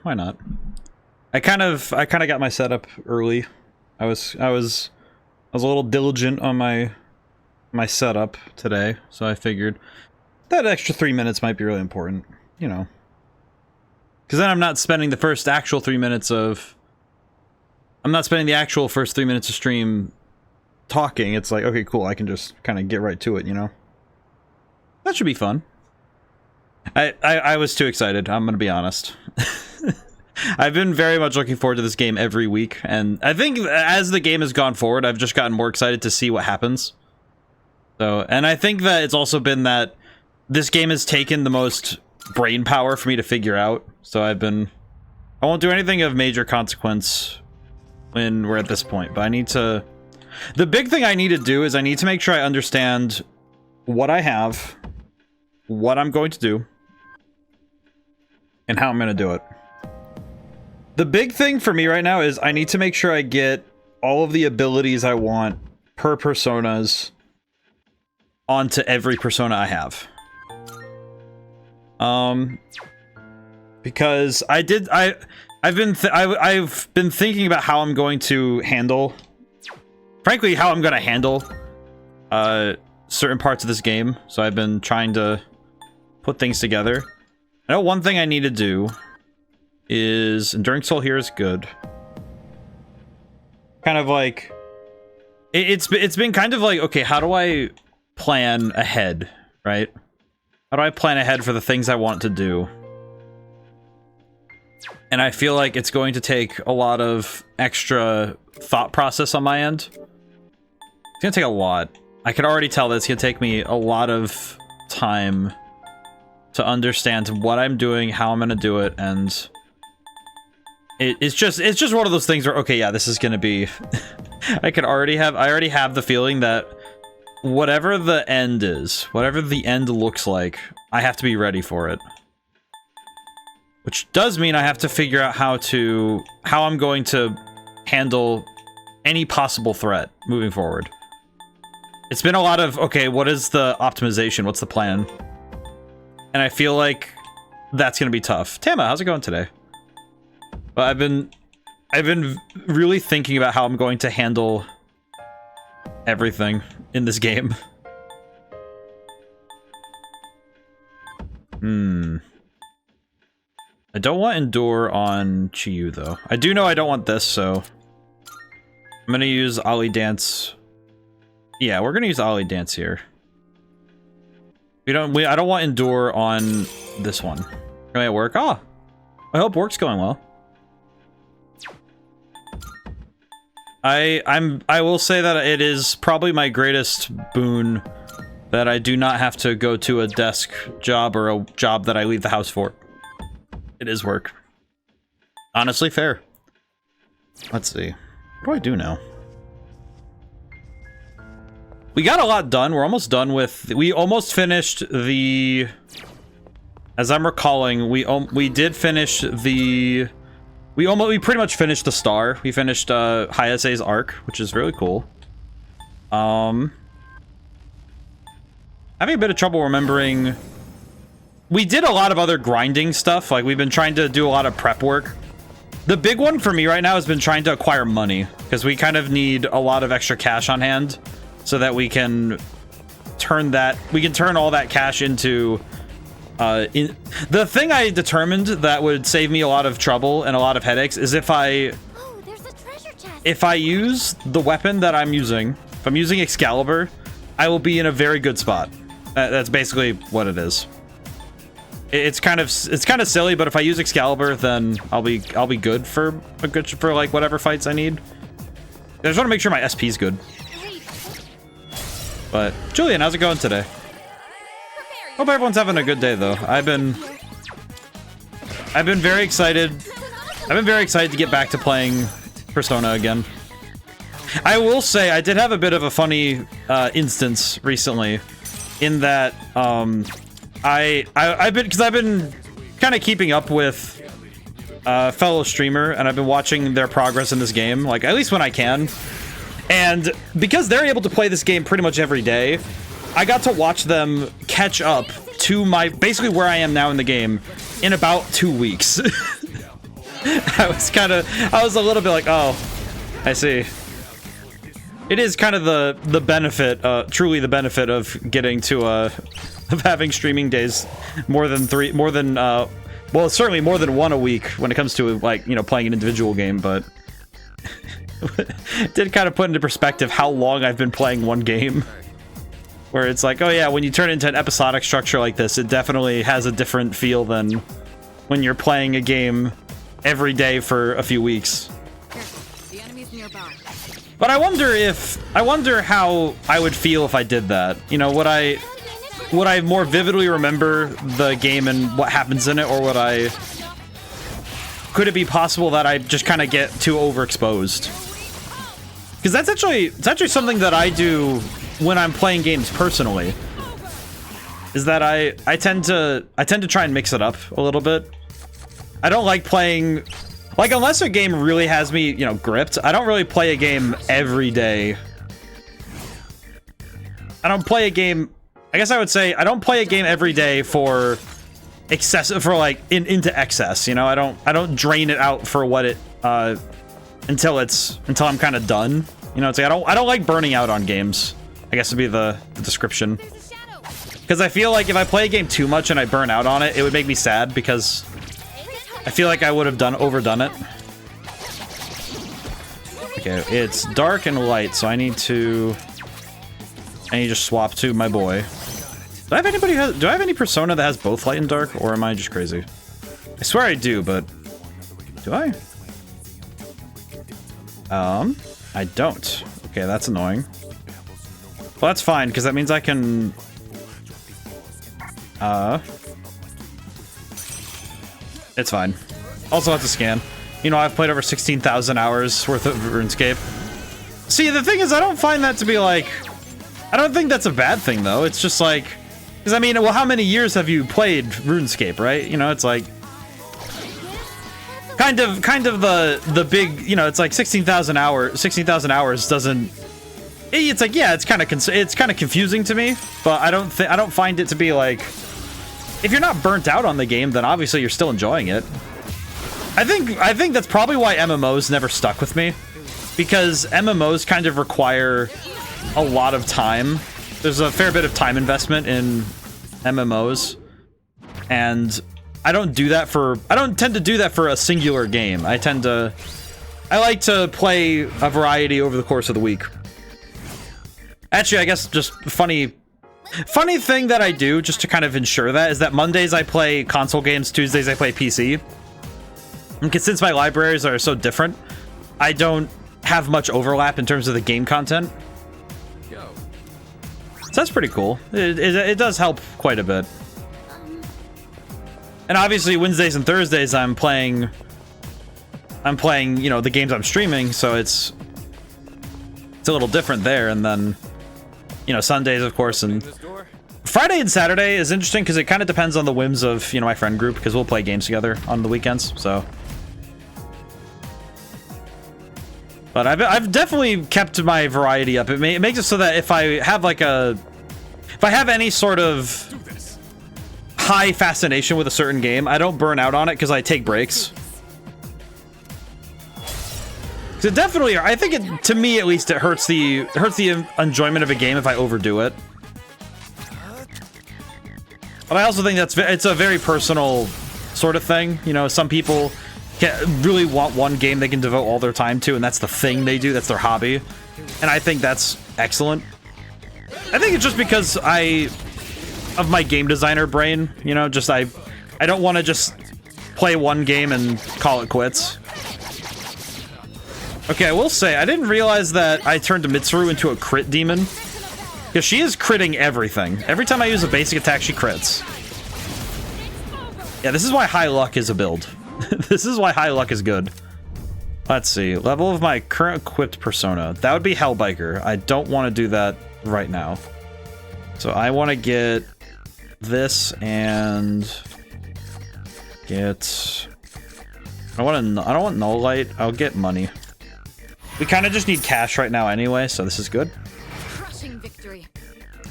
Why not? I kind of got my setup early. I was a little diligent on my setup today, so I figured that extra 3 minutes might be really important, you know. Because then I'm not spending the first actual 3 minutes of... I'm not spending the actual first 3 minutes of stream talking. It's like, okay, cool, I can just kind of get right to it, you know? That should be fun. I was too excited, I'm gonna be honest. I've been very much looking forward to this game every week, and I think as the game has gone forward, I've just gotten more excited to see what happens. So, and I think that it's also been that this game has taken the most brain power for me to figure out, so I won't do anything of major consequence when we're at this point, but I need to... The big thing I need to do is I need to make sure I understand what I have, what I'm going to do, and how I'm going to do it. The big thing for me right now is I need to make sure I get all of the abilities I want per personas onto every persona I have. Because I've been thinking about how I'm going to handle, frankly, how I'm going to handle certain parts of this game. So I've been trying to put things together. I know one thing I need to do is Enduring Soul here is good. Kind of like it's been kind of like, okay, how do I plan ahead, right? How do I plan ahead for the things I want to do? And I feel like it's going to take a lot of extra thought process on my end. It's gonna take a lot. I can already tell that it's gonna take me a lot of time to understand what I'm doing, how I'm gonna do it, and it's just one of those things where, okay, yeah, this is gonna be I already have the feeling that whatever the end is, whatever the end looks like, I have to be ready for it. Which does mean I have to figure out how I'm going to handle any possible threat moving forward. It's been a lot of, okay, what is the optimization? What's the plan? And I feel like that's gonna be tough. Tama, how's it going today? But I've been really thinking about how I'm going to handle everything in this game. I don't want Endure on Chiyu, though. I do know I don't want this, so... I'm gonna use Ollie Dance. Yeah, we're gonna use Ollie Dance here. I don't want Endure on this one. Can it work? Ah! I hope work's going well. I will say that it is probably my greatest boon that I do not have to go to a desk job or a job that I leave the house for. It is work. Honestly, fair. Let's see. What do I do now? We got a lot done. We're almost done with... We almost finished the... As I'm recalling, we did finish the... We pretty much finished the star. We finished Hayase's arc, which is really cool. Having a bit of trouble remembering... We did a lot of other grinding stuff. Like, we've been trying to do a lot of prep work. The big one for me right now has been trying to acquire money, because we kind of need a lot of extra cash on hand so that we can turn all that cash into the thing I determined that would save me a lot of trouble and a lot of headaches is if I use the weapon that I'm using, if I'm using Excalibur, I will be in a very good spot. That's basically what it is. It's kind of silly, but if I use Excalibur, then I'll be good for like whatever fights I need. I just want to make sure my SP is good. But Julian, how's it going today? Hope everyone's having a good day though. I've been very excited. I've been very excited to get back to playing Persona again. I will say I did have a bit of a funny instance recently, in that I've been kind of keeping up with fellow streamer, and I've been watching their progress in this game, like at least when I can. And because they're able to play this game pretty much every day, I got to watch them catch up to basically where I am now in the game in about 2 weeks. I was a little bit like, oh, I see. It is kind of the benefit, truly the benefit of getting to, of having streaming days more than well, certainly more than one a week when it comes to, like, you know, playing an individual game, but it did kind of put into perspective how long I've been playing one game. Where it's like, oh yeah, when you turn into an episodic structure like this, it definitely has a different feel than when you're playing a game every day for a few weeks. The enemy's nearby. But I wonder how I would feel if I did that. You know, would I more vividly remember the game and what happens in it, or could it be possible that I just kind of get too overexposed? Because it's actually something that I do when I'm playing games personally. Is that I tend to try and mix it up a little bit. I don't like playing, like, unless a game really has me, you know, gripped, I don't really play a game every day. I don't play a game, I guess I would say, I don't play a game every day for excessive, for like, into excess, you know? I don't drain it out for what it, until I'm kind of done. You know, it's like, I don't like burning out on games, I guess would be the description. Because I feel like if I play a game too much and I burn out on it, it would make me sad, because I feel like I would have overdone it. Okay, it's dark and light, so I need to just swap to my boy. Do I have any persona that has both light and dark, or am I just crazy? I swear I do, but do I? I don't. Okay, that's annoying. Well, that's fine, because that means I can it's fine. Also have to scan. You know, I've played over 16,000 hours worth of RuneScape. See, the thing is, I don't find that to be like, I don't think that's a bad thing, though. It's just like, because I mean, well, how many years have you played RuneScape, right? You know, it's like kind of the big, you know, it's like 16,000 hours doesn't. It's like, yeah, it's kind of confusing to me, but I don't find it to be like, if you're not burnt out on the game, then obviously you're still enjoying it. I think that's probably why MMOs never stuck with me, because MMOs kind of require a lot of time. There's a fair bit of time investment in MMOs, and I don't tend to do that for a singular game. I like to play a variety over the course of the week. Actually, I guess just funny thing that I do just to kind of ensure that is that Mondays I play console games, Tuesdays I play PC. Because since my libraries are so different, I don't have much overlap in terms of the game content. So that's pretty cool. It does help quite a bit. And obviously Wednesdays and Thursdays I'm playing, you know, the games I'm streaming, so it's a little different there. And then, you know, Sundays, of course, and Friday and Saturday is interesting because it kind of depends on the whims of, you know, my friend group, because we'll play games together on the weekends, so. But I've definitely kept my variety up. It makes it so that if I have any sort of high fascination with a certain game, I don't burn out on it because I take breaks. So definitely, I think to me at least, it hurts the enjoyment of a game if I overdo it. But I also think it's a very personal sort of thing. You know, some people really want one game they can devote all their time to, and that's the thing they do. That's their hobby, and I think that's excellent. I think it's just because of my game designer brain. You know, just I don't want to just play one game and call it quits. Okay, I will say, I didn't realize that I turned Mitsuru into a crit demon. Because she is critting everything. Every time I use a basic attack, she crits. Yeah, this is why high luck is a build. This is why high luck is good. Let's see. Level of my current equipped persona. That would be Hellbiker. I don't want to do that right now. So I want to get this and get... I don't want Null Light. I'll get money. We kind of just need cash right now anyway, so this is good. Crushing victory.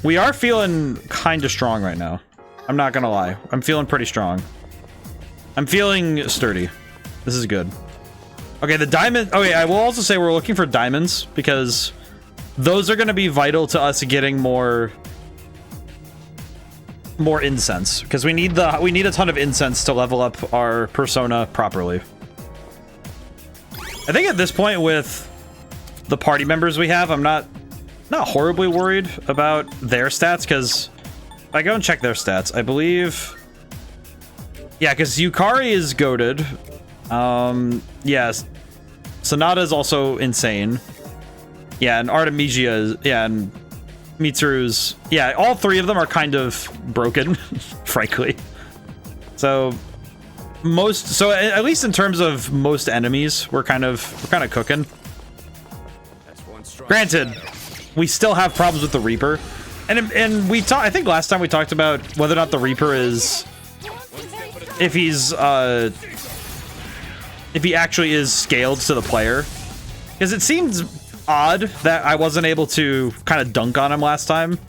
We are feeling kind of strong right now. I'm not gonna lie. I'm feeling pretty strong. I'm feeling sturdy. This is good. Okay, the diamond. Okay, I will also say we're looking for diamonds because those are going to be vital to us getting more incense, because we need a ton of incense to level up our persona properly. I think at this point with the party members we have, I'm not horribly worried about their stats, because if I go and check their stats, I believe, yeah, because Yukari is goated. Yes, Sonata is also insane. Yeah, and Artemisia is, yeah, and Mitsuru's, yeah, all three of them are kind of broken, frankly. So at least in terms of most enemies, we're kind of cooking. Granted, we still have problems with the Reaper, and I think last time we talked about whether or not the Reaper is, if he actually is scaled to the player, because it seems odd that I wasn't able to kind of dunk on him last time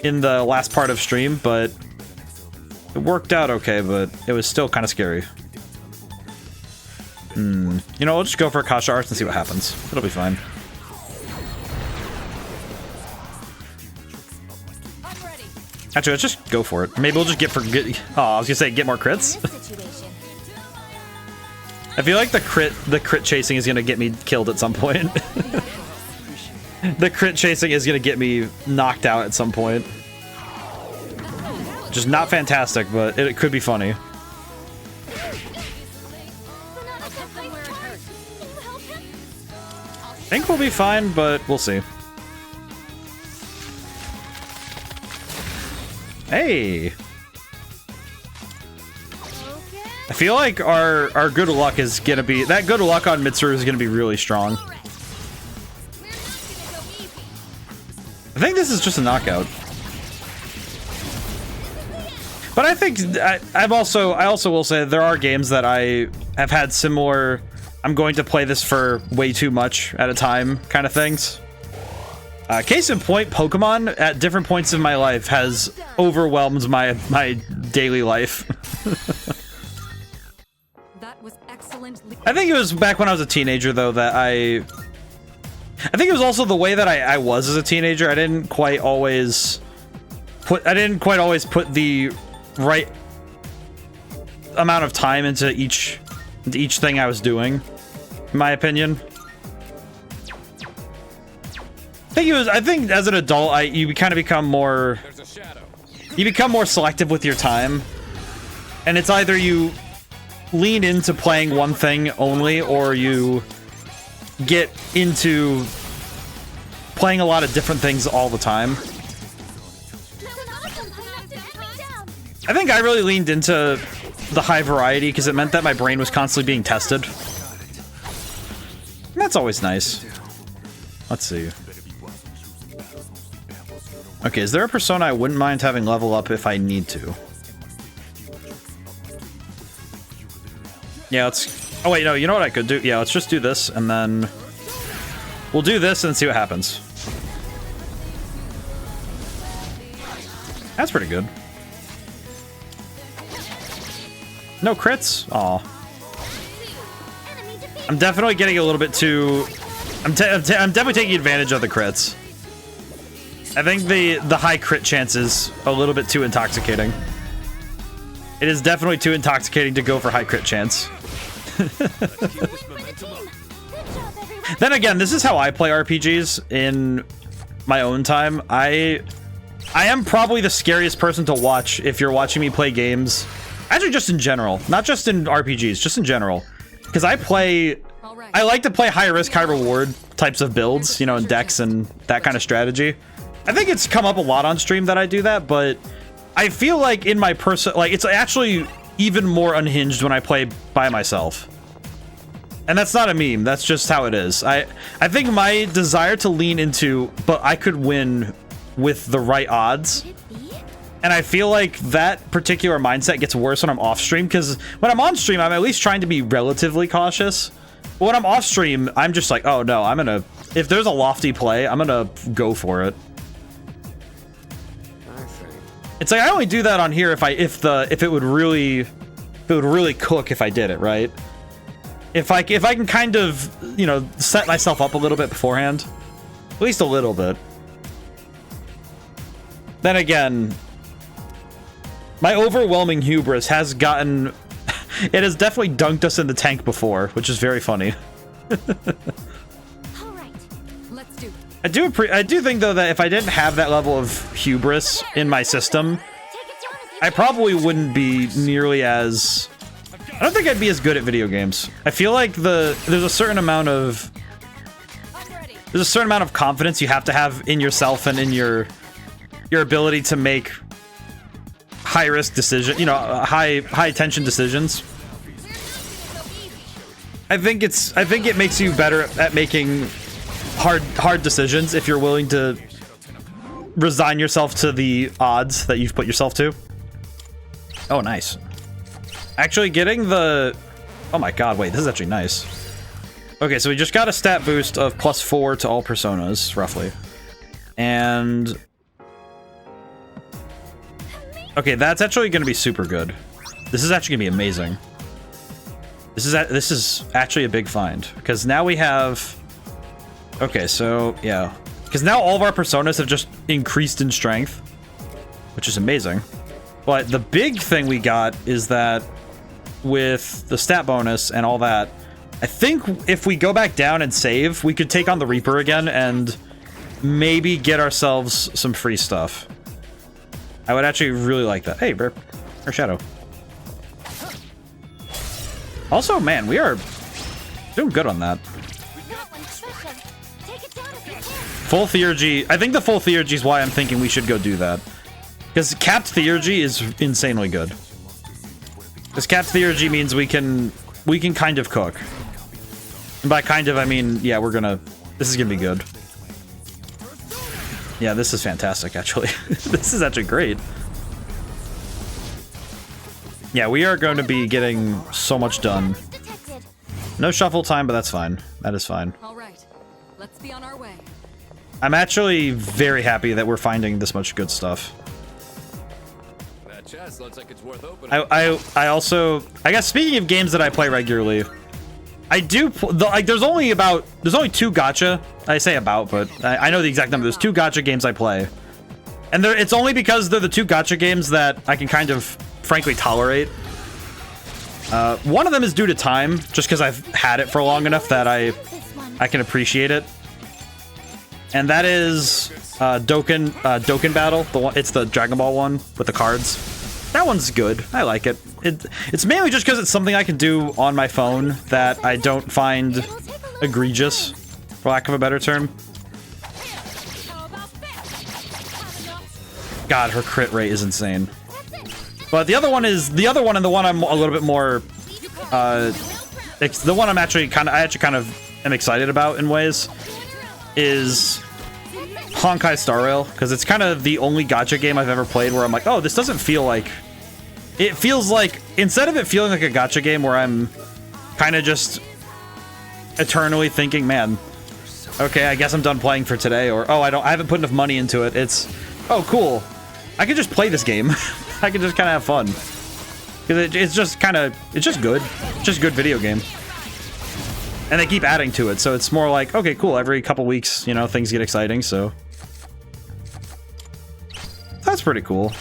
in the last part of stream, but it worked out okay, but it was still kind of scary. You know, we'll just go for Akasha Arts and see what happens. It'll be fine. Actually, let's just go for it. Maybe we'll just get I was gonna say get more crits. I feel like the crit chasing is gonna get me killed at some point. The crit chasing is gonna get me knocked out at some point. Just not fantastic, but it could be funny. I think we'll be fine, but we'll see. Hey! I feel like our good luck is gonna be, that good luck on Mitsuru is gonna be really strong. I think this is just a knockout. But I think I also will say there are games that I have had similar, I'm going to play this for way too much at a time kind of things. Case in point, Pokemon at different points in my life has overwhelmed my daily life. That was excellent. I think it was back when I was a teenager, though, that I think it was also the way that I was as a teenager. I didn't quite always put the right amount of time into each thing I was doing, in my opinion. I think as an adult, you kind of become more selective with your time, and it's either you lean into playing one thing only, or you get into playing a lot of different things all the time. I think I really leaned into the high variety because it meant that my brain was constantly being tested. And that's always nice. Let's see. Okay, is there a persona I wouldn't mind having level up if I need to? Yeah, let's... Oh, wait, no, you know what I could do? Yeah, let's just do this, and then... We'll do this and see what happens. That's pretty good. No crits? Aw. I'm definitely getting a little bit too... I'm definitely taking advantage of the crits. I think the high crit chance is a little bit too intoxicating. It is definitely too intoxicating to go for high crit chance. Then again, this is how I play RPGs in my own time. I am probably the scariest person to watch if you're watching me play games. Actually, just in general. Not just in RPGs, just in general. Because I like to play high risk, high reward types of builds, you know, in decks and that kind of strategy. I think it's come up a lot on stream that I do that, but I feel like in my it's actually even more unhinged when I play by myself. And that's not a meme, that's just how it is. I think my desire to lean into, but I could win with the right odds. And I feel like that particular mindset gets worse when I'm off stream, because when I'm on stream, I'm at least trying to be relatively cautious. But when I'm off stream, I'm just like, oh no, if there's a lofty play, I'm gonna go for it. It's like I only do that on here if it would really cook if I did it, right? if I can kind of, you know, set myself up a little bit beforehand, at least a little bit. Then again, my overwhelming hubris has gotten, it has definitely dunked us in the tank before, which is very funny. All right, let's do it. I do think though that if I didn't have that level of hubris in my system, I probably wouldn't be nearly as, I don't think I'd be as good at video games. I feel like there's a certain amount of confidence you have to have in yourself and in your ability to make high risk decision, you know, high tension decisions. I think it makes you better at making hard decisions if you're willing to resign yourself to the odds that you've put yourself to. Oh, nice. Actually getting the, oh my god, wait, this is actually nice. Okay, so we just got a stat boost of +4 to all personas, roughly. And okay, that's actually going to be super good. This is actually going to be amazing. This is actually a big find, because now we have, okay, so yeah, because now all of our personas have just increased in strength, which is amazing. But the big thing we got is that with the stat bonus and all that, I think if we go back down and save, we could take on the Reaper again and maybe get ourselves some free stuff. I would actually really like that. Hey, Burp. Or Shadow. Also, man, we are doing good on that. Full Theurgy. I think the full Theurgy is why I'm thinking we should go do that. Because capped Theurgy is insanely good. Because capped Theurgy means we can kind of cook. And by kind of, I mean, yeah, this is gonna be good. Yeah, this is fantastic, actually. This is actually great. Yeah, we are going to be getting so much done. No shuffle time, but that's fine. That is fine. All right, let's be on our way. I'm actually very happy that we're finding this much good stuff. That chest looks like it's worth opening. I also, I guess speaking of games that I play regularly, I do like there's only 2 gacha. I say about, but I know the exact number. There's 2 gacha games I play, and it's only because they're the 2 gacha games that I can kind of frankly tolerate. One of them is due to time, just because I've had it for long enough that I can appreciate it, and that is Dokkan Battle. It's the Dragon Ball one with the cards. That one's good. I like it. It's mainly just because it's something I can do on my phone that I don't find egregious, for lack of a better term. God, her crit rate is insane. But the other one and the one I'm a little bit more, it's the one I actually kind of am excited about in ways, is Honkai Star Rail, because it's kind of the only gacha game I've ever played where I'm like, oh, this doesn't feel like, it feels like, instead of it feeling like a gacha game where I'm kind of just eternally thinking, man, okay, I guess I'm done playing for today, or oh, I haven't put enough money into it. It's, oh, cool, I can just play this game. I can just kind of have fun. It's just good. It's just a good video game. And they keep adding to it, so it's more like, okay, cool, every couple weeks, you know, things get exciting, so that's pretty cool.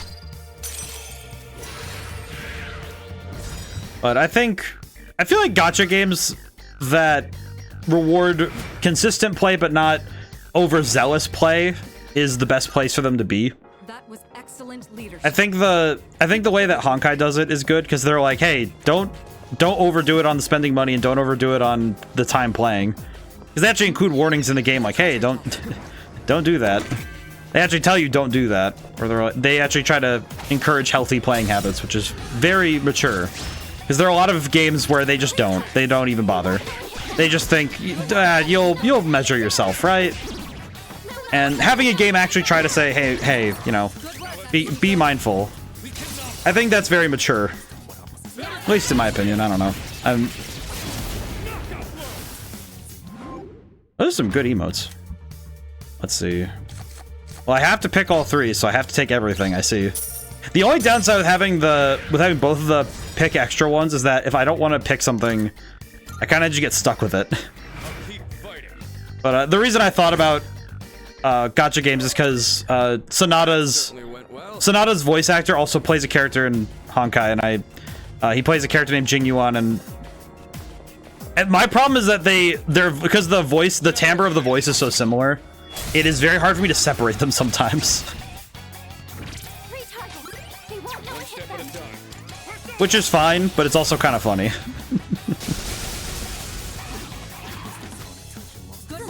But I feel like gacha games that reward consistent play but not overzealous play is the best place for them to be. That was excellent leadership. I think the way that Honkai does it is good, because they're like, hey, don't overdo it on the spending money and don't overdo it on the time playing. Because they actually include warnings in the game like, hey, don't do that. They actually tell you don't do that. Or they actually try to encourage healthy playing habits, which is very mature. Because there are a lot of games where they just don't. They don't even bother. They just think, you'll measure yourself, right? And having a game actually try to say, hey, you know, be mindful. I think that's very mature. At least in my opinion, I don't know. Those are some good emotes. Let's see. Well, I have to pick all 3, so I have to take everything, I see. The only downside with having both of the pick extra ones is that if I don't want to pick something I kind of just get stuck with it. I'll keep fighting. But the reason I thought about gacha games is because Sonata's Certainly went well. voice actor also plays a character in Honkai, and he plays a character named Jing Yuan, and my problem is that they're because the timbre of the voice is so similar, it is very hard for me to separate them sometimes. Which is fine, but it's also kind of funny.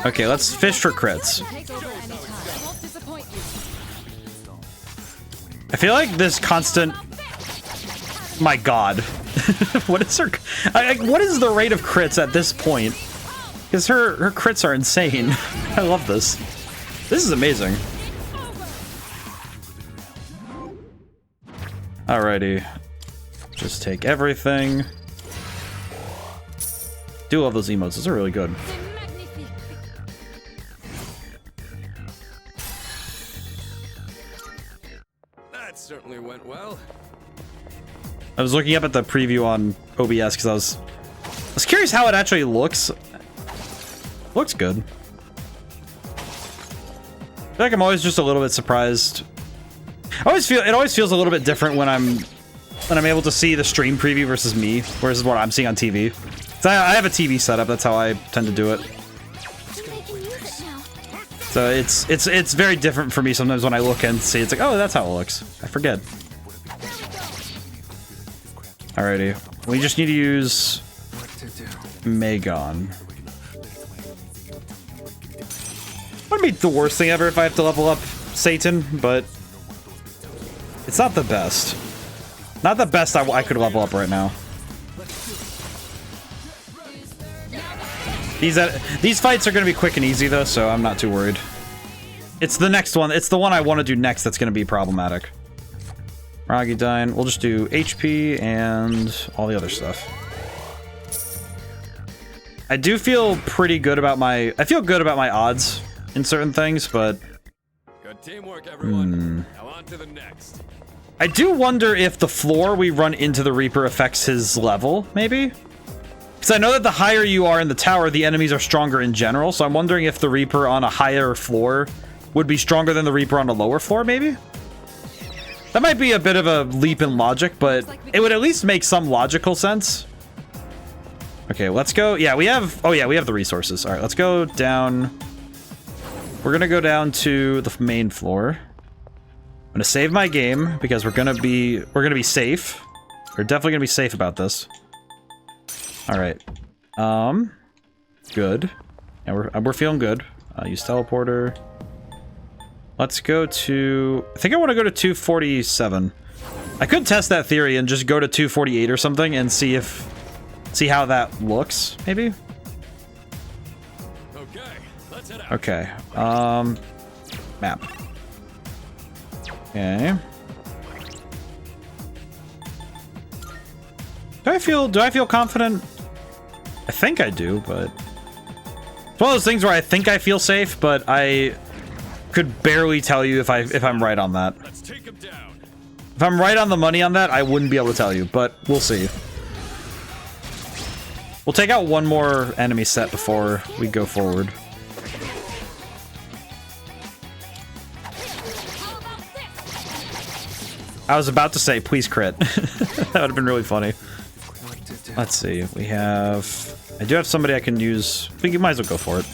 Okay, let's fish for crits. Take over anytime. I won't disappoint you. I feel like this constant... My god. What is her... what is the rate of crits at this point? Because her crits are insane. I love this. This is amazing. Alrighty. Just take everything. Do love those emotes. Those are really good. That certainly went well. I was looking up at the preview on OBS because I was curious how it actually looks. Looks good. I feel like I'm always just a little bit surprised. It always feels a little bit different when I'm able to see the stream preview versus me, versus what I'm seeing on TV. So I have a TV setup. That's how I tend to do it. So it's very different for me sometimes when I look and see. It's like, oh, that's how it looks. I forget. Alrighty, we just need to use Megon. Wouldn't be the worst thing ever if I have to level up Satan, but it's not the best. Not the best I could level up right now. These fights are going to be quick and easy though, so I'm not too worried. It's the next one. It's the one I want to do next that's going to be problematic. Ragidine. We'll just do HP and all the other stuff. I do feel pretty good about my... I feel good about my odds in certain things, but... Good teamwork, everyone. Now on to the next. I do wonder if the floor we run into the Reaper affects his level, maybe? Because I know that the higher you are in the tower, the enemies are stronger in general, so I'm wondering if the Reaper on a higher floor would be stronger than the Reaper on a lower floor, maybe? That might be a bit of a leap in logic, but it would at least make some logical sense. Okay, let's go. Yeah, we have... Oh, yeah, we have the resources. All right, let's go down. We're going to go down to the main floor. I'm going to save my game because we're going to be safe. We're definitely going to be safe about this. All right. Good. Yeah, we're feeling good. Use teleporter. Let's go to... I think I want to go to 247. I could test that theory and just go to 248 or something and see how that looks, maybe? Okay, let's head out. Okay. Map. Okay. Do I feel confident? I think I do, but... It's one of those things where I think I feel safe, but I could barely tell you if I'm right on that. Let's take him down. If I'm right on the money on that, I wouldn't be able to tell you, but we'll see. We'll take out one more enemy set before we go forward. I was about to say, please crit. That would have been really funny. Let's see. We have... I do have somebody I can use. I think you might as well go for it.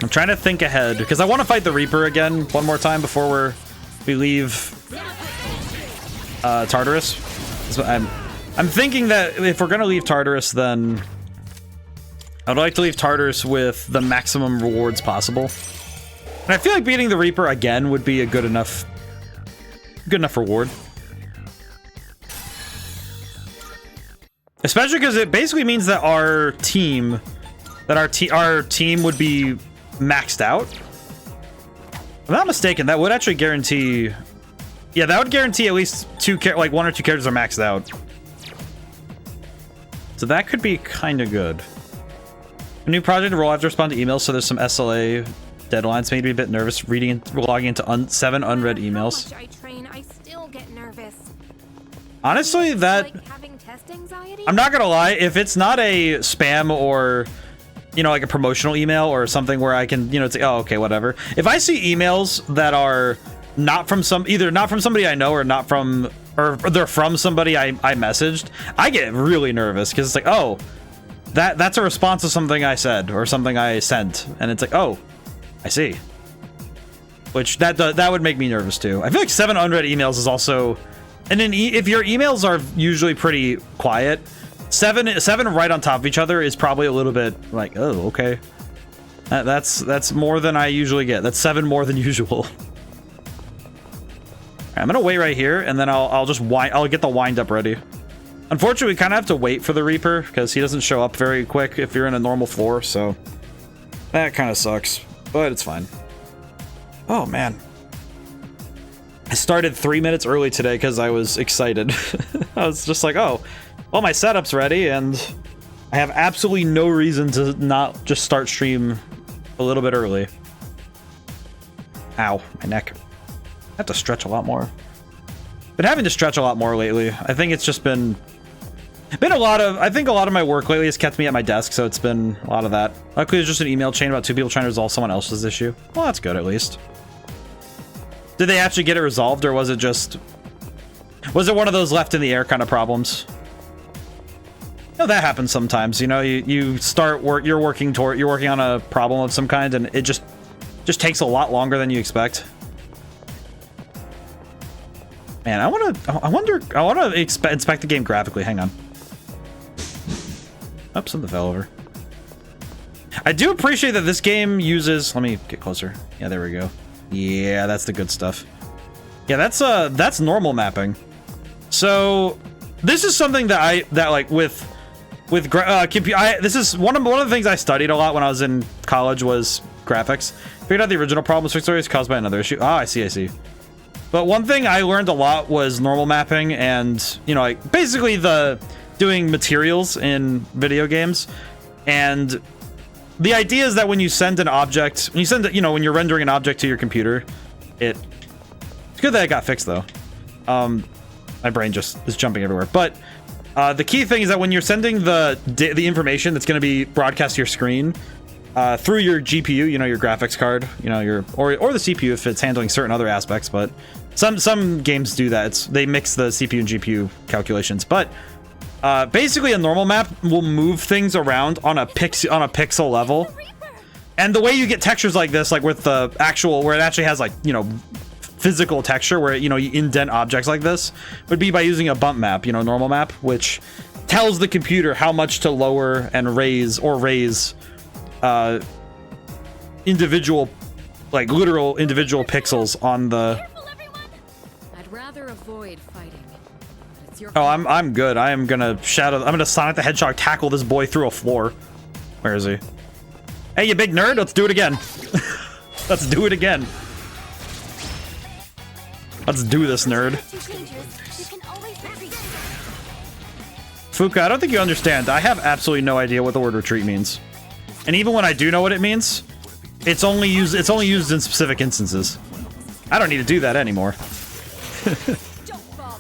I'm trying to think ahead, because I want to fight the Reaper again one more time before we leave Tartarus. So I'm thinking that if we're going to leave Tartarus, then I'd like to leave Tartarus with the maximum rewards possible. And I feel like beating the Reaper again would be a good enough reward. Especially because it basically means that our team would be maxed out. If I'm not mistaken, that would actually guarantee... Yeah, that would guarantee at least one or two characters are maxed out. So that could be kind of good. A new project will have to respond to emails, so there's some SLA deadlines. Made me a bit nervous logging into 7 unread emails. I train, I still get nervous. Honestly, that... Like having test anxiety? I'm not gonna lie, if it's not a spam or, you know, like a promotional email or something where I can, you know, it's like, oh, okay, whatever. If I see emails that are not from either not from somebody I know or not from, or they're from somebody I messaged, I get really nervous because it's like, oh, that's a response to something I said or something I sent, and it's like, oh, I see. Which that would make me nervous too. I feel like 7 unread emails is also, and then if your emails are usually pretty quiet, seven right on top of each other is probably a little bit like, oh, okay. That's more than I usually get. That's 7 more than usual. I'm gonna wait right here, and then I'll get the wind up ready. Unfortunately, we kind of have to wait for the Reaper because he doesn't show up very quick if you're in a normal floor, so that kind of sucks, but it's fine. Oh man, I started 3 minutes early today because I was excited. I was just like, oh, well, my setup's ready, and I have absolutely no reason to not just start stream a little bit early. Ow, my neck. I have to stretch a lot more. Been having to stretch a lot more lately. I think it's just been a lot of, I think a lot of my work lately has kept me at my desk, so it's been a lot of that. Luckily, there's just an email chain about 2 people trying to resolve someone else's issue. Well, that's good, at least. Did they actually get it resolved, or was it one of those left in the air kind of problems? You know, that happens sometimes. You know, you start work, you're working on a problem of some kind, and it just takes a lot longer than you expect. Man, I want to inspect the game graphically. Hang on. Oops, something fell over. I do appreciate that this game uses, let me get closer. Yeah, there we go. Yeah, that's the good stuff. Yeah, that's normal mapping. So this is something that like this is one of the things I studied a lot when I was in college was graphics. Figured out the original problem was fixed always caused by another issue. Ah, I see. But one thing I learned a lot was normal mapping, and you know, like basically doing materials in video games. And the idea is that when you send an object, when you're rendering an object to your computer, it's good that it got fixed though. My brain just is jumping everywhere. But the key thing is that when you're sending the information that's going to be broadcast to your screen through your GPU, you know, your graphics card, you know, or the CPU if it's handling certain other aspects, but some games do that. They mix the CPU and GPU calculations, but basically a normal map will move things around on a pixel level. And the way you get textures like this, like with the actual, where it actually has like, you know, physical texture where, you know, you indent objects like this, would be by using a bump map, you know, normal map, which tells the computer how much to lower and raise individual, like literal individual pixels on the. I'd rather avoid fighting. It's your Oh, I'm good. I'm gonna Sonic the Hedgehog tackle this boy through a floor. Where is he? Hey, you big nerd! Let's do it again. Let's do it again. Let's do this, nerd. Fuka, I don't think you understand. I have absolutely no idea what the word retreat means. And even when I do know what it means, it's only used in specific instances. I don't need to do that anymore.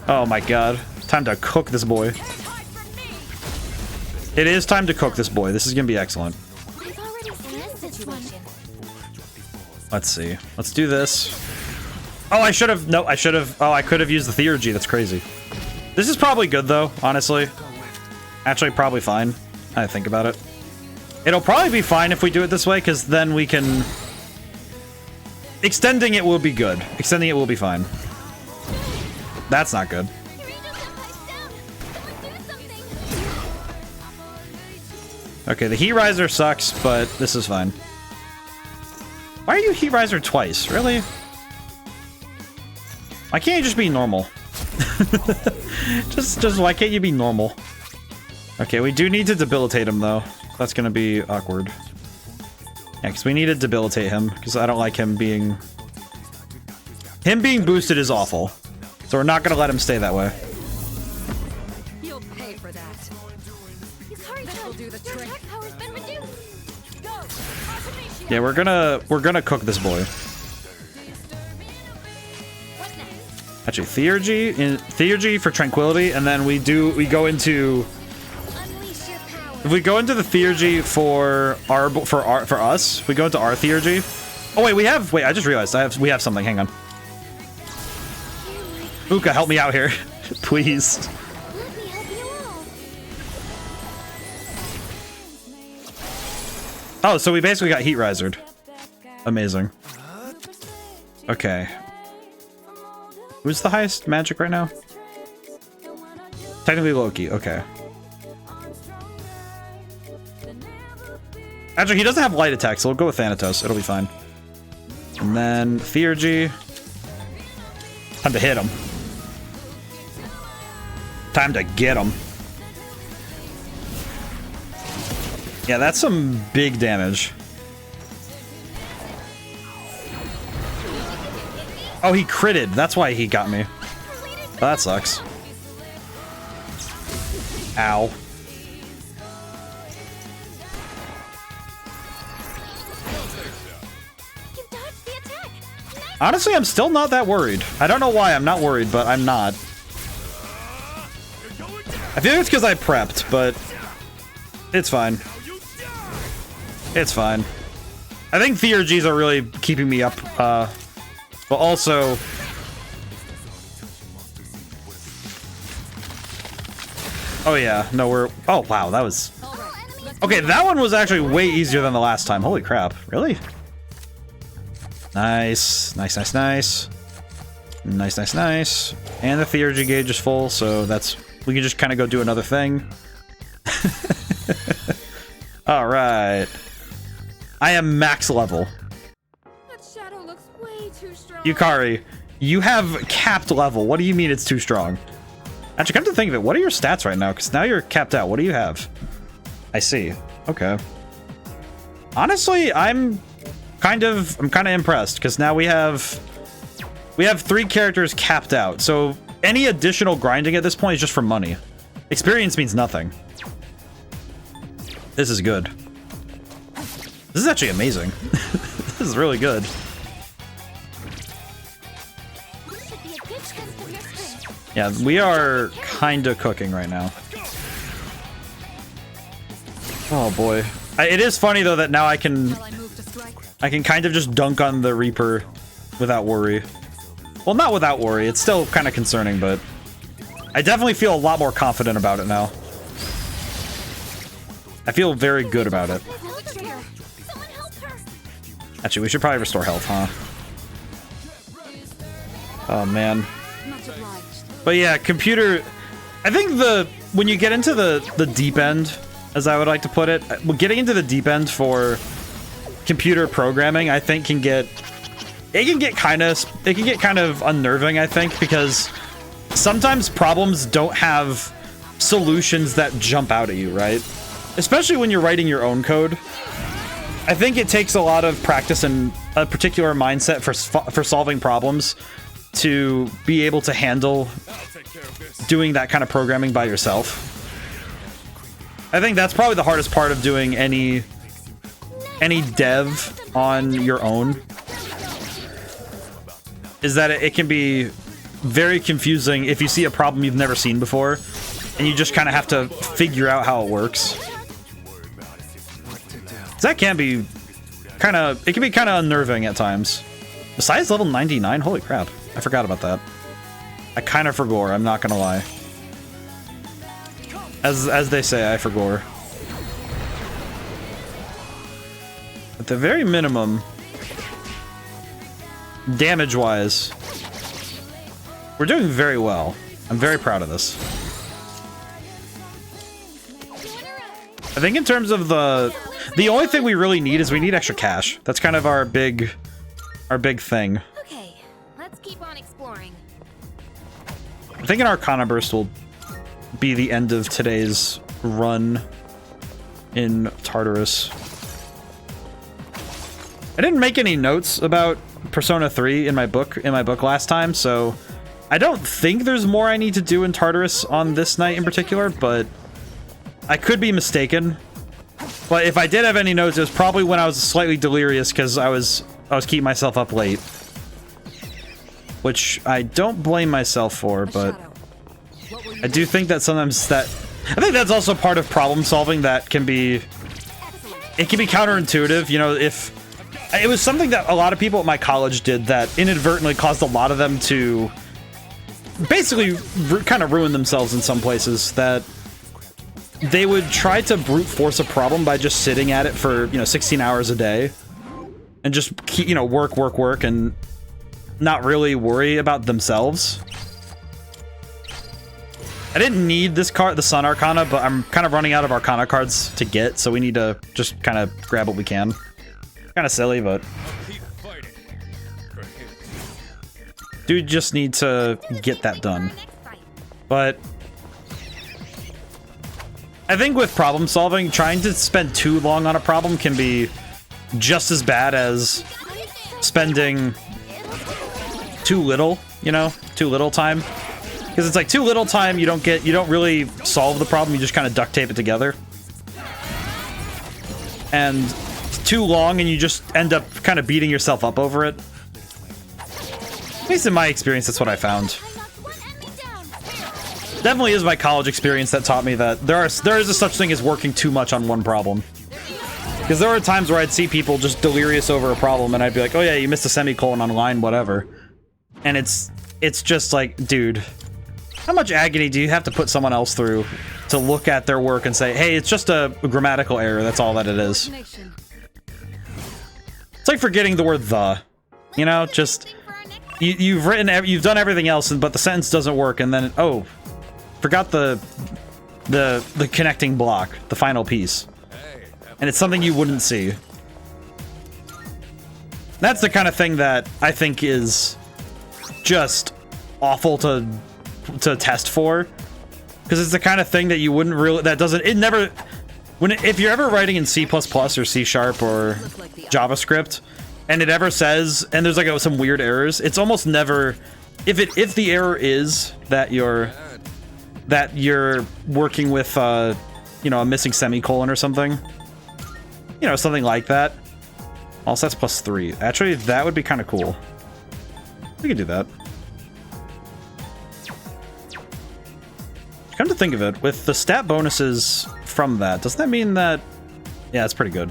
Oh my god. Time to cook this boy. It is time to cook this boy. This is gonna be excellent. Let's see. Let's do this. Oh, I should have. No, I should have. Oh, I could have used the theurgy. That's crazy. This is probably good, though, honestly. Actually, probably fine. I think about it. It'll probably be fine if we do it this way, because then we can... Extending it will be good. Extending it will be fine. That's not good. Okay, the heat riser sucks, but this is fine. Why are you heat riser twice? Really? Why can't you just be normal? just why can't you be normal? Okay, we do need to debilitate him though. That's gonna be awkward. Yeah, because we need to debilitate him, because I don't like him being... Him being boosted is awful. So we're not gonna let him stay that way. You'll pay for that. This will do the trick. Yeah, we're gonna cook this boy. Actually, Theurgy for tranquility, and then we go into. If we go into the Theurgy for us, we go into our Theurgy. Oh wait, wait, I just realized we have something. Hang on. Uka, help me out here. Please. Let me help you all. Oh, so we basically got heat risered. Amazing. Okay. Who's the highest magic right now? Technically Loki, okay. Actually, he doesn't have light attack, so we'll go with Thanatos. It'll be fine. And then Theurgy. Time to hit him. Time to get him. Yeah, that's some big damage. Oh, he critted. That's why he got me. Oh, that sucks. Ow. Honestly, I'm still not that worried. I don't know why I'm not worried, but I'm not. I feel like it's because I prepped, but it's fine. It's fine. I think Theurgies are really keeping me up, but also... Oh yeah, no, we're... Oh wow, that was... Okay, that one was actually way easier than the last time. Holy crap, really? Nice, nice, nice, nice. Nice, nice, nice. And the Theurgy gauge is full, so that's... We can just kind of go do another thing. Alright. I am max level. That shadow looks way too strong. Yukari, you have capped level. What do you mean it's too strong? Actually, come to think of it, what are your stats right now? Because now you're capped out. What do you have? I see. Okay. Honestly, I'm kind of impressed because now we have 3 characters capped out. So any additional grinding at this point is just for money. Experience means nothing. This is good. This is actually amazing. This is really good. Yeah, we are kind of cooking right now. Oh boy. It is funny though that now I can kind of just dunk on the Reaper without worry. Well, not without worry. It's still kind of concerning, but I definitely feel a lot more confident about it now. I feel very good about it. Actually, we should probably restore health, huh? Oh man. But yeah, computer... I think when you get into the deep end, as I would like to put it, getting into the deep end for computer programming, I think can get kind of unnerving, I think, because sometimes problems don't have solutions that jump out at you, right? Especially when you're writing your own code. I think it takes a lot of practice and a particular mindset for solving problems to be able to handle doing that kind of programming by yourself. I think that's probably the hardest part of doing any dev on your own, is that it can be very confusing if you see a problem you've never seen before and you just kind of have to figure out how it works. That can be kind of unnerving at times. Besides level 99, holy crap. I forgot about that. I kind of forgot, I'm not gonna lie. As they say, I forgot. At the very minimum, damage-wise, we're doing very well. I'm very proud of this. I think in terms of the only thing we really need is we need extra cash. That's kind of our big thing. Okay, let's keep on exploring. I think an Arcana Burst will be the end of today's run in Tartarus. I didn't make any notes about Persona 3 in my book last time, so I don't think there's more I need to do in Tartarus on this night in particular, but I could be mistaken. But if I did have any notes, it was probably when I was slightly delirious because I was keeping myself up late. which I don't blame myself for, but Shadow. What will you I do think that sometimes that... I think that's also part of problem solving that can be... It can be counterintuitive, you know, if... It was something that a lot of people at my college did that inadvertently caused a lot of them to basically kind of ruin themselves in some places, that they would try to brute force a problem by just sitting at it for, you know, 16 hours a day and just keep, you know, work, and not really worry about themselves. I didn't need this card, the Sun Arcana, but I'm kind of running out of Arcana cards to get, so we need to just kind of grab what we can. Kind of silly, but do just need to get that done. But I think with problem solving, trying to spend too long on a problem can be just as bad as spending too little, you know, too little time. Because it's like too little time, you don't really solve the problem, you just kind of duct tape it together. And too long and you just end up kind of beating yourself up over it. At least in my experience, that's what I found. Definitely is my college experience that taught me that there is a such thing as working too much on one problem. Because there were times where I'd see people just delirious over a problem and I'd be like, oh yeah, you missed a semicolon on line, whatever. And it's just like, dude, how much agony do you have to put someone else through to look at their work and say, hey, it's just a grammatical error, that's all that it is. It's like forgetting the word the, you know, just you've done everything else, but the sentence doesn't work, and then oh, forgot the connecting block, the final piece, and it's something you wouldn't see. That's the kind of thing that I think is just awful to test for, because it's the kind of thing that you wouldn't really, if you're ever writing in C++ or C# or JavaScript, and it ever says, and there's like some weird errors, it's almost never, if the error is that you're working with you know, a missing semicolon or something, you know, something like that. Also, that's +3. Actually, that would be kind of cool. We could do that. Come to think of it, with the stat bonuses from that, doesn't that mean that... Yeah, it's pretty good.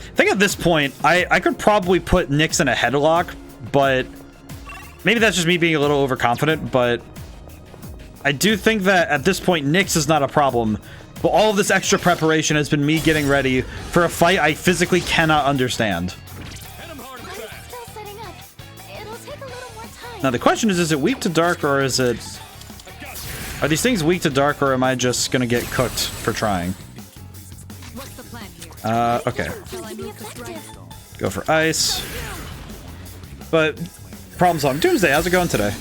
I think at this point, I could probably put Nyx in a headlock, but maybe that's just me being a little overconfident, but I do think that at this point, Nyx is not a problem, but all of this extra preparation has been me getting ready for a fight I physically cannot understand. Now the question is it weak to dark, or is it... Are these things weak to dark, or am I just gonna get cooked for trying? Okay. Go for ice. But, problem solving. Doomsday, how's it going today?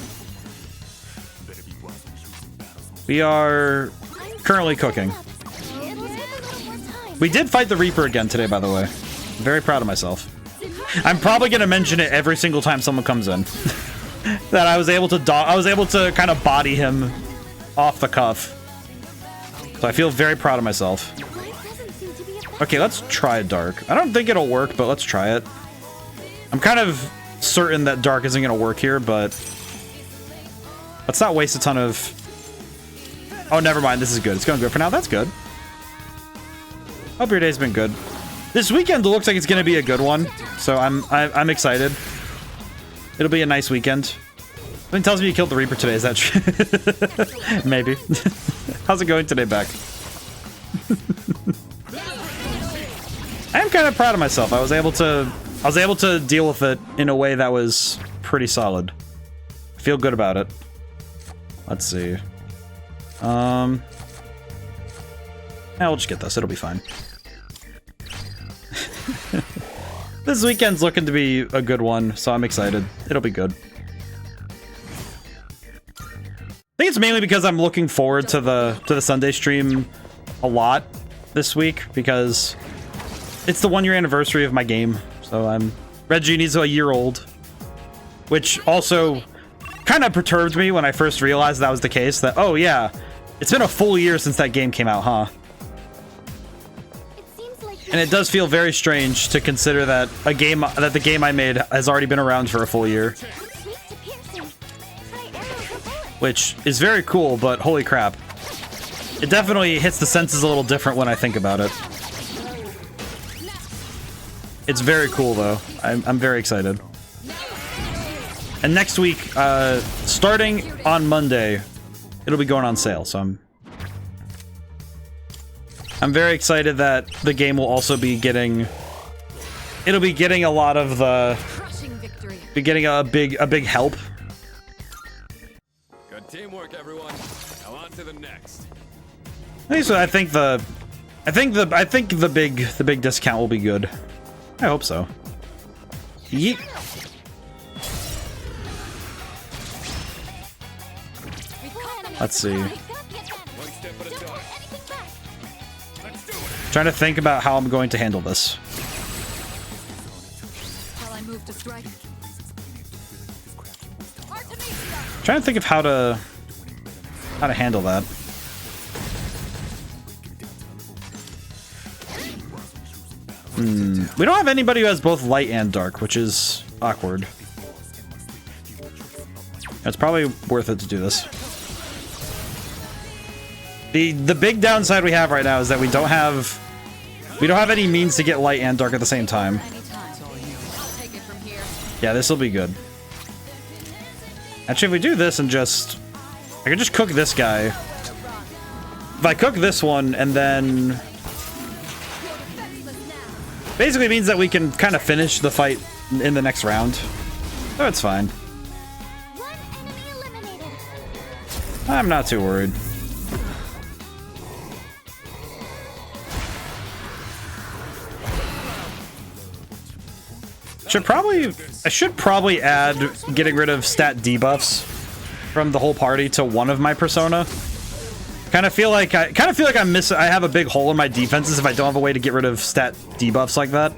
We are currently cooking. We did fight the Reaper again today, by the way. I'm very proud of myself. I'm probably gonna mention it every single time someone comes in. That I was able to kind of body him off the cuff. So I feel very proud of myself. Okay, let's try dark. I don't think it'll work, but let's try it. I'm kind of certain that dark isn't gonna work here, but let's not waste a ton of... Oh, never mind. This is good. It's going good for now. That's good. Hope your day's been good. This weekend looks like it's gonna be a good one, so I'm excited. It'll be a nice weekend. Something tells me you killed the Reaper today. Is that true? Maybe. How's it going today, Beck? I am kind of proud of myself. I was able to deal with it in a way that was pretty solid. I feel good about it. Let's see. Yeah, we'll just get this. It'll be fine. This weekend's looking to be a good one, so I'm excited. It'll be good. I think it's mainly because I'm looking forward to the Sunday stream a lot this week, because it's the 1-year anniversary of my game. So Red Genie's a year old, which also kind of perturbed me when I first realized that was the case. That, oh yeah, it's been a full year since that game came out, huh? And it does feel very strange to consider that the game I made has already been around for a full year. Which is very cool, but holy crap. It definitely hits the senses a little different when I think about it. It's very cool though. I'm very excited. And next week, starting on Monday, it'll be going on sale, so I'm very excited that the game will also be getting... It'll be getting a lot of the... Be getting a big help. Good teamwork, everyone. Now on to the next. So I think the big discount will be good. I hope so. Yeet. Let's see. One step at a time. Let's do it. Trying to think about how I'm going to handle this. Shall I move to strike? Artemisia! Trying to think of how to handle that. We don't have anybody who has both light and dark, which is awkward. It's probably worth it to do this. The big downside we have right now is that we don't have any means to get light and dark at the same time. Yeah, this will be good. Actually, if we do this and I could just cook this guy. If I cook this one and then... Basically means that we can kind of finish the fight in the next round. So it's fine. I'm not too worried. I should probably add getting rid of stat debuffs from the whole party to one of my persona. I feel like I have a big hole in my defenses if I don't have a way to get rid of stat debuffs like that.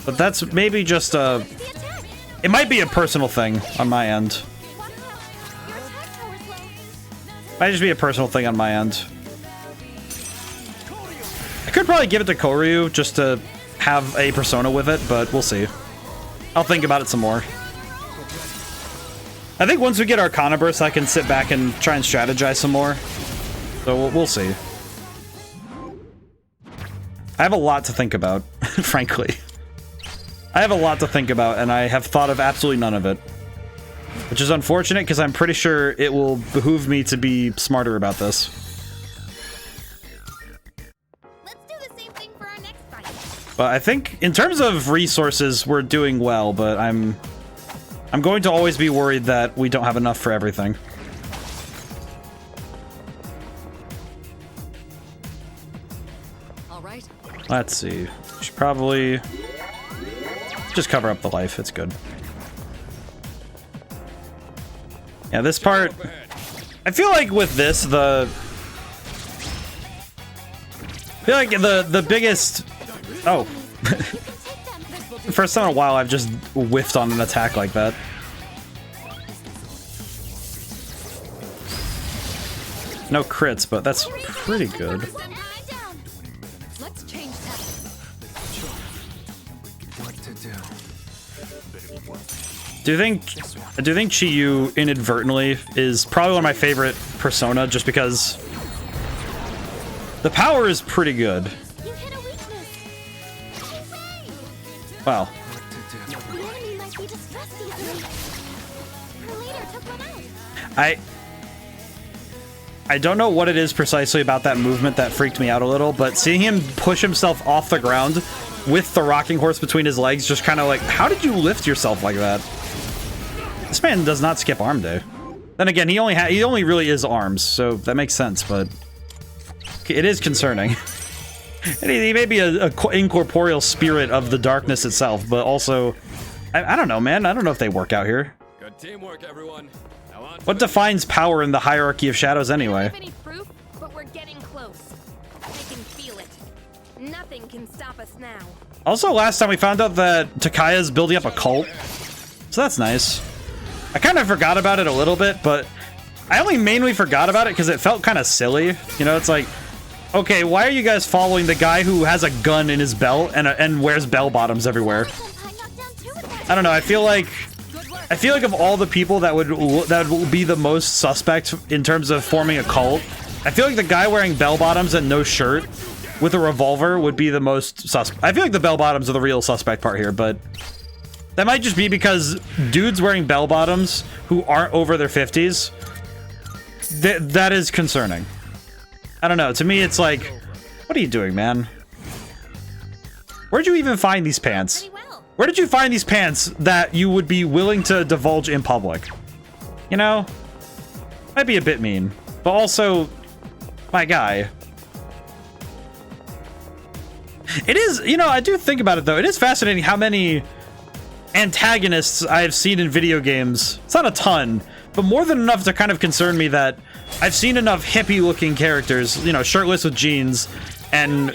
But that's maybe just it might be a personal thing on my end. Might just be a personal thing on my end. I could probably give it to Koryu just to have a persona with it, but we'll see. I'll think about it some more. I think once we get Arcana Burst, I can sit back and try and strategize some more. So we'll see. I have a lot to think about, frankly. I have a lot to think about, and I have thought of absolutely none of it. Which is unfortunate, because I'm pretty sure it will behoove me to be smarter about this. Let's do the same thing for our next fight. But I think, in terms of resources, we're doing well, but I'm going to always be worried that we don't have enough for everything. All right. Let's see. Should probably just cover up the life. It's good. Yeah, this part... I feel like with this, I feel like the biggest... Oh. First time in a while I've just whiffed on an attack like that. No crits, but that's pretty good. Let's change that. Do you think Chiyu inadvertently is probably one of my favorite persona just because the power is pretty good. You hit a weakness. Wow. The enemy might be distressed easily. Her leader took one out. I don't know what it is precisely about that movement that freaked me out a little, but seeing him push himself off the ground with the rocking horse between his legs, just kind of like, how did you lift yourself like that? This man does not skip arm day. Then again, he only really is arms, so that makes sense, but it is concerning. And he may be a incorporeal spirit of the darkness itself, but also, I don't know, man. I don't know if they work out here. Good teamwork, everyone. Now on to What the defines power in the hierarchy of shadows anyway? Don't have any proof, but we're getting close. I can feel it. Nothing can stop us now. Also, last time we found out that Takaya's building up a cult, so that's nice. I kind of forgot about it a little bit, but I only mainly forgot about it because it felt kind of silly. You know, it's like, Okay, why are you guys following the guy who has a gun in his belt and wears bell bottoms everywhere? I don't know. I feel like of all the people that would be the most suspect in terms of forming a cult, I feel like the guy wearing bell bottoms and no shirt with a revolver would be the most suspect. I feel like the bell bottoms are the real suspect part here, but that might just be because dudes wearing bell bottoms who aren't over their 50s, that is concerning. I don't know. To me, it's like, what are you doing, man? Where'd you even find these pants? Where did you find these pants that you would be willing to divulge in public? You know? Might be a bit mean. But also, my guy. It is, you know, I do think about it though. It is fascinating how many antagonists I have seen in video games. It's not a ton, but more than enough to kind of concern me that I've seen enough hippie-looking characters, you know, shirtless with jeans, and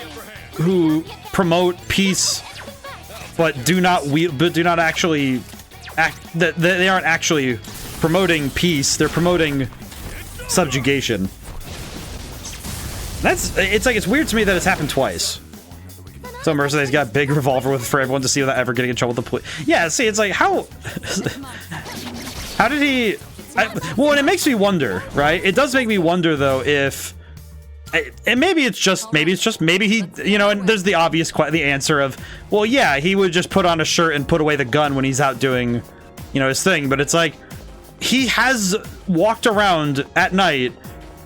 who promote peace, but do not actually act. That they aren't actually promoting peace. They're promoting subjugation. It's like, it's weird to me that it's happened twice. So Mercedes got a big revolver for everyone to see without ever getting in trouble with the police. Yeah, see, it's like, how did he? Well, and it makes me wonder, right? It does make me wonder though if, and maybe he, you know, and there's the obvious the answer of, well, yeah, he would just put on a shirt and put away the gun when he's out doing, you know, his thing. But it's like, he has walked around at night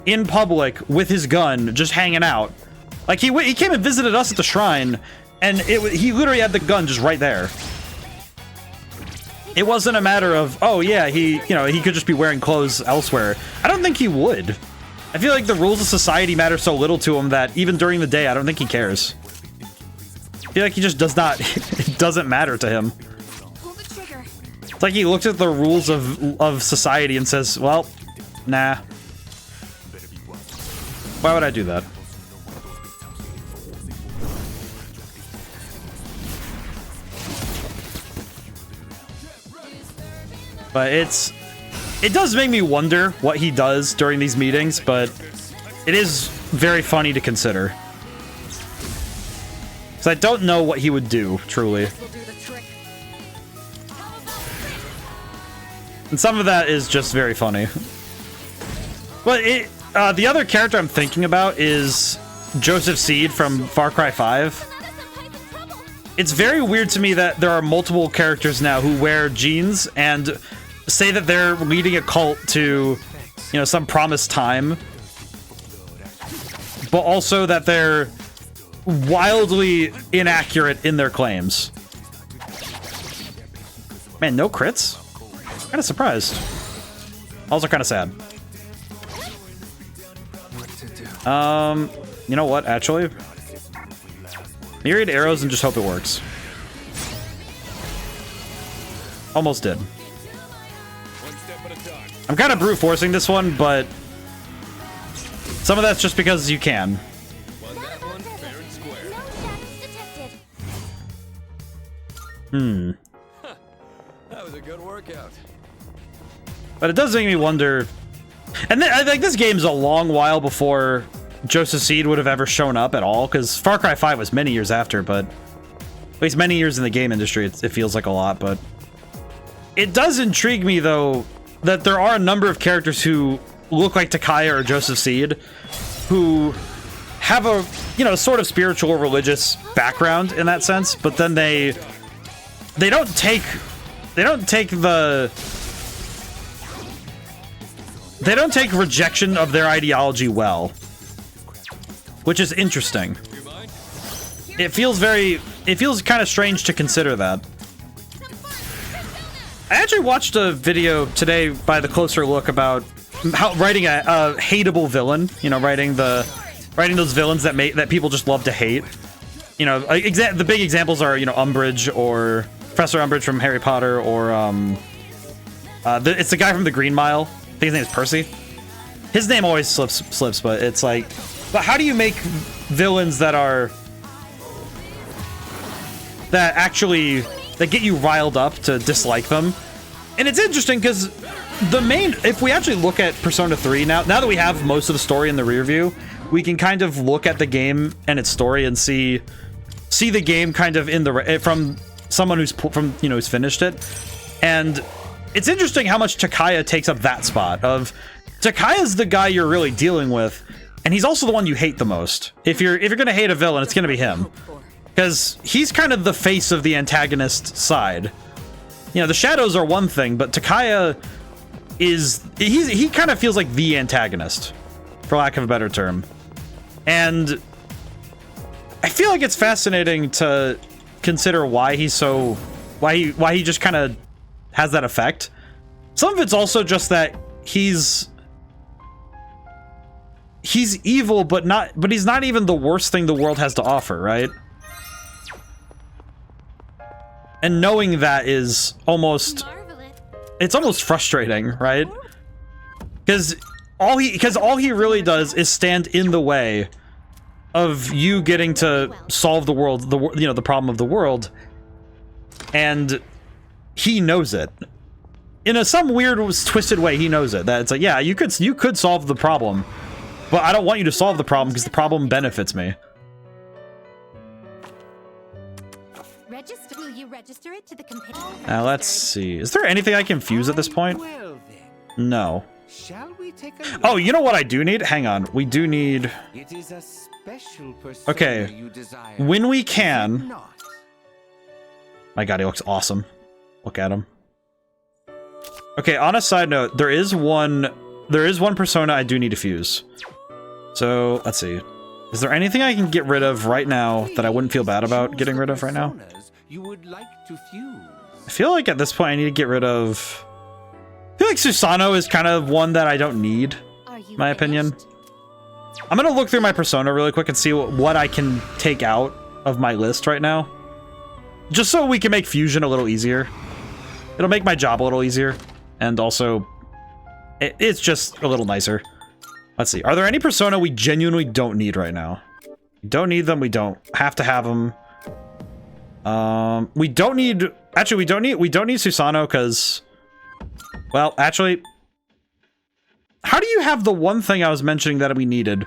in public with his gun, just hanging out. Like he came and visited us at the shrine, and he literally had the gun just right there. It wasn't a matter of, oh yeah, he could just be wearing clothes elsewhere. I don't think he would. I feel like the rules of society matter so little to him that even during the day, I don't think he cares. I feel like he just does not, it doesn't matter to him. It's like he looks at the rules of society and says, well, nah. Why would I do that? But it does make me wonder what he does during these meetings, but it is very funny to consider. Because I don't know what he would do, truly. And some of that is just very funny. But the other character I'm thinking about is Joseph Seed from Far Cry 5. It's very weird to me that there are multiple characters now who wear jeans and say that they're leading a cult to, you know, some promised time, but also that they're wildly inaccurate in their claims. Man, no crits? Kind of surprised. Also kind of sad. You know what, actually? Myriad arrows and just hope it works. Almost did. I'm kind of brute forcing this one, but some of that's just because you can. That was a good workout. But it does make me wonder. And then, I think this game's a long while before Joseph Seed would have ever shown up at all, because Far Cry 5 was many years after, but at least many years in the game industry, it feels like a lot. But it does intrigue me, though, that there are a number of characters who look like Takaya or Joseph Seed, who have a, you know, sort of spiritual or religious background in that sense, but then they don't take rejection of their ideology well, which is interesting. It feels kind of strange to consider that. I actually watched a video today by The Closer Look about how writing a hateable villain, you know, writing those villains that people just love to hate. You know, the big examples are, you know, Umbridge or Professor Umbridge from Harry Potter, or it's the guy from the Green Mile. I think his name is Percy. His name always slips, but it's like, but how do you make villains that get you riled up to dislike them? And it's interesting because if we actually look at Persona 3 now that we have most of the story in the rear view, we can kind of look at the game and its story and see the game kind of in the from someone who's who's finished it. And it's interesting how much Takaya takes up that spot of Takaya's the guy you're really dealing with, and he's also the one you hate the most. If you're gonna hate a villain, it's gonna be him, because he's kind of the face of the antagonist side. You know, the shadows are one thing, but Takaya is he kind of feels like the antagonist, for lack of a better term. And I feel like it's fascinating to consider why he's so why he just kind of has that effect. Some of it's also just that he's evil, but he's not even the worst thing the world has to offer, right? And knowing that is almost it's almost frustrating, right? Because all he really does is stand in the way of you getting to solve the world, the problem of the world, and he knows it in some weird twisted way. He knows it, that it's like, yeah, you could solve the problem, but I don't want you to solve the problem because the problem benefits me. Will you register it to the computer? Let's see. Is there anything I can fuse at this point? Well then, No. shall we take a look? Oh, you know what I do need? Hang on. We do need... It is a special persona Okay. you desire. When we Is it can... not? My god, he looks awesome. Look at him. Okay, on a side note, there is one persona I do need to fuse. So, let's see. Is there anything I can get rid of right now that I wouldn't feel bad about getting rid of right now? Personas you would like to fuse. I feel like at this point I need to get rid of... I feel like Susanoo is kind of one that I don't need, in my opinion. I'm gonna look through my persona really quick and see what I can take out of my list right now. Just so we can make fusion a little easier. It'll make my job a little easier. And also, it's just a little nicer. Let's see. Are there any persona we genuinely don't need right now? We don't need them. We don't have to have them. We don't need... Actually, we don't need Susanoo because... Well, actually... How do you have the one thing I was mentioning that we needed?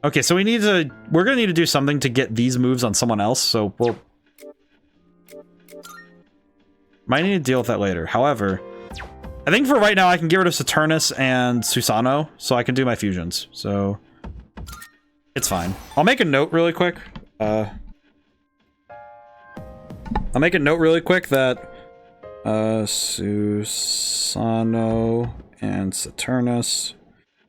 Okay, so we're gonna need to do something to get these moves on someone else, so we'll... Might need to deal with that later. However, I think for right now I can get rid of Saturnus and Susanoo, so I can do my fusions. So, it's fine. I'll make a note really quick. I'll make a note really quick that Susanoo and Saturnus,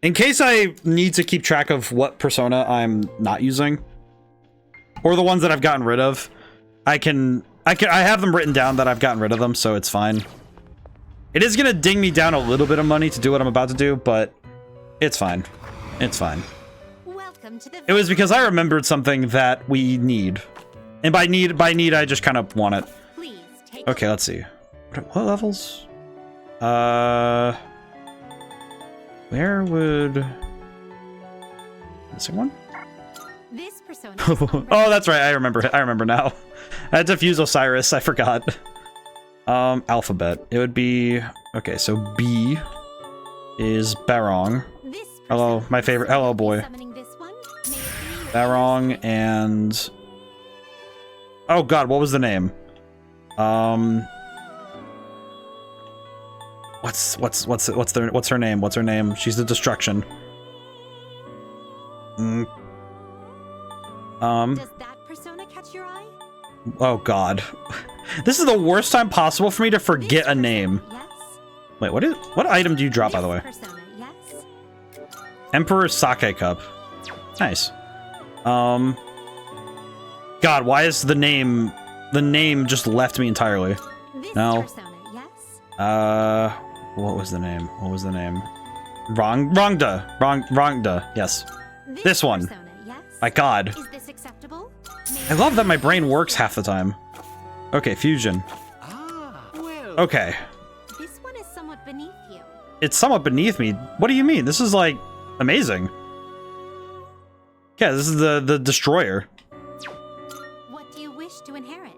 in case I need to keep track of what persona I'm not using, or the ones that I've gotten rid of, I have them written down that I've gotten rid of them, so it's fine. It is gonna ding me down a little bit of money to do what I'm about to do, but it's fine. It's fine. Welcome to the It was because I remembered something that we need. And by need, I just kind of want it. Please take Okay, let's see. What levels? Where would... Missing one? this persona. Oh, that's right. I remember now. I had to fuse Osiris. I forgot. Alphabet. It would be... Okay, so B is Barong. Hello, my favorite. Hello, boy. Barong and... Oh god, what was the name? What's her name? What's her name? She's the destruction. Does that persona catch your eye? Oh god. This is the worst time possible for me to forget a name. Yes. Wait, what item do you drop, by the way? Persona, yes. Emperor Sake Cup. Nice. God, why is the name just left me entirely? This No. persona, yes. What was the name? Wrongda, yes. This one. Persona, yes. My god. Is this acceptable? I love that my brain works half the time. Okay, fusion. Ah, well. Okay. This one is somewhat beneath you. It's somewhat beneath me. What do you mean? This is, like, amazing. Yeah, this is the destroyer. What do you wish to inherit?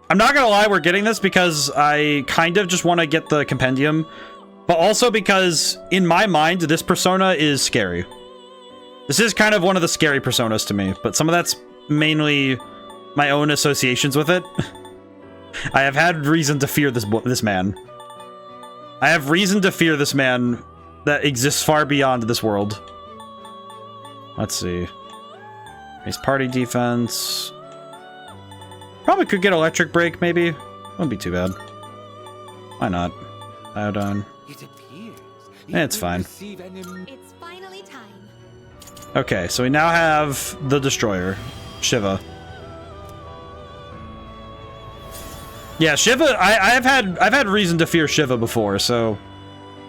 I'm not gonna lie, we're getting this because I kind of just want to get the compendium, but also because, in my mind, this persona is scary. This is kind of one of the scary personas to me, but some of that's mainly my own associations with it. I have had reason to fear this man. I have reason to fear this man that exists far beyond this world. Let's see. Raise party defense. Probably could get electric break, maybe. Wouldn't be too bad. Why not? Iodine. It appears It's fine. It's finally time. Okay, so we now have the Destroyer, Shiva. Yeah, Shiva. I've had reason to fear Shiva before, so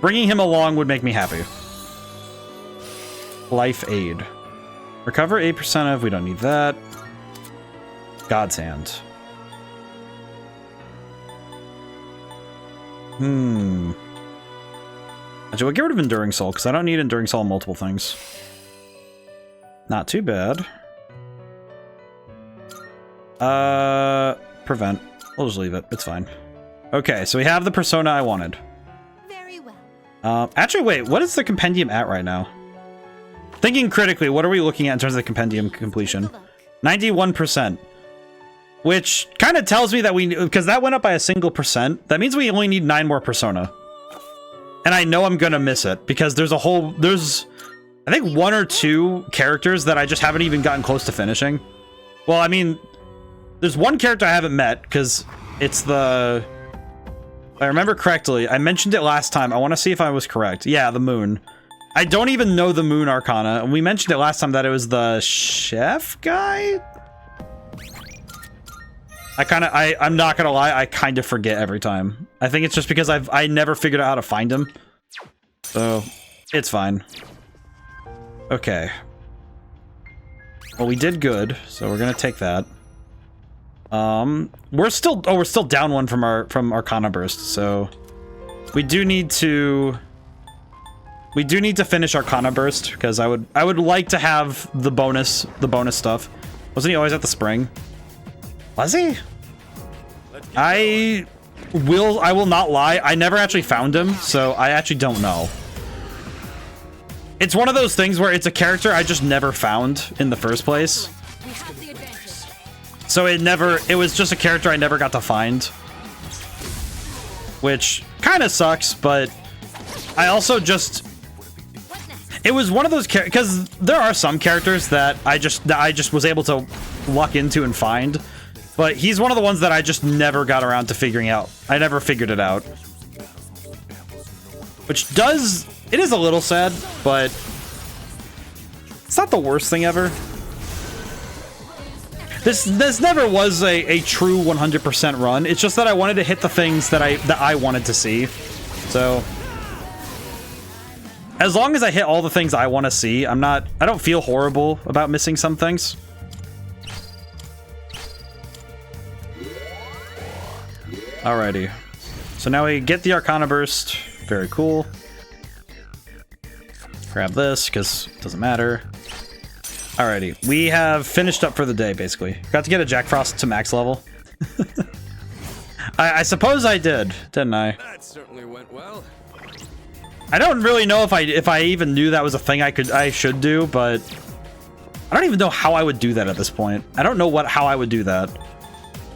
bringing him along would make me happy. Life aid. Recover 8% of. We don't need that. God's hand. Actually, we'll get rid of Enduring Soul, because I don't need Enduring Soul on multiple things. Not too bad. Prevent. We'll just leave it. It's fine. Okay, so we have the persona I wanted. Very well. Actually, wait. What is the compendium at right now? Thinking critically, what are we looking at in terms of the compendium completion? 91%. Which kind of tells me that because that went up by a single percent, that means we only need 9 more persona. And I know I'm gonna miss it, because there's I think 1 or 2 characters that I just haven't even gotten close to finishing. Well, I mean, there's one character I haven't met, because it's the... If I remember correctly, I mentioned it last time. I want to see if I was correct. Yeah, the moon. I don't even know the moon arcana, and we mentioned it last time that it was the chef guy? I'm not gonna lie, I kind of forget every time. I think it's just because I never figured out how to find him. So, it's fine. Okay. Well, we did good, so we're gonna take that. We're still down 1 from Arcana Burst, so we do need to finish Arcana Burst, because I would like to have the bonus stuff. Wasn't he always at the spring? Was he? I will not lie, I never actually found him, so I actually don't know. It's one of those things where it's a character I just never found in the first place. We have the advantage. So it was just a character I never got to find. Which kind of sucks, but I also just... It was one of those characters, because there are some characters that I just was able to luck into and find. But he's one of the ones that I just never got around to figuring out. I never figured it out. Which it is a little sad, but it's not the worst thing ever. This never was a true 100% run. It's just that I wanted to hit the things that I wanted to see. So as long as I hit all the things I want to see, I don't feel horrible about missing some things. Alrighty. So now we get the Arcana Burst. Very cool. Grab this, because it doesn't matter. Alrighty. We have finished up for the day, basically. Got to get a Jack Frost to max level. I suppose I did, didn't I? That certainly went well. I don't really know if I even knew that was a thing I should do, but I don't even know how I would do that at this point. I don't know how I would do that.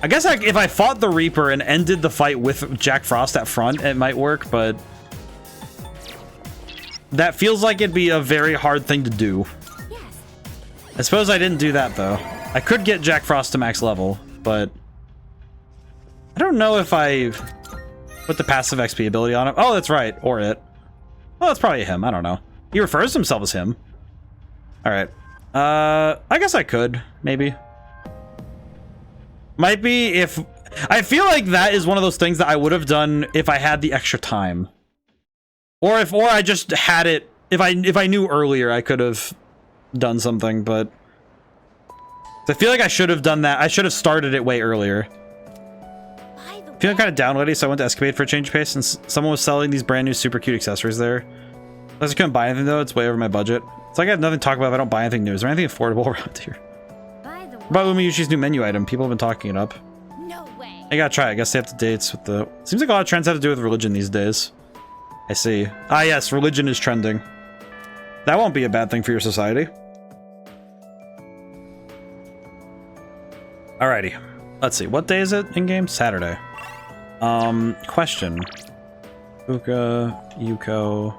I guess if I fought the Reaper and ended the fight with Jack Frost at front, it might work, but that feels like it'd be a very hard thing to do. Yes. I suppose I didn't do that, though. I could get Jack Frost to max level, but I don't know if I put the passive XP ability on him. Oh, that's right. Or it. Well, that's probably him. I don't know. He refers to himself as him. All right. I guess I could, maybe. Might be if... I feel like that is one of those things that I would have done if I had the extra time. Or I just had it... If I knew earlier, I could have done something, but... I feel like I should have done that. I should have started it way earlier. Feeling kind of down lately, so I went to Escapade for a change of pace, and someone was selling these brand new super cute accessories there. I just couldn't buy anything, though. It's way over my budget. It's like I have nothing to talk about if I don't buy anything new. Is there anything affordable around here? About Umiyushi's new menu item. People have been talking it up. No way. I gotta try it. I guess they have to dates with the... Seems like a lot of trends have to do with religion these days. I see. Ah, yes. Religion is trending. That won't be a bad thing for your society. Alrighty. Let's see. What day is it in game? Saturday. Question. Fuka, Yuko.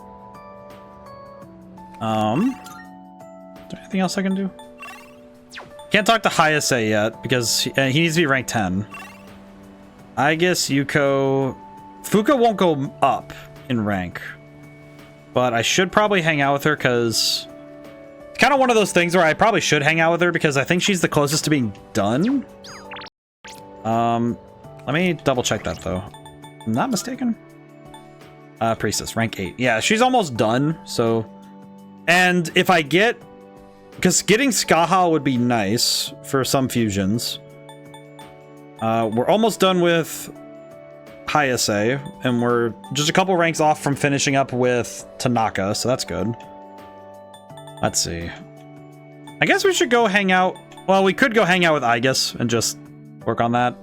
Is there anything else I can do? Can't talk to Hayase yet because he needs to be rank 10. I guess Yuko... Fuka won't go up in rank. But I should probably hang out with her because... It's kind of one of those things where I probably should hang out with her because I think she's the closest to being done. Let me double check that though. I'm not mistaken. Priestess, rank 8. Yeah, she's almost done, so... And if I get... Because getting Skaha would be nice for some fusions. We're almost done with Hayase, and we're just a couple ranks off from finishing up with Tanaka, so that's good. Let's see. I guess we should go hang out... Well, we could go hang out with Aigis and just work on that.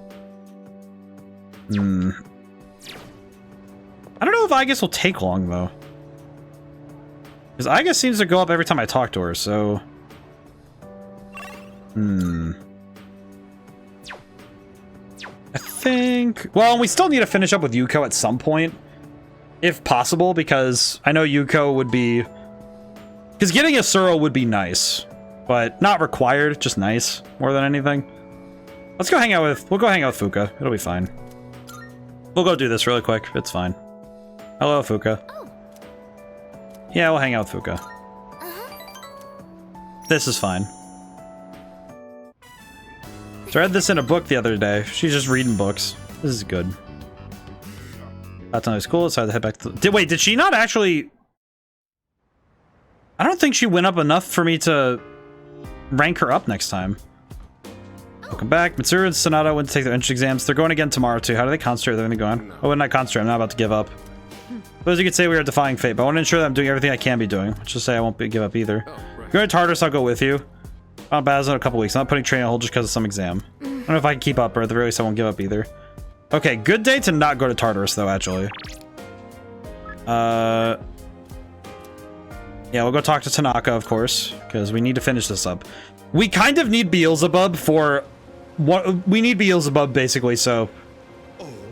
I don't know if Aigis will take long, though. Because Aigis seems to go up every time I talk to her, so... I think... Well, we still need to finish up with Yuko at some point. If possible, because I know Yuko would be... Because getting a Suro would be nice. But not required, just nice, more than anything. Let's go hang out with... We'll go hang out with Fuka. It'll be fine. We'll go do this really quick. It's fine. Hello, Fuka. Oh. Yeah, we'll hang out with Fuka. This is fine. So I read this in a book the other day. She's just reading books. This is good. That's not school. Decided to head back to... Wait, did she not actually... I don't think she went up enough for me to rank her up next time. Welcome back. Mitsuru and Sonata went to take their entrance exams. They're going again tomorrow, too. How do they concentrate? They're going to go on. Oh, when I concentrate, I'm not about to give up. Suppose you could say we are defying fate, but I want to ensure that I'm doing everything I can be doing. Let's just say I won't give up either. Going to Tartarus, I'll go with you. I'll battle in a couple weeks. I'm not putting training on hold just because of some exam. I don't know if I can keep up, or at the very least I won't give up either. Okay, good day to not go to Tartarus, though, actually. Yeah, we'll go talk to Tanaka, of course, because we need to finish this up. We kind of need Beelzebub for... What we need Beelzebub, basically, so...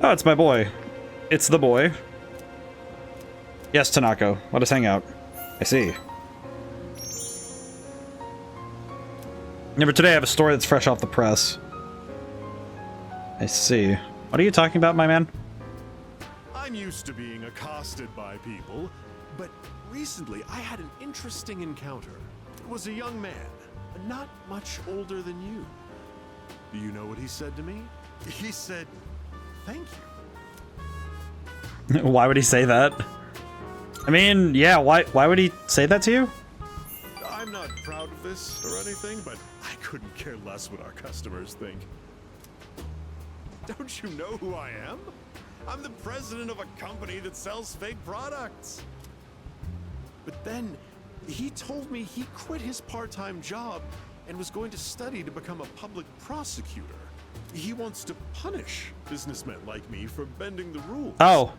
Oh, it's my boy. It's the boy. Yes, Tanaka. Let us hang out. I see. But today I have a story that's fresh off the press. I see. What are you talking about, my man? I'm used to being accosted by people, but recently I had an interesting encounter. It was a young man, not much older than you. Do you know what he said to me? He said, "Thank you." Why would he say that? I mean, yeah, why would he say that to you? I'm not proud of this or anything, but I couldn't care less what our customers think. Don't you know who I am? I'm the president of a company that sells fake products. But then he told me he quit his part-time job and was going to study to become a public prosecutor. He wants to punish businessmen like me for bending the rules. Oh.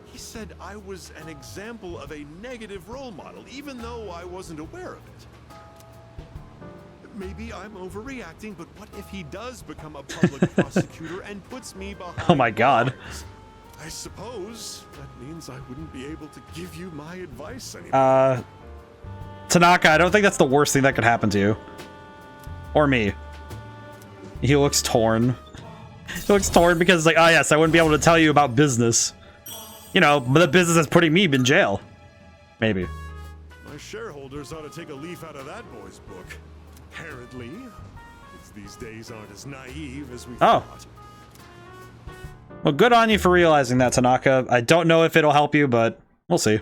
He said I was an example of a negative role model, even though I wasn't aware of it. Maybe I'm overreacting, but what if he does become a public prosecutor and puts me behind Oh my god. bars? I suppose that means I wouldn't be able to give you my advice anymore. Tanaka, I don't think that's the worst thing that could happen to you. Or me. He looks torn. He looks torn because it's like, oh yes, I wouldn't be able to tell you about business. You know, but the business that's putting me in jail. Maybe. My shareholders ought to take a leaf out of that boy's book. Apparently, kids these days aren't as naive as we thought. Well, good on you for realizing that, Tanaka. I don't know if it'll help you, but we'll see.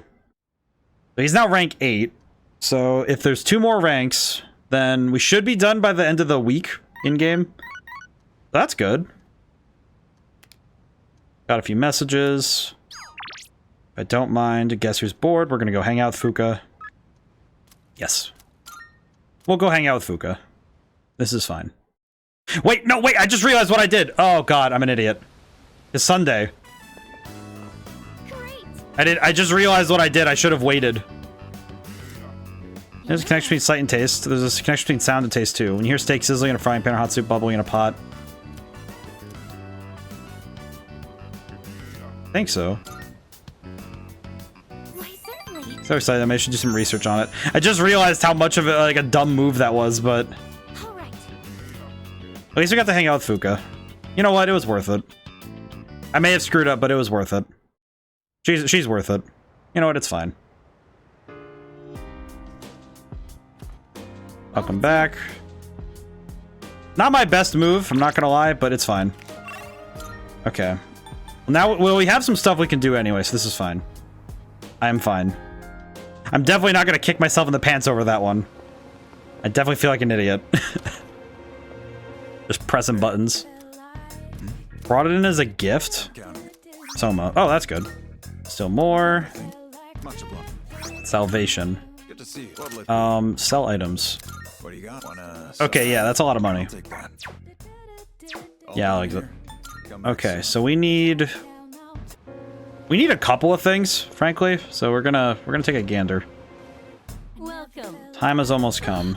But he's now rank 8. So if there's 2 more ranks, then we should be done by the end of the week in-game. That's good. Got a few messages. If I don't mind, guess who's bored? We're gonna go hang out with Fuka. Yes. We'll go hang out with Fuka. This is fine. Wait, no, wait, I just realized what I did. Oh god, I'm an idiot. It's Sunday. Great. I just realized what I did. I should have waited. There's a connection between sight and taste. There's a connection between sound and taste too. When you hear steak sizzling in a frying pan or hot soup bubbling in a pot. I think so. Why, certainly. So excited. I should do some research on it. I just realized how much of it, like, a dumb move that was, but All right. at least we got to hang out with Fuka. You know what? It was worth it. I may have screwed up, but it was worth it. She's worth it. You know what? It's fine. Welcome back. Not my best move, I'm not gonna lie, but it's fine. Okay. Now, well, we have some stuff we can do anyway, so this is fine. I'm fine. I'm definitely not gonna kick myself in the pants over that one. I definitely feel like an idiot. Just pressing buttons. Brought it in as a gift. Soma. Oh, that's good. Still more. Salvation. Sell items. What do you got? Okay, yeah, that's a lot of money. Yeah, I like that. Okay, so we need a couple of things, frankly. So we're gonna take a gander. Welcome. Time has almost come.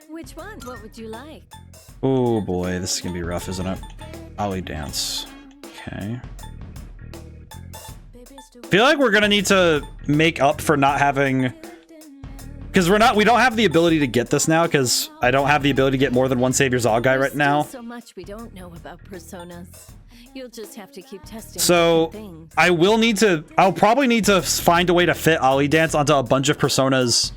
Which one? What would you like? Oh boy, this is gonna be rough, isn't it? Ollie dance. Okay. Feel like we're gonna need to make up for not having, because we don't have the ability to get this now, because I don't have the ability to get more than one Savior's All guy right now. So much we don't know about personas. You'll just have to keep testing. So things. I'll probably need to find a way to fit Ollie dance onto a bunch of personas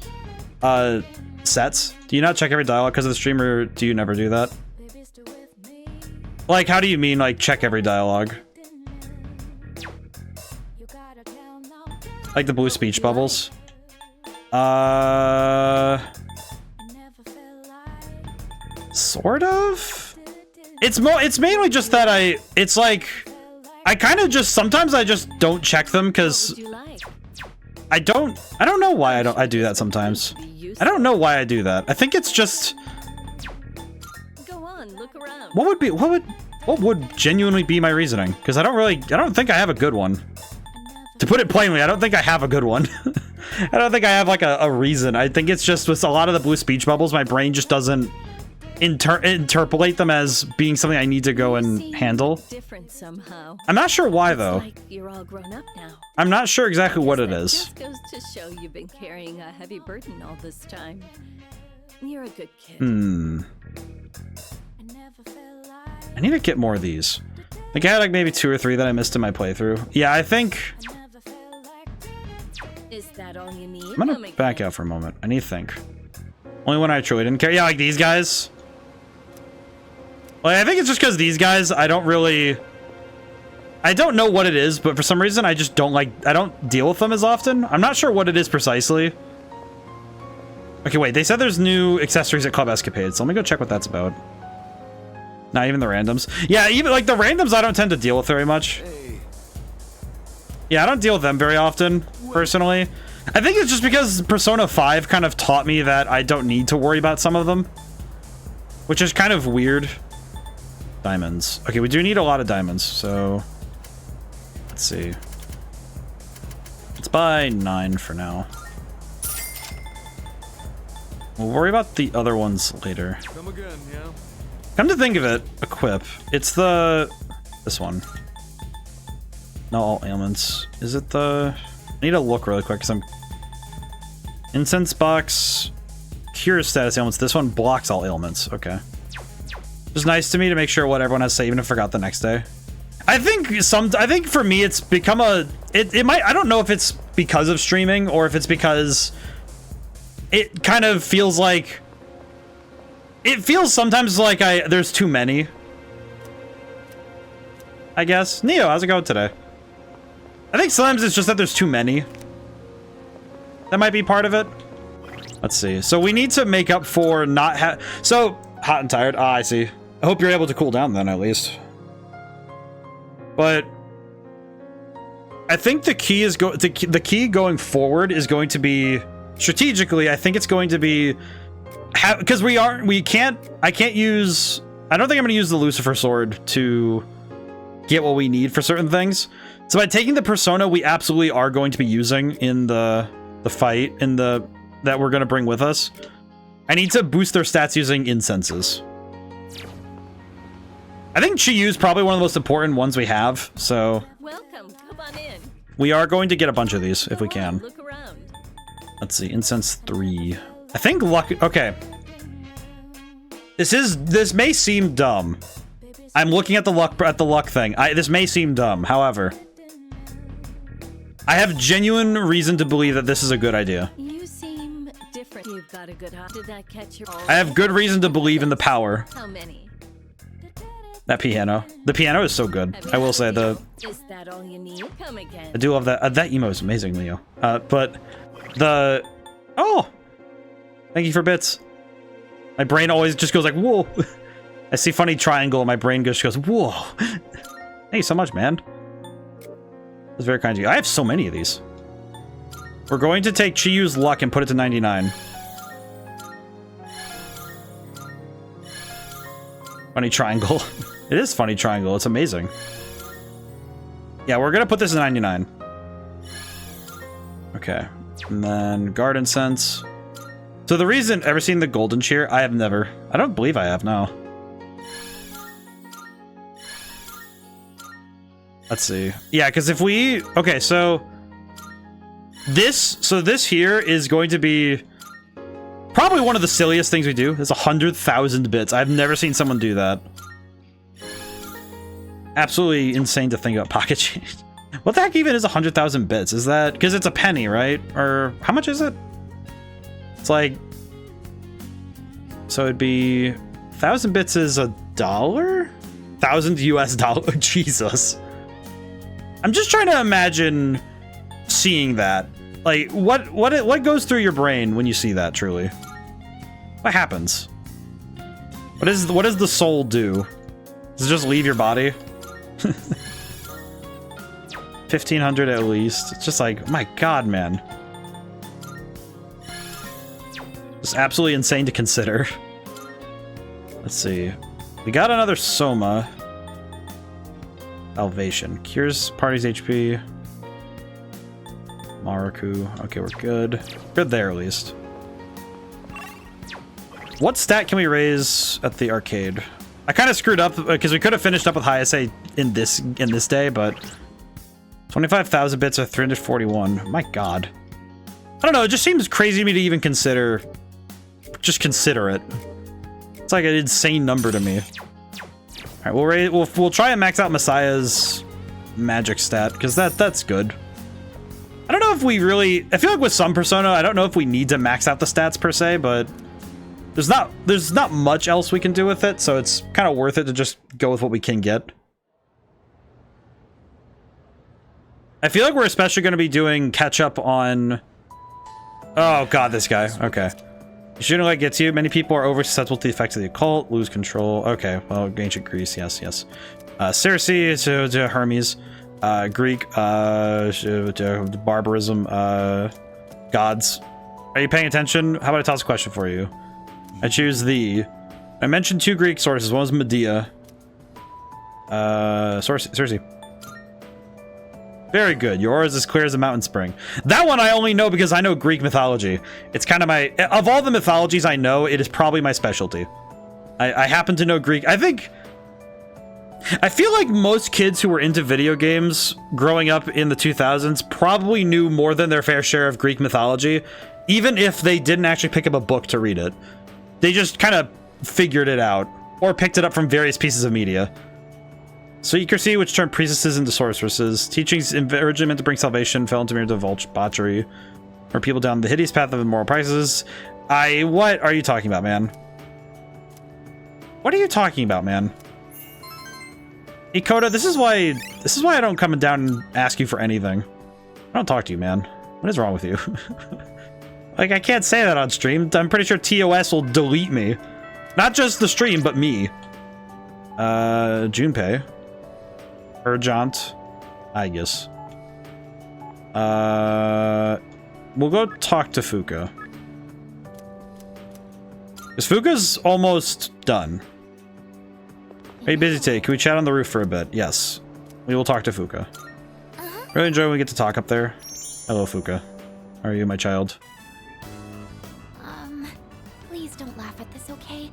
sets. Do you not check every dialogue because of the stream, or do you never do that? Like, how do you mean, like, check every dialogue? Like the blue speech bubbles? Sort of? It's mainly just that it's like, I kind of just, sometimes I just don't check them because What would you like? I don't know why I do that sometimes. I don't know why I do that. I think it's just, Go on, look around. what would genuinely be my reasoning? Because I don't think I have a good one. To put it plainly, I don't think I have a good one. I don't think I have like a reason. I think it's just with a lot of the blue speech bubbles, my brain just doesn't interpolate them as being something I need to go and handle. Different somehow. I'm not sure why though. Like you're all grown up now. I'm not sure exactly what it That is. just goes to show you've been carrying a heavy burden all this time. You're a good kid. I need to get more of these. Like I had like maybe 2 or 3 that I missed in my playthrough. Yeah, I think Is that all you need? I'm gonna back out for a moment. I need to think. Only when I truly didn't care. Yeah, like these guys. Like, I think it's just because these guys, I don't know what it is, but for some reason I just don't I don't deal with them as often. I'm not sure what it is precisely. Okay, wait, they said there's new accessories at Club Escapade, so let me go check what that's about. Not even the randoms. Yeah, even like the randoms I don't tend to deal with very much. Yeah, I don't deal with them very often, personally. I think it's just because Persona 5 kind of taught me that I don't need to worry about some of them. Which is kind of weird. Diamonds. Okay, we do need a lot of diamonds, so... Let's see. Let's buy 9 for now. We'll worry about the other ones later. Come again, yeah? Come to think of it, equip. It's this one. No, all ailments. Is it the... I need to look really quick because I'm... Incense box. Cure status ailments. This one blocks all ailments. Okay. It's nice to me to make sure what everyone has to say, even if I forgot the next day. I think for me it's become it might, I don't know if it's because of streaming or if it's because it kind of feels like sometimes like there's too many. I guess. Neo, how's it going today? I think sometimes it's just that there's too many. That might be part of it. Let's see. So we need to make up for not so hot and tired. Ah, I see. I hope you're able to cool down then at least. But I think the key is the key going forward is going to be strategically. I think it's going to be because I can't use. I don't think I'm going to use the Lucifer sword to get what we need for certain things. So by taking the persona we absolutely are going to be using in the the fight in the that we're gonna bring with us. I need to boost their stats using incenses. I think Chi Yu's probably one of the most important ones we have, so Welcome. Come on in. we are going to get a bunch of these if we Come on, can. Look around. Let's see, incense 3. I think luck. Okay. This may seem dumb. I'm looking at the luck thing. This may seem dumb. However, I have genuine reason to believe that this is a good idea. You seem different. You've got a good eye. Did that catch your? I have good reason to believe in the power. How many? That piano. The piano is so good. I will say Is that all you need? Come again. I do love that. That emo is amazing, Leo. But the oh, thank you for bits. My brain always just goes like, whoa. I see funny triangle and my brain just goes, whoa. Thank you so much, man. That's very kind of you. I have so many of these. We're going to take Chi Yu's luck and put it to 99. Funny triangle. It is funny triangle. It's amazing. Yeah, we're going to put this in 99. Okay. And then garden sense. So the reason, ever seen the golden cheer? I have never. I don't believe I have, no. Let's see. Yeah, because if we... Okay, so... this here is going to be probably one of the silliest things we do. It's 100,000 bits. I've never seen someone do that. Absolutely insane to think about pocket change. What the heck even is 100,000 bits? Is that... Because it's a penny, right? Or how much is it? It's like... So it'd be... 1,000 bits is $1? 1,000 US dollar? Jesus. I'm just trying to imagine seeing that. Like, what goes through your brain when you see that, truly? What happens? What does the soul do? Does it just leave your body? 1,500 at least. It's just like, my god, man. It's absolutely insane to consider. Let's see. We got another Soma. Salvation. Cures party's HP. Maruku. Okay, we're good. Good there, at least. What stat can we raise at the arcade? I kind of screwed up because we could have finished up with high SA in this day, but 25,000 bits or 341. My god. I don't know. It just seems crazy to me to even consider. Just consider it. It's like an insane number to me. All right, we'll try and max out Messiah's magic stat because that's good. I don't know if we really. I feel like with some Persona, I don't know if we need to max out the stats per se, but there's not much else we can do with it, so it's kind of worth it to just go with what we can get. I feel like we're especially going to be doing catch up on. Oh god, this guy. Okay. Shooting light gets you. Many people are over susceptible to the effects of the occult. Lose control. Okay, well, ancient Greece. Yes, yes. Circe to Hermes. Greek. Barbarism. Gods. Are you paying attention? How about I toss a question for you? I choose the. I mentioned 2 Greek sources. One was Medea. Circe. Very good. Your aura is as clear as a mountain spring. That one I only know because I know Greek mythology. It's kind of my... Of all the mythologies I know, it is probably my specialty. I happen to know Greek. I feel like most kids who were into video games growing up in the 2000s probably knew more than their fair share of Greek mythology, even if they didn't actually pick up a book to read it. They just kind of figured it out, or picked it up from various pieces of media. Secrecy, which turned priestesses into sorceresses. Teachings originally meant to bring salvation, fell into mere debauchery, or people down the hideous path of immoral practices. What are you talking about, man? What are you talking about, man? Ikoda, this is why I don't come down and ask you for anything. I don't talk to you, man. What is wrong with you? Like, I can't say that on stream. I'm pretty sure TOS will delete me. Not just the stream, but me. Junpei. Urgent, I guess. We'll go talk to Fuka. Because Fuka's almost done. Are you busy today? Can we chat on the roof for a bit? Yes. We will talk to Fuka. Really enjoy when we get to talk up there. Hello, Fuka. are you, my child? Please don't laugh at this, okay?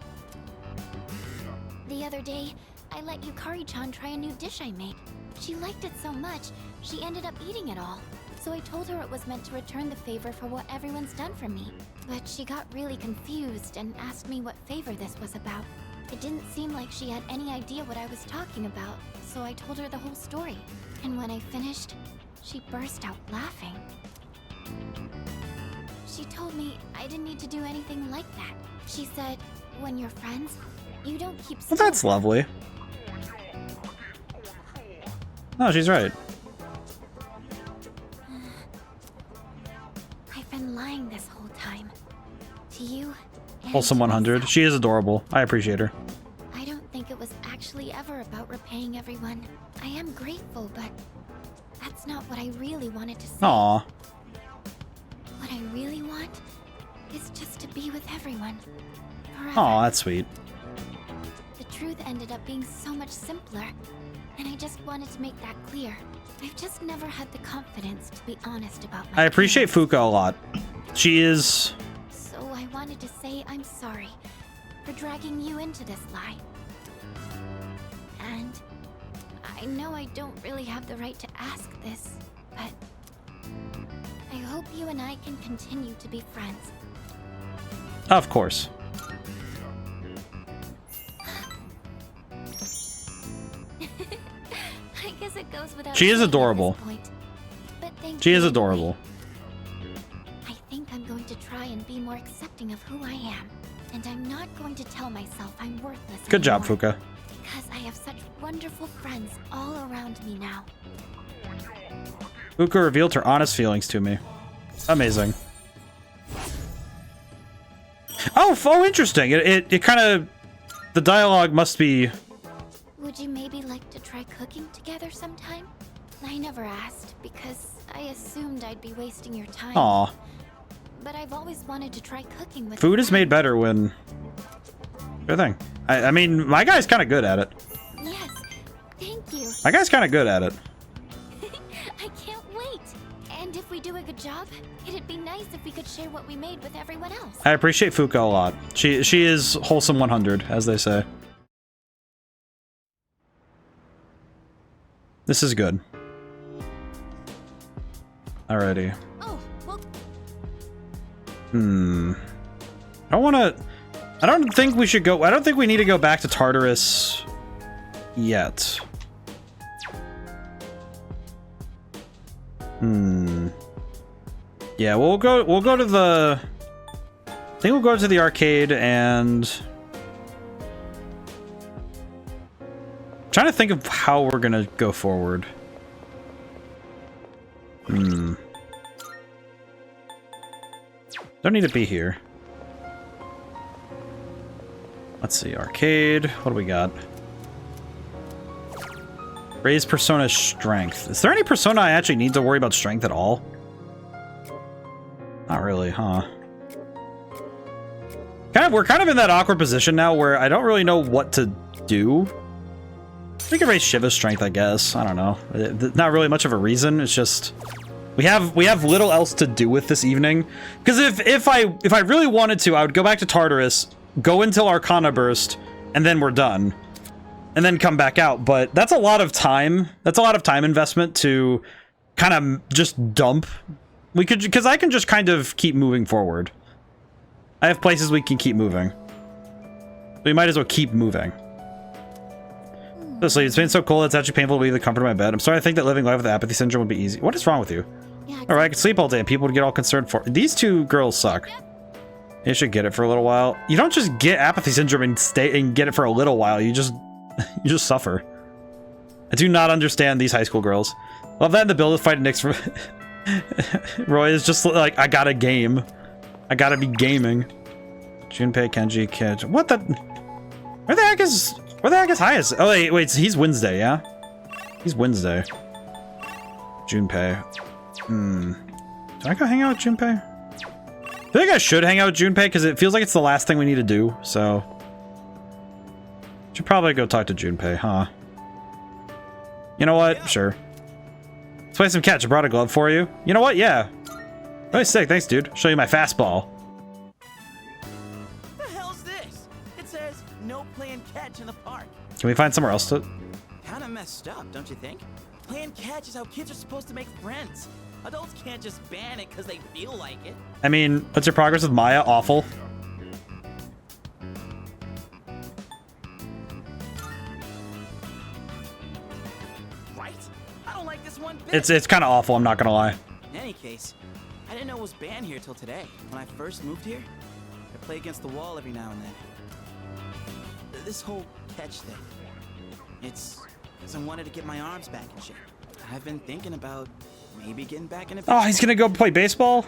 The other day, I let Yukari-chan try a new dish I made. She liked it so much, she ended up eating it all. So I told her it was meant to return the favor for what everyone's done for me. But she got really confused and asked me what favor this was about. It didn't seem like she had any idea what I was talking about, so I told her the whole story. And when I finished, she burst out laughing. She told me I didn't need to do anything like that. She said, when you're friends, you don't keep Well, that's lovely. No, she's right. I've been lying this whole time. To you and Wholesome to 100. myself. She is adorable. I appreciate her. I don't think it was actually ever about repaying everyone. I am grateful, but that's not what I really wanted to say. Aw. What I really want is just to be with everyone. Forever. Aw, that's sweet. The truth ended up being so much simpler, and I just wanted to make that clear. I've just never had the confidence to be honest about my I appreciate feelings. Fuka a lot. She is... So I wanted to say I'm sorry for dragging you into this lie. And I know I don't really have the right to ask this, but I hope you and I can continue to be friends. Of course. I guess it goes without She is saying at this adorable. point. But thank She you is anyway. adorable. I think I'm going to try and be more accepting of who I am. And I'm not going to tell myself I'm worthless Good job, anymore, Fuka. because I have such wonderful friends all around me now. Fuka revealed her honest feelings to me. Amazing. Oh, interesting. It kind of... The dialogue must be... Would you maybe like to try cooking together sometime? I never asked because I assumed I'd be wasting your time. Aw. But I've always wanted to try cooking with Food is made friends. better when... Good thing. I mean, my guy's kind of good at it. Yes, thank you. My guy's kind of good at it. I can't wait. And if we do a good job, it'd be nice if we could share what we made with everyone else. I appreciate Fuka a lot. She is wholesome 100, as they say. This is good. Alrighty. Oh, well, I don't think we should go... I don't think we need to go back to Tartarus yet. Yeah, we'll go to the... I think we'll go to the arcade and... I'm trying to think of how we're gonna go forward. Don't need to be here. Let's see, arcade. What do we got? Raise persona strength. Is there any persona I actually need to worry about strength at all? Not really, huh? We're kind of in that awkward position now where I don't really know what to do. We can raise Shiva's strength, I guess. I don't know. Not really much of a reason. It's just we have little else to do with this evening. Because if I really wanted to, I would go back to Tartarus, go until Arcana Burst, and then we're done. And then come back out. But that's a lot of time. That's a lot of time investment to kind of just dump. We could, because I can just kind of keep moving forward. I have places we can keep moving. We might as well keep moving. Honestly, it's been so cold, it's actually painful to leave the comfort of my bed. I'm sorry, I think that living life with apathy syndrome would be easy. What is wrong with you? yeah, Alright, I could sleep all day and people would get all concerned for... These two girls suck. You should get it for a little while. You don't just get apathy syndrome and stay and get it for a little while. You just suffer. I do not understand these high school girls. Love that in the build fight Nick's for... Roy is just like, I got a game. I gotta be gaming. Junpei, Kenji, Kid. What the... Where the heck is Highest? Oh, wait, he's Wednesday, yeah? He's Wednesday. Junpei. Do I go hang out with Junpei? I think I should hang out with Junpei because it feels like it's the last thing we need to do, so... Should probably go talk to Junpei, huh? You know what? Sure. Let's play some catch. I brought a glove for you. You know what? Yeah. Oh, sick. Thanks, dude. Show you my fastball. The hell's this? It says no playing catch in the park. Can we find somewhere else to... Kinda messed up, don't you think? Playing catch is how kids are supposed to make friends. Adults can't just ban it because they feel like it. I mean, what's your progress with Maya? Awful. Right? I don't like this one bit. It's kind of awful, I'm not gonna lie. In any case, I didn't know it was banned here till today. When I first moved here, I play against the wall every now and then. This whole catch thing, it's because I wanted to get my arms back in shape. I've been thinking about maybe getting back in a... Oh, he's gonna go play baseball?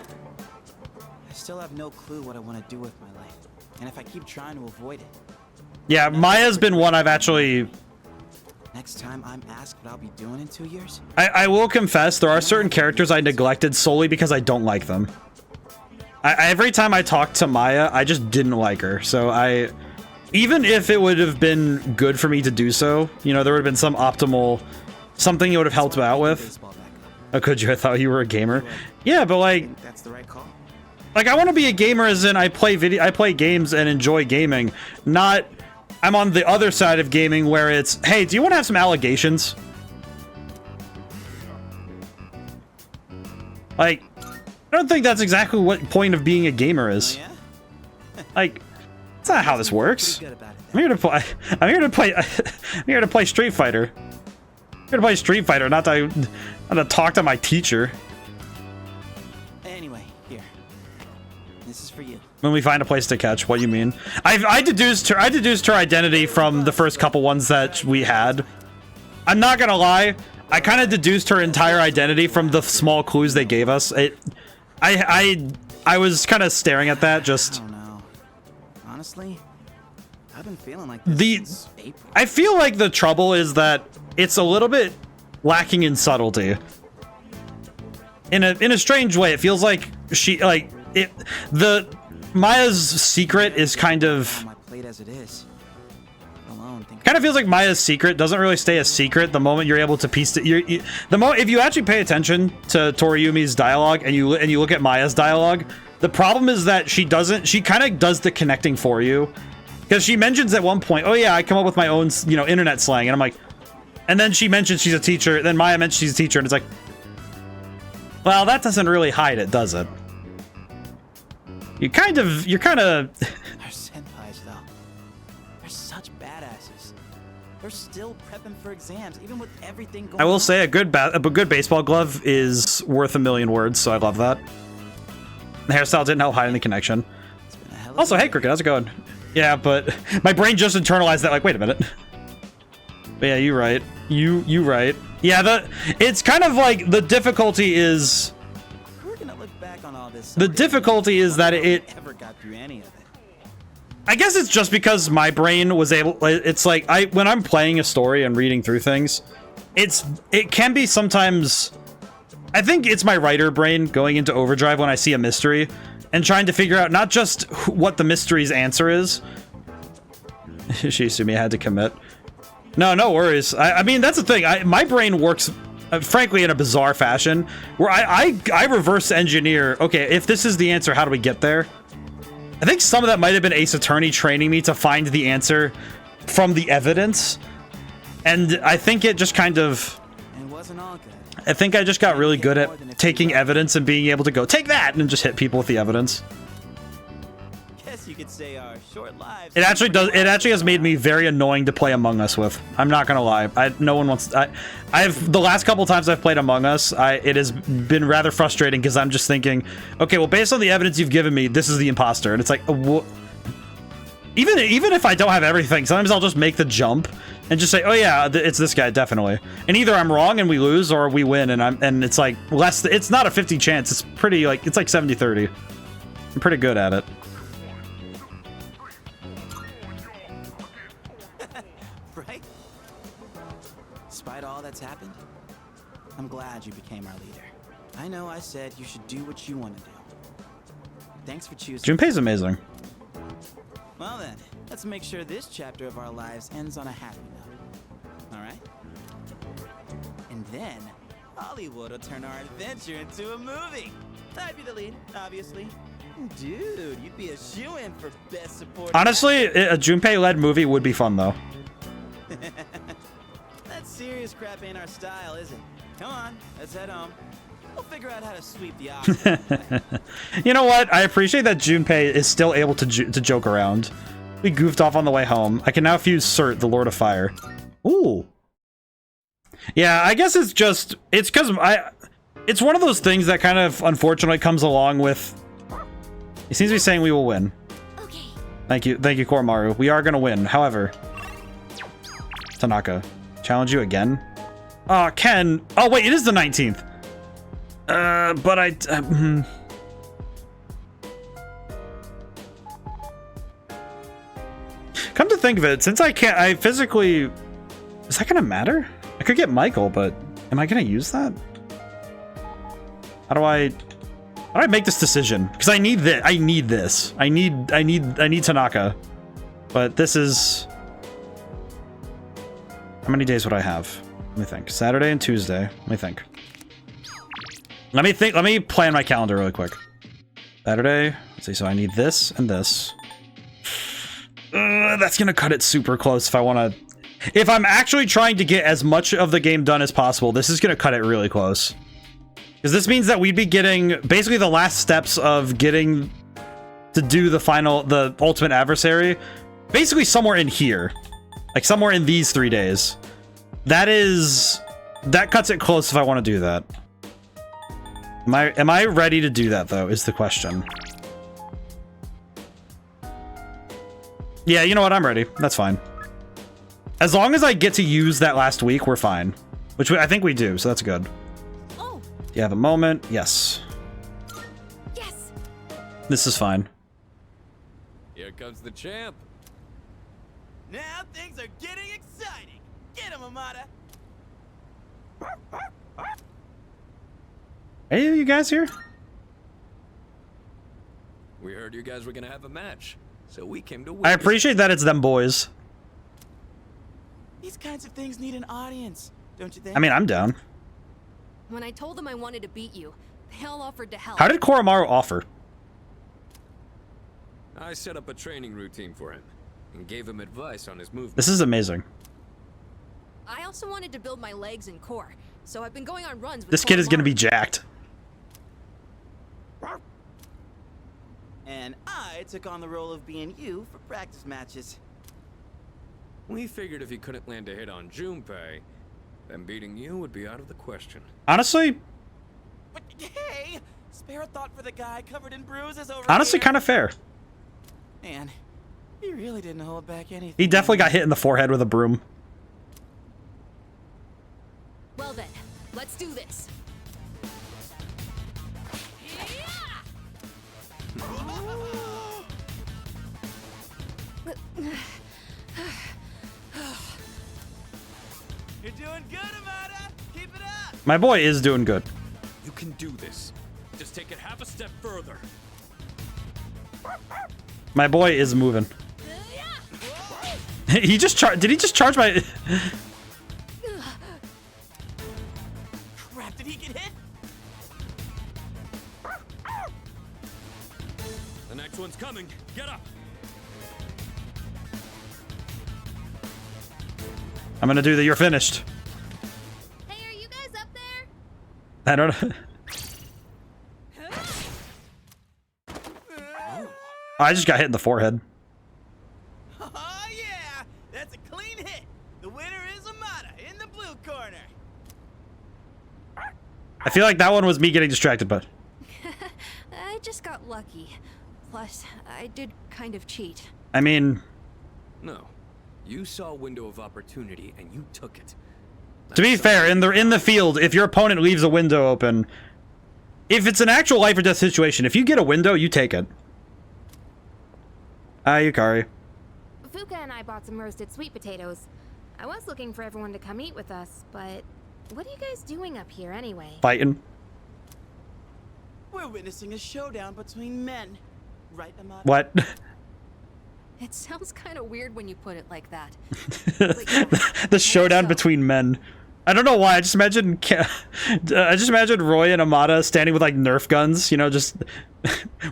I still have no clue what I want to do with my life. And if I keep trying to avoid it... Yeah, Maya's been one I've actually... Next time I'm asked what I'll be doing in 2 years... I will confess, there are certain characters I neglected solely because I don't like them. Every time I talked to Maya, I just didn't like her. So even if it would have been good for me to do so, you know, there would have been some optimal... Something you would have helped me out with. Oh, could you? I thought you were a gamer. Yeah, but like... That's the right call. Like, I want to be a gamer as in I play games and enjoy gaming. Not... I'm on the other side of gaming where it's, hey, do you want to have some allegations? Like, I don't think that's exactly what point of being a gamer is. Oh, yeah? Like, that's not how this works. Pretty good about it, I'm here to play. I'm here to play Street Fighter. I'm here to play Street Fighter, not to talk to my teacher. Anyway, here. This is for you. When we find a place to catch, what do you mean? I deduced her identity from the first couple ones that we had. I'm not gonna lie, I kind of deduced her entire identity from the small clues they gave us. I was kind of staring at that, just... I don't know. Honestly, I've been feeling like this since April. I feel like the trouble is that it's a little bit lacking in subtlety. In a strange way, it feels like Maya's secret is kind of... On my plate as it is. Alone, Kind of feels like Maya's secret doesn't really stay a secret the moment you're able to piece it. If you actually pay attention to Toriumi's dialogue and you look at Maya's dialogue, the problem is that she kind of does the connecting for you, because she mentions at one point, oh yeah, I come up with my own, internet slang, and I'm like, and then she mentions she's a teacher, then Maya mentions she's a teacher, and it's like, well, that doesn't really hide it, does it? You're kind of Our senpais, though, they're such badasses. They're still prepping for exams, even with everything going on. I will say a good baseball glove is worth a million words, so I love that. The hairstyle didn't help hiding the connection. It's been a hell of Also, a hey, year. Cricket, how's it going? Yeah, but my brain just internalized that, like, wait a minute. But yeah, you're right. You right. Yeah, it's kind of like the difficulty is... We're gonna look back on all this. The difficulty is that it... Ever got through any of it. I guess it's just because my brain was able... It's like, when I'm playing a story and reading through things, it can be sometimes... I think it's my writer brain going into overdrive when I see a mystery and trying to figure out not just what the mystery's answer is. Shizumi had to commit. No worries. I mean, that's the thing. My brain works, frankly, in a bizarre fashion where I reverse engineer. Okay, if this is the answer, how do we get there? I think some of that might have been Ace Attorney training me to find the answer from the evidence. And I think it just kind of... And it wasn't all good. I think I just got really good at taking evidence and being able to go, take that, and just hit people with the evidence. Guess you could say our short lives. It actually has made me very annoying to play Among Us with. I'm not gonna lie. The last couple times I've played Among Us, it has been rather frustrating because I'm just thinking, okay, well, based on the evidence you've given me, this is the imposter, and it's like, even if I don't have everything, sometimes I'll just make the jump and just say, oh yeah, it's this guy, definitely. And either I'm wrong and we lose, or we win, and it's like less. It's not a 50 chance. It's pretty like 70-30. I'm pretty good at it. Right? Despite all that's happened, I'm glad you became our leader. I know I said you should do what you want to do. Thanks for choosing. Junpei's amazing. Well then, let's make sure this chapter of our lives ends on a happy note. All right? And then Hollywood will turn our adventure into a movie. I'd be the lead, obviously. Dude, you'd be a shoo-in for best supporting. Honestly, a Junpei-led movie would be fun, though. That serious crap ain't our style, is it? Come on, let's head home. We'll figure out how to sweep the Oscar. You know what? I appreciate that Junpei is still able to joke around. We goofed off on the way home. I can now fuse Cert, the Lord of Fire. Ooh. Yeah, I guess it's just... It's because it's one of those things that kind of, unfortunately, comes along with... He seems to be saying we will win. Okay. Thank you, Koromaru. We are gonna win. However... Tanaka, challenge you again? Ken... Oh, wait, it is the 19th. But I... Come to think of it, since I physically... Is that gonna matter? I could get Michael, but am I gonna use that? How do I make this decision? Because I need this. I need Tanaka. But this is... How many days would I have? Let me think. Saturday and Tuesday. Let me think. Let me plan my calendar really quick. Saturday. Let's see. So I need this and this. That's gonna cut it super close if I want to... If I'm actually trying to get as much of the game done as possible, this is gonna cut it really close. Because this means that we'd be getting basically the last steps of getting to do the ultimate adversary, basically somewhere in here. Like somewhere in these 3 days. That cuts it close if I want to do that. Am I ready to do that though, is the question. Yeah, you know what? I'm ready. That's fine. As long as I get to use that last week, we're fine. Which I think we do, so that's good. Oh. Do you have a moment? Yes. Yes. This is fine. Here comes the champ. Now things are getting exciting. Get him, Amada. Hey, you guys here? We heard you guys were gonna have a match, so we came to I appreciate that it's them boys. These kinds of things need an audience, don't you think? I mean, I'm down. When I told them I wanted to beat you, they all offered to help. How did Koromaru offer? I set up a training routine for him and gave him advice on his movement. This is amazing. I also wanted to build my legs and core, so I've been going on runs with This kid is gonna be Koromaru. jacked. And I took on the role of being you for practice matches. We figured if he couldn't land a hit on Junpei, then beating you would be out of the question. Honestly, But hey, spare a thought for the guy covered in bruises over honestly, here. kind of fair. Man, he really didn't hold back anything. He definitely got hit in the forehead with a broom. Well then, let's do this. You're doing good, Amada. Keep it up. My boy is doing good. You can do this. Just take it half a step further. My boy is moving. He just did he just charge my... Crap, did he get hit? The next one's coming. Get up. I'm gonna do the you're finished. Hey, are you guys up there? I don't know. I just got hit in the forehead. Oh yeah, that's a clean hit. The winner is Amada in the blue corner. I feel like that one was me getting distracted, but... I just got lucky. Plus, I did kind of cheat. I mean... No. You saw a window of opportunity and you took it. To be fair, in the field, if your opponent leaves a window open... If it's an actual life or death situation, if you get a window, you take it. Hi, Yukari. Fuka and I bought some roasted sweet potatoes. I was looking for everyone to come eat with us, but what are you guys doing up here anyway? Fighting. We're witnessing a showdown between men. Right, Amada? What? It sounds kind of weird when you put it like that. The showdown between men. I don't know why. I just imagine Roy and Amada standing with like Nerf guns. You know, just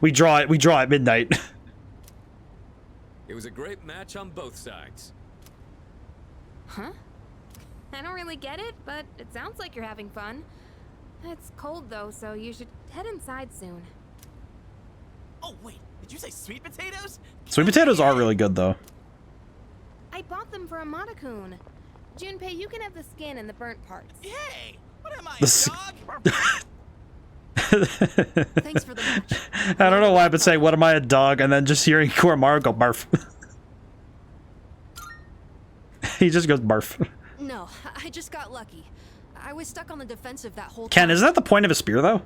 we draw at midnight. It was a great match on both sides. Huh? I don't really get it, but it sounds like you're having fun. It's cold though, so you should head inside soon. Oh wait, did you say sweet potatoes? Sweet potatoes are really good though. I bought them for Amada-kun. Junpei, you can have the skin and the burnt parts. Yay! What am I, The a s- dog? Thanks for the match. I don't know why I've been saying, what am I, a dog? And then just hearing Koromaru go barf. He just goes barf. No, I just got lucky. I was stuck on the defensive that whole Ken, time. isn't that the point of a spear though?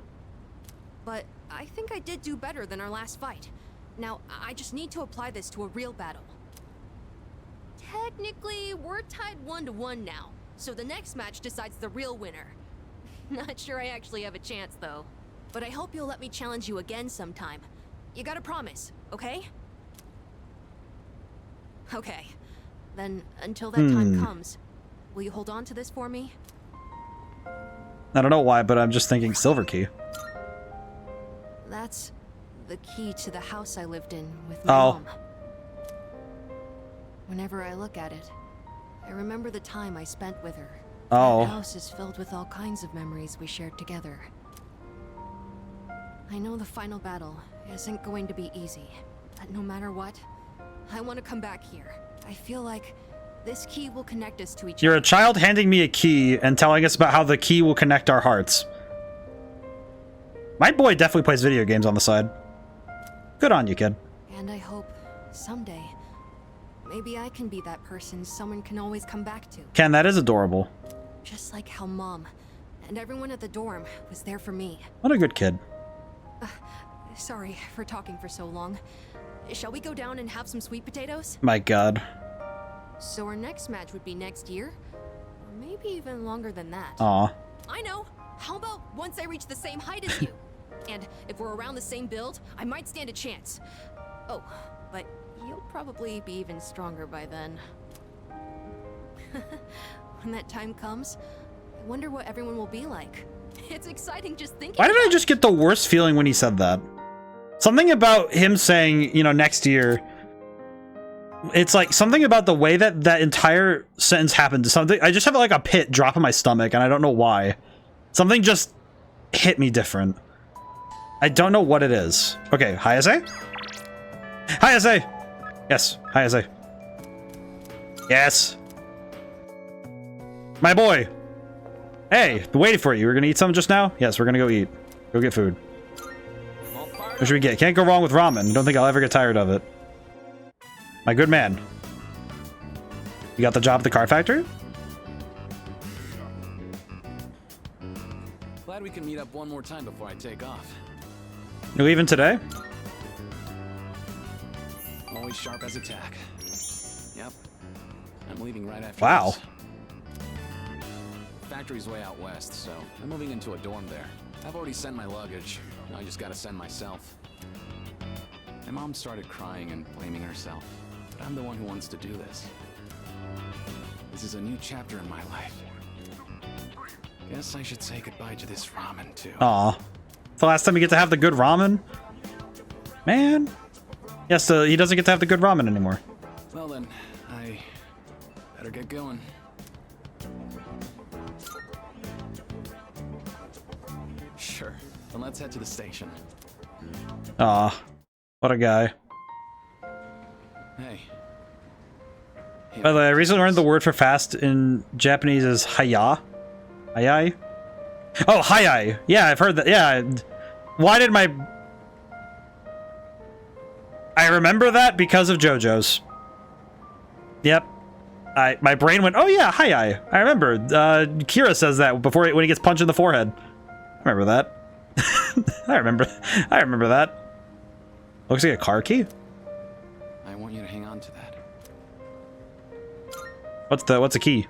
But I think I did do better than our last fight. Now, I just need to apply this to a real battle. Technically, we're tied 1-1 now, so the next match decides the real winner. Not sure I actually have a chance, though. But I hope you'll let me challenge you again sometime. You gotta promise, okay? Okay. Then, until that time comes, will you hold on to this for me? I don't know why, but I'm just thinking silver key. That's the key to the house I lived in with my Oh. mom. Whenever I look at it, I remember the time I spent with her. Oh. That house is filled with all kinds of memories we shared together. I know the final battle isn't going to be easy, but no matter what, I want to come back here. I feel like this key will connect us to each You're other. a child handing me a key and telling us about how the key will connect our hearts. My boy definitely plays video games on the side. Good on you, kid. And I hope someday, maybe I can be that person someone can always come back to. Ken, that is adorable. Just like how Mom and everyone at the dorm was there for me. What a good kid. Sorry for talking for so long. Shall we go down and have some sweet potatoes? My god. So our next match would be next year? Or maybe even longer than that. Aw. I know! How about once I reach the same height as you? And if we're around the same build, I might stand a chance. Oh, but you'll probably be even stronger by then. When that time comes, I wonder what everyone will be like. It's exciting just thinking Why did I about just get the worst feeling when he said that? Something about him saying, you know, next year. It's like something about the way that that entire sentence happened. Something I just have like a pit drop in my stomach, and I don't know why. Something just hit me different. I don't know what it is. Okay, Hayase? Hayase! Yes, Hayase. Yes. My boy. Hey, been waiting for you. We're gonna eat something just now? Yes, we're gonna go eat. Go get food. What should we get? Can't go wrong with ramen. Don't think I'll ever get tired of it. My good man. You got the job at the car factory? Glad we can meet up one more time before I take off. You leaving today? I'm always sharp as a tack. Yep. I'm leaving right after Wow. this. Factory's way out west, so I'm moving into a dorm there. I've already sent my luggage. Now I just gotta send myself. My mom started crying and blaming herself, but I'm the one who wants to do this. This is a new chapter in my life. Guess I should say goodbye to this ramen too. Aw. It's the last time you get to have the good ramen? Man. Yes, he doesn't get to have the good ramen anymore. Well then, I better get going. Sure. Then let's head to the station. Aw. What a guy. Hey. By the way, I recently learned the word for fast in Japanese is haya. Hayai? Oh, hayai. Yeah, I've heard that. Yeah. Why did my... I remember that because of JoJo's. Yep. My brain went, oh yeah, hayai. I remember. Kira says that before when he gets punched in the forehead. I remember that. I remember that. Looks like a car key. I want you to hang on to that. What's a key?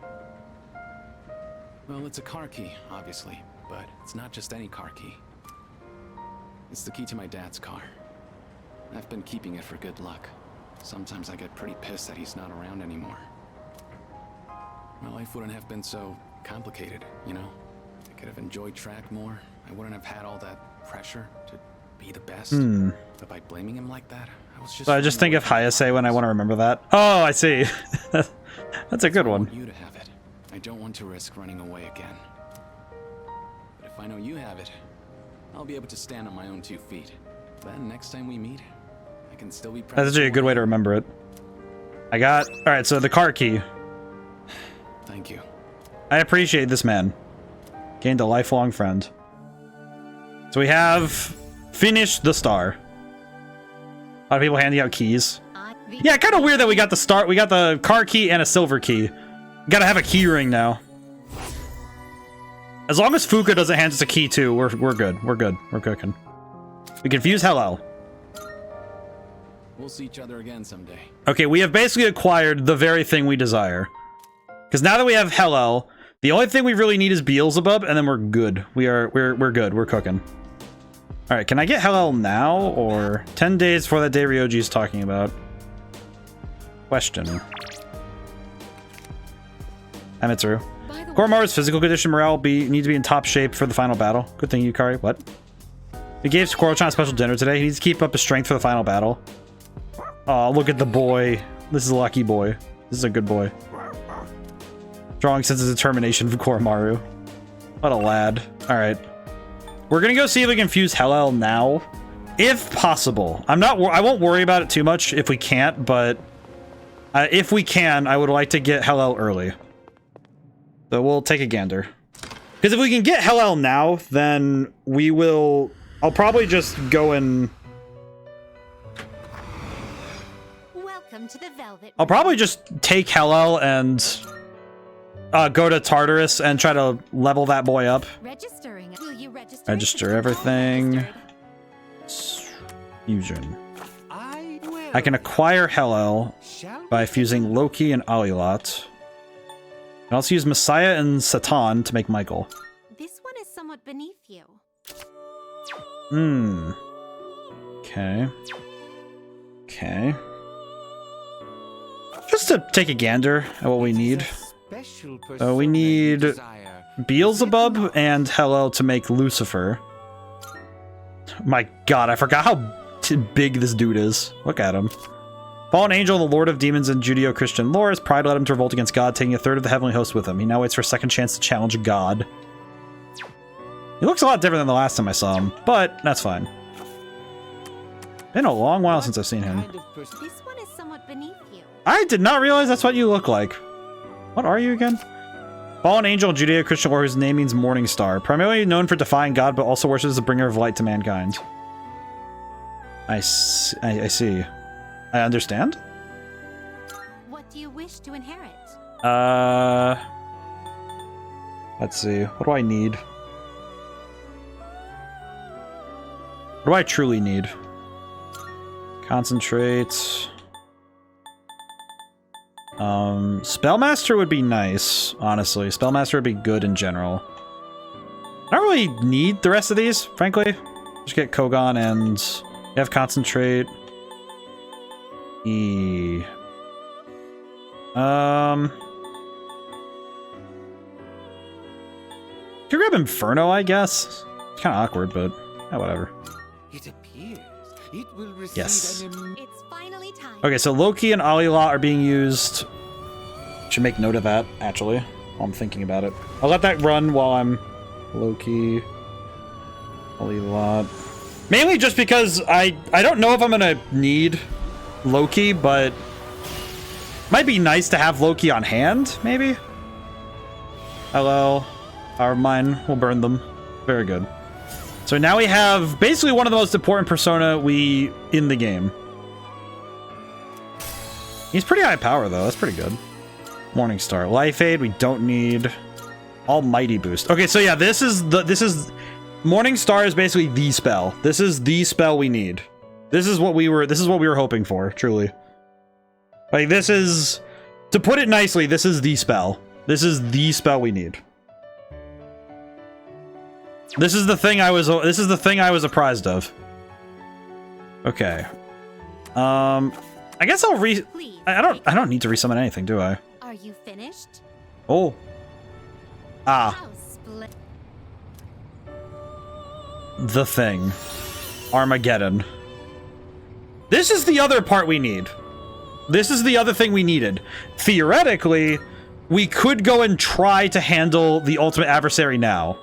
Well, it's a car key, obviously, but it's not just any car key. It's the key to my dad's car. I've been keeping it for good luck. Sometimes I get pretty pissed that he's not around anymore. My life wouldn't have been so complicated, you know? I could have enjoyed track more. I wouldn't have had all that pressure to be the best. But by blaming him like that, I was just... So I just think of Hayase when I want to remember that. Oh, I see. That's a good one. I want you to have it. I don't want to risk running away again. But if I know you have it, I'll be able to stand on my own 2 feet. Then next time we meet, I can still be present. That's actually a good way to remember it. I got... Alright, so the car key. Thank you. I appreciate this man. Gained a lifelong friend. So we have finished the star. A lot of people handing out keys. Yeah, kind of weird that we got the star. We got the car key and a silver key. Gotta have a key ring now. As long as Fuka doesn't hand us a key too, we're good. We're good. We're cooking. We confuse Hellel. We'll see each other again someday. Okay, we have basically acquired the very thing we desire. Because now that we have Hellel, the only thing we really need is Beelzebub, and then we're good. We're good. We're cooking. All right, can I get Hellel now, or 10 days before that day Ryoji's talking about? Question. Amitsuru. Koromaru's physical condition morale need to be in top shape for the final battle. Good thing, Yukari. What? We gave Koro-chan a special dinner today. He needs to keep up his strength for the final battle. Oh, look at the boy. This is a lucky boy. This is a good boy. Strong sense of determination from Koromaru. What a lad. Alright. We're gonna go see if we can fuse Hellel now. If possible. I won't worry about it too much if we can't, but... if we can, I would like to get Hellel early. So we'll take a gander. Because if we can get Hellel now, then we will... I'll probably just go and... Welcome to the Velvet. I'll probably just take Hellel and go to Tartarus and try to level that boy up. Registering. Will you register? Register everything. Fusion. I can acquire Hellel by fusing Loki and Alilat. I can also use Messiah and Satan to make Michael. This one is somewhat beneath you. Okay. Okay. Just to take a gander at what we need. So we need Beelzebub and Hellel to make Lucifer. My god, I forgot how big this dude is. Look at him. Fallen angel, the lord of demons in Judeo-Christian lore, his pride led him to revolt against God, taking a third of the heavenly host with him. He now waits for a second chance to challenge God. He looks a lot different than the last time I saw him, but that's fine. Been a long while since I've seen him. This one is somewhat beneath you. I did not realize that's what you look like. What are you again? Fallen angel in Judeo-Christian lore, whose name means morning star. Primarily known for defying God, but also worshipped as the bringer of light to mankind. I see. I understand? What do you wish to inherit? Let's see. What do I need? What do I truly need? Concentrate. Spellmaster would be nice, honestly. Spellmaster would be good in general. I don't really need the rest of these, frankly. Just get Kogan and have Concentrate. Could grab Inferno, I guess. It's kind of awkward, but yeah, whatever. It appears it will receive Yes. It's finally time. Okay, so Loki and Alila are being used. Should make note of that, actually, while I'm thinking about it. I'll let that run while I'm Loki, Alila. Mainly just because I don't know if I'm gonna need Loki, but might be nice to have Loki on hand, maybe? Hello. Our mine. We'll burn them. Very good. So now we have basically one of the most important persona in the game. He's pretty high power though. That's pretty good. Morningstar. Life Aid, we don't need. Almighty Boost. Okay, so yeah, this is Morningstar is basically the spell. This is the spell we need. This is what we were hoping for, truly. Like, this is, to put it nicely, this is the spell. This is the spell we need. This is the thing I was apprised of. Okay. I guess I'll I don't need to resummon anything, do I? Are you finished? Oh. Ah. The thing. Armageddon. This is the other part we need. This is the other thing we needed. Theoretically, we could go and try to handle the ultimate adversary now.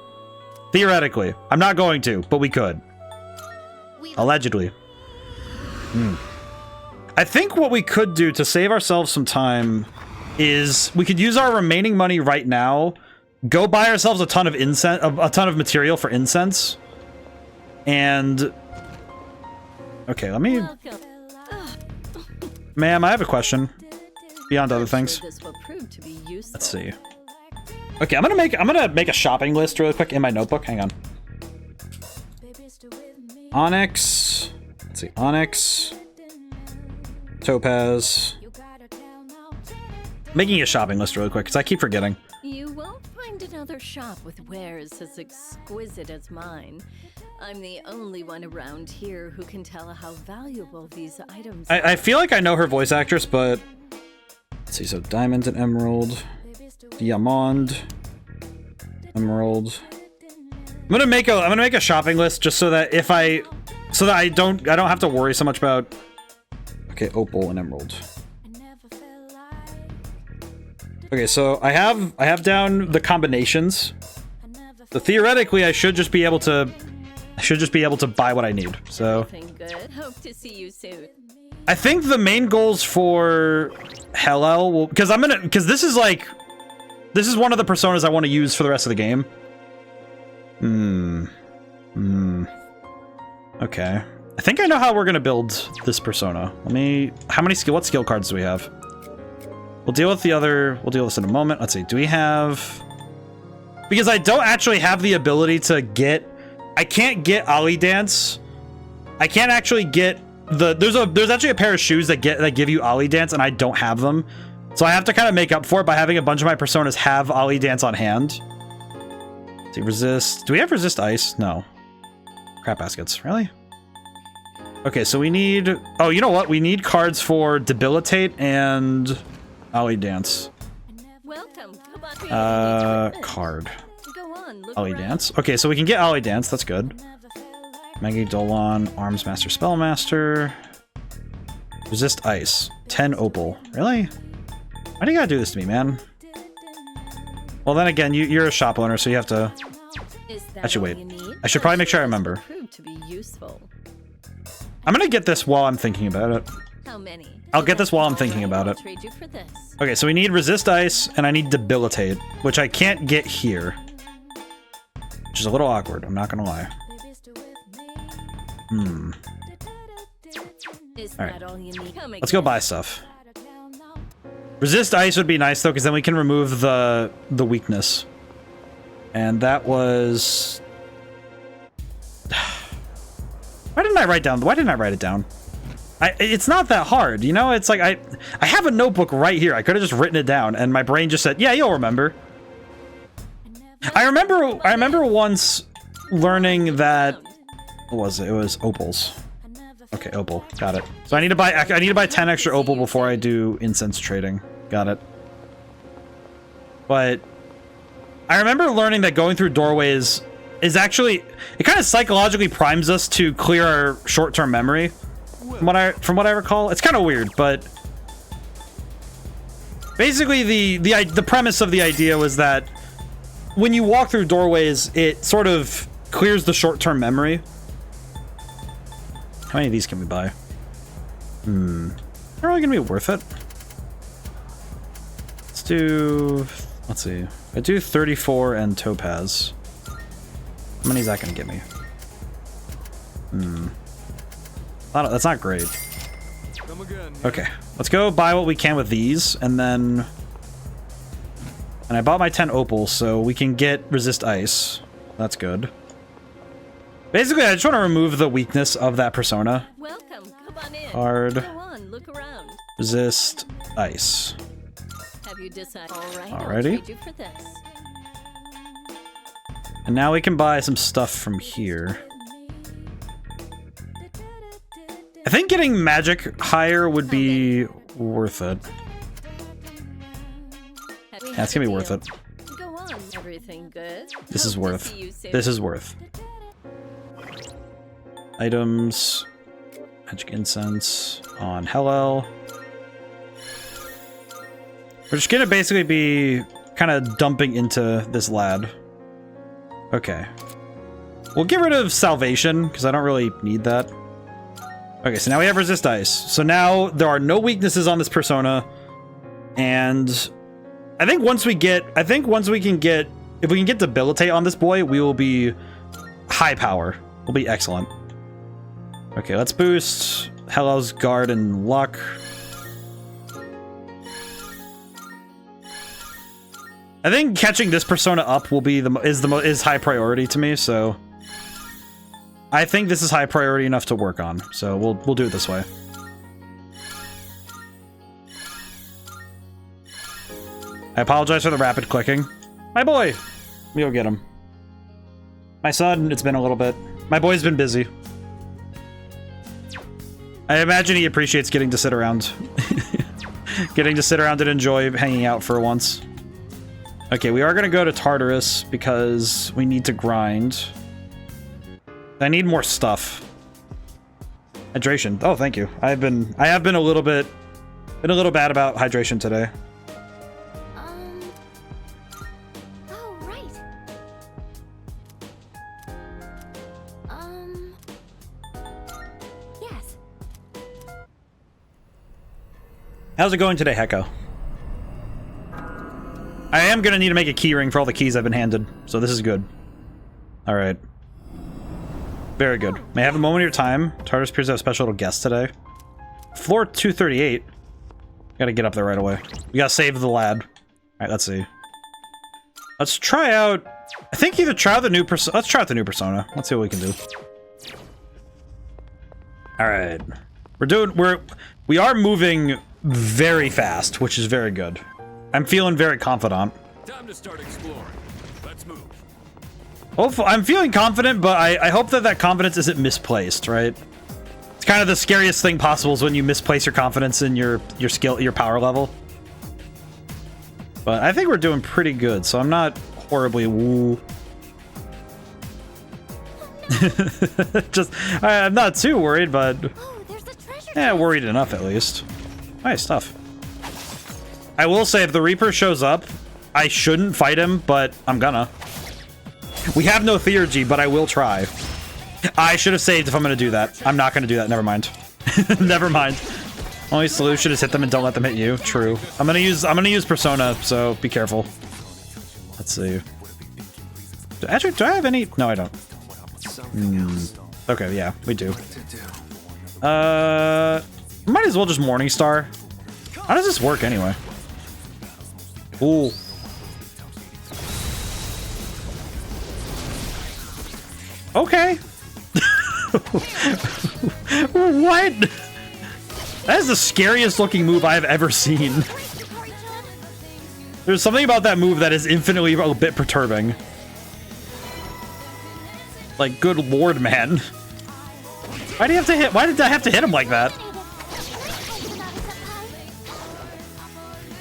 Theoretically. I'm not going to, but we could. Allegedly. I think what we could do to save ourselves some time is we could use our remaining money right now, go buy ourselves a ton of incense, a ton of material for incense, and okay, let me. Ma'am, I have a question. Beyond other things. Let's see. Okay, I'm gonna make a shopping list really quick in my notebook. Hang on. Onyx. Let's see. Onyx. Topaz. Making a shopping list really quick because I keep forgetting. You won't find another shop with wares as exquisite as mine. I'm the only one around here who can tell how valuable these items are. I feel like I know her voice actress, but let's see. So diamond and emerald, diamond, emerald. I'm gonna make a shopping list just so that I don't have to worry so much about. Okay, opal and emerald. Okay, so I have down the combinations. So theoretically, I should just be able to buy what I need. So Good. Hope to see you soon. I think the main goals for Hellel will, because this is one of the personas I want to use for the rest of the game. Okay. I think I know how we're gonna build this persona. What skill cards do we have? We'll deal with this in a moment. Let's see, do we have... Because I don't actually have the ability to get... I can't get Ali Dance. I can't actually get the... There's actually a pair of shoes that give you Ali Dance, and I don't have them. So I have to kind of make up for it by having a bunch of my personas have Ali Dance on hand. Let's see, resist... Do we have resist ice? No. Crap baskets. Really? Okay, so we need... Oh, you know what? We need cards for Debilitate and Ali Dance. Welcome. Come on, card. Go on, look Ali around. Dance. Okay, so we can get Ali Dance. That's good. Maggie Dolan, Arms Master, Spellmaster. Resist Ice. 10 Opal. Really? Why do you gotta do this to me, man? Well, then again, you're a shop owner, so you have to... Is that Actually, all wait. you need? I should probably make sure I This will remember. prove to be useful. I'm gonna get this while I'm thinking about it. How many? I'll get this while I'm thinking about it. I'll trade you for this. Okay, so we need Resist Ice, and I need Debilitate, which I can't get here. Which is a little awkward, I'm not gonna lie. Is Alright. that all you need? Come Let's go buy stuff. Resist Ice would be nice, though, because then we can remove the weakness. And that was... Why didn't I write it down? It's not that hard, you know? It's like, I have a notebook right here. I could have just written it down, and my brain just said, yeah, you'll remember. I remember once learning that... What was it? It was opals. Okay, opal. Got it. So I need to buy 10 extra opal before I do incense trading. Got it. But I remember learning that going through doorways is actually... It kind of psychologically primes us to clear our short-term memory. From what I recall. It's kind of weird, but... Basically, the premise of the idea was that when you walk through doorways, it sort of clears the short-term memory. How many of these can we buy? They're really gonna be worth it. Let's see. I do 34 and topaz. How many is that gonna get me? That's not great. Okay, let's go buy what we can with these, and then... And I bought my 10 opals, so we can get resist ice. That's good. Basically, I just want to remove the weakness of that persona. Welcome. Come on in. Card. Go on, look around. Resist ice. Have you decided? All right. Alrighty. I'll trade you for this. And now we can buy some stuff from here. I think getting magic higher would be worth it. Yeah, it's gonna be worth it. Go on, Everything good? This is Hope to worth. see you soon. This is worth. Items. Magic incense on Hellel. We're just gonna basically be kind of dumping into this lad. Okay. We'll get rid of salvation, because I don't really need that. Okay, so now we have resist ice. So now there are no weaknesses on this persona. And I think once we can get, if we can get debilitate on this boy, we will be high power. We'll be excellent. Okay, let's boost Hellel's guard and luck. I think catching this persona up will be is high priority to me, so I think this is high priority enough to work on. So we'll do it this way. I apologize for the rapid clicking. My boy! Let me go get him. My son, it's been a little bit. My boy's been busy. I imagine he appreciates getting to sit around. Getting to sit around and enjoy hanging out for once. Okay, we are gonna go to Tartarus because we need to grind. I need more stuff. Hydration. Oh, thank you. I have been a little bit bad about hydration today. Oh, right. Yes. How's it going today, Hecko? I am gonna need to make a key ring for all the keys I've been handed, so this is good. Alright. Very good. May I have a moment of your time? Tartarus appears to have a special little guest today. Floor 238. Gotta get up there right away. We gotta save the lad. Alright, let's see. Let's try out... I think either try out the new persona... Let's try out the new persona. Let's see what we can do. Alright. We are moving very fast, which is very good. I'm feeling very confident. Time to start exploring. Let's move. I'm feeling confident, but I hope that confidence isn't misplaced, right? It's kind of the scariest thing possible is when you misplace your confidence in your skill, your power level. But I think we're doing pretty good, so I'm not horribly woo. I'm not too worried, but yeah, worried enough at least. Nice stuff. I will say, if the Reaper shows up, I shouldn't fight him, but I'm gonna. We have no theurgy, but I will try. I should have saved if I'm gonna do that. I'm not gonna do that. Never mind. Never mind. Only solution is hit them and don't let them hit you. True. I'm gonna use Persona, so be careful. Let's see. Actually, do I have any? No, I don't. Okay, yeah, we do. Might as well just Morningstar. How does this work anyway? Ooh. Okay. What? That is the scariest looking move I've ever seen. There's something about that move that is infinitely a bit perturbing. Like, good lord, man. Why did I have to hit him like that?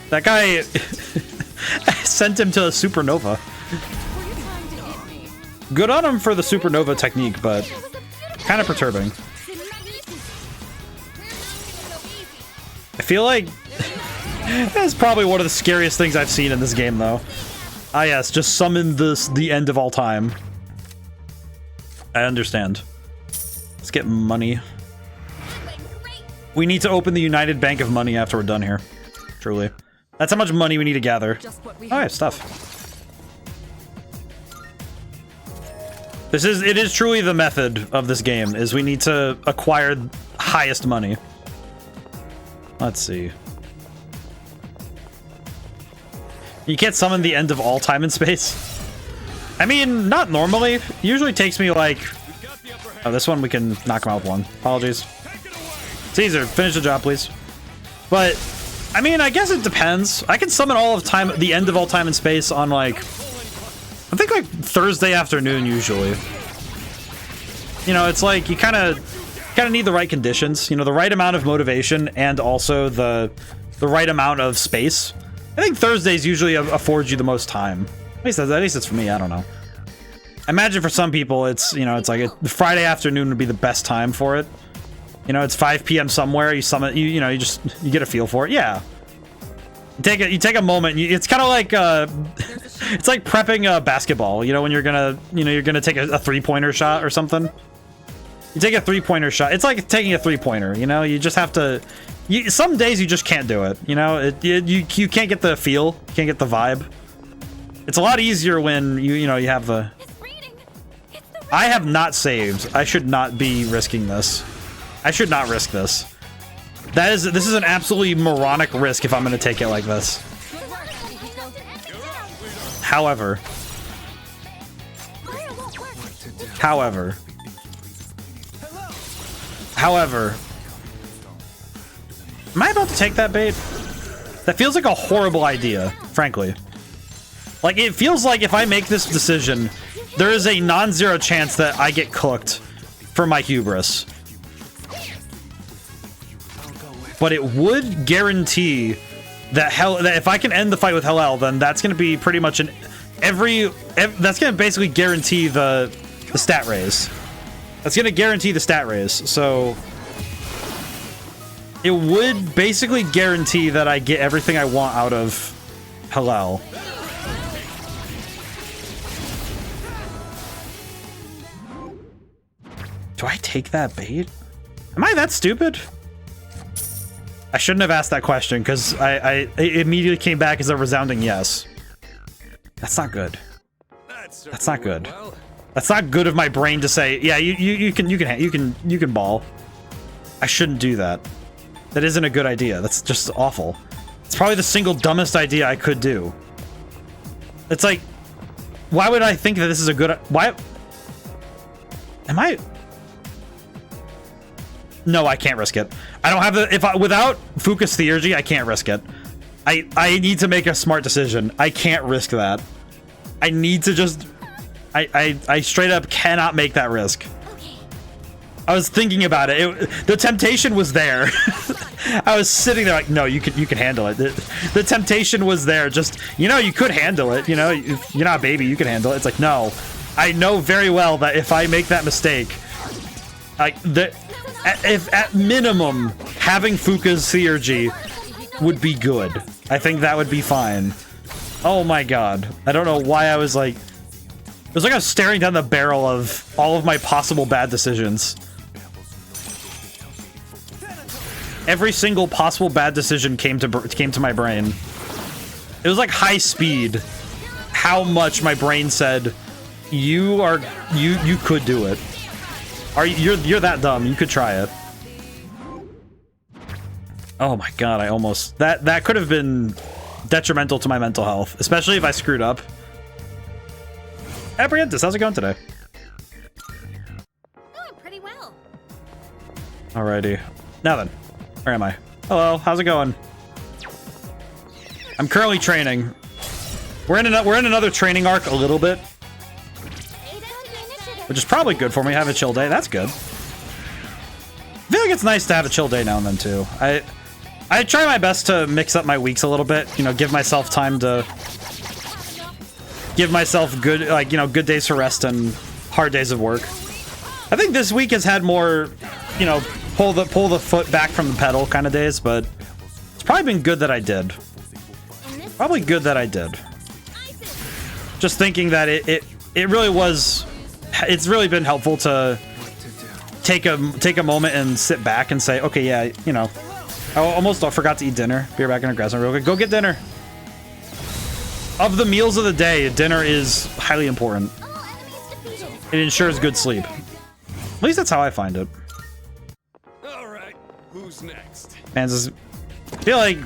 That guy sent him to a supernova. Good on him for the supernova technique, but kind of perturbing. I feel like that's probably one of the scariest things I've seen in this game, though. Ah, yes, just summon the end of all time. I understand. Let's get money. We need to open the United Bank of Money after we're done here. Truly. That's how much money we need to gather. Alright, stuff. It is truly the method of this game, is we need to acquire highest money. Let's see. You can't summon the end of all time and space. I mean, not normally. It usually takes me like... Oh, this one we can knock him out with one. Apologies. Caesar, finish the job, please. But... I mean, I guess it depends. I can summon all of time, the end of all time and space on like, I think like Thursday afternoon usually. You know, it's like you kind of need the right conditions. You know, the right amount of motivation and also the right amount of space. I think Thursdays usually affords you the most time. At least it's for me. I don't know. I imagine for some people, it's, you know, it's like a Friday afternoon would be the best time for it. You know, it's 5 p.m. somewhere. You summon, you know, you get a feel for it. Yeah. You take a moment. It's kind of like it's like prepping basketball. You know, when you're gonna take a 3-pointer shot or something. You take a 3-pointer shot. It's like taking a 3-pointer. You know, you just have to. Some days you just can't do it. You know, you can't get the feel. You can't get the vibe. It's a lot easier when you know you have the. I have not saved. I should not be risking this. I should not risk this. This is an absolutely moronic risk if I'm going to take it like this. However, am I about to take that bait? That feels like a horrible idea, frankly. Like, it feels like if I make this decision, there is a non-zero chance that I get cooked for my hubris. But it would guarantee that that if I can end the fight with Hellel, then that's going to be pretty much that's going to basically guarantee the stat raise. That's going to guarantee the stat raise. So it would basically guarantee that I get everything I want out of Hellel. Do I take that bait? Am I that stupid? I shouldn't have asked that question because I immediately came back as a resounding yes. That's not good. That's not good. That's not good of my brain to say, yeah, you can ball. I shouldn't do that. That isn't a good idea. That's just awful. It's probably the single dumbest idea I could do. It's like, why would I think that this is a good? Why? Am I? No, I can't risk it. I don't have the without Fucus Theurgy, I can't risk it. I need to make a smart decision. I can't risk that. I need to just I straight up cannot make that risk. I was thinking about it. The temptation was there. I was sitting there like, no, you can handle it. The temptation was there. Just, you know, you could handle it. You know, you're not a baby, you can handle it. It's like, no. I know very well that if I make that mistake, like if at minimum having Fuka's Theurgy would be good. I think that would be fine. Oh my god. I don't know why I was like... It was like I was staring down the barrel of all of my possible bad decisions. Every single possible bad decision came to my brain. It was like high speed. How much my brain said, you could do it. You're that dumb. You could try it. Oh my god, I almost... That could have been detrimental to my mental health, especially if I screwed up. Apprehentus, how's it going today? Going pretty well. Alrighty. Now then, where am I? Hello, how's it going? I'm currently training. We're in another training arc a little bit, which is probably good for me. Have a chill day. That's good. I feel like it's nice to have a chill day now and then too. I try my best to mix up my weeks a little bit. You know, give myself time to give myself good, like, you know, good days for rest and hard days of work. I think this week has had more, you know, pull the foot back from the pedal kind of days, but it's probably been good that I did. Probably good that I did. Just thinking that it really was. It's really been helpful to take a moment and sit back and say, okay, yeah, you know, I almost forgot to eat dinner. Be right back in a grass real quick. Go get dinner. Of the meals of the day, dinner is highly important. It ensures good sleep. At least that's how I find it. All right, who's next? Man, I feel like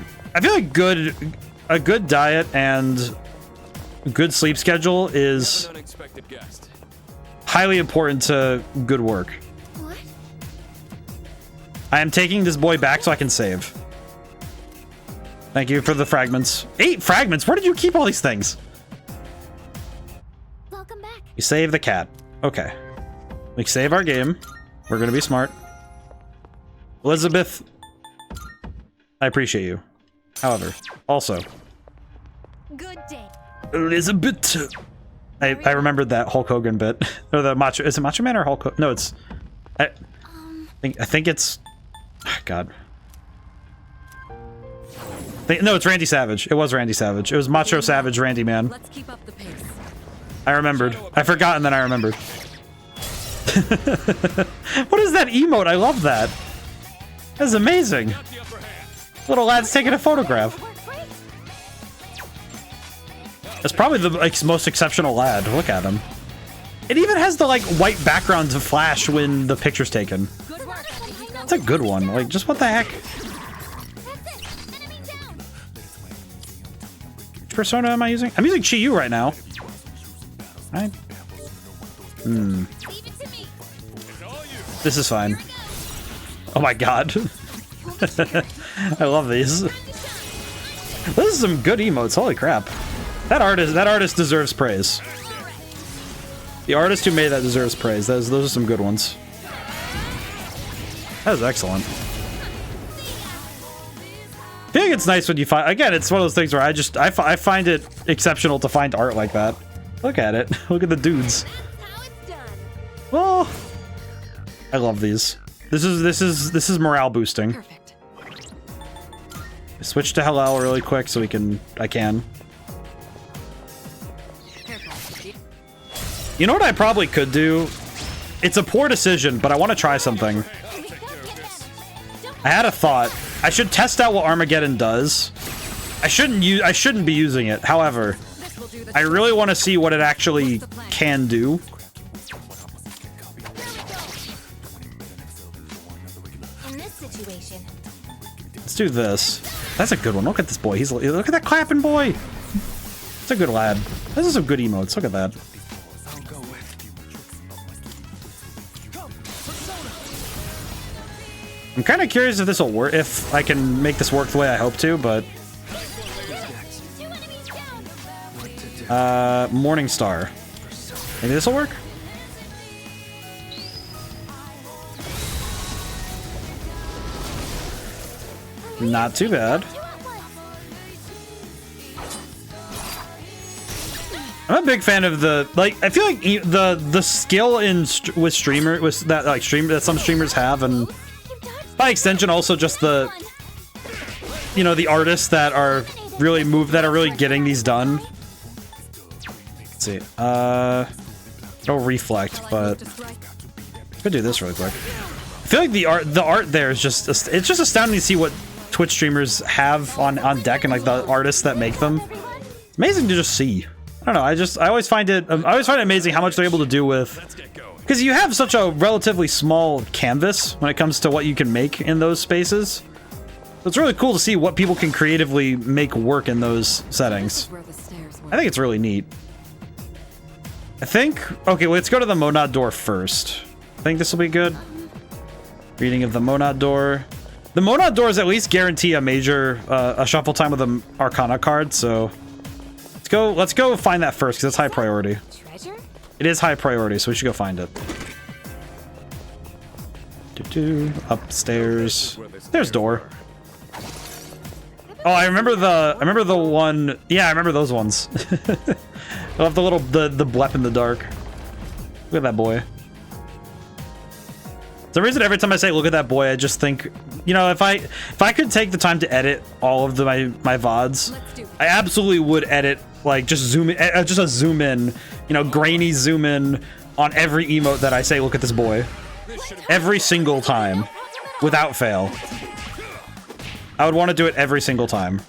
a good diet and good sleep schedule is Unexpected guest. highly important to good work. What? I am taking this boy back so I can save. Thank you for the fragments. 8 fragments? Where did you keep all these things? Welcome back. You save the cat. Okay. We save our game. We're gonna be smart. Elizabeth, I appreciate you. However, also, Good day. Elizabeth. I remembered that Hulk Hogan bit. Or the Macho. Is it Macho Man or Hulk Hogan? No, it's. I think it's. God. No, it's Randy Savage. It was Randy Savage. It was Macho Savage Randy Man. Let's keep up the pace. I remembered. I forgot and then I remembered. What is that emote? I love that. That's amazing. Little lad's taking a photograph. That's probably the most exceptional lad. Look at him. It even has the like white background to flash when the picture's taken. That's a good one. Like, just what the heck? Which persona am I using? I'm using Chi-Yu right now. Right? This is fine. Oh my god. I love these. This is some good emotes. Holy crap. That artist deserves praise. The artist who made that deserves praise. Those are some good ones. That was excellent. I feel like it's nice when you find, again, it's one of those things where I find it exceptional to find art like that. Look at it. Look at the dudes. Oh, I love these. This is morale boosting. Perfect. Switch to Hellel really quick so I can. You know what I probably could do? It's a poor decision, but I want to try something. I had a thought. I should test out what Armageddon does. I shouldn't be using it. However, I really want to see what it actually can do. In this situation, Let's do this. That's a good one. Look at this boy. Look at that clapping boy. It's a good lad. This is some good emotes. Look at that. I'm kind of curious if this will work, if I can make this work the way I hope to, but... Morning Star. Maybe this will work? Not too bad. I'm a big fan of the, like, I feel like the skill in with that some streamers have, and by extension also just the, you know, the artists that are really getting these done. Let's see. No reflect, but I could do this really quick. I feel like the art there is just, it's just astounding to see what Twitch streamers have on deck, and like the artists that make them. Amazing to just see. I don't know. I always find it amazing how much they're able to do with, because you have such a relatively small canvas when it comes to what you can make in those spaces. So it's really cool to see what people can creatively make work in those settings. I think it's really neat. Okay, let's go to the Monad door first. I think this will be good. Reading of the Monad door. The Monad doors at least guarantee a major a shuffle time with an Arcana card, so let's go find that first, because it's high priority. treasure? It is high priority, so we should go find it. Upstairs. There's door. Oh, I remember the one. Yeah, I remember those ones. I love the blep in the dark. Look at that boy. For some reason, every time I say "look at that boy," I just think, you know, if I could take the time to edit all of my VODs, I absolutely would edit, like, just zoom in, just a zoom in, you know, grainy zoom in on every emote that I say "look at this boy," every single time, without fail. I would want to do it every single time.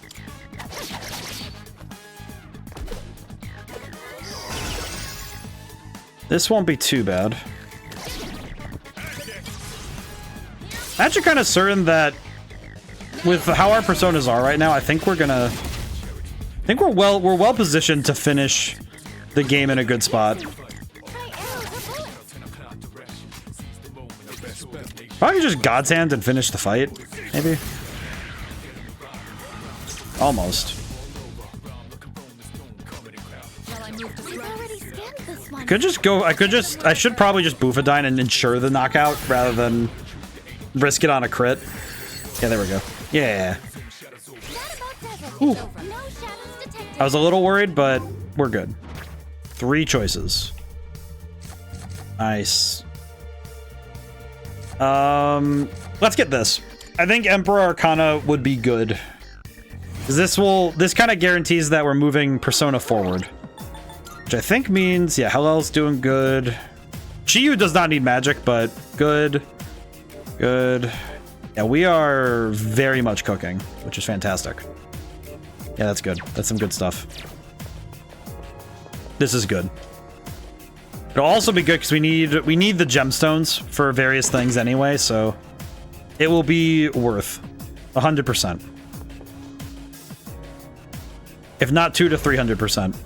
This won't be too bad. I'm actually kind of certain that with how our personas are right now, I think we're well positioned to finish the game in a good spot. Probably just God's Hand and finish the fight, maybe. Almost. I should probably just Boofadine and ensure the knockout rather than risk it on a crit. Yeah, there we go. Yeah. Ooh. I was a little worried, but we're good. 3 choices. Nice. Let's get this. I think Emperor Arcana would be good. This kind of guarantees that we're moving Persona forward. Which I think means, yeah, Hellel's doing good. Chiyu does not need magic, but good. Good. Yeah, we are very much cooking, which is fantastic. Yeah, that's good. That's some good stuff. This is good. It'll also be good because we need the gemstones for various things anyway, so it will be worth 100%. If not 200 to 300%.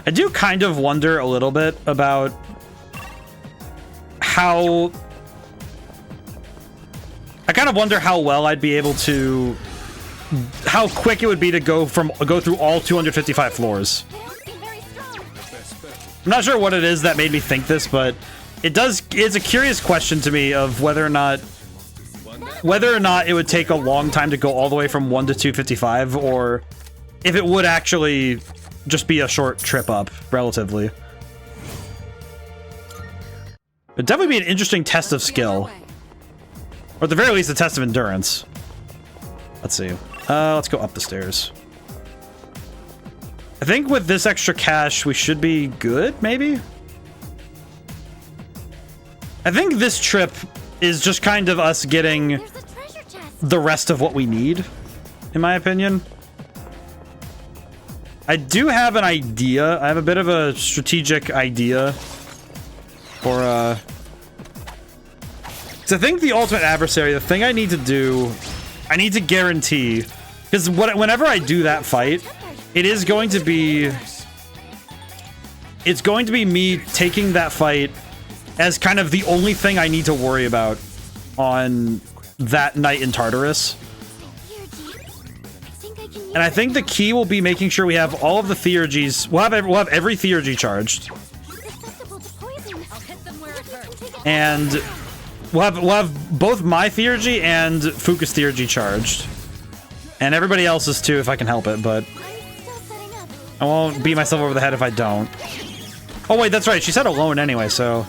I do kind of wonder a little bit about how... I kind of wonder how well I'd be able to... How quick it would be to go through all 255 floors. I'm not sure what it is that made me think this, but it's a curious question to me of whether or not it would take a long time to go all the way from 1 to 255, or if it would actually just be a short trip up, relatively. It'd definitely be an interesting test of skill. Or at the very least, a test of endurance. Let's see. Let's go up the stairs. I think with this extra cash, we should be good, maybe? I think this trip is just kind of us getting the rest of what we need, in my opinion. I do have an idea. I have a bit of a strategic idea for, so I think the ultimate adversary, the thing I need to do, I need to guarantee, because whenever I do that fight, it's going to be me taking that fight as kind of the only thing I need to worry about on that night in Tartarus. And I think the key will be making sure we have all of the Theurgies. We'll have every Theurgy charged. And we'll have both my Theurgy and Fuka's Theurgy charged. And everybody else's too, if I can help it, but I won't beat myself over the head if I don't. Oh wait, that's right. She said alone anyway, so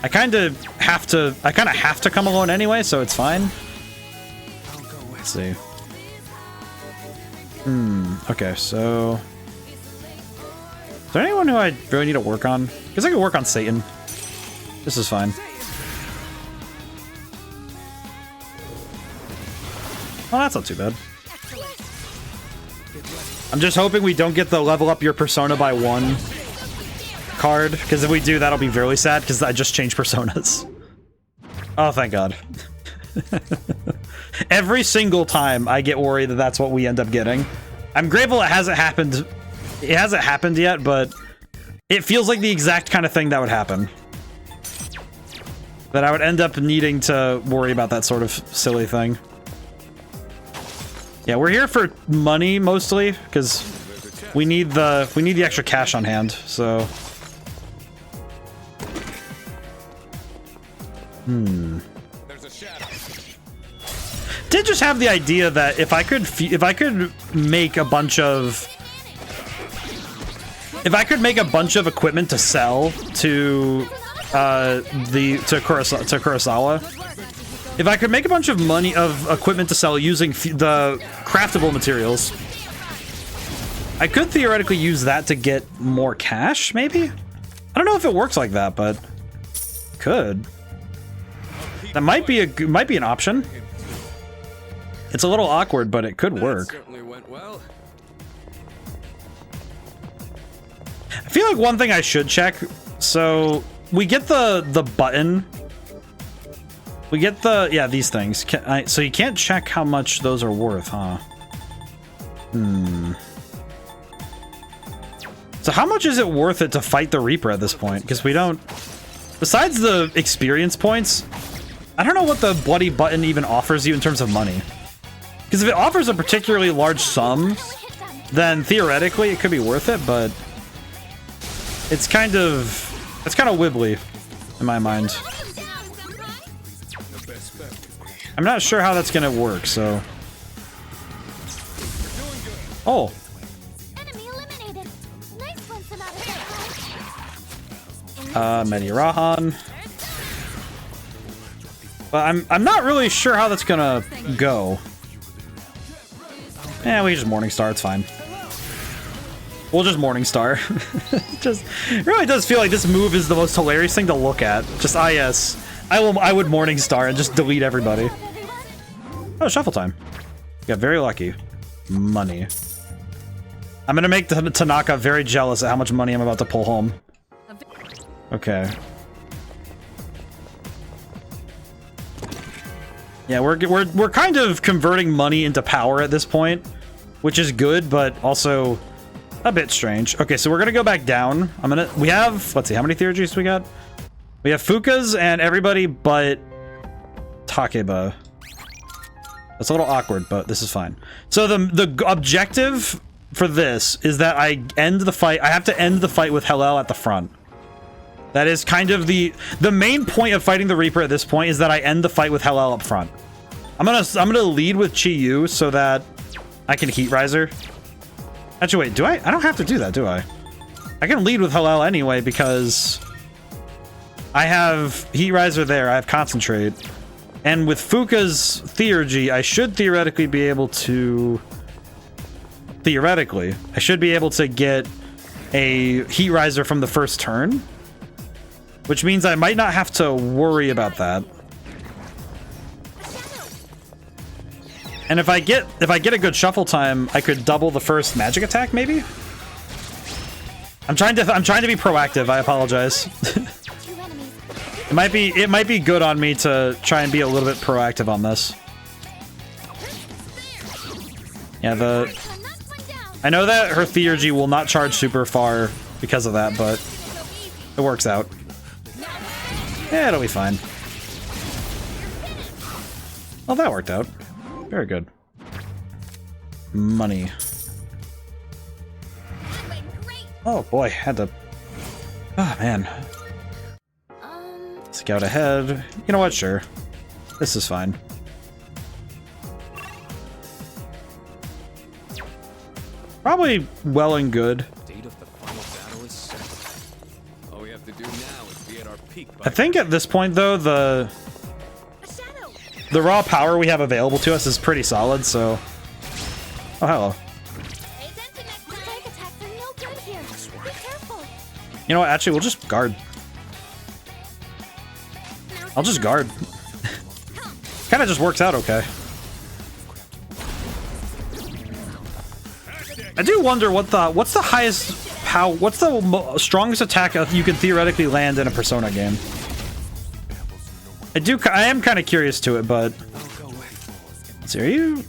I kind of have to come alone anyway, so it's fine. Let's see. Okay, so is there anyone who I really need to work on? Because I could work on Satan. This is fine. Well, that's not too bad. I'm just hoping we don't get the level up your persona by 1 card, because if we do, that'll be really sad, because I just changed personas. Oh, thank God. Every single time I get worried that that's what we end up getting. I'm grateful it hasn't happened. It hasn't happened yet, but it feels like the exact kind of thing that would happen. That I would end up needing to worry about that sort of silly thing. Yeah, we're here for money mostly, because we need the extra cash on hand, so. Did just have the idea that if I could make a bunch of equipment to sell to Kurosawa, if I could make a bunch of equipment to sell using the craftable materials, I could theoretically use that to get more cash, maybe? I don't know if it works like that, but could. That might be an option. It's a little awkward, but it could work. Certainly went well. I feel like one thing I should check. So we get the button. We get these things. So you can't check how much those are worth, huh? So how much is it worth it to fight the Reaper at this point? Because we don't. Besides the experience points, I don't know what the bloody button even offers you in terms of money. Because if it offers a particularly large sum, then theoretically it could be worth it, but it's kind of wibbly in my mind. I'm not sure how that's gonna work, so... Oh! Enemy eliminated. Nice one, Sonata. Medirahan. But I'm not really sure how that's gonna go. Yeah, we just Morningstar, it's fine. We'll just Morningstar. It really does feel like this move is the most hilarious thing to look at. Just IS. I would Morningstar and just delete everybody. Oh, shuffle time. Got very lucky. Money. I'm gonna make Tanaka very jealous at how much money I'm about to pull home. Okay. Yeah, we're kind of converting money into power at this point, which is good, but also a bit strange. Okay, so we're gonna go back down. We have, let's see, how many Theurgies we got? We have Fukas and everybody but Takeba. That's a little awkward, but this is fine. So the objective for this is that I end the fight. I have to end the fight with Hellel at the front. That is kind of the main point of fighting the Reaper at this point is that I end the fight with Hellel up front. I'm gonna lead with Chi-Yu so that I can Heat Riser. Actually, wait, do I? I don't have to do that, do I? I can lead with Hellel anyway because I have Heat Riser there. I have Concentrate, and with Fuka's Theurgy, I should theoretically be able to. Theoretically, I should be able to get a Heat Riser from the first turn. Which means I might not have to worry about that. And if I get a good shuffle time, I could double the first magic attack, maybe? I'm trying to be proactive, I apologize. It might be good on me to try and be a little bit proactive on this. Yeah, I know that her Theurgy will not charge super far because of that, but it works out. Yeah, it'll be fine. Well, that worked out. Very good. Money. Oh boy, had to... Oh man. Scout ahead. You know what, sure. This is fine. Probably well and good. I think at this point, though, the raw power we have available to us is pretty solid, so... Oh, hello. You know what, actually, we'll just guard. I'll just guard. Kinda just works out okay. I do wonder what's the highest... What's the strongest attack you can theoretically land in a Persona game? I am kind of curious to it, but... Let's see, are you...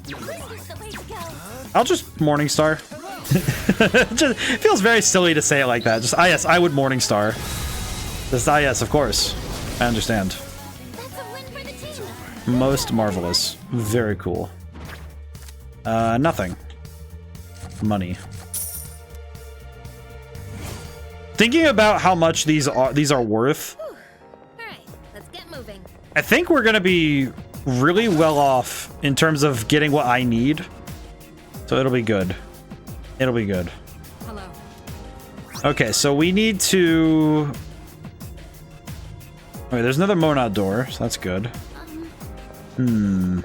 I'll just Morningstar. It feels very silly to say it like that. Just, yes, I would Morningstar. Just, yes, of course. I understand. Most marvelous. Very cool. Nothing. Money. Thinking about how much these are worth, I think we're gonna be really well off in terms of getting what I need. So it'll be good. It'll be good. Hello. Okay, so we need to... Okay, there's another Monad door, so that's good. You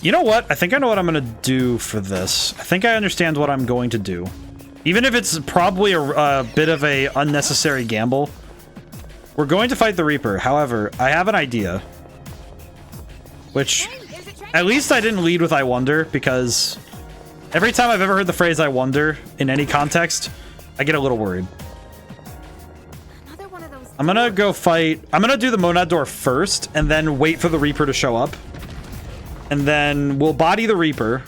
know what? I think I know what I'm gonna do for this. I think I understand what I'm going to do. Even if it's probably a bit of a unnecessary gamble. We're going to fight the Reaper. However, I have an idea. Which, at least I didn't lead with I wonder, because every time I've ever heard the phrase I wonder in any context, I get a little worried. I'm gonna go fight... I'm gonna do the Monad door first, and then wait for the Reaper to show up. And then we'll body the Reaper,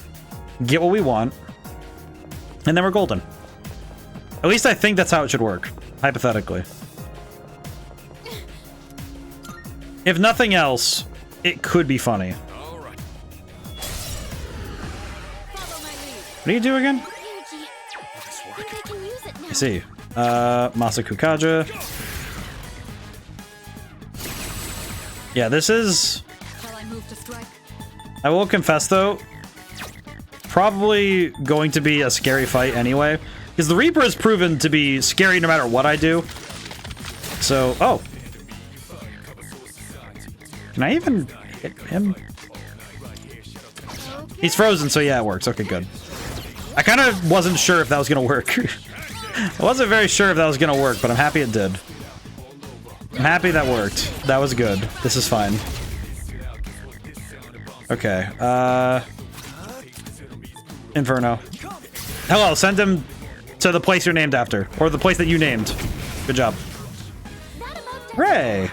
get what we want, and then we're golden. At least I think that's how it should work, hypothetically. If nothing else, it could be funny. What do you do again? I see. Masaku Kaja. Yeah, this is... I will confess though, probably going to be a scary fight anyway, because the Reaper has proven to be scary no matter what I do. So, oh. Can I even hit him? He's frozen, so yeah, it works. Okay, good. I kind of wasn't sure if that was going to work. I wasn't very sure if that was going to work, but I'm happy it did. I'm happy that worked. That was good. This is fine. Okay, Inferno. Hello, send him to the place you're named after. Or the place that you named. Good job. Hooray!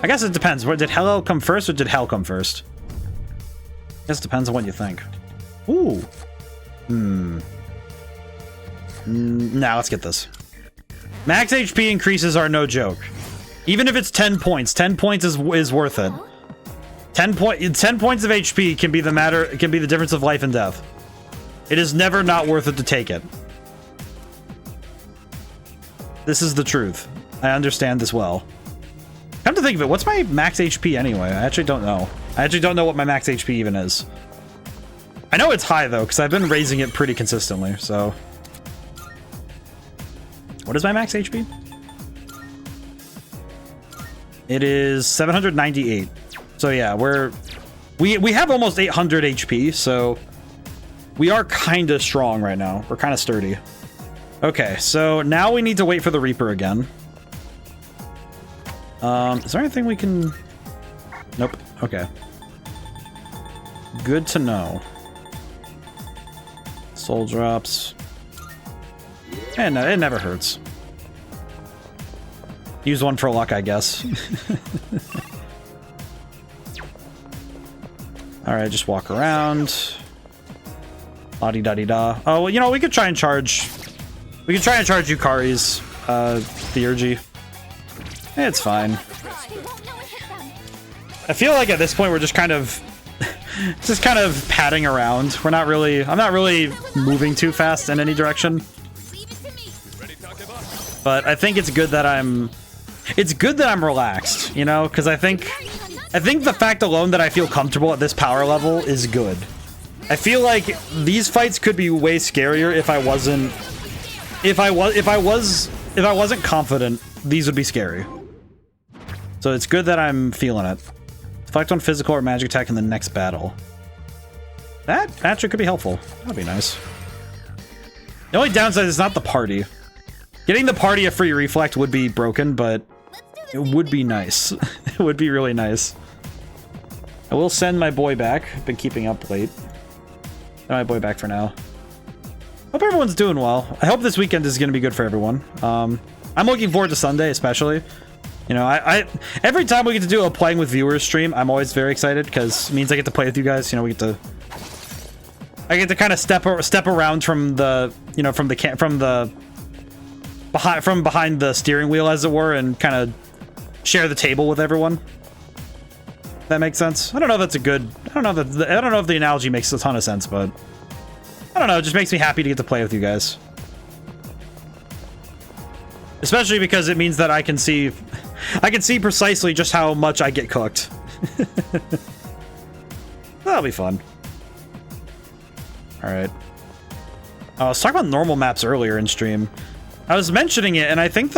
I guess it depends. Did hello come first or did hell come first? I guess it depends on what you think. Ooh. Now let's get this. Max HP increases are no joke. Even if it's 10 points, 10 points is worth it. 10 points of HP can be the difference of life and death. It is never not worth it to take it. This is the truth. I understand this well. Come to think of it, what's my max HP anyway? I actually don't know. I actually don't know what my max HP even is. I know it's high though, because I've been raising it pretty consistently, so. What is my max HP? It is 798. So yeah, we have almost 800 HP, so we are kind of strong right now. We're kind of sturdy. Okay, so now we need to wait for the Reaper again. Is there anything we can... Nope. Okay. Good to know. Soul drops. And no, it never hurts. Use one for luck, I guess. Alright, just walk around. La-di-da-di-da. Oh, well, you know, we could try and charge... We could try and charge Yukari's, Theurgy. It's fine. I feel like at this point we're just kind of... just kind of padding around. We're not really... I'm not really moving too fast in any direction. But I think it's good that I'm... It's good that I'm relaxed, you know? Because I think the fact alone that I feel comfortable at this power level is good. I feel like these fights could be way scarier if I wasn't... If I wasn't confident, these would be scary. So it's good that I'm feeling it. Reflect on physical or magic attack in the next battle. That actually could be helpful. That'd be nice. The only downside is not the party. Getting the party a free reflect would be broken, but it would be nice. It would be really nice. I will send my boy back. I've been keeping up late. Send my boy back for now. Hope everyone's doing well. I hope this weekend is going to be good for everyone. I'm looking forward to Sunday, especially. You know, I every time we get to do a playing with viewers stream, I'm always very excited because it means I get to play with you guys. You know, I get to kind of step around from the, you know, from behind the steering wheel, as it were, and kind of share the table with everyone. That makes sense. I don't know if that's a good. I don't know if the analogy makes a ton of sense, but I don't know. It just makes me happy to get to play with you guys. Especially because it means that I can see precisely just how much I get cooked. That'll be fun. All right. I was talking about normal maps earlier in stream. I was mentioning it, and I think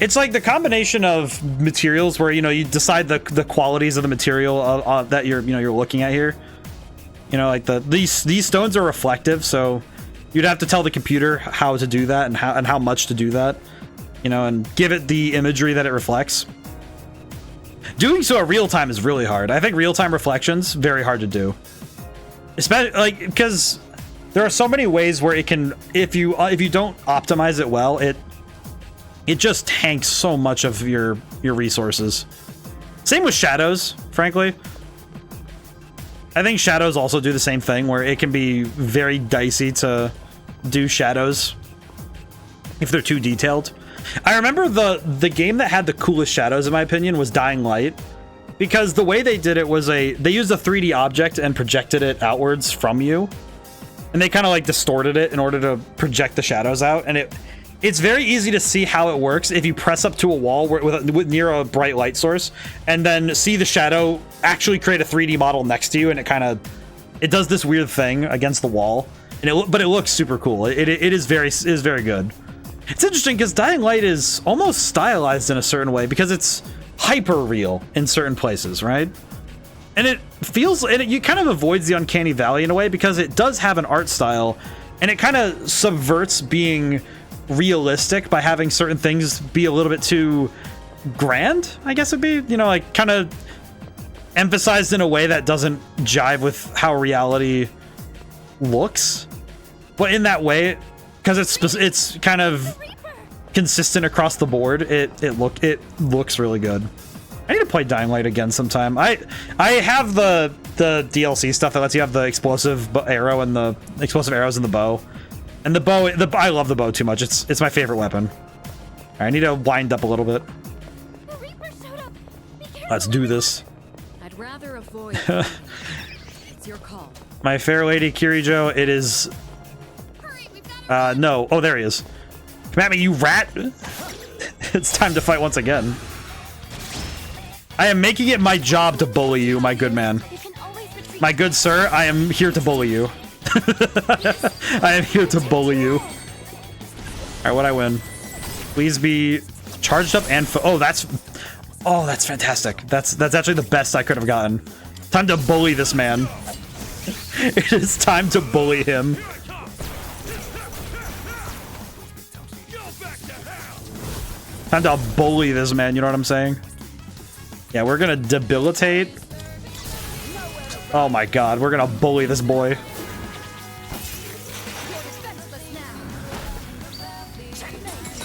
it's like the combination of materials where, you know, you decide the qualities of the material that you're looking at here. You know, like these stones are reflective, so you'd have to tell the computer how to do that and how much to do that. You know, and give it the imagery that it reflects. Doing so at real time is really hard. I think real time reflections very hard to do, especially like because there are so many ways where it can, if you don't optimize it well, it just tanks so much of your resources. Same with shadows, frankly. I think shadows also do the same thing, where it can be very dicey to do shadows if they're too detailed. I remember the game that had the coolest shadows, in my opinion, was Dying Light, because the way they did it was they used a 3D object and projected it outwards from you, and they kind of like distorted it in order to project the shadows out, and it's very easy to see how it works if you press up to a wall with near a bright light source, and then see the shadow actually create a 3D model next to you, and it does this weird thing against the wall, and but it looks super cool. It is very good. It's interesting because Dying Light is almost stylized in a certain way because it's hyper real in certain places, right? And it kind of avoids the uncanny valley in a way because it does have an art style, and it kind of subverts being realistic by having certain things be a little bit too grand, I guess it'd be, you know, like kind of emphasized in a way that doesn't jive with how reality looks. But in that way, because it's kind of consistent across the board, it looks really good. I need to play Dying Light again sometime. I have the DLC stuff that lets you have the explosive arrow and the explosive arrows in the bow. And the bow, I love the bow too much. It's my favorite weapon. All right, I need to wind up a little bit. Let's do this. I'd rather avoid. It's your call. My fair lady Kirijo, it is. No. Oh, there he is. Come at me, you rat! It's time to fight once again. I am making it my job to bully you, my good man. My good sir, I am here to bully you. I am here to bully you. Alright, what'd I win? Please be charged up and oh, that's fantastic. That's actually the best I could have gotten. Time to bully this man. It is time to bully him. Time to bully this man, you know what I'm saying? Yeah, we're gonna debilitate. Oh my god, we're gonna bully this boy.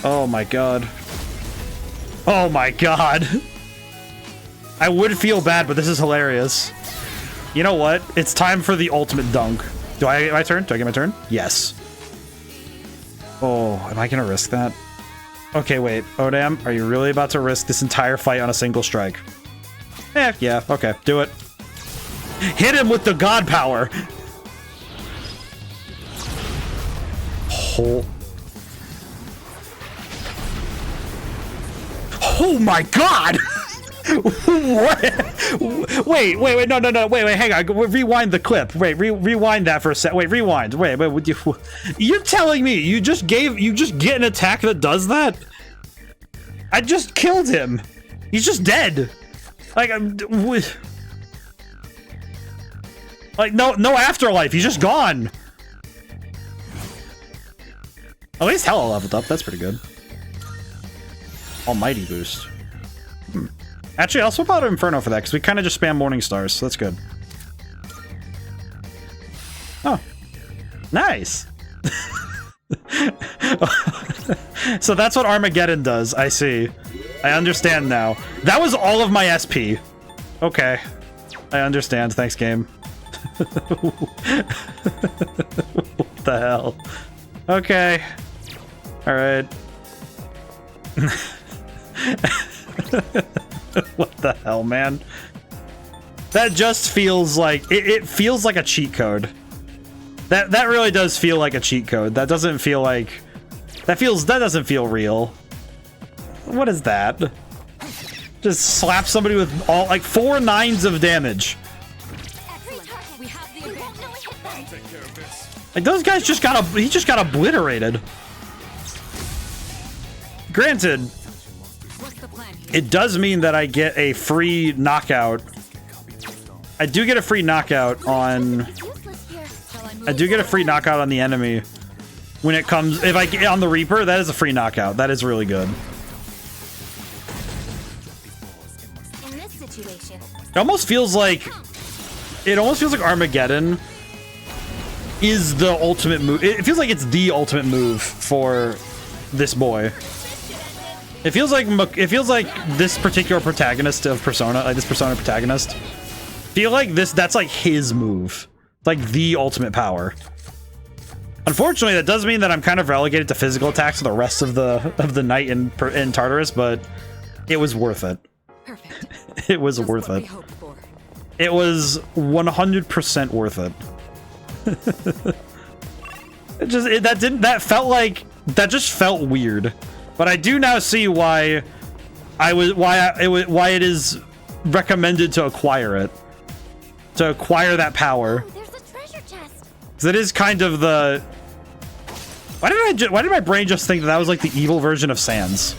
Oh my god. Oh my god. I would feel bad, but this is hilarious. You know what? It's time for the ultimate dunk. Do I get my turn? Do I get my turn? Yes. Oh, am I gonna risk that? Okay, wait. ODaM, are you really about to risk this entire fight on a single strike? Yeah, okay. Do it. Hit him with the god power! Oh my god! What? Wait, no, wait, hang on. Rewind the clip. Wait, rewind that for a sec. Wait, rewind. Wait, you're telling me you just get an attack that does that? I just killed him. He's just dead. Like, no afterlife. He's just gone. At least Hella leveled up. That's pretty good. Almighty boost. Actually, I'll swap out Inferno for that, because we kind of just spam Morning Stars, so that's good. Oh. Nice! So that's what Armageddon does, I see. I understand now. That was all of my SP. Okay. I understand, thanks game. What the hell? Okay. Alright. What the hell, man? That just feels like it feels like a cheat code. That really does feel like a cheat code. That doesn't feel like that doesn't feel real. What is that? Just slap somebody with all like 4 9s of damage. Like those guys just got obliterated. Granted, it does mean that I get a free knockout. I do get a free knockout on the enemy when it comes. If I get on the Reaper, that is a free knockout. That is really good. In this situation, It almost feels like Armageddon is the ultimate move. It feels like it's the ultimate move for this boy. It feels like this particular protagonist of Persona, like this Persona protagonist, feel like that's like his move, like the ultimate power. Unfortunately, that does mean that I'm kind of relegated to physical attacks for the rest of the night in Tartarus, but it was worth it. Perfect. It was worth it. It was 100% worth it. That felt like that just felt weird. But I do now see why why it is recommended to acquire it. To acquire that power. Oh, there's a treasure chest. Because it is kind of the... Why did my brain just think that that was like the evil version of Sans?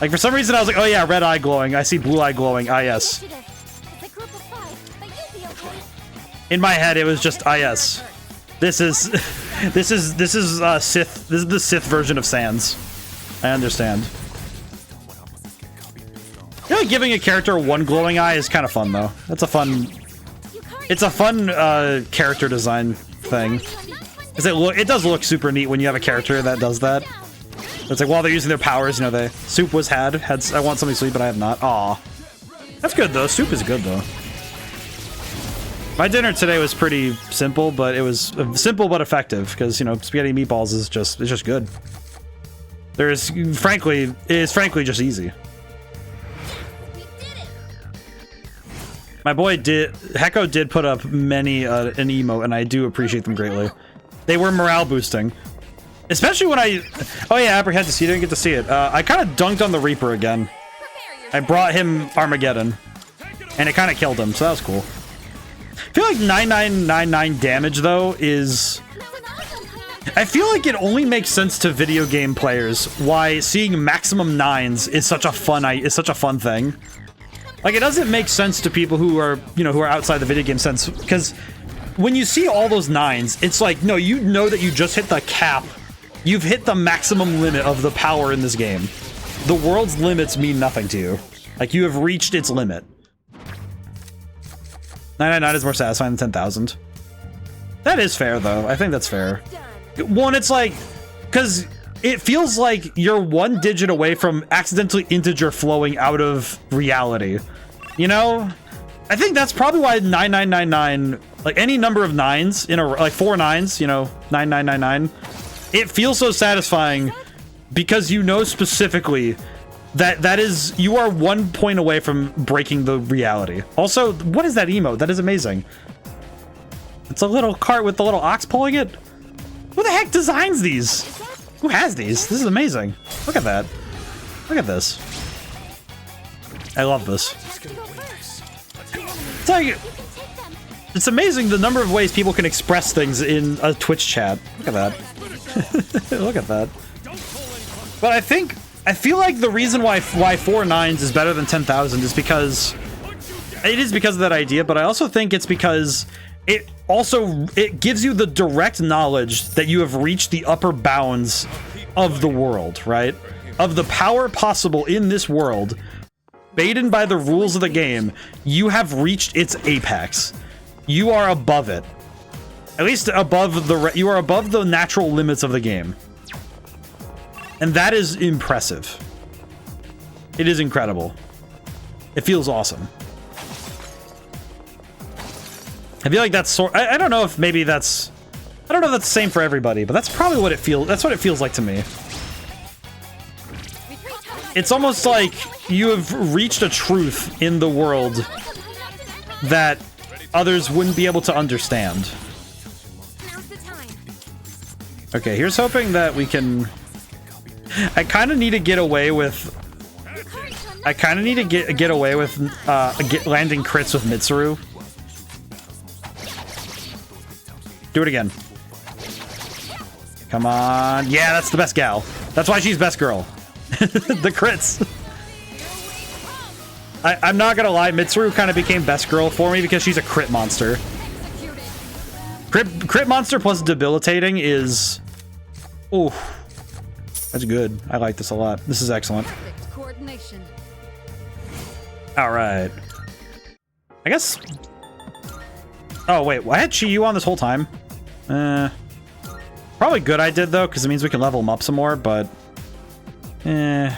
Like for some reason I was like, oh yeah, red eye glowing. I see blue eye glowing. Ah yes. It's a group of 5, but you'll be okay. In my head it was just ah yes. This is Sith. This is the Sith version of Sans. I understand. You know, giving a character one glowing eye is kind of fun though. That's a fun. It's a fun character design thing. Cause it does look super neat when you have a character that does that. It's like while they're using their powers, you know, Soup was had I want something sweet, but I have not. Aw. That's good though. Soup is good though. My dinner today was pretty simple, but it was simple but effective because, you know, spaghetti and meatballs is just good. It is frankly just easy. My boy Hecko did put up many an emote, and I do appreciate them greatly. They were morale boosting. Especially when oh yeah, Apprehend to see, didn't get to see it. I kind of dunked on the Reaper again. I brought him Armageddon, and it kind of killed him, so that was cool. I feel like 9999 damage though is... I feel like it only makes sense to video game players why seeing maximum 9s is such a fun thing. Like it doesn't make sense to people who are, you know, who are outside the video game sense, because when you see all those 9s, it's like, no, you know that you just hit the cap. You've hit the maximum limit of the power in this game. The world's limits mean nothing to you. Like you have reached its limit. 999 is more satisfying than 10,000. That is fair though. I think that's fair. One, it's like, because it feels like you're one digit away from accidentally integer flowing out of reality. You know? I think that's probably why 9999, like any number of 9s in a, like 4 9s, you know, 9999, it feels so satisfying because you know specifically that is, you are 1 point away from breaking the reality. Also, what is that emote? That is amazing. It's a little cart with the little ox pulling it. Who the heck designs these? Who has these? This is amazing. Look at that. Look at this. I love this. It's like, it's amazing the number of ways people can express things in a Twitch chat. Look at that. Look at that. But I feel like the reason why 4 9s is better than 10,000 is because it is because of that idea, but I also think it's because it gives you the direct knowledge that you have reached the upper bounds of the world, right? Of the power possible in this world, bated by the rules of the game, you have reached its apex. You are above it. At least above you are above the natural limits of the game. And that is impressive. It is incredible. It feels awesome. I feel like that's I don't know if maybe that's, I don't know if that's the same for everybody, but that's probably what it feels, that's what it feels like to me. It's almost like you have reached a truth in the world that others wouldn't be able to understand. Okay, here's hoping that we can... I kind of need to get away with... get away with landing crits with Mitsuru. Do it again. Come on. Yeah, that's the best gal. That's why she's best girl. The crits. I'm not gonna lie, Mitsuru kind of became best girl for me because she's a crit monster. Crit monster plus debilitating is... Ooh. That's good. I like this a lot. This is excellent. Alright. I guess... Oh, wait. I had Chi-Yu on this whole time. Probably good I did, though, because it means we can level him up some more, but... Yeah,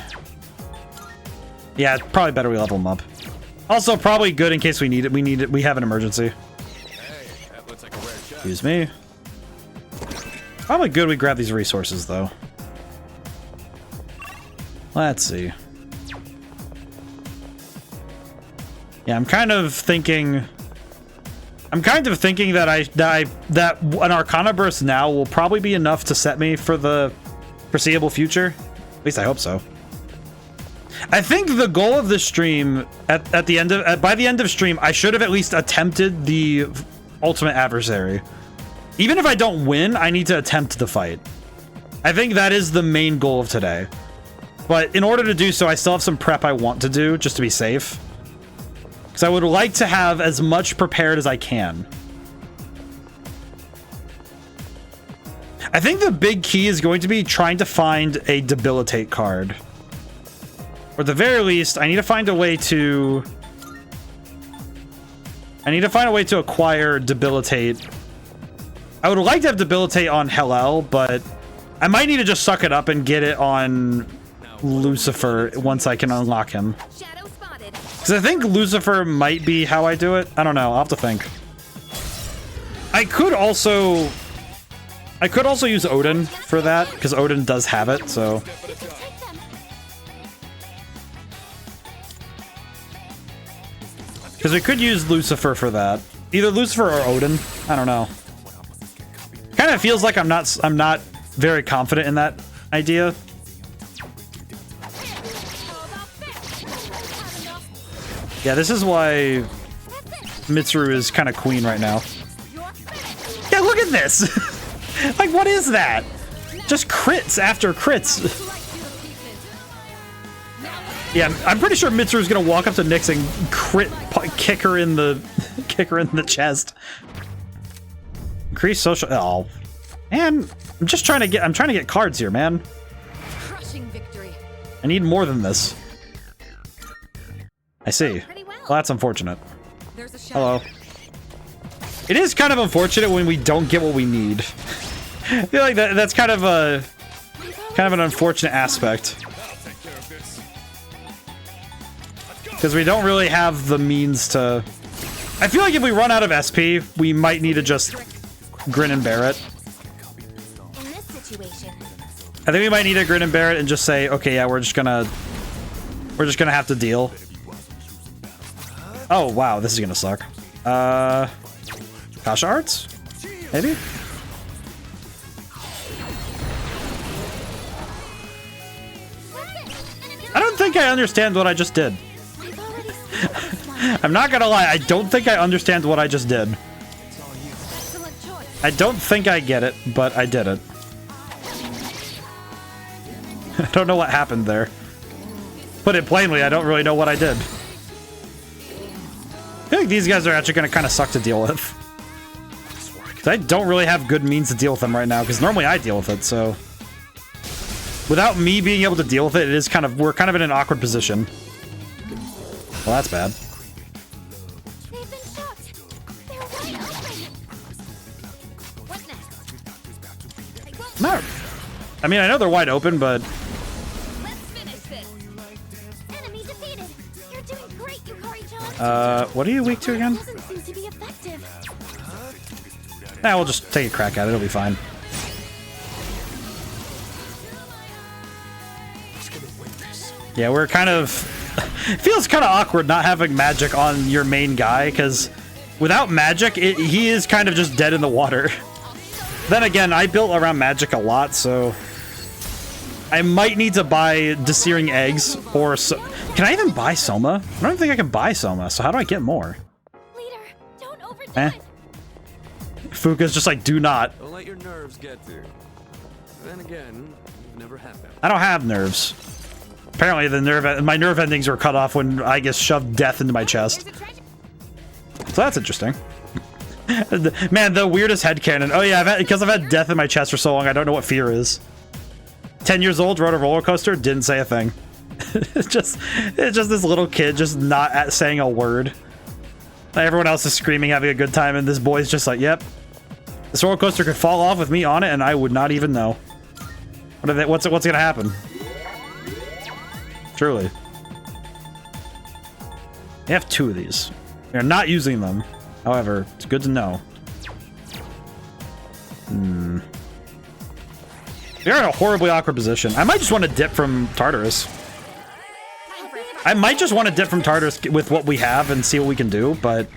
it's probably better we level him up. Also, probably good in case we need it. We have an emergency. Excuse me. Probably good we grab these resources, though. Let's see. Yeah, I'm kind of thinking that an Arcana burst now will probably be enough to set me for foreseeable future. At least I hope so. I think the goal of this stream by the end of stream, I should have at least attempted the ultimate adversary. Even if I don't win, I need to attempt the fight. I think that is the main goal of today. But in order to do so, I still have some prep I want to do just to be safe. Because I would like to have as much prepared as I can. I think the big key is going to be trying to find a debilitate card. Or at the very least, I need to find a way to acquire debilitate. I would like to have debilitate on Hellel, but I might need to just suck it up and get it on Lucifer once I can unlock him. Because I think Lucifer might be how I do it. I don't know. I'll have to think. I could also use Odin for that, because Odin does have it, so. Because we could use Lucifer for that. Either Lucifer or Odin. I don't know. Kind of feels like I'm not very confident in that idea. Yeah, this is why Mitsuru is kind of queen right now. Yeah, look at this! Like, what is that? Just crits after crits. Yeah, I'm pretty sure Mitsuru's gonna walk up to Nyx and kick her in the chest. Increase social. Oh, man, I'm trying to get cards here, man. Crushing victory. I need more than this. I see. Well, that's unfortunate. Hello. It is kind of unfortunate when we don't get what we need. I feel like that's kind of an unfortunate aspect. Because we don't really have the means to... I feel like if we run out of SP, we might need to just grin and bear it. In this situation, I think we might need to grin and bear it and just say, okay, yeah, we're just gonna have to deal. Oh, wow, this is gonna suck. Kasha Arts? Maybe? I don't think I understand what I just did. I'm not gonna lie, I don't think I understand what I just did. I don't think I get it, but I did it. I don't know what happened there. Put it plainly, I don't really know what I did. I feel like these guys are actually gonna kind of suck to deal with. I don't really have good means to deal with them right now, because normally I deal with it, so... Without me being able to deal with it, we're kind of in an awkward position. Well, that's bad. they've been shot. They're wide open. What next? No. I mean, I know they're wide open, but... Let's finish this. Enemy defeated. You're doing great, Yukari-chan. What are you weak to again? Doesn't seem to be effective. Nah, we'll just take a crack at it. It'll be fine. Yeah, we're kind of... It feels kind of awkward not having magic on your main guy, because without magic, he is kind of just dead in the water. Then again, I built around magic a lot, so... I might need to buy Desearing Eggs, or... Can I even buy Soma? I don't think I can buy Soma, so how do I get more? Leader, don't overdo Eh? it. Fuka's just like, do not. Don't let your nerves get to you. Then again, you've never had them. I don't have nerves. Apparently my nerve endings were cut off when I guess shoved death into my chest. So that's interesting. Man, the weirdest headcanon. Oh yeah, because I've had death in my chest for so long, I don't know what fear is. 10 years old, rode a roller coaster, didn't say a thing. It's just this little kid just not saying a word. Everyone else is screaming, having a good time, and this boy's just like, yep. This roller coaster could fall off with me on it, and I would not even know. What's gonna happen? Truly. I have 2 of these. We're not using them. However, it's good to know. We're in a horribly awkward position. I might just want to dip from Tartarus. I might just want to dip from Tartarus with what we have and see what we can do, but...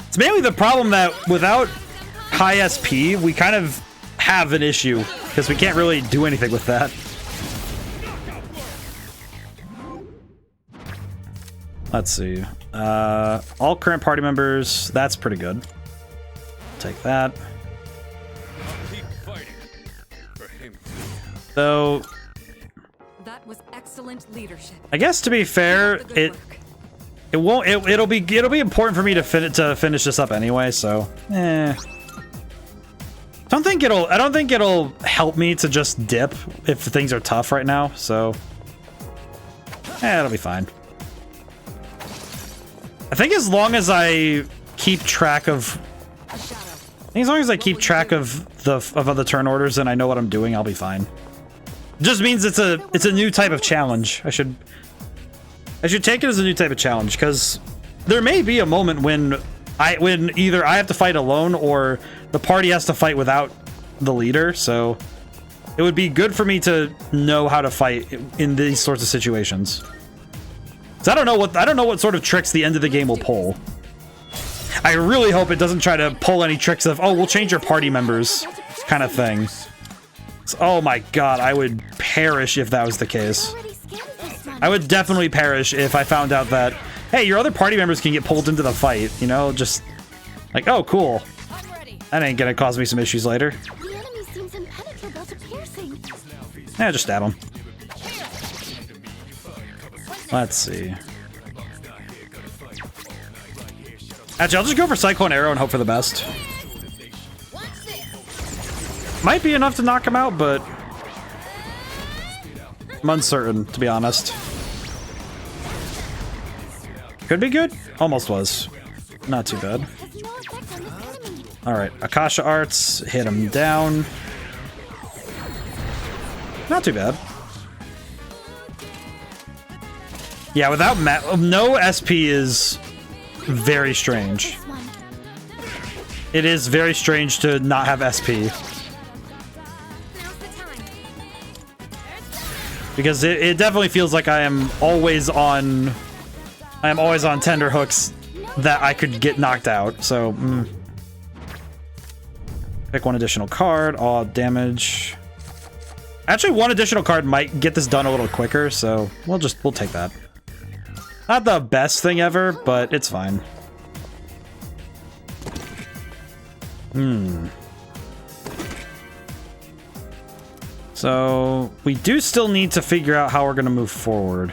It's mainly the problem that without high SP, we kind of have an issue because we can't really do anything with that. Let's see. All current party members. That's pretty good. Take that. So, that was excellent leadership. I guess to be fair, it'll be important for me to finish this up anyway. So, I don't think it'll help me to just dip if things are tough right now. So, it'll be fine. I think as long as I keep track of, of other turn orders and I know what I'm doing, I'll be fine. It just means it's a new type of challenge. I should take it as a new type of challenge because there may be a moment when either I have to fight alone or the party has to fight without the leader. So it would be good for me to know how to fight in these sorts of situations. So I don't know what sort of tricks the end of the game will pull. I really hope it doesn't try to pull any tricks of, oh, we'll change your party members kind of thing. So, oh my god, I would perish if that was the case. I would definitely perish if I found out that, hey, your other party members can get pulled into the fight, you know, just like, oh, cool. That ain't gonna cause me some issues later. The enemy seems impenetrable to piercing. Yeah, just stab him. Let's see. Actually, I'll just go for Cyclone Arrow and hope for the best. Might be enough to knock him out, but I'm uncertain, to be honest. Could be good. Almost was. Not too bad. Alright, Akasha Arts. Hit him down. Not too bad. Yeah, without no SP is very strange. It is very strange to not have SP. Because it definitely feels like I am always on tender hooks that I could get knocked out. So, pick one additional card, all damage. Actually, one additional card might get this done a little quicker, so we'll take that. Not the best thing ever, but it's fine. So, we do still need to figure out how we're going to move forward.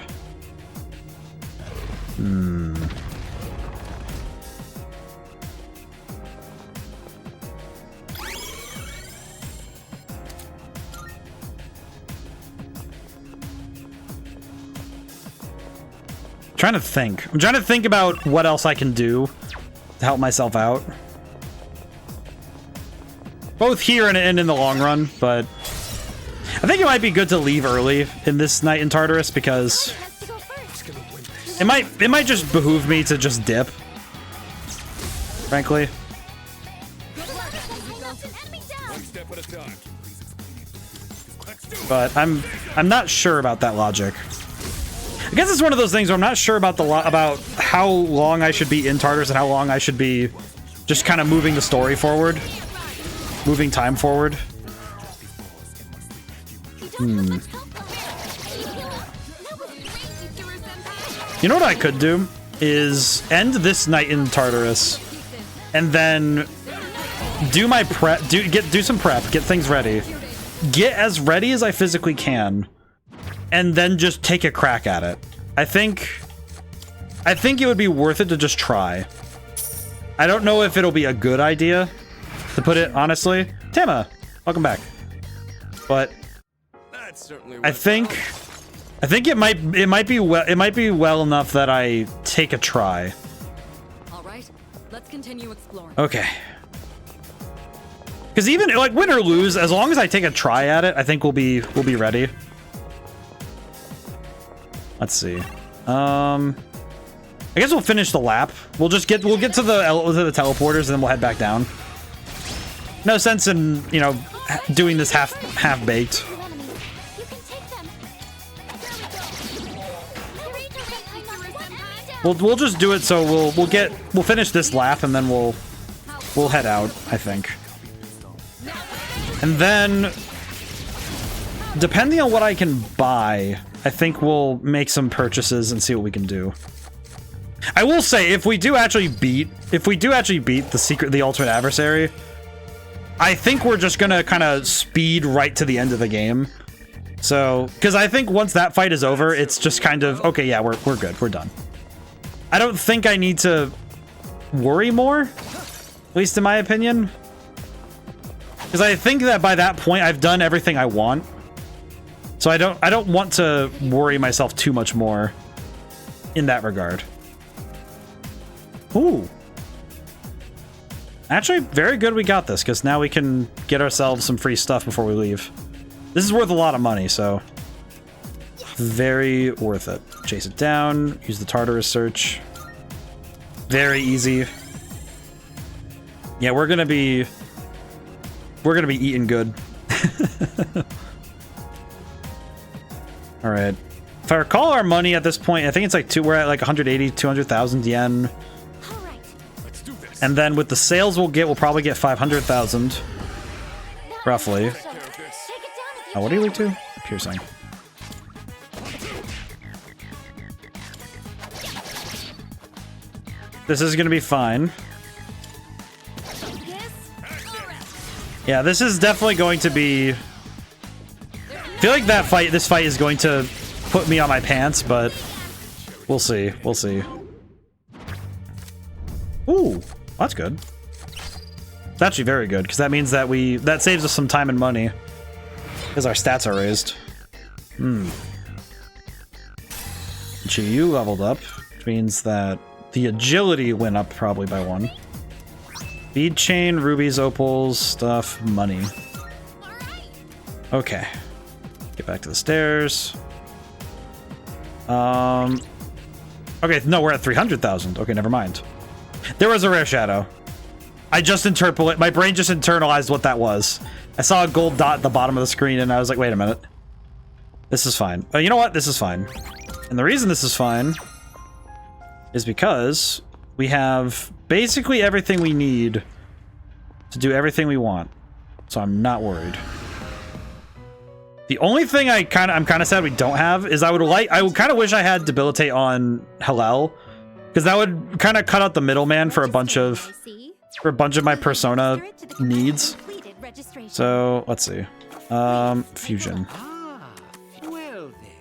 I'm trying to think about what else I can do to help myself out. Both here and in the long run, but I think it might be good to leave early in this night in Tartarus because it might just behoove me to just dip. Frankly. But I'm not sure about that logic. I guess it's one of those things where I'm not sure about about how long I should be in Tartarus and how long I should be just kind of moving the story forward. Moving time forward. You know what I could do? Is end this night in Tartarus and then do my prep, do some prep, get things ready. Get as ready as I physically can. And then just take a crack at it. I think it would be worth it to just try. I don't know if it'll be a good idea, to put it honestly. Tama, welcome back. But I think it might be well enough that I take a try. All right, let's continue exploring. Okay. Because even like win or lose, as long as I take a try at it, I think we'll be ready. Let's see. I guess we'll finish the lap. We'll get to the teleporters and then we'll head back down. No sense in, you know, doing this half baked. We'll just do it so we'll finish this lap and then we'll head out, I think. And then, depending on what I can buy, I think we'll make some purchases and see what we can do. I will say, if we do actually beat the ultimate adversary, I think we're just gonna kind of speed right to the end of the game. So, because I think once that fight is over, it's just kind of, okay, yeah, we're good, we're done. I don't think I need to worry more, at least in my opinion. Because I think that by that point, I've done everything I want. So I don't want to worry myself too much more in that regard. Ooh. Actually, very good we got this, because now we can get ourselves some free stuff before we leave. This is worth a lot of money, so very worth it. Chase it down, use the Tartarus search. Very easy. Yeah, we're gonna be eating good. All right. If I recall our money at this point, I think it's like we're at like 180, 200,000 yen. And then with the sales we'll probably get 500,000. Roughly. Oh, what are you weak to? Piercing. This is gonna be fine. Yeah, this is definitely going to be... I feel like this fight is going to put me on my pants, but we'll see. We'll see. Ooh, that's good. It's actually very good, because that means that that saves us some time and money. Because our stats are raised. Chiyu leveled up, which means that the agility went up probably by 1. Bead chain, rubies, opals, stuff, money. Okay. Get back to the stairs. Okay, no, we're at 300,000. Okay, never mind. There was a rare shadow. My brain just internalized what that was. I saw a gold dot at the bottom of the screen and I was like, wait a minute. This is fine. You know what? This is fine. And the reason this is fine is because we have basically everything we need to do everything we want. So I'm not worried. The only thing I'm kind of sad we don't have is I would kind of wish I had debilitate on Hillel, because that would kind of cut out the middleman for a bunch of my persona needs. So let's see. Fusion.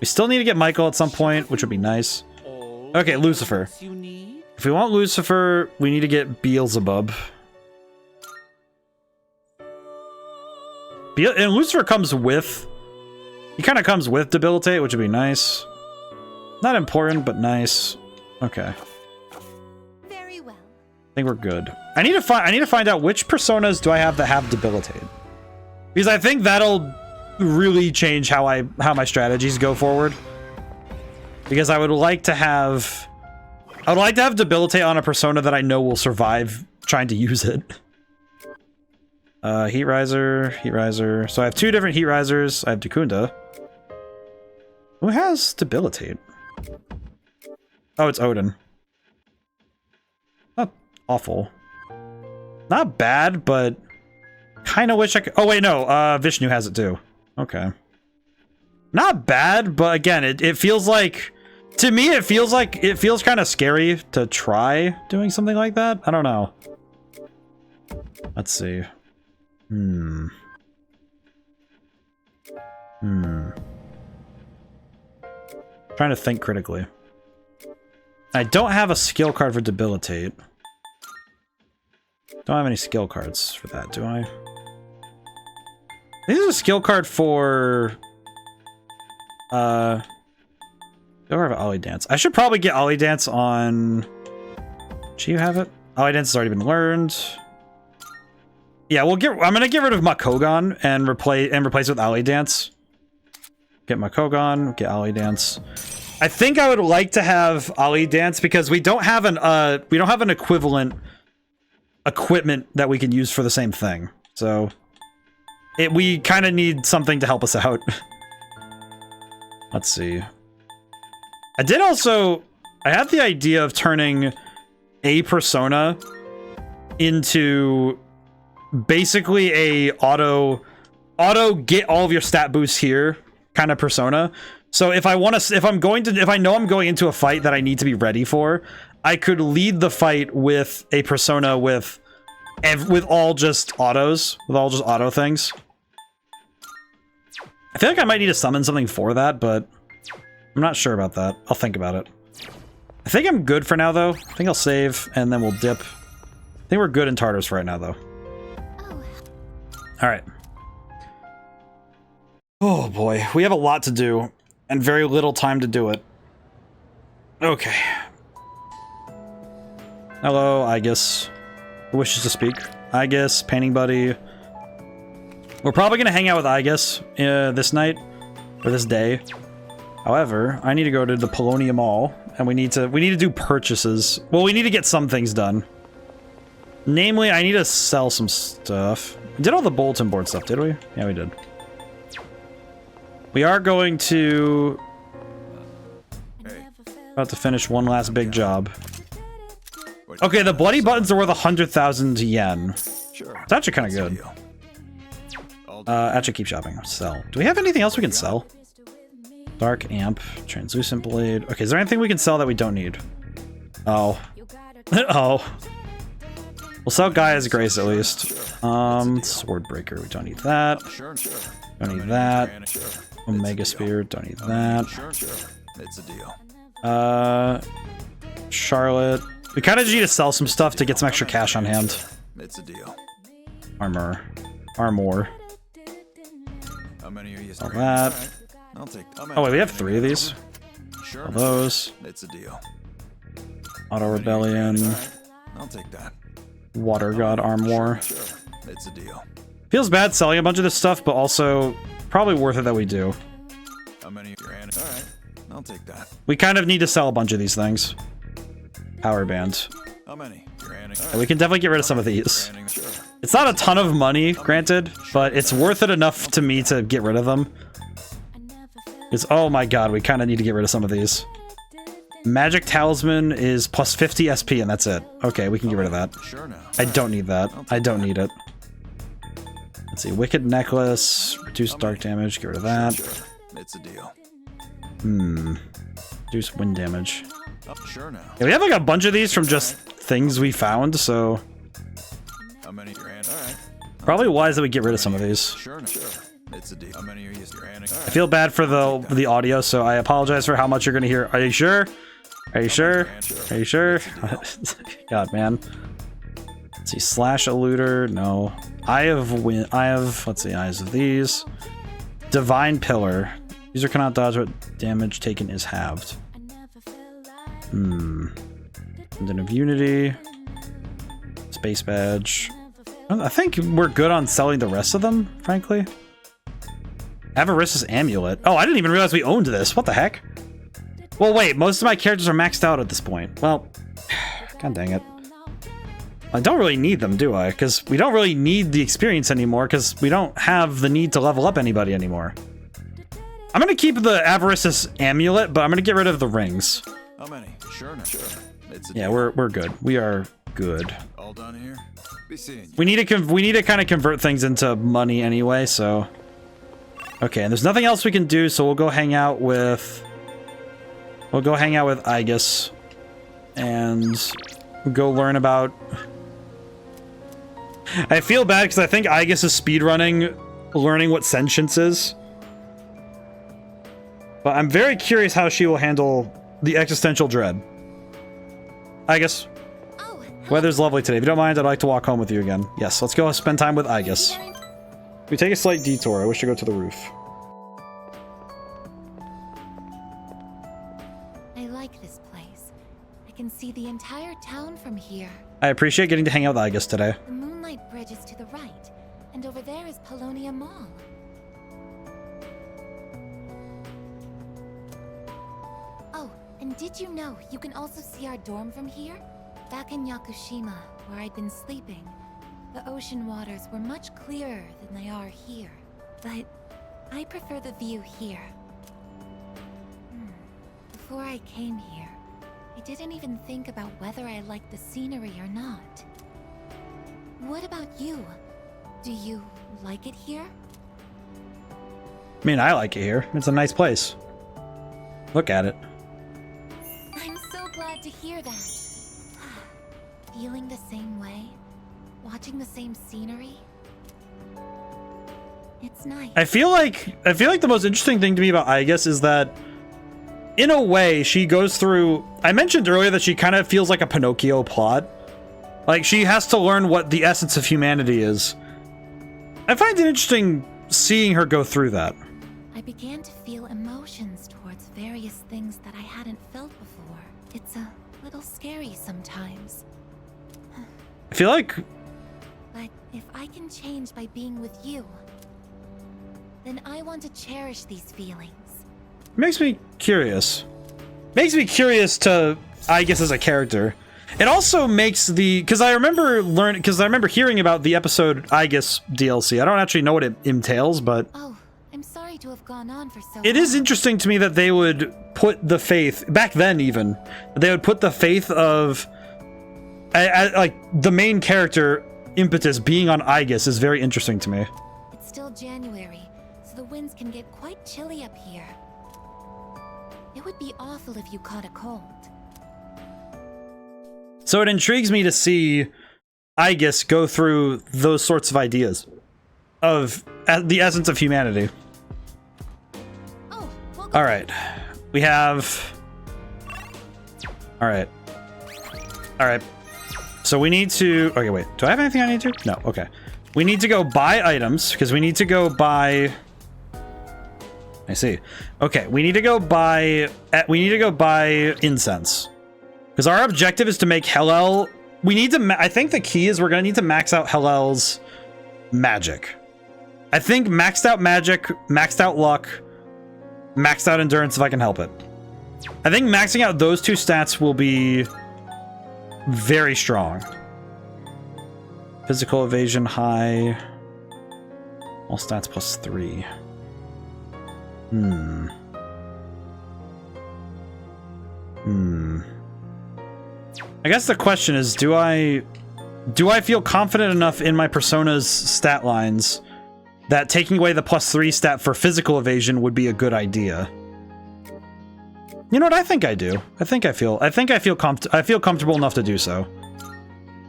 We still need to get Michael at some point, which would be nice. Okay, Lucifer. If we want Lucifer, we need to get Beelzebub. And Lucifer comes with... He kind of comes with Debilitate, which would be nice. Not important, but nice. Okay. Very well. I think we're good. I need to find out which personas do I have that have Debilitate. Because I think that'll really change how my strategies go forward. Because I would like to have Debilitate on a persona that I know will survive trying to use it. Heat Riser. So I have 2 different Heat Risers. I have Dukunda. Who has Debilitate? Oh, it's Odin. Not awful. Not bad, but kind of wish I could... Oh, wait, no. Vishnu has it too. Okay. Not bad, but again, it feels like... To me, it feels kind of scary to try doing something like that. I don't know. Let's see. Trying to think critically. I don't have a skill card for Debilitate. Don't have any skill cards for that, do I? This is a skill card for... Do I have Ollie Dance? I should probably get Ollie Dance on... Do you have it? Ollie Dance has already been learned. Yeah, I'm gonna get rid of Makogan and replace with Ollie Dance. Get Makogan, get Ollie Dance. I think I would like to have Ollie Dance because we don't have an equivalent equipment that we can use for the same thing. So we kind of need something to help us out. Let's see. I had the idea of turning a persona into basically a auto auto get all of your stat boosts here kind of persona. So if I know I'm going into a fight that I need to be ready for, I could lead the fight with a persona with all just autos, with all just auto things. I feel like I might need to summon something for that, but I'm not sure about that. I'll think about it. I think I'm good for now, though. I think I'll save, and then we'll dip. I think we're good in Tartarus for right now, though. Alright. Oh, boy. We have a lot to do, and very little time to do it. Okay. Hello, Aegis. Who wishes to speak? Aegis, Painting Buddy. We're probably going to hang out with Aegis this night, or this day. However, I need to go to the Polonia Mall, and we need to do purchases. Well, we need to get some things done. Namely, I need to sell some stuff. We did all the bulletin board stuff, did we? Yeah, we did. We are going to... About to finish one last big job. Okay, the bloody buttons are worth 100,000 yen. It's actually kind of good. Actually, keep shopping. Sell. Do we have anything else we can sell? Dark Amp, Translucent Blade. Okay, is there anything we can sell that we don't need? Oh. Oh. We'll sell Gaia's Grace at least. Swordbreaker, we don't need that. Don't need that. Omega Spear, don't need that. It's a deal. Charlotte. We kind of need to sell some stuff to get some extra cash on hand. It's a deal. Armor. How many are you? All that. I'll take. Oh wait, we have 3 of these. All those. It's a deal. Auto Rebellion. I'll take that. Water God Armor. It's a deal. Feels bad selling a bunch of this stuff, but also probably worth it that we do. How many? Alright. I'll take that. We kind of need to sell a bunch of these things. Power Band. How many? Yeah, we can definitely get rid of some of these. It's not a ton of money, granted, but it's worth it enough to me to get rid of them. It's, oh my god, we kind of need to get rid of some of these. Magic Talisman is plus 50 SP and that's it. Okay, we can get rid of that. I don't need that. I don't need it. Let's see, Wicked Necklace, reduce dark damage, get rid of that. It's a deal. Reduce wind damage. Sure now. Yeah, we have like a bunch of these from just things we found, so How many? Alright. probably wise that we get rid of some of these. Sure. It's a deal. How many are you? I feel bad for the audio, so I apologize for how much you're gonna hear. Are you sure? Are you sure? Are you sure? God, man. Let's see, Slash Eluder, no. Eye of, let's see, Eyes of these. Divine Pillar. User cannot dodge what damage taken is halved. Fountain of Unity. Space Badge. I think we're good on selling the rest of them, frankly. Avaricious Amulet. Oh, I didn't even realize we owned this. What the heck? Well, wait, most of my characters are maxed out at this point. Well, god dang it. I don't really need them, do I? Because we don't really need the experience anymore, because we don't have the need to level up anybody anymore. I'm going to keep the Avaricious Amulet, but I'm going to get rid of the rings. How many? Sure. Yeah, we're good. We are good. All done here. Be seeing you. We need to kind of convert things into money anyway, so... Okay, and there's nothing else we can do, so we'll go hang out with... We'll go hang out with Aegis. And... go learn about... I feel bad because I think Aegis is speedrunning learning what sentience is. But I'm very curious how she will handle the existential dread. Aegis. Weather's lovely today. If you don't mind, I'd like to walk home with you again. Yes, let's go spend time with Aegis. We take a slight detour. I wish to go to the roof. I like this place. I can see the entire town from here. I appreciate getting to hang out with Aegis today. The Moonlight Bridge is to the right, and over there is Polonia Mall. Oh, and did you know you can also see our dorm from here? Back in Yakushima, where I'd been sleeping, the ocean waters were much clearer than they are here. But I prefer the view here. Before I came here, I didn't even think about whether I liked the scenery or not. What about you? Do you like it here? mean, I like it here. It's a nice place. Look at it. I'm so glad to hear that. Feeling the same way? Watching the same scenery? It's nice. I feel like the most interesting thing to me about Aigis is that, in a way, she goes through... I mentioned earlier that she kind of feels like a Pinocchio plot. Like, she has to learn what the essence of humanity is. I find it interesting seeing her go through that. I began to feel emotions towards various things that I hadn't felt before. It's a little scary sometimes. I feel like... But if I can change by being with you, then I want to cherish these feelings. It makes me curious. Makes me curious to Aigis as a character. It also makes the... Because I remember hearing about the episode Aigis DLC. I don't actually know what it entails, but... Oh, I'm sorry to have gone on for so long. It is interesting to me that they would put the faith... Back then, even. They would put the faith of... like, the main character, Impetus, being on Aigis is very interesting to me. It's still January, so the winds can get quite chilly up here. It would be awful if you caught a cold. So it intrigues me to see Aigis go through those sorts of ideas of the essence of humanity. Oh, we'll all right, we have. All right. So we need to. Okay, wait. Do I have anything I need to? No. Okay. We need to go buy items because we need to go buy. I see. Okay, we need to go buy. We need to go buy incense. Because our objective is to make Hellel... We need to... I think the key is we're going to need to max out Hellel's magic. I think maxed out magic, maxed out luck, maxed out endurance if I can help it. I think maxing out those two stats will be very strong. Physical evasion high. All stats plus 3. I guess the question is, do I feel confident enough in my persona's stat lines that taking away the +3 stat for physical evasion would be a good idea? You know what? I think I do. I feel comfortable enough to do so.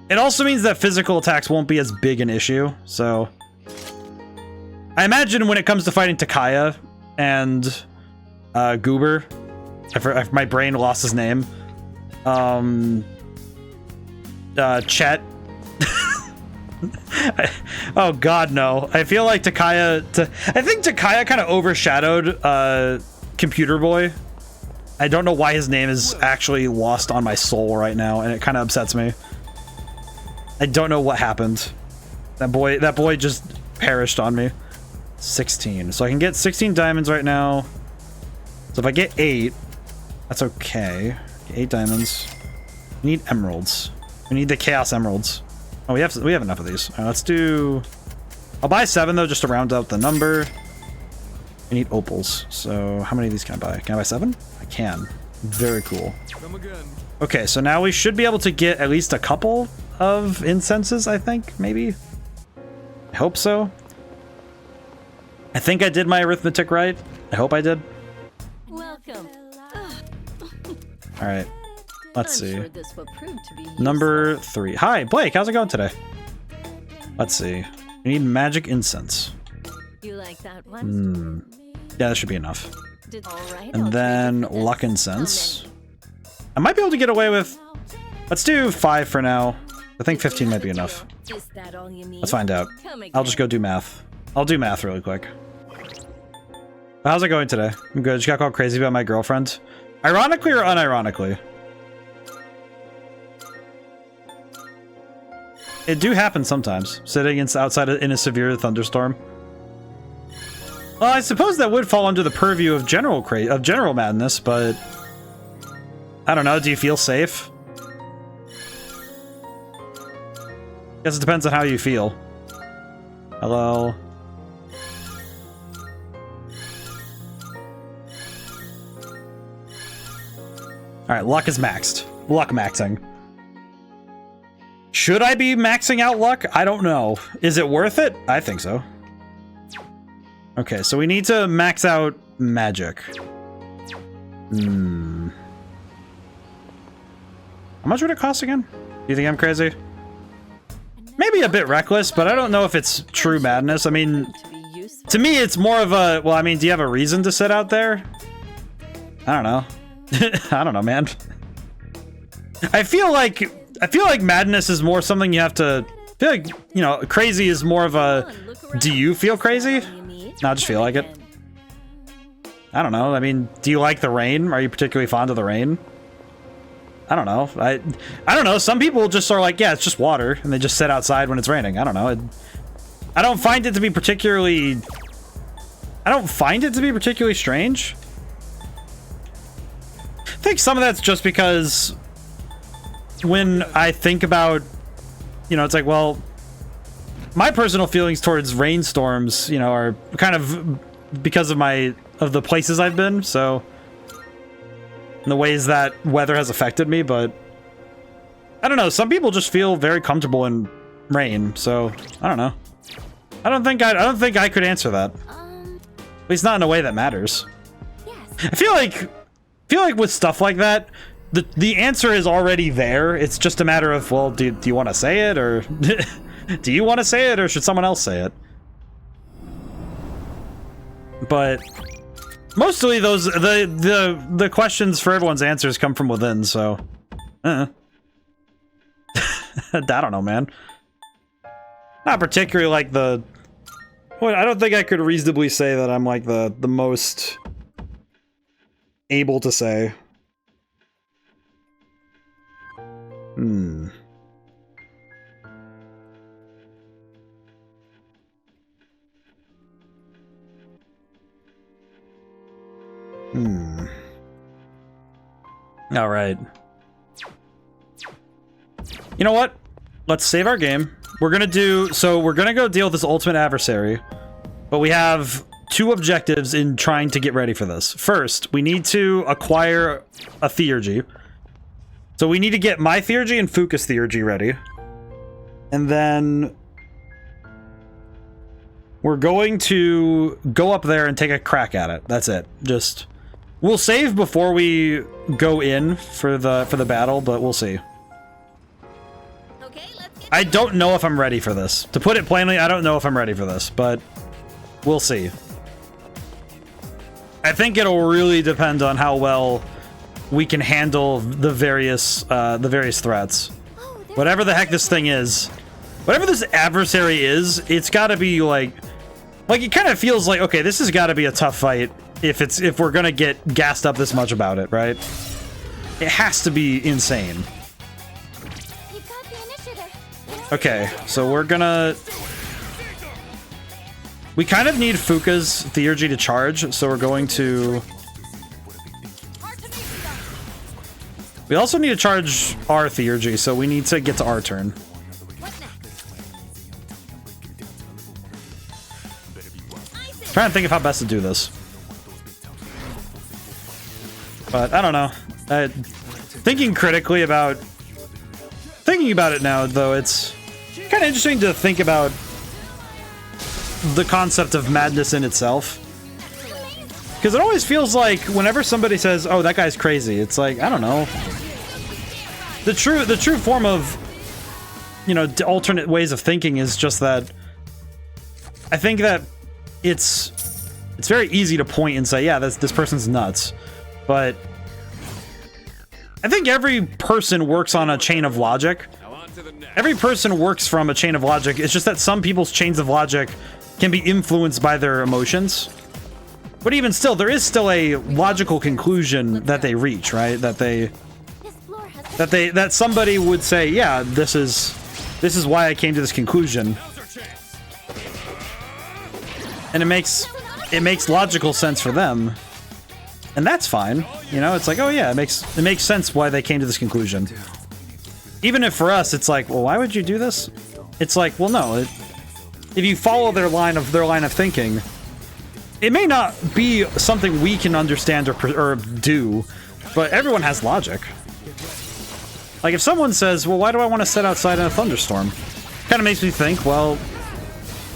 It also means that physical attacks won't be as big an issue, so I imagine when it comes to fighting Takaya and Goober, my brain lost his name. Chet. Oh god, no. I feel like I think Takaya kind of overshadowed Computer Boy. I don't know why his name is actually lost on my soul right now, and it kind of upsets me. I don't know what happened. That boy just perished on me. 16. So I can get 16 diamonds right now. So if I get 8, that's okay. 8 diamonds. We need emeralds. We need the chaos emeralds. Oh, we have enough of these. All right, let's do... I'll buy 7 though, just to round out the number. I need opals. So how many of these can I buy? Can I buy 7? I can. Very cool. Come again. Okay, so now we should be able to get at least a couple of incenses, I think, maybe. I hope so. I think I did my arithmetic right. I hope I did. Welcome. All right. Let's see. Sure this will prove to be Number 3. Hi, Blake. How's it going today? Let's see. We need magic incense. You like that one? Yeah, that should be enough. Right, and then luck incense. I might be able to get away with... Let's do 5 for now. I think 15 might be enough. Is that all you need? Let's find out. I'll just go do math. I'll do math really quick. How's it going today? I'm good. Just got called crazy about my girlfriend. Ironically or unironically? It do happen sometimes. Sitting outside in a severe thunderstorm. Well, I suppose that would fall under the purview of general madness, but I don't know. Do you feel safe? Guess it depends on how you feel. Hello. All right, luck is maxed. Luck maxing. Should I be maxing out luck? I don't know. Is it worth it? I think so. Okay, so we need to max out magic. Hmm. How much would it cost again? Do you think I'm crazy? Maybe a bit reckless, but I don't know if it's true madness. I mean, to me, it's more of a, well, I mean, do you have a reason to sit out there? I don't know. I don't know, man. I feel like madness is more something you have to, I feel like, you know, crazy is more of a, do you feel crazy? No, I just feel like it. I don't know. I mean, do you like the rain? Are you particularly fond of the rain? I don't know. I don't know. Some people just are like, yeah, it's just water, and they just sit outside when it's raining. I don't know. I don't find it to be particularly... I don't find it to be particularly strange. I think some of that's just because when I think about, you know, it's like, well, my personal feelings towards rainstorms, you know, are kind of because of the places I've been, so... in the ways that weather has affected me, but I don't know. Some people just feel very comfortable in rain, so I don't know. I don't think I could answer that. At least not in a way that matters. Yes. I feel like with stuff like that, the answer is already there. It's just a matter of, well, do you want to say it, or do you want to say it, or should someone else say it? But mostly those the questions for everyone's answers come from within, so I don't know, man. Not particularly like the... Well, I don't think I could reasonably say that I'm like the most able to say. Hmm. All right. You know what? Let's save our game. We're gonna go deal with this ultimate adversary, but we have two objectives in trying to get ready for this. First, we need to acquire a theurgy. So we need to get my theurgy and Fuka's theurgy ready. And then we're going to go up there and take a crack at it. That's it. Just... we'll save before we go in for the battle, but we'll see. Okay, let's get I don't know if I'm ready for this. To put it plainly, I don't know if I'm ready for this, but we'll see. I think it'll really depend on how well we can handle the various threats. Whatever the heck this thing is, whatever this adversary is, it's got to be like it kind of feels like, okay, this has got to be a tough fight if we're gonna get gassed up this much about it, right? It has to be insane. You've got the initiative. Okay, so we kind of need Fuka's theurgy to charge, so we're going to... we also need to charge our theurgy, so we need to get to our turn. Trying to think of how best to do this. But I don't know. Thinking about it now, though, it's kind of interesting to think about the concept of madness in itself. Because it always feels like whenever somebody says, "Oh, that guy's crazy," it's like, I don't know. The true form of, you know, alternate ways of thinking is just that I think that it's very easy to point and say, yeah, this person's nuts. But I think every person works on a chain of logic. Every person works from a chain of logic. It's just that some people's chains of logic can be influenced by their emotions. But even still, there is still a logical conclusion that they reach, right? That somebody would say, yeah, this is why I came to this conclusion. And it makes logical sense for them. And that's fine. You know, it's like, oh yeah, it makes sense why they came to this conclusion. Even if for us it's like, well, why would you do this? It's like, well, no, if you follow their line of thinking, it may not be something we can understand or do, but everyone has logic. Like if someone says, well, why do I want to sit outside in a thunderstorm? Kind of makes me think, well,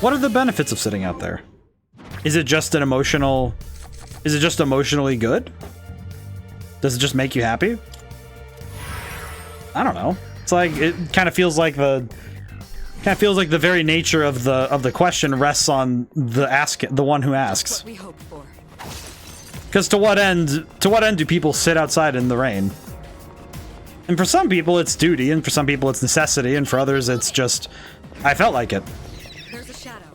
what are the benefits of sitting out there? Is it just an emotional... Is it just emotionally good? Does it just make you happy? I don't know. It's like, it kind of feels like the... Kind of feels like the very nature of the question rests on the one who asks. Because to what end do people sit outside in the rain? And for some people it's duty, and for some people it's necessity, and for others it's just, I felt like it. There's a shadow.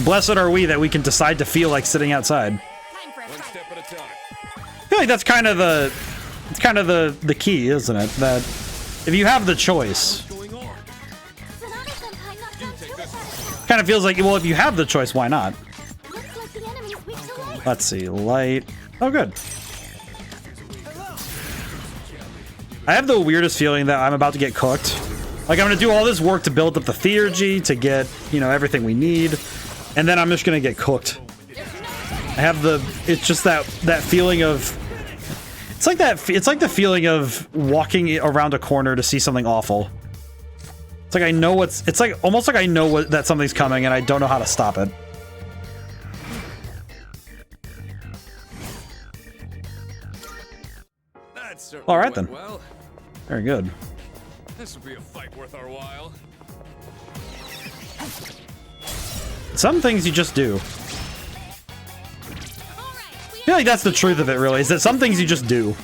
Blessed are we that we can decide to feel like sitting outside. One step at a time. I feel like that's kind of the key, isn't it? That if you have the choice, kind of feels like, well, if you have the choice, why not? Let's see, light. Oh, good. I have the weirdest feeling that I'm about to get cooked. Like, I'm gonna do all this work to build up the theurgy to get, you know, everything we need, and then I'm just gonna get cooked. I have the, it's just that feeling of, it's like the feeling of walking around a corner to see something awful. It's like I know it's like almost like I know that something's coming and I don't know how to stop it. All right then. Well, very good. This would be a fight worth our while. Some things you just do. I feel like that's the truth of it, really, is that some things you just do.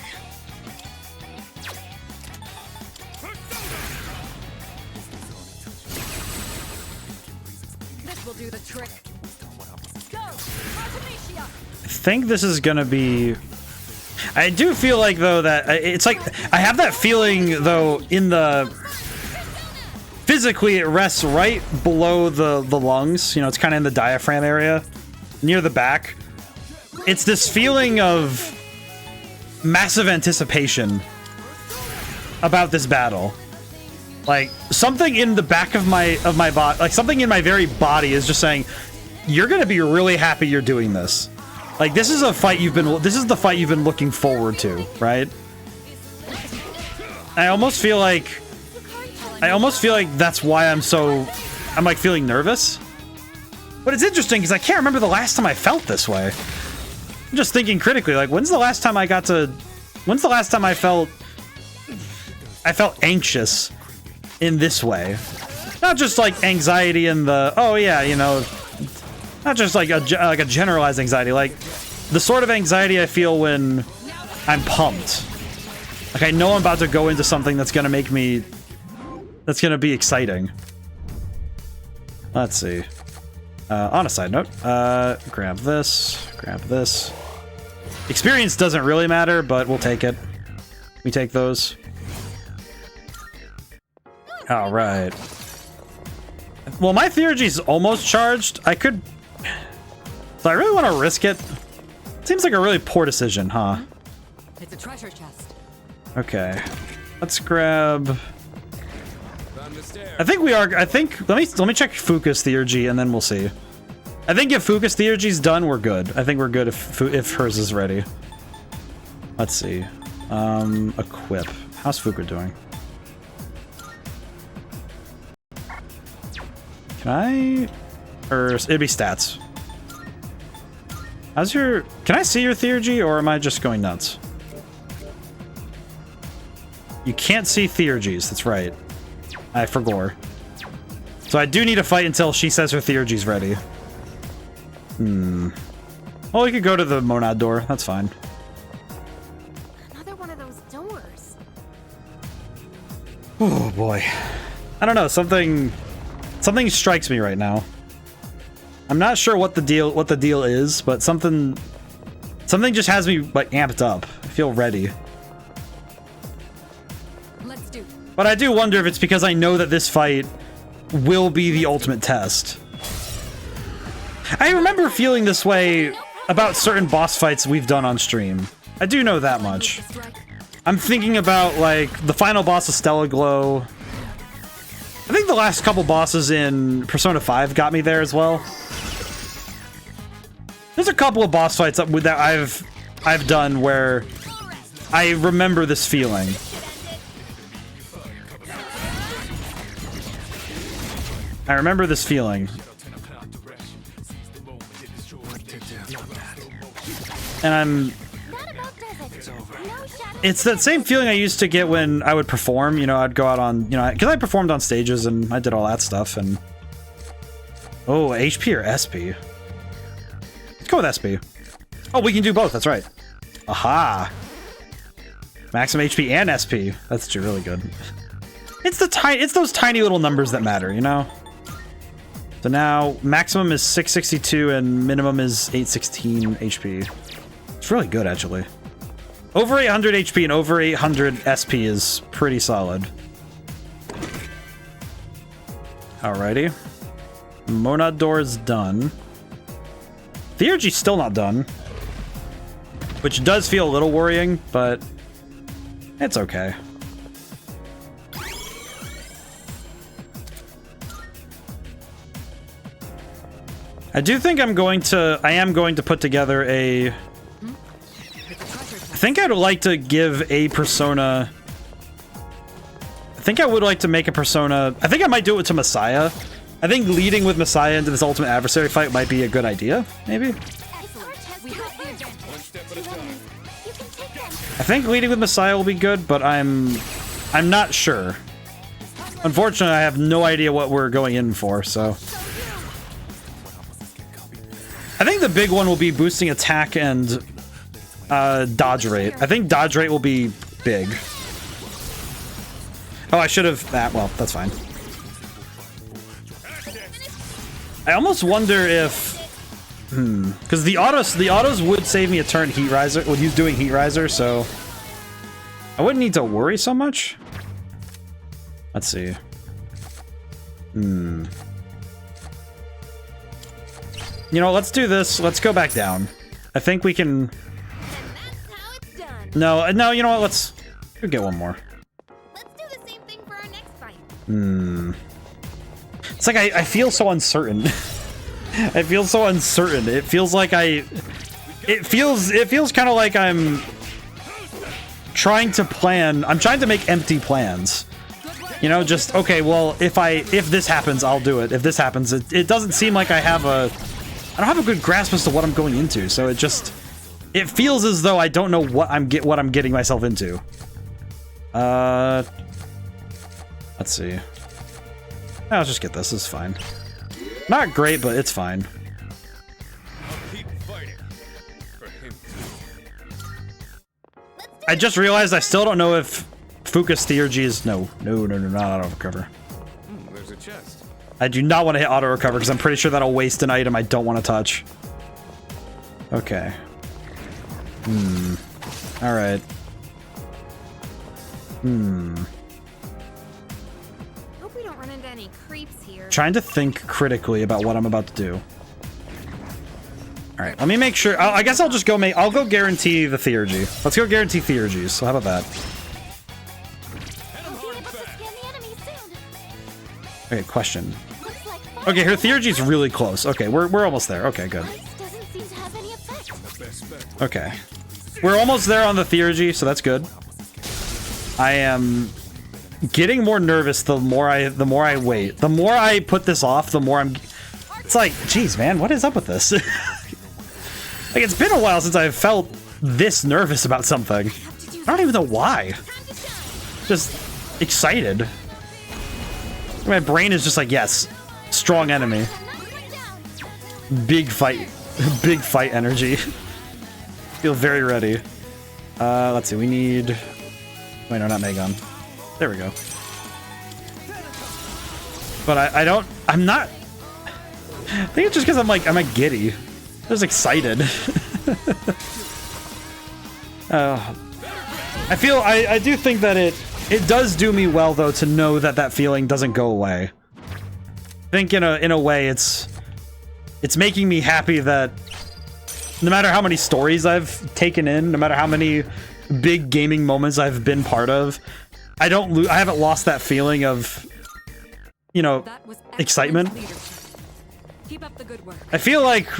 This will do the trick. Go, I think this is gonna be... I do feel like, though, that it's like I have that feeling, though, in the... Physically, it rests right below the lungs. You know, it's kind of in the diaphragm area, near the back. It's this feeling of massive anticipation about this battle. Like, something in the back of my body, like something in my very body is just saying, you're gonna be really happy you're doing this. Like, this is a fight this is the fight you've been looking forward to, right? I almost feel like that's why I'm like feeling nervous. But it's interesting because I can't remember the last time I felt this way. I'm just thinking critically, like, when's the last time I felt anxious in this way? Not just like anxiety in the, oh yeah, you know, not just like a generalized anxiety, like the sort of anxiety I feel when I'm pumped. Like, I know I'm about to go into something that's gonna make me, that's gonna be exciting. Let's see. On a side note, grab this, grab this. Experience doesn't really matter, but we'll take it. We take those. All right. Well, my theurgy's almost charged. I could... Do I really want to risk it? Seems like a really poor decision, huh? It's a treasure chest. Okay. Let's grab... I think we are... let me check Fuka's theurgy, and then we'll see. I think if Fuka's theurgy's done, we're good. I think we're good if hers is ready. Let's see. Equip. How's Fuka doing? Can I... Or it'd be stats. How's your... Can I see your theurgy, or am I just going nuts? You can't see theurgies, that's right. I forgot. So I do need to fight until she says her theurgy's ready. Well, we could go to the monad door. That's fine. Another one of those doors. Oh boy. I don't know. Something strikes me right now. I'm not sure what the deal is, but something just has me like amped up. I feel ready. Let's do. But I do wonder if it's because I know that this fight will be the ultimate test. I remember feeling this way about certain boss fights we've done on stream. I do know that much. I'm thinking about, like, the final boss of Stellar Glow. I think the last couple bosses in Persona 5 got me there as well. There's a couple of boss fights that I've done where I remember this feeling. I remember this feeling. And That about does it. No shadow. it's that same feeling I used to get when I would perform. You know, I'd go out on, you know, because I performed on stages and I did all that stuff. And oh, HP or SP? Let's go with SP. Oh, we can do both. That's right. Aha. Maximum HP and SP. That's really good. It's those tiny little numbers that matter, you know? So now maximum is 662 and minimum is 816 HP. It's really good, actually. Over 800 HP and over 800 SP is pretty solid. Alrighty. Monad door is done. Theurgy's still not done. Which does feel a little worrying, but it's okay. I do think I am going to put together a... I think I'd like to give a persona... I think I would like to make a persona... I think I might do it to Messiah. I think leading with Messiah into this ultimate adversary fight might be a good idea, maybe? I think leading with Messiah will be good, but I'm not sure. Unfortunately, I have no idea what we're going in for, so... I think the big one will be boosting attack and dodge rate. I think dodge rate will be big. Oh, I should have... well, that's fine. I almost wonder if... Because the autos would save me a turn Heat Riser when he's doing Heat Riser, so... I wouldn't need to worry so much. Let's see. You know, let's do this. Let's go back down. I think we can... No, you know what? Let's get one more. Let's do the same thing for our next fight. It's like I feel so uncertain. I feel so uncertain. It feels like it feels kind of like I'm trying to plan. I'm trying to make empty plans. You know, just okay, well, if this happens, I'll do it. If this happens, it doesn't seem like I don't have a good grasp as to what I'm going into, so it feels as though I don't know what I'm getting myself into. Let's see. I'll just get this. This is fine. Not great, but it's fine. I just realized I still don't know if Fuka's Theurgy is no, not auto recover. There's a chest. I do not want to hit auto recover because I'm pretty sure that'll waste an item I don't want to touch. Okay. All right. Hope we don't run into any creeps here. Trying to think critically about what I'm about to do. All right, let me make sure. I guess I'll just go I'll go guarantee the Theurgy. Let's go guarantee Theurgies. So how about that? Okay, question. Okay, her Theurgy's really close. Okay, we're almost there. Okay, good. Okay. We're almost there on the Theurgy, so that's good. I am getting more nervous the more I wait. The more I put this off, the more I'm... It's like, geez, man, what is up with this? Like, it's been a while since I've felt this nervous about something. I don't even know why. Just excited. My brain is just like, yes, strong enemy. Big fight energy. Feel very ready. Let's see, we need... Wait, no, not Megon. There we go. But I'm not... I think it's just because I'm like giddy. I'm just excited. I do think that it does do me well, though, to know that feeling doesn't go away. I think in a way it's making me happy that no matter how many stories I've taken in, no matter how many big gaming moments I've been part of, I haven't lost that feeling of, you know, excitement. Keep up the good work. I feel like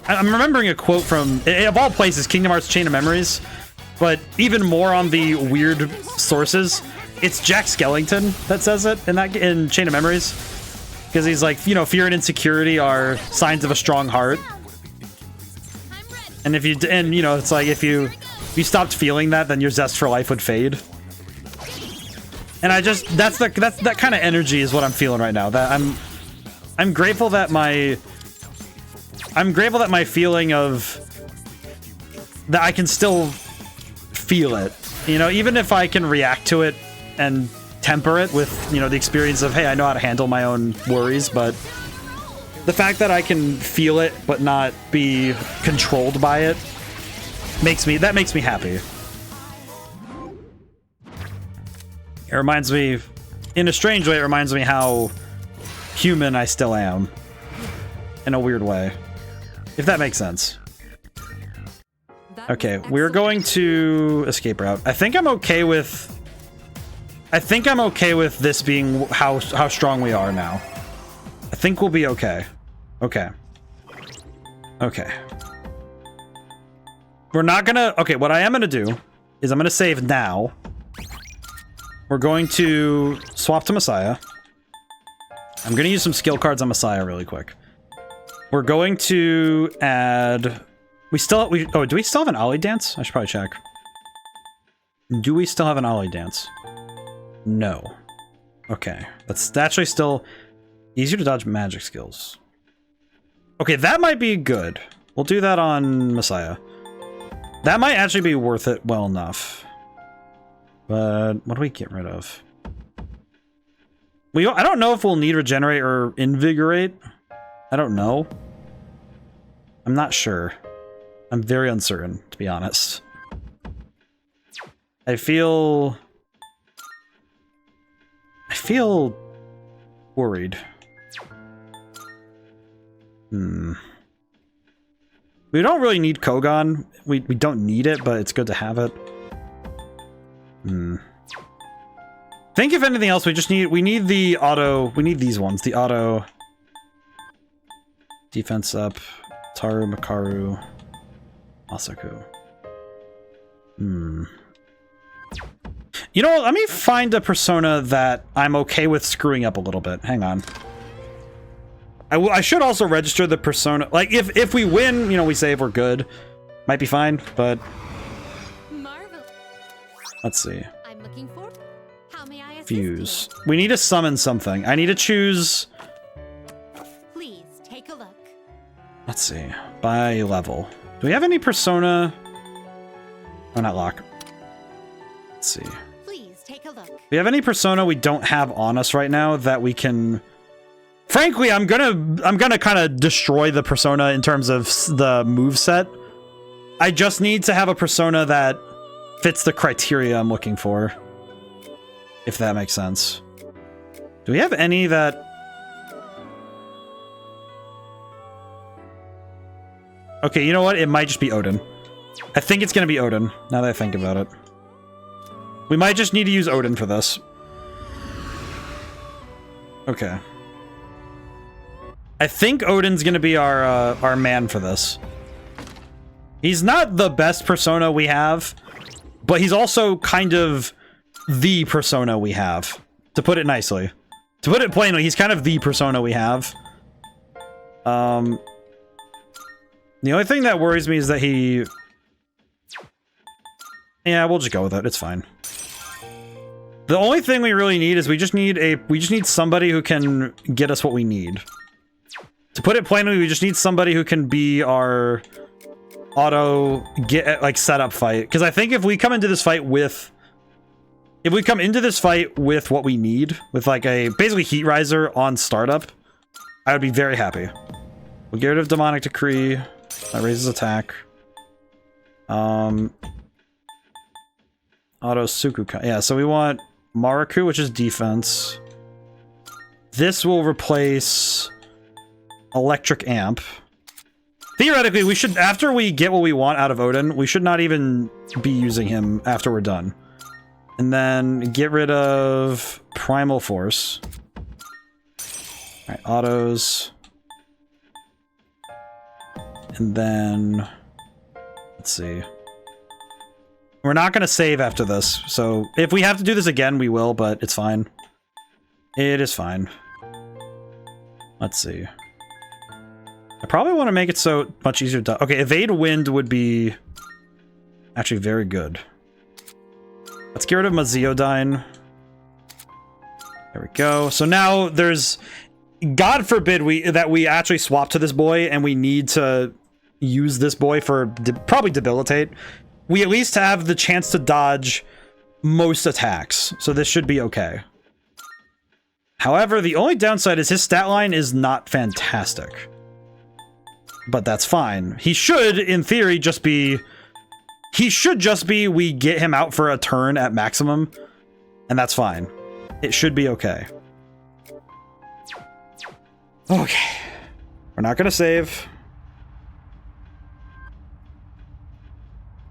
I'm remembering a quote from, of all places, Kingdom Hearts Chain of Memories, but even more on the weird sources. It's Jack Skellington that says it in Chain of Memories, because he's like, you know, fear and insecurity are signs of a strong heart. And if you, and you know, it's like if you stopped feeling that, then your zest for life would fade. And I just, that kind of energy is what I'm feeling right now. That I'm grateful that my feeling of that I can still feel it, you know, even if I can react to it and temper it with, you know, the experience of, hey, I know how to handle my own worries, but the fact that I can feel it but not be controlled by it makes me happy. It reminds me, in a strange way, it reminds me how human I still am. In a weird way. If that makes sense. Okay, we're going to escape route. I think I'm okay with this being how strong we are now. I think we'll be okay. Okay. Okay. We're not gonna... Okay, what I am gonna do is I'm gonna save now. We're going to swap to Messiah. I'm gonna use some skill cards on Messiah really quick. We're going to add... oh, do we still have an Ollie dance? I should probably check. Do we still have an Ollie dance? No. Okay. That's actually still easier to dodge magic skills. Okay, that might be good. We'll do that on Messiah. That might actually be worth it well enough. But what do we get rid of? I don't know if we'll need regenerate or invigorate. I don't know. I'm not sure. I'm very uncertain, to be honest. I feel worried. We don't really need Kogan. We don't need it, but it's good to have it. Think if anything else, we need the auto, we need these ones, the auto defense up, Taru, Makaru, Masaku. You know, let me find a persona that I'm okay with screwing up a little bit. Hang on. I should also register the persona. Like, if we win, you know, we save, we're good. Might be fine, but... Let's see. I'm looking for... How may I assist Fuse. We need to summon something. I need to choose... Please take a look. Let's see. By level. Do we have any persona... Oh, not lock. Let's see. Please take a look. Do we have any persona we don't have on us right now that we can... Frankly, I'm gonna kind of destroy the persona in terms of the moveset. I just need to have a persona that fits the criteria I'm looking for. If that makes sense. Do we have any that... Okay, you know what? It might just be Odin. I think it's gonna be Odin, now that I think about it. We might just need to use Odin for this. Okay. I think Odin's gonna be our man for this. He's not the best persona we have, but he's also kind of the persona we have, to put it nicely. To put it plainly, he's kind of the persona we have. The only thing that worries me is that he... Yeah, we'll just go with it. It's fine. The only thing we really need is we just need somebody who can get us what we need. To put it plainly, we just need somebody who can be our auto setup fight. Because I think if we come into this fight with what we need, with like a basically Heat Riser on startup, I would be very happy. We'll get rid of Demonic Decree. That raises attack. Auto Sukukai. Yeah, so we want Maraku, which is defense. This will replace Electric Amp. Theoretically, we should, after we get what we want out of Odin, we should not even be using him after we're done. And then get rid of Primal Force. Alright, autos. And then... Let's see. We're not going to save after this, so if we have to do this again, we will, but it's fine. It is fine. Let's see. I probably want to make it so much easier to... Okay, evade wind would be actually very good. Let's get rid of Maziodyne. There we go. So now there's... God forbid that we actually swap to this boy and we need to use this boy for probably debilitate. We at least have the chance to dodge most attacks. So this should be okay. However, the only downside is his stat line is not fantastic. But that's fine. He should, in theory, just be... He should just be we get him out for a turn at maximum. And that's fine. It should be okay. Okay. We're not gonna save.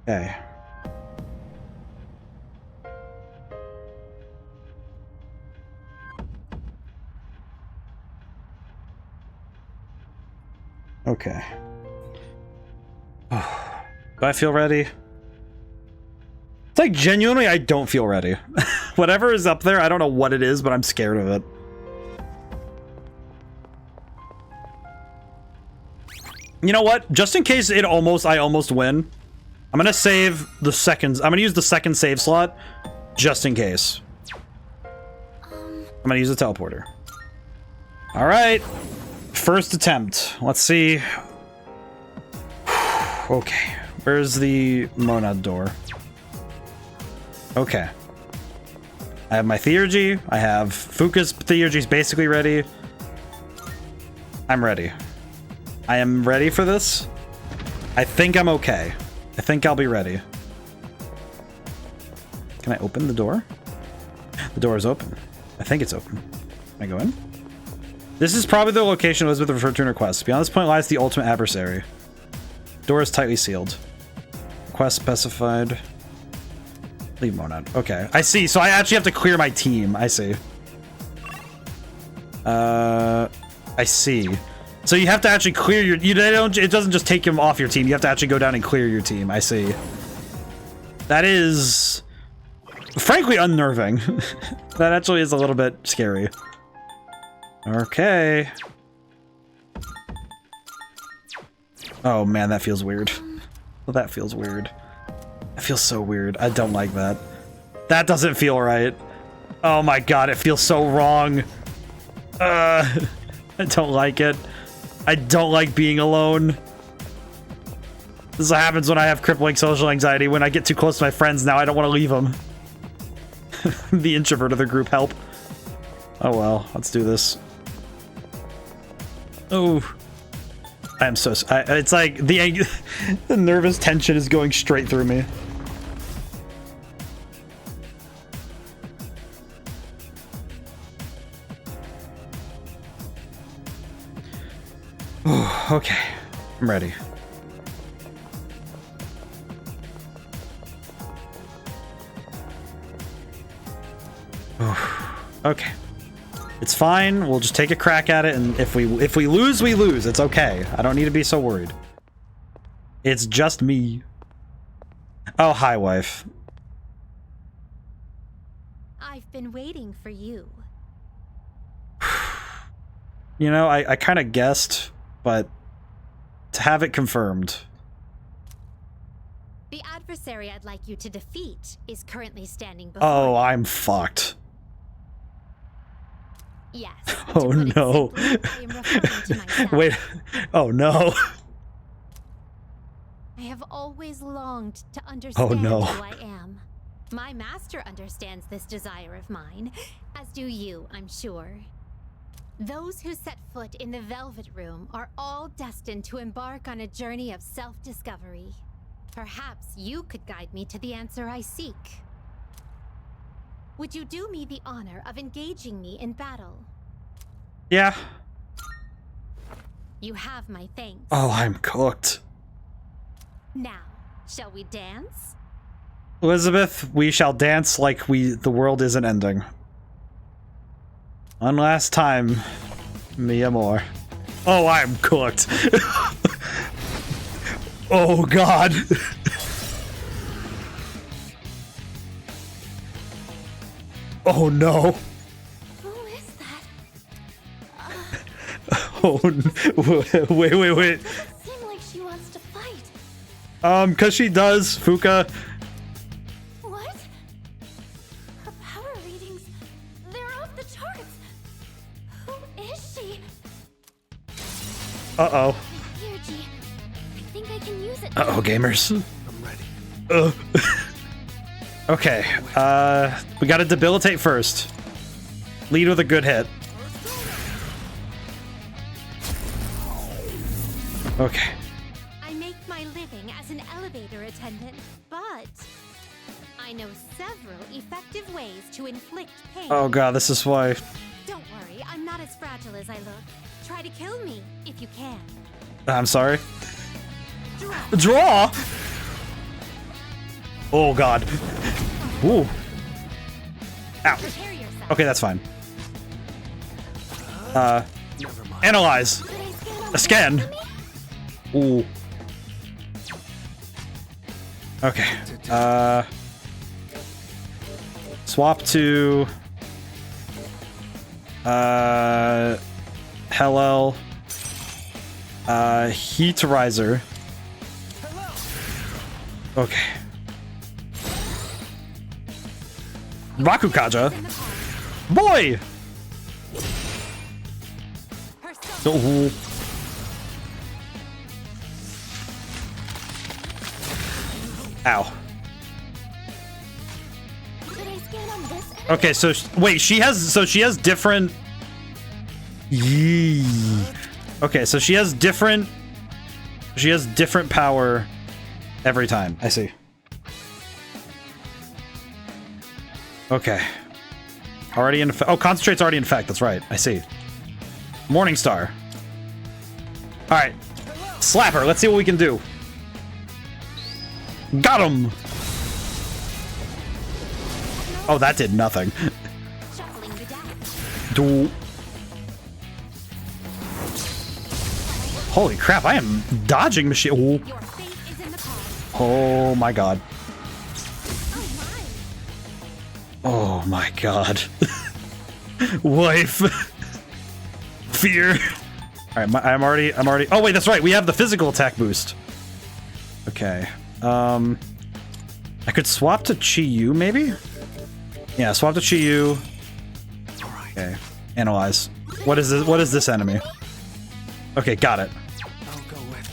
Okay. Okay. Oh. Do I feel ready? It's like, genuinely, I don't feel ready. Whatever is up there, I don't know what it is, but I'm scared of it. You know what? Just in case I almost win, I'm gonna save the seconds. I'm gonna use the second save slot, just in case. I'm gonna use the teleporter. All right. First attempt. Let's see. Okay. Where's the monad door? Okay. I have my Theurgy. I have Fuka's Theurgy's basically ready. I'm ready. I am ready for this. I think I'm okay. I think I'll be ready. Can I open the door? The door is open. I think it's open. Can I go in? This is probably the location Elizabeth referred to in her quest. Beyond this point lies the ultimate adversary. Door is tightly sealed. Quest specified. Leave monad. Okay, I see. So I actually have to clear my team. I see. I see. So you have to actually clear your... it doesn't just take him off your team. You have to actually go down and clear your team. I see. That is... frankly unnerving. That actually is a little bit scary. Okay. Oh man, that feels weird. Well, that feels weird. That feels so weird. I don't like that. That doesn't feel right. Oh my god, it feels so wrong. I don't like it. I don't like being alone. This is what happens when I have crippling social anxiety. When I get too close to my friends now, I don't want to leave them. The introvert of the group, help. Oh well, let's do this. Oh. I am so... it's like the nervous tension is going straight through me. Okay, I'm ready. Okay. It's fine. We'll just take a crack at it, and if we lose, we lose. It's okay. I don't need to be so worried. It's just me. Oh, hi, wife. I've been waiting for you. You know, I kind of guessed, but to have it confirmed. The adversary I'd like you to defeat is currently standing before Oh, you. I'm fucked. Yes. Oh no. Simply, I am referring to myself. Wait. Oh no. I have always longed to understand no. who I am. My master understands this desire of mine, as do you, I'm sure. Those who set foot in the Velvet Room are all destined to embark on a journey of self-discovery. Perhaps you could guide me to the answer I seek. Would you do me the honor of engaging me in battle? Yeah. You have my thanks. Oh, I'm cooked. Now, shall we dance? Elizabeth, we shall dance like the world isn't ending. One last time, mi amor. Oh, I'm cooked. Oh, God. Oh, no. Who is that? Oh, wait. Doesn't seem like she wants to fight. Cause she does, Fuka. What? Her power readings, they're off the charts. Who is she? Uh-oh. Here, G. I think I can use it. Uh-oh, gamers. I'm ready. Okay, we gotta debilitate first. Lead with a good hit. Okay. I make my living as an elevator attendant, but I know several effective ways to inflict pain. Oh god, this is why. Don't worry, I'm not as fragile as I look. Try to kill me if you can. I'm sorry. Draw! Oh god. Ooh. Ow. Prepare yourself. Okay, that's fine. Analyze. A scan. Ooh. Okay. Swap to Hellel. Heat Riser. Okay. Rakukaja. Boy! Oh. Ow. Okay, so wait, she has different. Yee. Okay, so she has different power every time. I see. Okay. Already in effect. Oh, concentrate's already in effect. That's right. I see. Morningstar. All right. Slap her. Let's see what we can do. Got him. Oh, that did nothing. Holy crap, I am dodging machine. Ooh. Oh my god. Oh my god. Wife. Fear. Alright, I'm already. Oh wait, that's right. We have the physical attack boost. Okay. I could swap to Chi-Yu, maybe? Yeah, swap to Chi-Yu. Okay. Analyze. What is this enemy? Okay, got it. I'll go with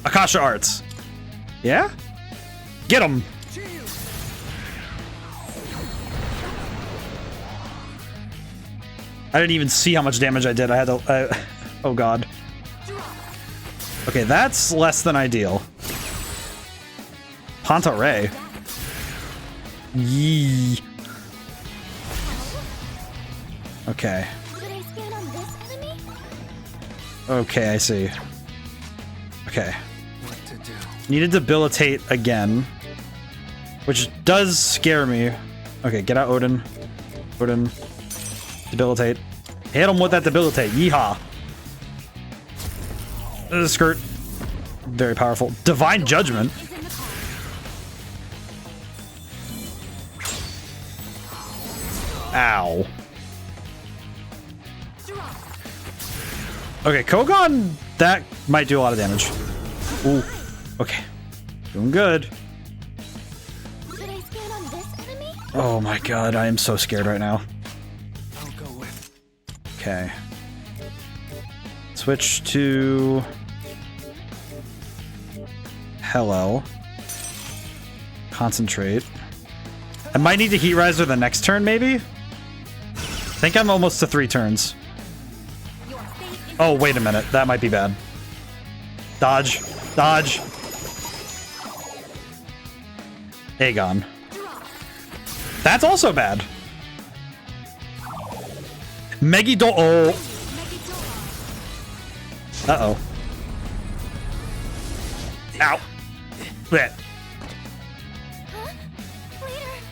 Akasha Arts. Yeah? Get him! I didn't even see how much damage I did. I had to... oh god. Okay, that's less than ideal. Panta Ray. Yee. Okay. Okay, I see. Okay. what to do. Need to debilitate again. Which does scare me. Okay, get out Odin. Odin. Debilitate. Hit him with that debilitate. Yeehaw. Skirt. Very powerful. Divine Judgment. Ow. Okay, Kogon, that might do a lot of damage. Ooh. Okay. Doing good. Oh my god, I am so scared right now. I'll go with Okay. Switch to Hello. Concentrate. I might need to Heat Riser the next turn, maybe? I think I'm almost to 3 turns. Oh, wait a minute. That might be bad. Dodge. Dodge. Aegon. That's also bad. Megiddo. Oh. Uh-oh. Ow. Blech.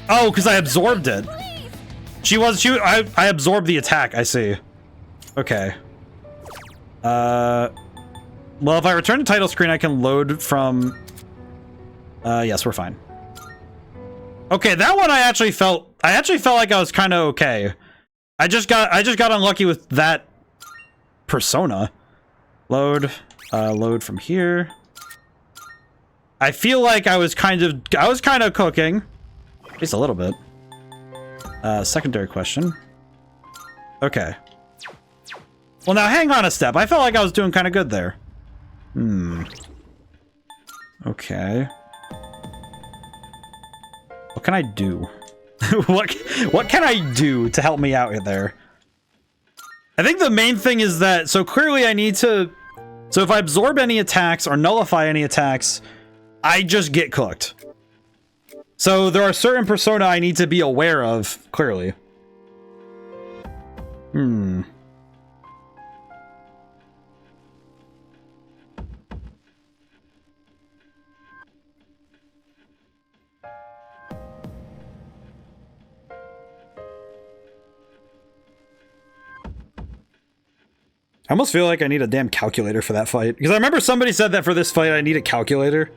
Oh, because I absorbed it. I absorbed the attack, I see. Okay. Well, if I return to title screen, I can load from... yes, we're fine. Okay, that one I actually felt like I was kind of okay. I just got unlucky with that persona. Load. Load from here. I feel like I was kind of cooking. Just a little bit. Secondary question. Okay. Well, now hang on a step. I felt like I was doing kind of good there. Okay. What can I do? what can I do to help me out there? I think the main thing is that, so clearly I need to, so if I absorb any attacks or nullify any attacks, I just get cooked. So there are certain persona I need to be aware of, clearly. I almost feel like I need a damn calculator for that fight. Because I remember somebody said that for this fight I need a calculator.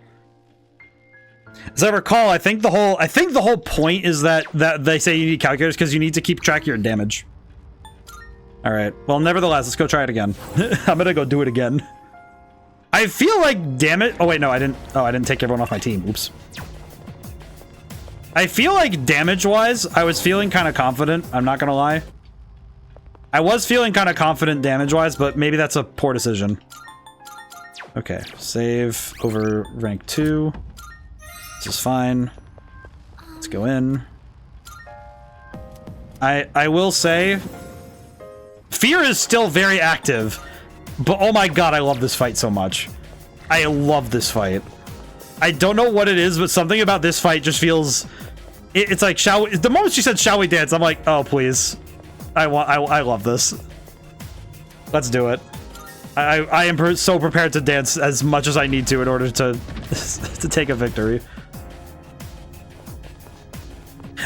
As I recall, I think the whole point is that they say you need calculators because you need to keep track of your damage. Alright. Well, nevertheless, let's go try it again. I'm gonna go do it again. I feel like, damn it. Oh wait, no, I didn't take everyone off my team. Oops. I feel like damage-wise, I was feeling kind of confident. I'm not gonna lie. I was feeling kind of confident damage-wise, but maybe that's a poor decision. Okay, save over rank 2. This is fine. Let's go in. I will say, fear is still very active, but oh my god, I love this fight so much. I love this fight. I don't know what it is, but something about this fight just feels... It's like, the moment she said, shall we dance, I'm like, oh, please. I love this. Let's do it. I am so prepared to dance as much as I need to in order to to take a victory.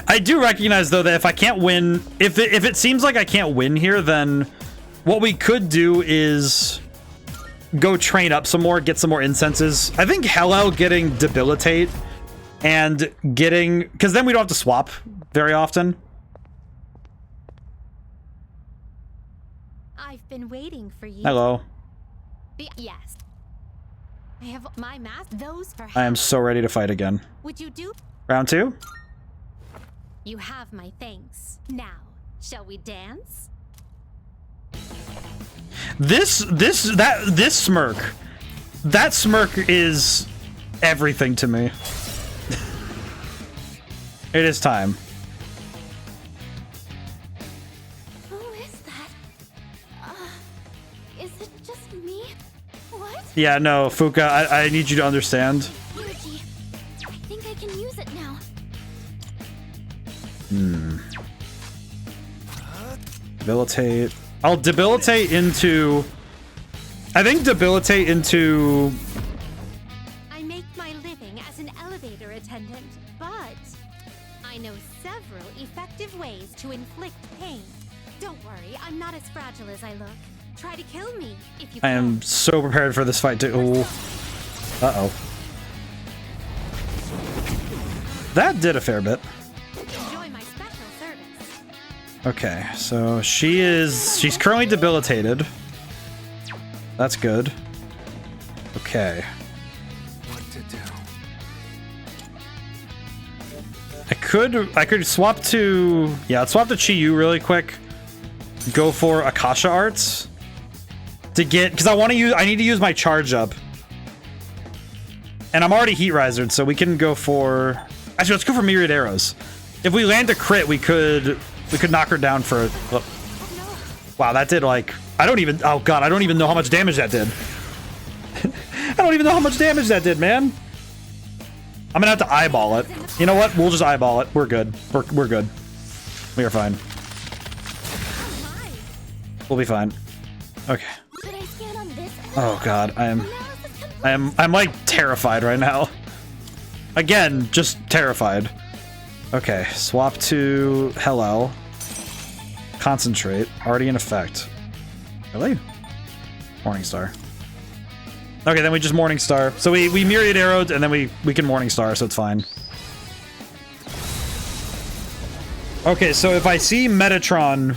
I do recognize though that if I can't win, if it seems like I can't win here, then what we could do is go train up some more, get some more incenses. I think Hello getting debilitate and getting, because then we don't have to swap very often. I've been waiting for you. Hello. Yes. I have my mask. Those for. I am so ready to fight again. Would you do? Round 2? You have my thanks. Now, shall we dance? This smirk. That smirk is everything to me. It is time. Yeah, no, Fuka, I need you to understand. Energy. I think I can use it now. Debilitate. I'll debilitate into... I think debilitate into... I make my living as an elevator attendant, but I know several effective ways to inflict pain. Don't worry, I'm not as fragile as I look. Try to kill me if you can. I am so prepared for this fight to... Ooh. Uh-oh. That did a fair bit. Enjoy my special service. Okay, so she's currently debilitated. That's good. Okay. What to do? I could swap to... Yeah, let's swap to Chi-Yu really quick. Go for Akasha Arts. To get, because I need to use my charge up. And I'm already heat risered, so we can go for... Actually, let's go for Myriad Arrows. If we land a crit, we could knock her down for... Oh. Wow, that did like... Oh god, I don't even know how much damage that did. I don't even know how much damage that did, man. I'm gonna have to eyeball it. You know what? We'll just eyeball it. We're good. We're good. We are fine. We'll be fine. Okay. Oh god, I'm like terrified right now. Again, just terrified. Okay, swap to Hello. Concentrate. Already in effect. Really? Morningstar. Okay, then we just Morningstar. So we Myriad Arrowed and then we can Morningstar, so it's fine. Okay, so if I see Metatron,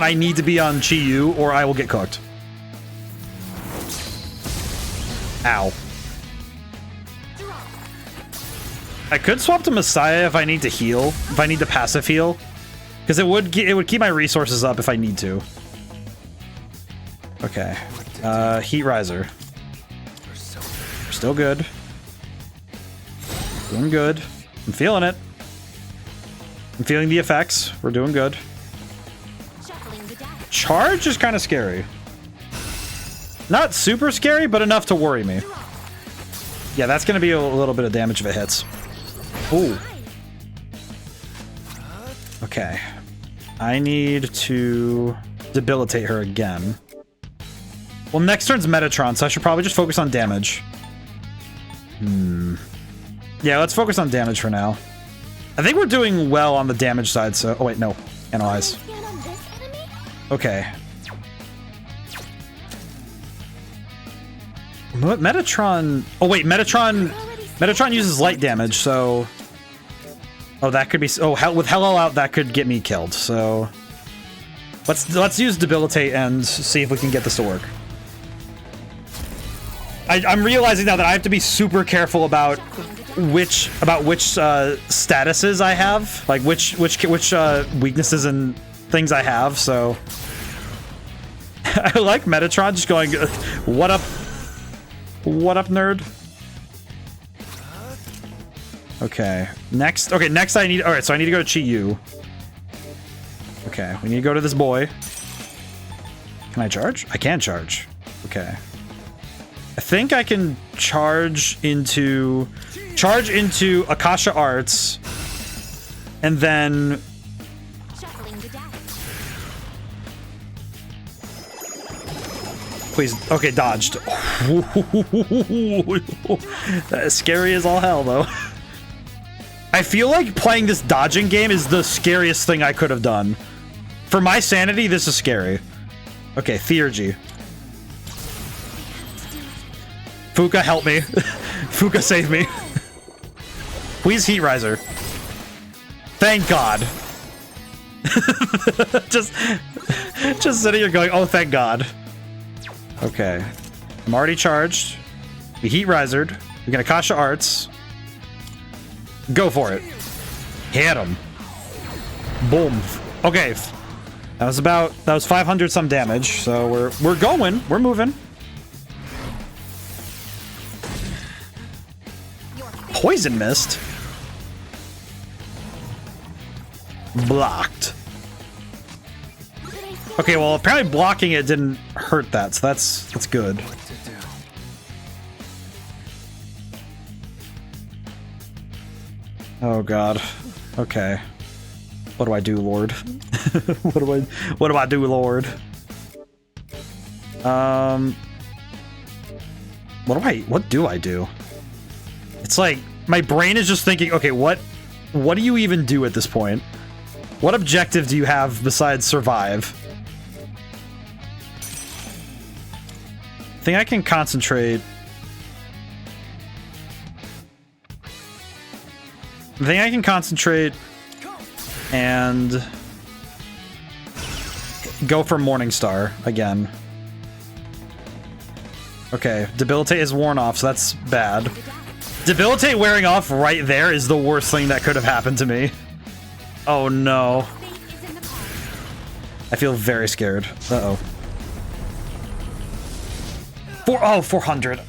I need to be on Chi-Yu or I will get cooked. Ow. I could swap to Messiah if I need to heal, if I need to passive heal, because it would keep my resources up if I need to. Okay, Heat Riser. We're still good. Doing good. I'm feeling it. I'm feeling the effects. We're doing good. Charge is kind of scary. Not super scary, but enough to worry me. Yeah, that's going to be a little bit of damage if it hits. Ooh. Okay. I need to debilitate her again. Well, next turn's Metatron, so I should probably just focus on damage. Yeah, let's focus on damage for now. I think we're doing well on the damage side, so... Oh, wait, no. Analyze. Okay. What? Metatron... Oh, wait, Metatron uses light damage, so... Oh, that could be... Oh, with Hello out, that could get me killed, so... Let's use Debilitate and see if we can get this to work. I'm realizing now that I have to be super careful about which statuses I have, like which weaknesses and things I have. So I like Metatron just going, "What up, nerd?" Okay, next I need. All right, so I need to go to Chi-Yu. Okay, we need to go to this boy. Can I charge? I can charge. Okay. I think I can charge into Akasha Arts, and then please. Okay, dodged. That's scary as all hell, though. I feel like playing this dodging game is the scariest thing I could have done. For my sanity, this is scary. Okay, Theurgy. Fuka, help me. Fuka, save me. Please Heat Riser. Thank God. just sitting here going, oh, thank God. Okay. I'm already charged. We Heat Risered. We can Akasha Arts. Go for it. Hit him. Boom. Okay. That was 500 some damage, so we're going. We're moving. Poison Mist. Blocked. Okay, well, apparently blocking it didn't hurt that, so that's good. Oh God. Okay. What do I do, Lord? what do I do, Lord? What do I do? It's like my brain is just thinking, okay, what do you even do at this point? What objective do you have besides survive? I think I can concentrate. I think I can concentrate and go for Morningstar again. Okay, Debilitate is worn off, so that's bad. Debilitate wearing off right there is the worst thing that could have happened to me. Oh no. I feel very scared. Uh-oh. 400.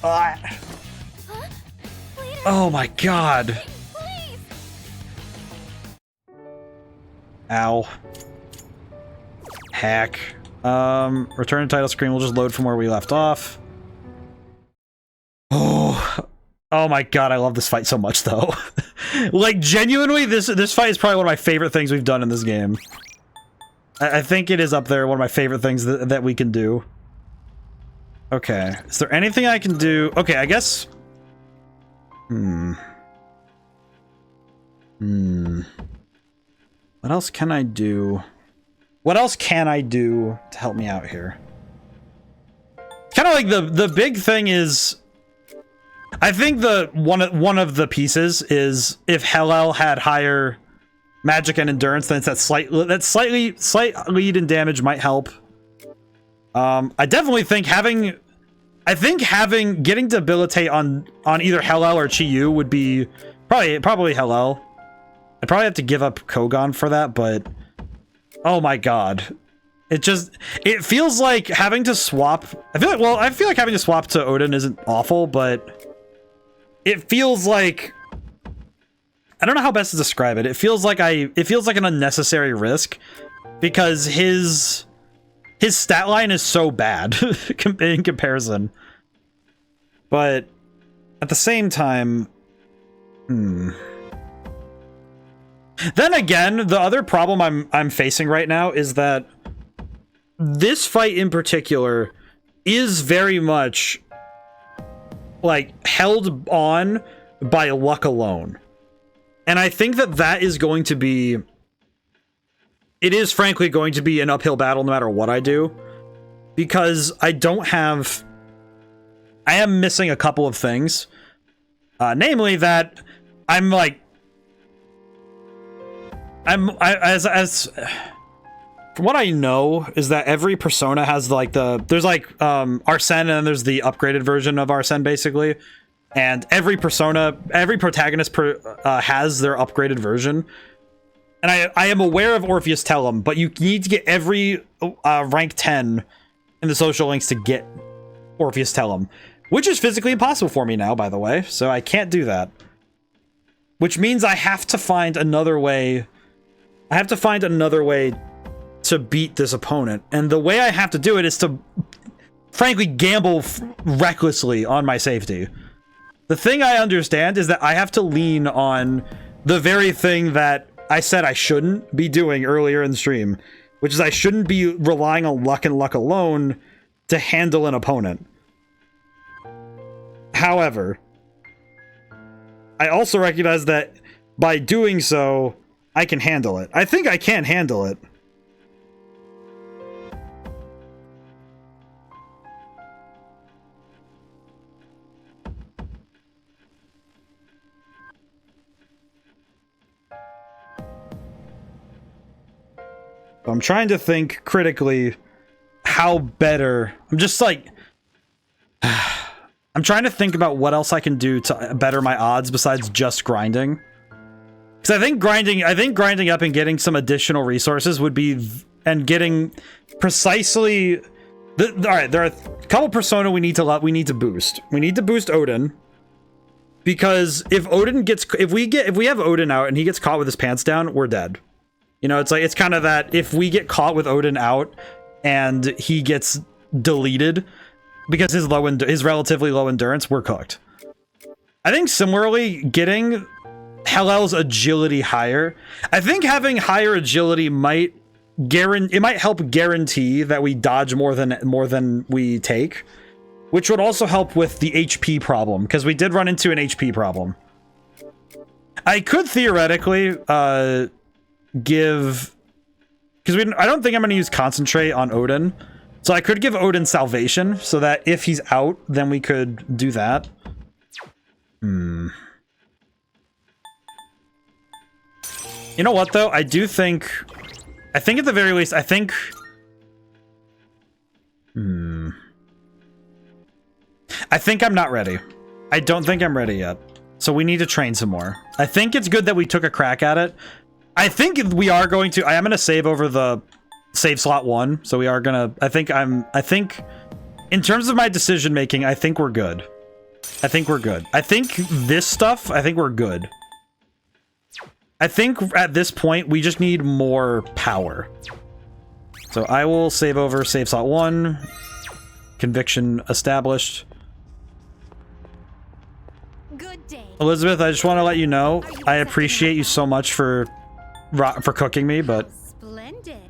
Oh my God. Ow. Hack. Return to title screen. We'll just load from where we left off. Oh my God, I love this fight so much, though. Like, genuinely, this fight is probably one of my favorite things we've done in this game. I think it is up there, one of my favorite things that we can do. Okay, is there anything I can do? Okay, I guess... What else can I do? What else can I do to help me out here? Kind of like the big thing is... I think one of the pieces is if Hellel had higher magic and endurance, then it's that slight lead in damage might help. I definitely think having I think getting debilitate on either Hellel or Chi-Yu would be probably Hellel. I'd probably have to give up Kogan for that, but oh my god. It feels like having to swap. I feel like having to swap to Odin isn't awful, but it feels like, I don't know how best to describe it. It feels like an unnecessary risk because his stat line is so bad in comparison. But at the same time, Then again, the other problem I'm facing right now is that this fight in particular is very much like held on by luck alone. And I think that is going to be, it is frankly going to be an uphill battle no matter what I do, because I am missing a couple of things. Namely that from what I know is that every persona has like there's like Arsene, and then there's the upgraded version of Arsene basically. And every protagonist has their upgraded version. And I am aware of Orpheus Tellum, but you need to get every rank 10 in the social links to get Orpheus Tellum, which is physically impossible for me now, by the way. So I can't do that. Which means I have to find another way. I have to find another way to beat this opponent. And the way I have to do it is to, frankly, gamble recklessly on my safety. The thing I understand is that I have to lean on the very thing that I said I shouldn't be doing earlier in the stream, which is I shouldn't be relying on luck and luck alone to handle an opponent. However, I also recognize that by doing so, I can handle it. I think I can handle it. I'm trying to think critically how better. I'm just like, I'm trying to think about what else I can do to better my odds besides just grinding. Because I think grinding up and getting some additional resources would be, and getting precisely. All right, there are a couple persona we need to boost. We need to boost Odin, because if we have Odin out and he gets caught with his pants down, we're dead. You know, it's kind of that if we get caught with Odin out and he gets deleted because his relatively low endurance, we're cooked. I think similarly, getting Hellel's agility higher. I think having higher agility might help guarantee that we dodge more than we take, which would also help with the HP problem, because we did run into an HP problem. I could theoretically give, because I don't think I'm going to use concentrate on Odin, so I could give Odin salvation so that if he's out, then we could do that. You know what though? I think at the very least, I think I'm not ready. I don't think I'm ready yet. So we need to train some more. I think it's good that we took a crack at it. I think we are going to, I am going to save over the save slot 1. So we are going to, I think in terms of my decision making, I think we're good. I think this stuff, I think we're good. I think at this point, we just need more power. So I will save over save slot 1. Conviction established. Good day. Elizabeth, I just want to let you know, I appreciate you so much for cooking me, but Splendid.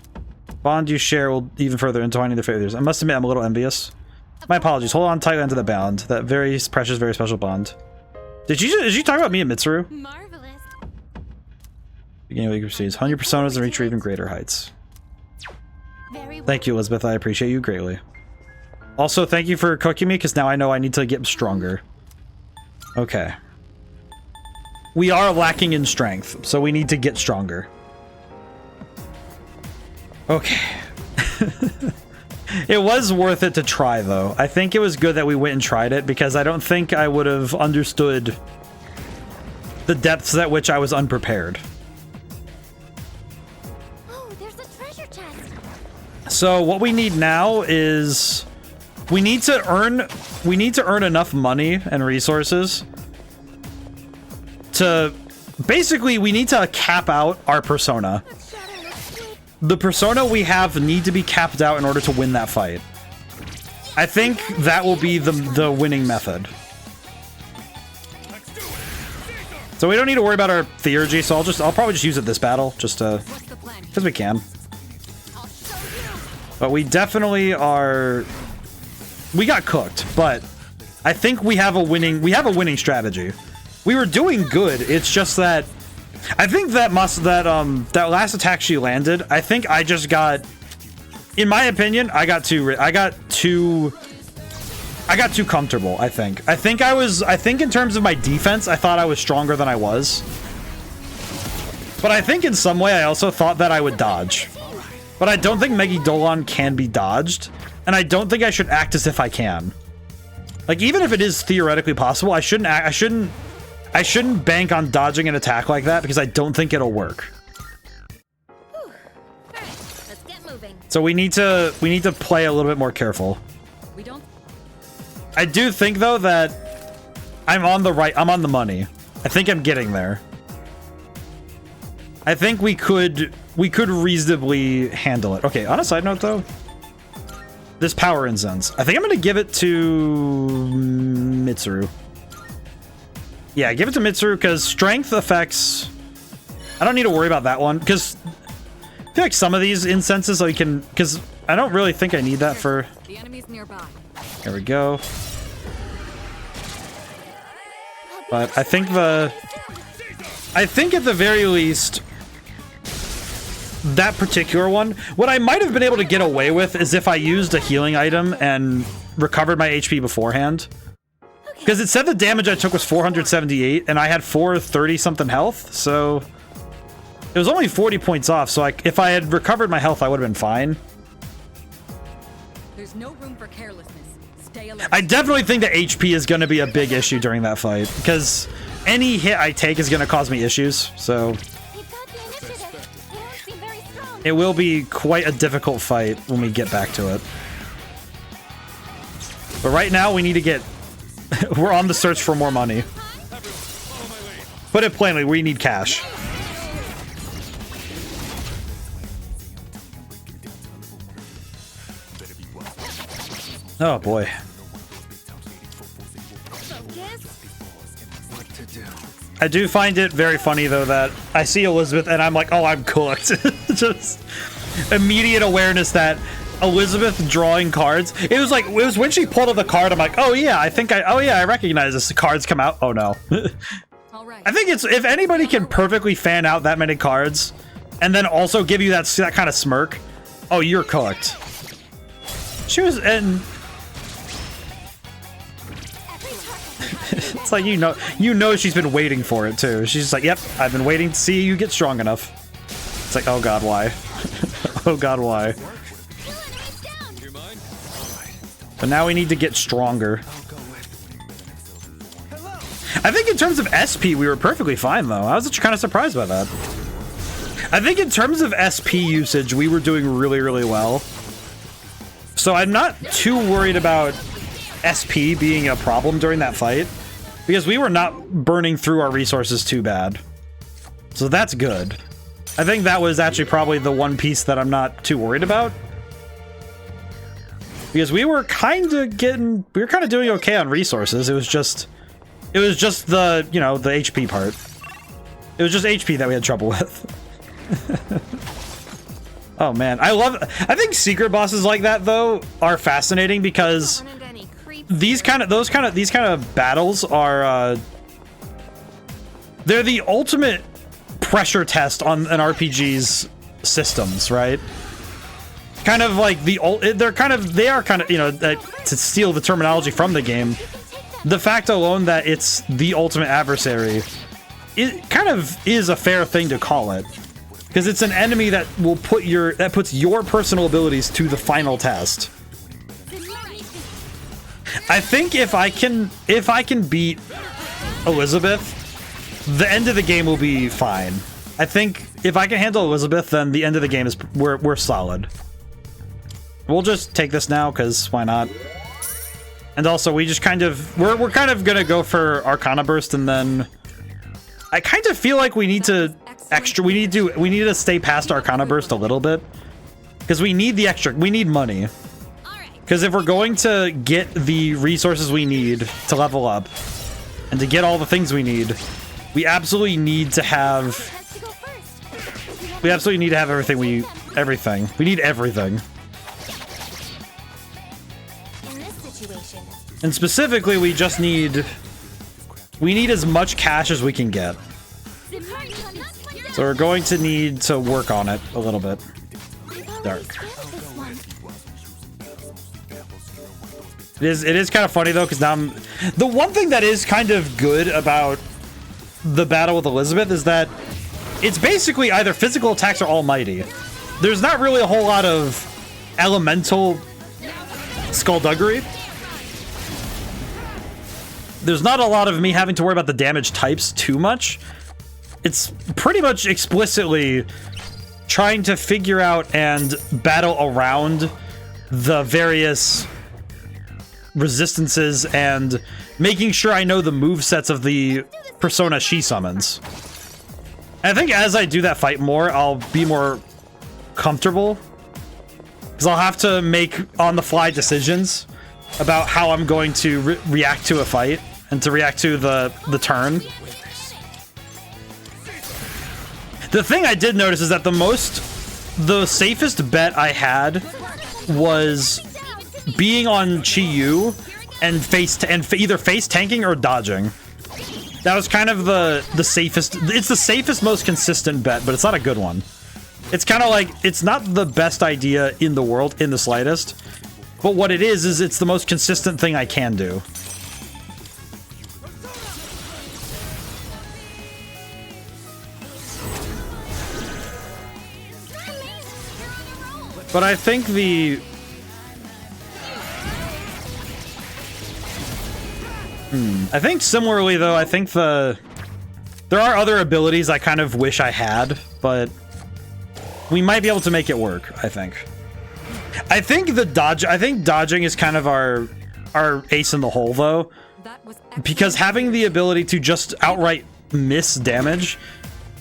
bond you share will even further entwining the failures. I must admit, I'm a little envious. My apologies. Hold on tightly onto the bond. That very precious, very special bond. Did you talk about me and Mitsuru? Marvelous. Beginning of week proceeds. 100 personas and reach for even greater heights. Very well. Thank you, Elizabeth. I appreciate you greatly. Also, thank you for cooking me, because now I know I need to get stronger. Okay. We are lacking in strength, so we need to get stronger. Okay. It was worth it to try, though. I think it was good that we went and tried it, because I don't think I would have understood the depths at which I was unprepared. Oh, there's a treasure chest. So what we need now is we need to earn enough money and resources to basically we need to cap out our persona. The persona we have need to be capped out in order to win that fight. I think that will be the winning method. So we don't need to worry about our theurgy, so I'll probably just use it this battle, just to, because we can. But we definitely are. We got cooked, but I think we have a winning strategy. We were doing good. It's just that I think that that last attack she landed, I think I just got, in my opinion, I got too comfortable. I think in terms of my defense, I thought I was stronger than I was. But I think in some way I also thought that I would dodge. But I don't think Megidolon can be dodged, and I don't think I should act as if I can. Like, even if it is theoretically possible, I shouldn't bank on dodging an attack like that, because I don't think it'll work. All right, let's get moving. So we need to play a little bit more careful. We don't. I do think though that I'm on the money. I think I'm getting there. I think we could reasonably handle it. Okay, on a side note though, this power incense, I think I'm gonna give it to Mitsuru. Yeah, give it to Mitsuru, because strength effects, I don't need to worry about that one, because I feel like some of these incenses I can, because I don't really think I need that for. The enemy's nearby. There we go. But I think at the very least, that particular one, what I might have been able to get away with is if I used a healing item and recovered my HP beforehand. Because it said the damage I took was 478, and I had 430 something health, so it was only 40 points off. So if I had recovered my health, I would have been fine. There's no room for carelessness. Stay alert. I definitely think that HP is going to be a big issue during that fight, because any hit I take is going to cause me issues. So it will be quite a difficult fight when we get back to it. But right now we need to get. We're on the search for more money. Put it plainly, we need cash. Oh boy. I do find it very funny though that I see Elizabeth and I'm like, oh, I'm cooked. Just immediate awareness that Elizabeth drawing cards. It was when she pulled up the card, I'm like, oh yeah, I recognize this. The cards come out. Oh no. I think it's, if anybody can perfectly fan out that many cards and then also give you that kind of smirk, oh, you're cooked. She was, and it's like, you know she's been waiting for it too. She's just like, yep, I've been waiting to see you get strong enough. It's like, oh god, why? Oh god, why? But now we need to get stronger. I think in terms of SP, we were perfectly fine, though. I was kind of surprised by that. I think in terms of SP usage, we were doing really, really well. So I'm not too worried about SP being a problem during that fight, because we were not burning through our resources too bad. So that's good. I think that was actually probably the one piece that I'm not too worried about. Because we were kind of doing okay on resources. It was just the, the HP part. It was just HP that we had trouble with. Oh man, I think secret bosses like that though are fascinating, because these kind of battles are they're the ultimate pressure test on an RPG's systems, right? Kind of like they are kind of, to steal the terminology from the game, the fact alone that it's the ultimate adversary, it kind of is a fair thing to call it, because it's an enemy that will puts your personal abilities to the final test. I think if I can beat Elizabeth, the end of the game will be fine. I think if I can handle Elizabeth, then the end of the game is we're solid. We'll just take this now, because why not? And also, we just kind of we're kind of gonna go for Arcana Burst, and then I kind of feel like we need to we need to stay past Arcana Burst a little bit, because we need the extra. We need money. Because if we're going to get the resources we need to level up and to get all the things we need, we absolutely need to have everything everything. We need everything. And specifically, we need as much cash as we can get. So we're going to need to work on it a little bit. Dark. It is kind of funny though, because now the one thing that is kind of good about the battle with Elizabeth is that it's basically either physical attacks or almighty. There's not really a whole lot of elemental skullduggery. There's not a lot of me having to worry about the damage types too much. It's pretty much explicitly trying to figure out and battle around the various resistances and making sure I know the movesets of the persona she summons. And I think as I do that fight more, I'll be more comfortable, because I'll have to make on-the-fly decisions about how I'm going to react to a fight and to react to the turn. The thing I did notice is that the safest bet I had was being on Chi-Yu and either face tanking or dodging. That was kind of the safest. It's the safest, most consistent bet, but it's not a good one. It's kind of like, it's not the best idea in the world in the slightest, but what it is it's the most consistent thing I can do. But I think I think similarly though, I think there are other abilities I kind of wish I had, but we might be able to make it work, I think. I think dodging is kind of our ace in the hole though, because having the ability to just outright miss damage,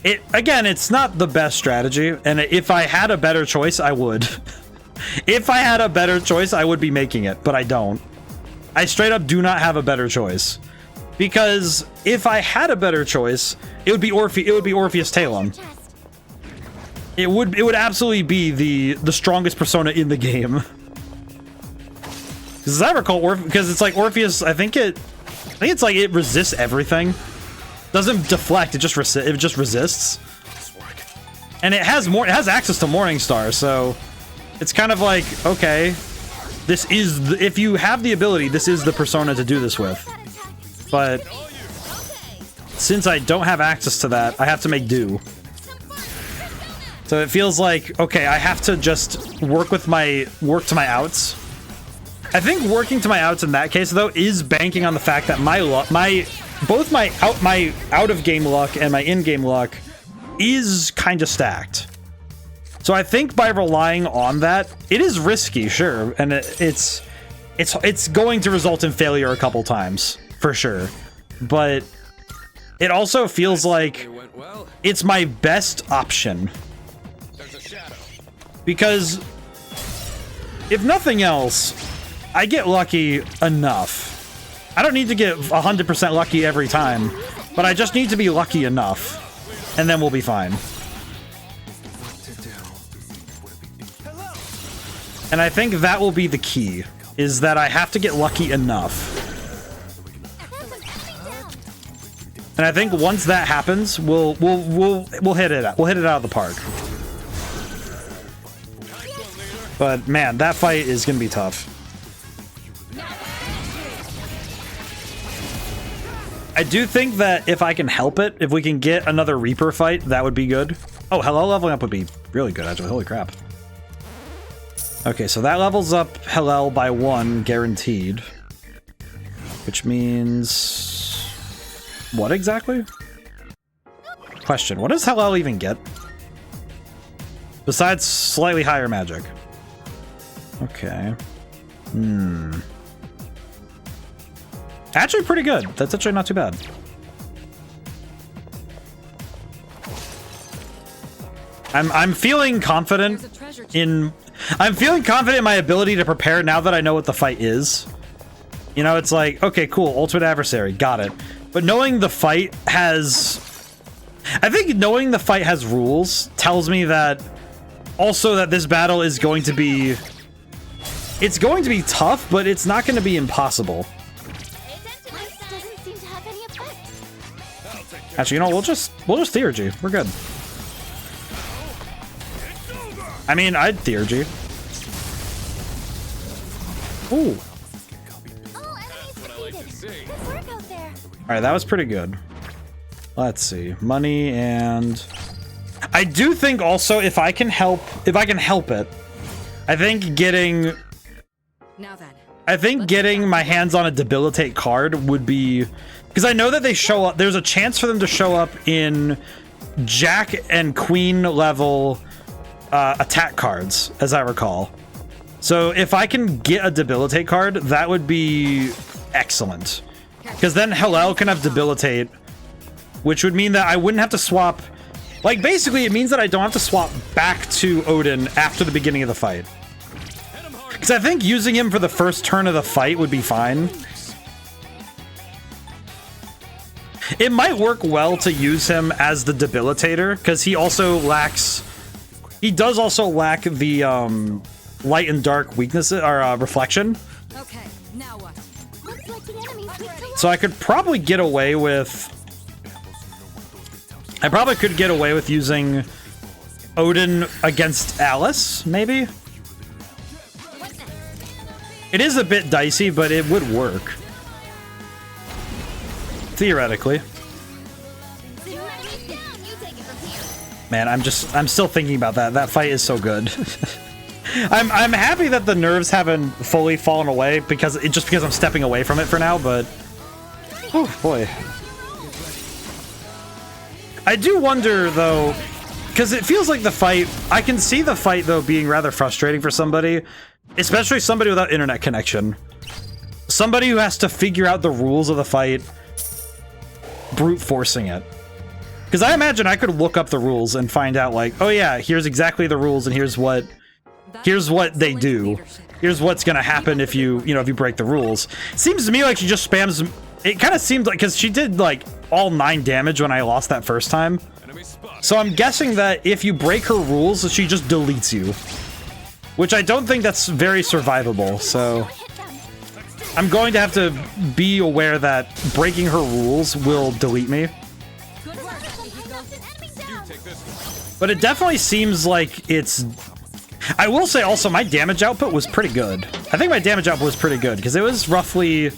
it's not the best strategy, and if I had a better choice, I would. If I had a better choice, I would be making it, but I don't. I straight up do not have a better choice, because if I had a better choice, it would be Orpheus Talon. It would absolutely be the strongest persona in the game. Because as I recall, because it's like Orpheus, I think it's like it resists everything. Doesn't deflect, it just resists. And it has access to Morningstar, so it's kind of like, okay, this is if you have the ability, this is the persona to do this with. But since I don't have access to that, I have to make do. So it feels like, okay, I have to just work to my outs. I think working to my outs in that case though is banking on the fact that both my out of game luck and my in game luck is kind of stacked. So I think by relying on that, it is risky, sure, and it's going to result in failure a couple times for sure. But it also feels like it's my best option. Because if nothing else, I get lucky enough. I don't need to get 100% lucky every time, but I just need to be lucky enough, and then we'll be fine. And I think that will be the key, is that I have to get lucky enough. And I think once that happens, we'll hit it out. We'll hit it out of the park. But man, that fight is gonna be tough. I do think that if I can help it, if we can get another Reaper fight, that would be good. Oh, hello leveling up would be really good, actually. Holy crap. Okay, so that levels up Hellel by 1, guaranteed. Which means... what exactly? Question, what does Hellel even get? Besides slightly higher magic. Okay. Actually pretty good. That's actually not too bad. I'm feeling confident in my ability to prepare now that I know what the fight is. You know, it's like, okay, cool, ultimate adversary, got it. But knowing the fight has... I think knowing the fight has rules tells me that also that this battle is going to be... it's going to be tough, but it's not going to be impossible. Doesn't seem to have any effect. Actually, you know, we'll just theurgy. We're good. I mean, I'd theurgy. Ooh. Oh, enemies defeated. Good work out there. All right, that was pretty good. Let's see, money, and I do think also if I can help it, I think getting my hands on a debilitate card would be, because I know that they show up. There's a chance for them to show up in Jack and Queen level attack cards, as I recall. So if I can get a debilitate card, that would be excellent, because then Hellel can have debilitate, which would mean that I wouldn't have to swap. Like, basically it means that I don't have to swap back to Odin after the beginning of the fight, because I think using him for the first turn of the fight would be fine. It might work well to use him as the debilitator, because he also lacks... he does also lack the light and dark weaknesses, or reflection. Okay, now what? Looks like the enemy's weak to light. So I could probably get away with... I probably could get away with using Odin against Alice, maybe? It is a bit dicey, but it would work. Theoretically. Man, I'm still thinking about that. That fight is so good. I'm happy that the nerves haven't fully fallen away because I'm stepping away from it for now, but oh boy. I do wonder though, because it feels like the fight, I can see the fight though being rather frustrating for somebody, especially somebody without internet connection. Somebody who has to figure out the rules of the fight, brute forcing it. Because I imagine I could look up the rules and find out, like, oh yeah, here's exactly the rules and here's what they do. Here's what's gonna happen if you break the rules. Seems to me like she just spams. It kind of seemed like, because she did like all 9 damage when I lost that first time. So I'm guessing that if you break her rules, she just deletes you. Which I don't think that's very survivable, so... I'm going to have to be aware that breaking her rules will delete me. But it definitely seems like it's... I will say also, my damage output was pretty good. I think my damage output was pretty good, because it was roughly...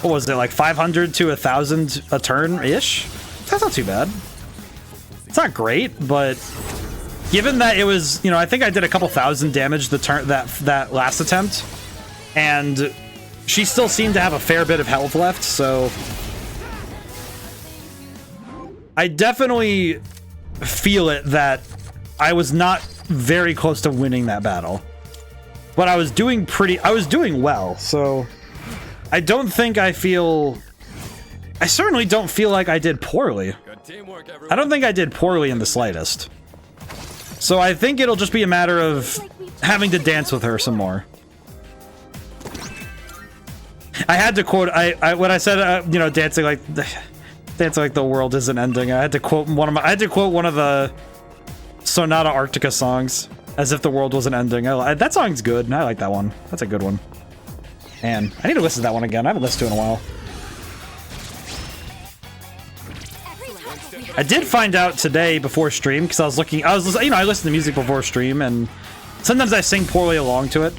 what was it, like 500 to 1,000 a turn-ish? That's not too bad. It's not great, but... given that it was, I think I did a couple thousand damage the turn that last attempt, and she still seemed to have a fair bit of health left, so... I definitely feel it that I was not very close to winning that battle. But I was doing well, so... I don't think I certainly don't feel like I did poorly. I don't think I did poorly in the slightest. So I think it'll just be a matter of having to dance with her some more. I had to quote, when I said, dancing like the world isn't ending, I had to quote one of the Sonata Arctica songs, as if the world wasn't ending. That song's good. I like that one. That's a good one. Man, I need to listen to that one again. I haven't listened to it in a while. I did find out today before stream, because I listen to music before stream, and sometimes I sing poorly along to it.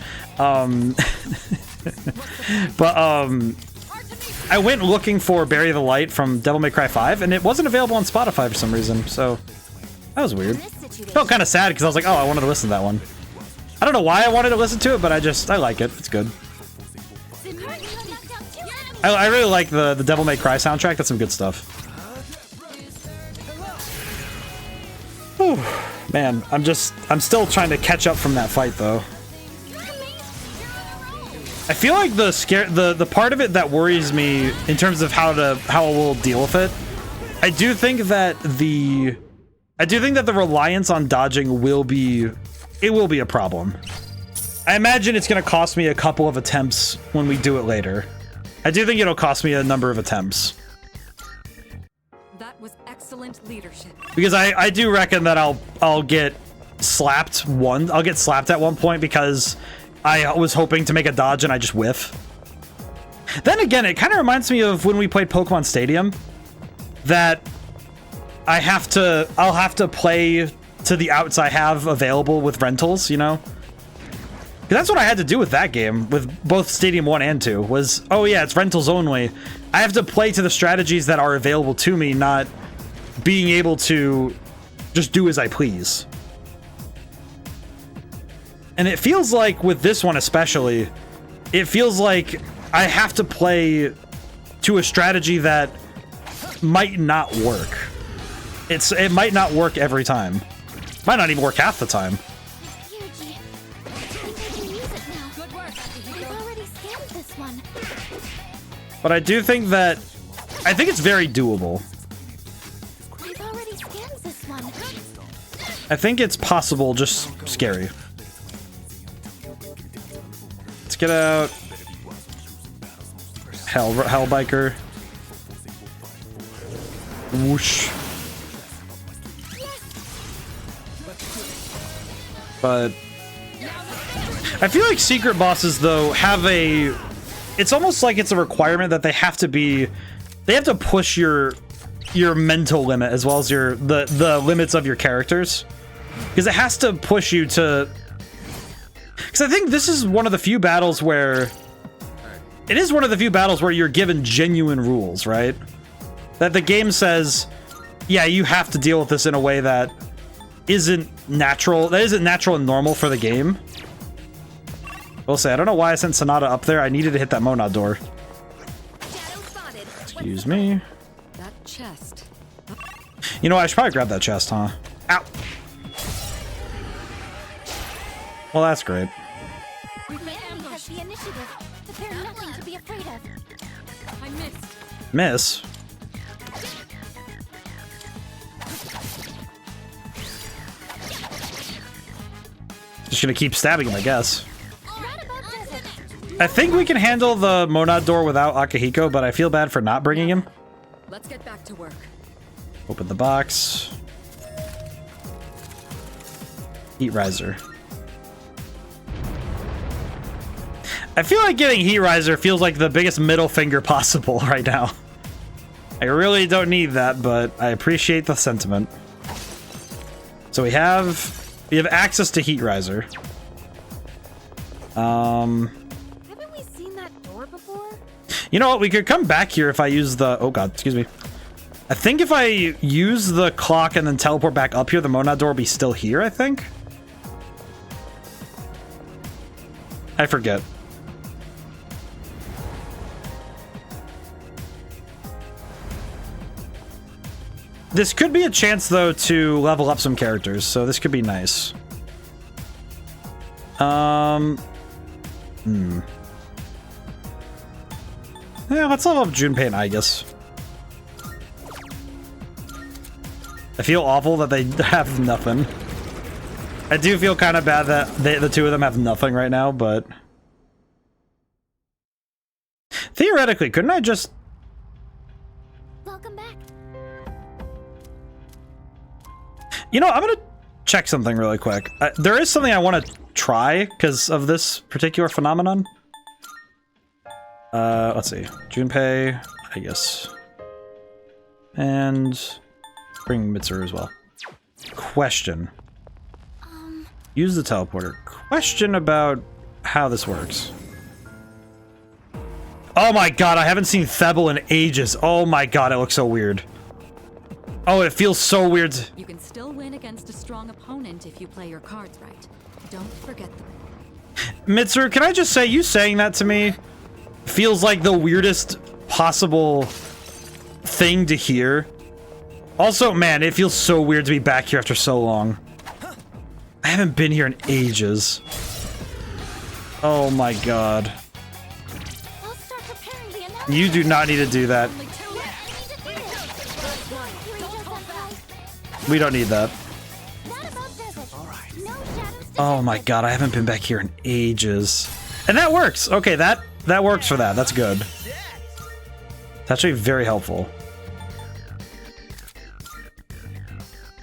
But I went looking for Bury the Light from Devil May Cry 5, and it wasn't available on Spotify for some reason, so that was weird. Felt kind of sad, because I was like, oh, I wanted to listen to that one. I don't know why I wanted to listen to it, but I like it. It's good. I really like the Devil May Cry soundtrack. That's some good stuff. Whew. Man, I'm still trying to catch up from that fight though. I feel like the part of it that worries me in terms of how we'll deal with it. I do think that the reliance on dodging will be a problem. I imagine it's going to cost me a couple of attempts when we do it later. I do think it'll cost me a number of attempts. That was excellent leadership. Because I do reckon that I'll get slapped I'll get slapped at one point because I was hoping to make a dodge and I just whiff. Then again, it kind of reminds me of when we played Pokemon Stadium, that I'll have to play to the outs I have available with rentals, you know? That's what I had to do with that game, with both Stadium 1 and 2, was, oh yeah, it's rentals only. I have to play to the strategies that are available to me, not being able to just do as I please. And it feels like, with this one especially, it feels like I have to play to a strategy that might not work. It might not work every time. Might not even work half the time. But I do think that I think it's very doable. I've already scanned this one. I think it's possible, just scary. Let's get out. Hellbiker. Whoosh. But I feel like secret bosses though have a, it's almost like it's a requirement that they have to push your mental limit as well as the limits of your characters, because it has to push you to, because I think this is one of the few battles where you're given genuine rules, right? That the game says, yeah, you have to deal with this in a way that isn't natural and normal for the game. I'll say, I don't know why I sent Sonata up there. I needed to hit that Monad door. Excuse me. That chest. You know what? I should probably grab that chest, huh? Ow! Well, that's great. The enemy has the initiative, but there's nothing to be afraid of. I missed. Miss? Just gonna keep stabbing him, I guess. I think we can handle the Monad door without Akihiko, but I feel bad for not bringing him. Let's get back to work. Open the box. Heat Riser. I feel like getting Heat Riser feels like the biggest middle finger possible right now. I really don't need that, but I appreciate the sentiment. So we have access to Heat Riser. Haven't we seen that door before? You know what? We could come back here if I use the... Oh god, excuse me. I think if I use the clock and then teleport back up here, the Monad door will be still here, I think? I forget. This could be a chance, though, to level up some characters, so this could be nice. Yeah, let's level up Junpei and Aegis. I feel awful that they have nothing. I do feel kind of bad that the two of them have nothing right now, but... Theoretically, couldn't I just... Welcome back. You know, I'm gonna check something really quick. There is something I want to try because of this particular phenomenon. Let's see. Junpei, I guess. And bring Mitsuru as well. Question. Use the teleporter. Question about how this works. Oh my god, I haven't seen Thebel in ages. Oh my god, it looks so weird. Oh, it feels so weird. You can still win against a strong opponent if you play your cards right. Don't forget them. Mitsuru, can I just say, you saying that to me feels like the weirdest possible thing to hear. Also, man, it feels so weird to be back here after so long. I haven't been here in ages. Oh my god. You do not need to do that. We don't need that. Oh my god, I haven't been back here in ages. And that works! Okay, that works for that. That's good. It's actually very helpful.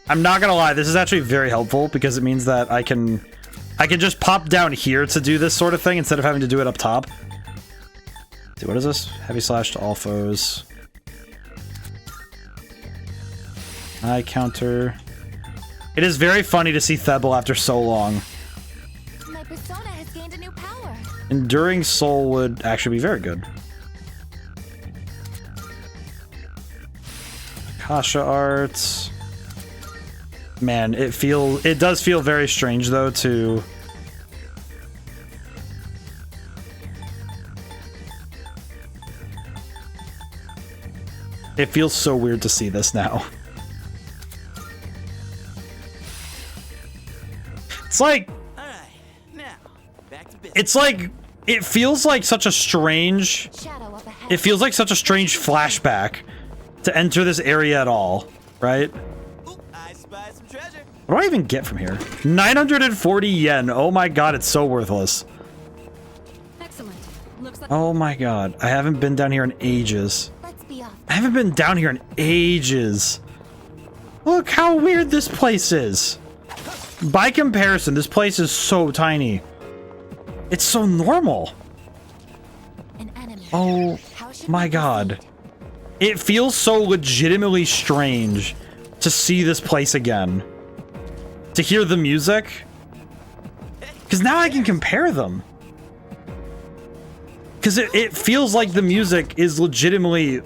I'm not gonna lie, this is actually very helpful because it means that I can just pop down here to do this sort of thing instead of having to do it up top. See, what is this? Heavy slash to all foes. Eye counter. It is very funny to see Thebble after so long. My persona has gained a new power. Enduring Soul would actually be very good. Akasha Arts. Man, it does feel very strange though to it feels so weird to see this now. It's like it's like it feels like such a strange it feels like such a strange flashback to enter this area at all, right? What do I even get from here? 940 yen. Oh my god, it's so worthless. Excellent. Looks like Oh my god, I haven't been down here in ages. I haven't been down here in ages. Look how weird this place is. By comparison, this place is so tiny. It's so normal. Oh my god. It feels so legitimately strange to see this place again. To hear the music. Because now I can compare them. Because it feels like the music is legitimately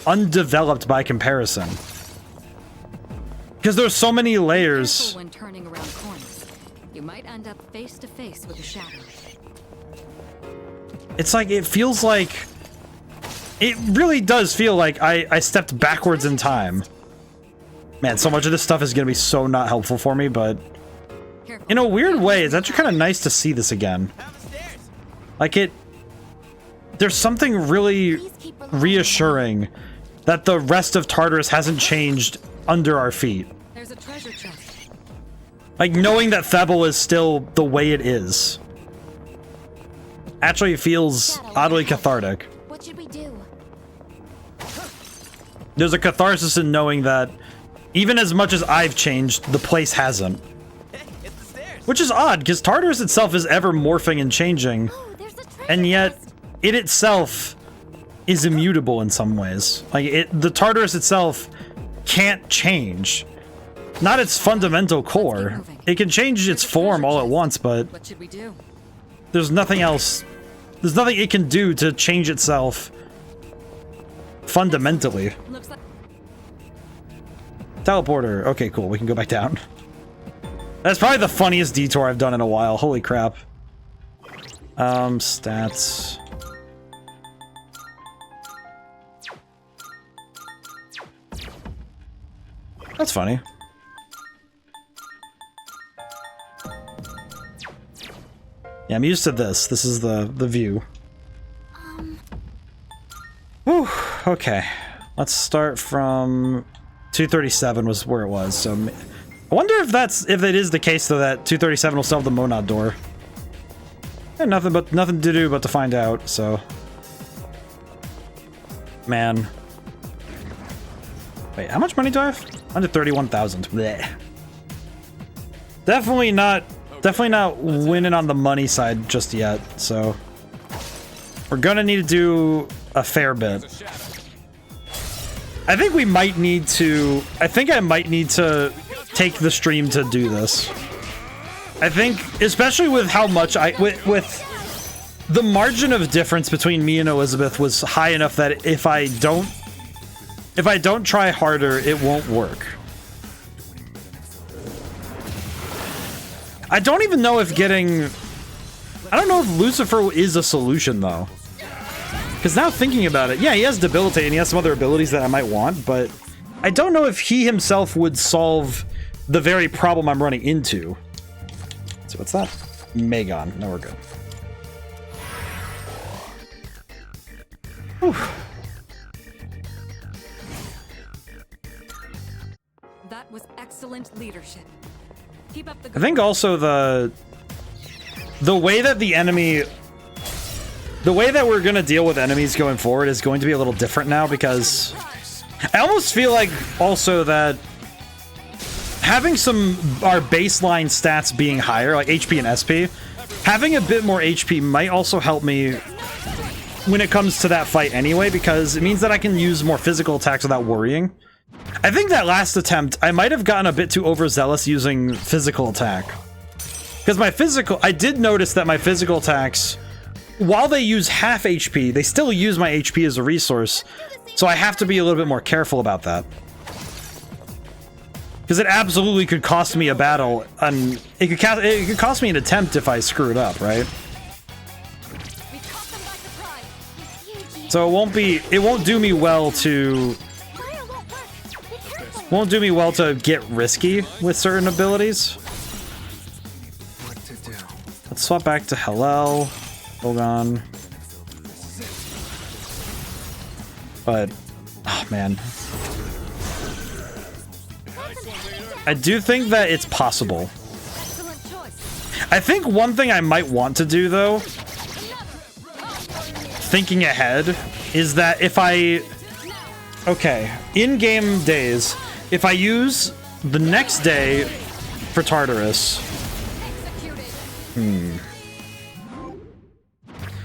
undeveloped by comparison. Because there's so many layers. when turning around corners, you might end up face to face with a shadow. It's like, it feels like... It really does feel like I stepped backwards in time. Man, so much of this stuff is going to be so not helpful for me, but... In a weird way, it's actually kind of nice to see this again. Like it... There's something really reassuring that the rest of Tartarus hasn't changed under our feet. There's a treasure chest. Like, knowing that Thebble is still the way it is. Actually, it feels oddly cathartic. What should we do? There's a catharsis in knowing that even as much as I've changed, the place hasn't. Which is odd, because Tartarus itself is ever morphing and changing. And yet, it itself is immutable in some ways. Like, the Tartarus itself can't change. Not its fundamental core. It can change its form all at once, but What should we do? there's nothing else. There's nothing it can do to change itself fundamentally. Looks like Teleporter. Okay, cool. We can go back down. That's probably the funniest detour I've done in a while. Holy crap. Stats. That's funny. Yeah, I'm used to this. This is the view. Whew, okay. Let's start from 237 was where it was. So I wonder if it is the case though that 237 will still have the Monad door. And nothing to do but to find out, so. Man. Wait, how much money do I have? 131,000. Bleh. Definitely not winning on the money side just yet, so. We're gonna need to do a fair bit. I think I might need to take the stream to do this. I think, especially with how much with the margin of difference between me and Elizabeth was high enough that if I don't try harder, it won't work. I don't even know if I don't know if Lucifer is a solution though. Because now thinking about it, yeah, he has Debilitate and he has some other abilities that I might want, but I don't know if he himself would solve the very problem I'm running into. So what's that? Megon. No, we're good. Whew. That was excellent leadership. Keep up the good I think work. also the way that we're gonna deal with enemies going forward is going to be a little different now, because I almost feel like also that having our baseline stats being higher, like HP and SP, having a bit more HP might also help me when it comes to that fight anyway, because it means that I can use more physical attacks without worrying. I think that last attempt, I might have gotten a bit too overzealous using physical attack. Because I did notice that my physical attacks, while they use half HP, they still use my HP as a resource. So I have to be a little bit more careful about that. Because it absolutely could cost me a battle, and it could cost me an attempt if I screw it up, right? So it won't do me well to get risky with certain abilities. Let's swap back to Hillel. Hold on. But, oh man. I do think that it's possible. I think one thing I might want to do, though, thinking ahead, is that if in-game days, if I use the next day for Tartarus,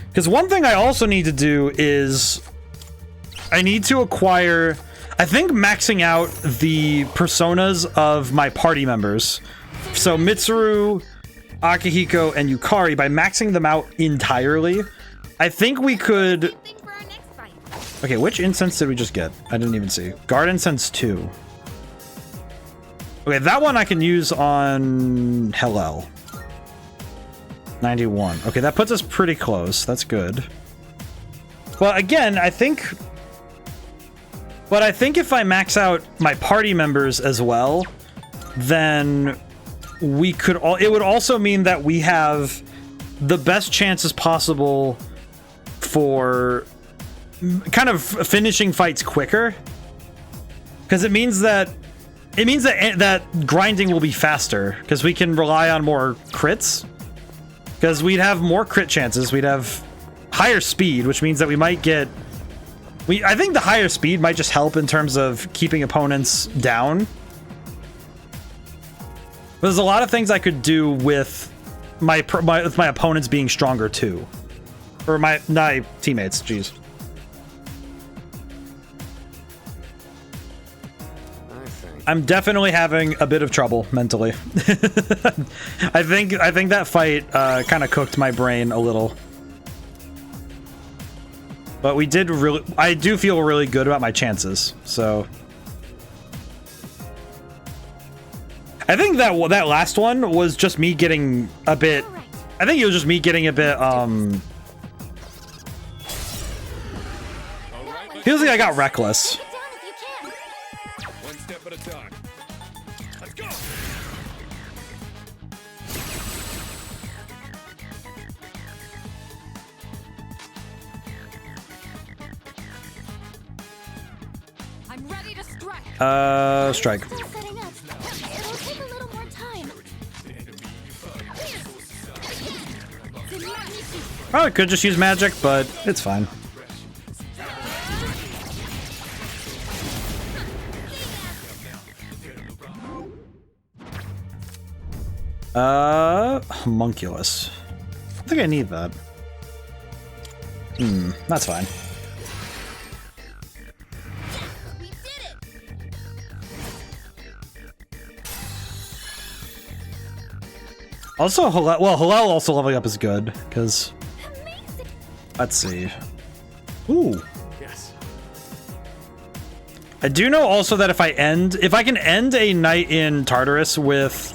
because one thing I also need to do is I need to acquire, I think, maxing out the personas of my party members. So Mitsuru, Akihiko, and Yukari, by maxing them out entirely, I think we could... Okay, which incense did we just get? I didn't even see. Guard Incense 2. Okay, that one I can use on Hillel. 91. Okay, that puts us pretty close. That's good. Well, again, I think... But I think if I max out my party members as well, then we could... It would also mean that we have the best chances possible for kind of finishing fights quicker. Because it means that... that grinding will be faster, because we can rely on more crits. Because we'd have more crit chances, we'd have higher speed, which means that we might get... I think the higher speed might just help in terms of keeping opponents down. There's a lot of things I could do with my opponents being stronger too. Or my teammates, jeez. I'm definitely having a bit of trouble mentally. I think that fight kind of cooked my brain a little. But I do feel really good about my chances, so. I think that last one was just me getting a bit, I think it was just me getting a bit, feels like I got reckless. One step at a time. Let's go. I'm ready to strike. Strike. Still setting up. It'll take a little more time. Probably could just use magic, but it's fine. Homunculus. I think I need that. That's fine. We did it. Also, Hillel also leveling up is good, because... Let's see. Ooh. Yes. I do know also that if I can end a night in Tartarus with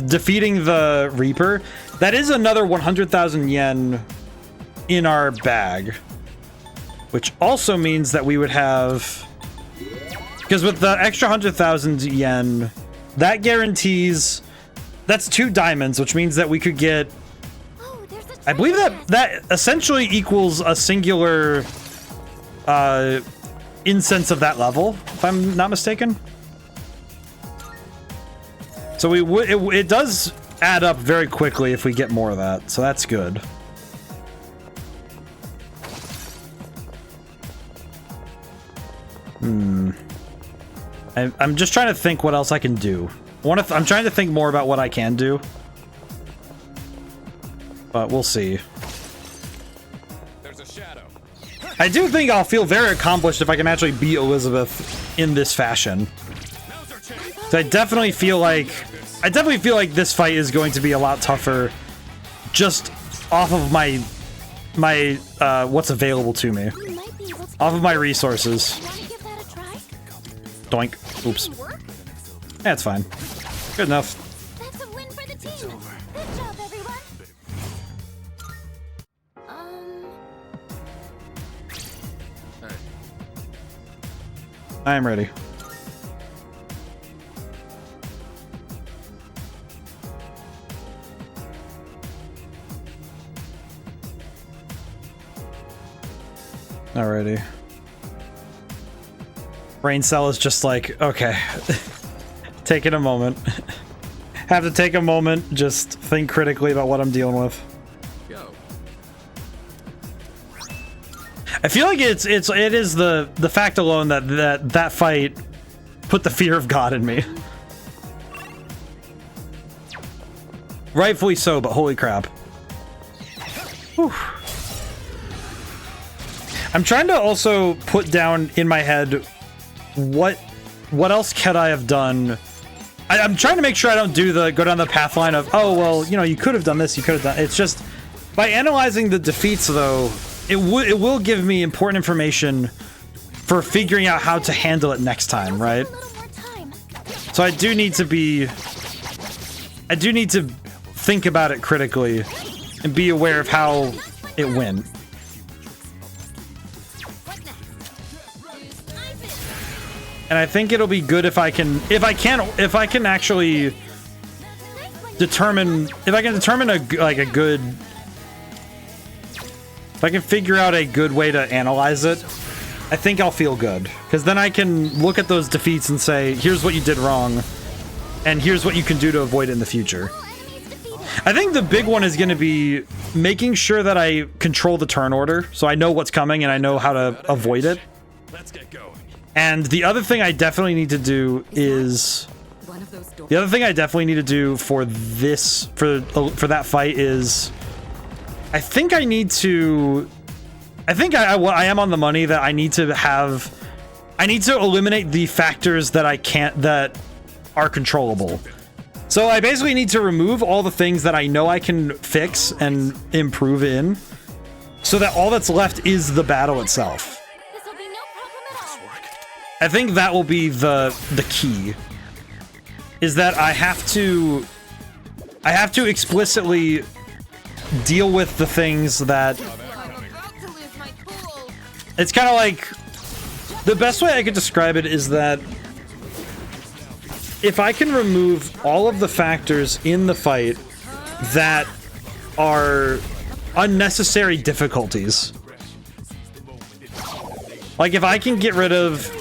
defeating the Reaper, that is another 100,000 yen in our bag. Which also means that we would have... Because with the extra 100,000 yen, that guarantees... That's 2 diamonds, which means that we could get... I believe that essentially equals a singular incense of that level, if I'm not mistaken. So it does add up very quickly if we get more of that, so that's good. I'm just trying to think what else I can do. I'm trying to think more about what I can do. But we'll see. There's a shadow. I do think I'll feel very accomplished if I can actually beat Elizabeth in this fashion. So I definitely feel like this fight is going to be a lot tougher just off of my what's available to me. Off of my resources. Doink. Oops. Yeah, it's fine. Good enough. That's a win for the team. Good job, everyone. I am ready. Alrighty. Brain cell is just like, okay. Taking a moment. Have to take a moment, just think critically about what I'm dealing with. Go. I feel like it is the fact alone that fight put the fear of God in me. Rightfully so, but holy crap. Whew. I'm trying to also put down in my head what else could I have done. I'm trying to make sure I don't go down the path line of, oh well, you know, you could have done this, you could have done. It's just by analyzing the defeats though, it will give me important information for figuring out how to handle it next time, right? So I do need to think about it critically and be aware of how it went. And I think it'll be good if I can actually determine, if I can figure out a good way to analyze it, I think I'll feel good. Because then I can look at those defeats and say, here's what you did wrong, and here's what you can do to avoid it in the future. I think the big one is going to be making sure that I control the turn order, so I know what's coming and I know how to avoid it. Let's get going. And the other thing I definitely need to do is... The other thing I definitely need to do for this, for that fight is... I think I need to... I think I am on the money that I need to have... I need to eliminate the factors that that are controllable. So I basically need to remove all the things that I know I can fix and improve in, so that all that's left is the battle itself. I think that will be the key. Is that I have to explicitly deal with the things that... It's kind of like... The best way I could describe it is that if I can remove all of the factors in the fight that are unnecessary difficulties, like if I can get rid of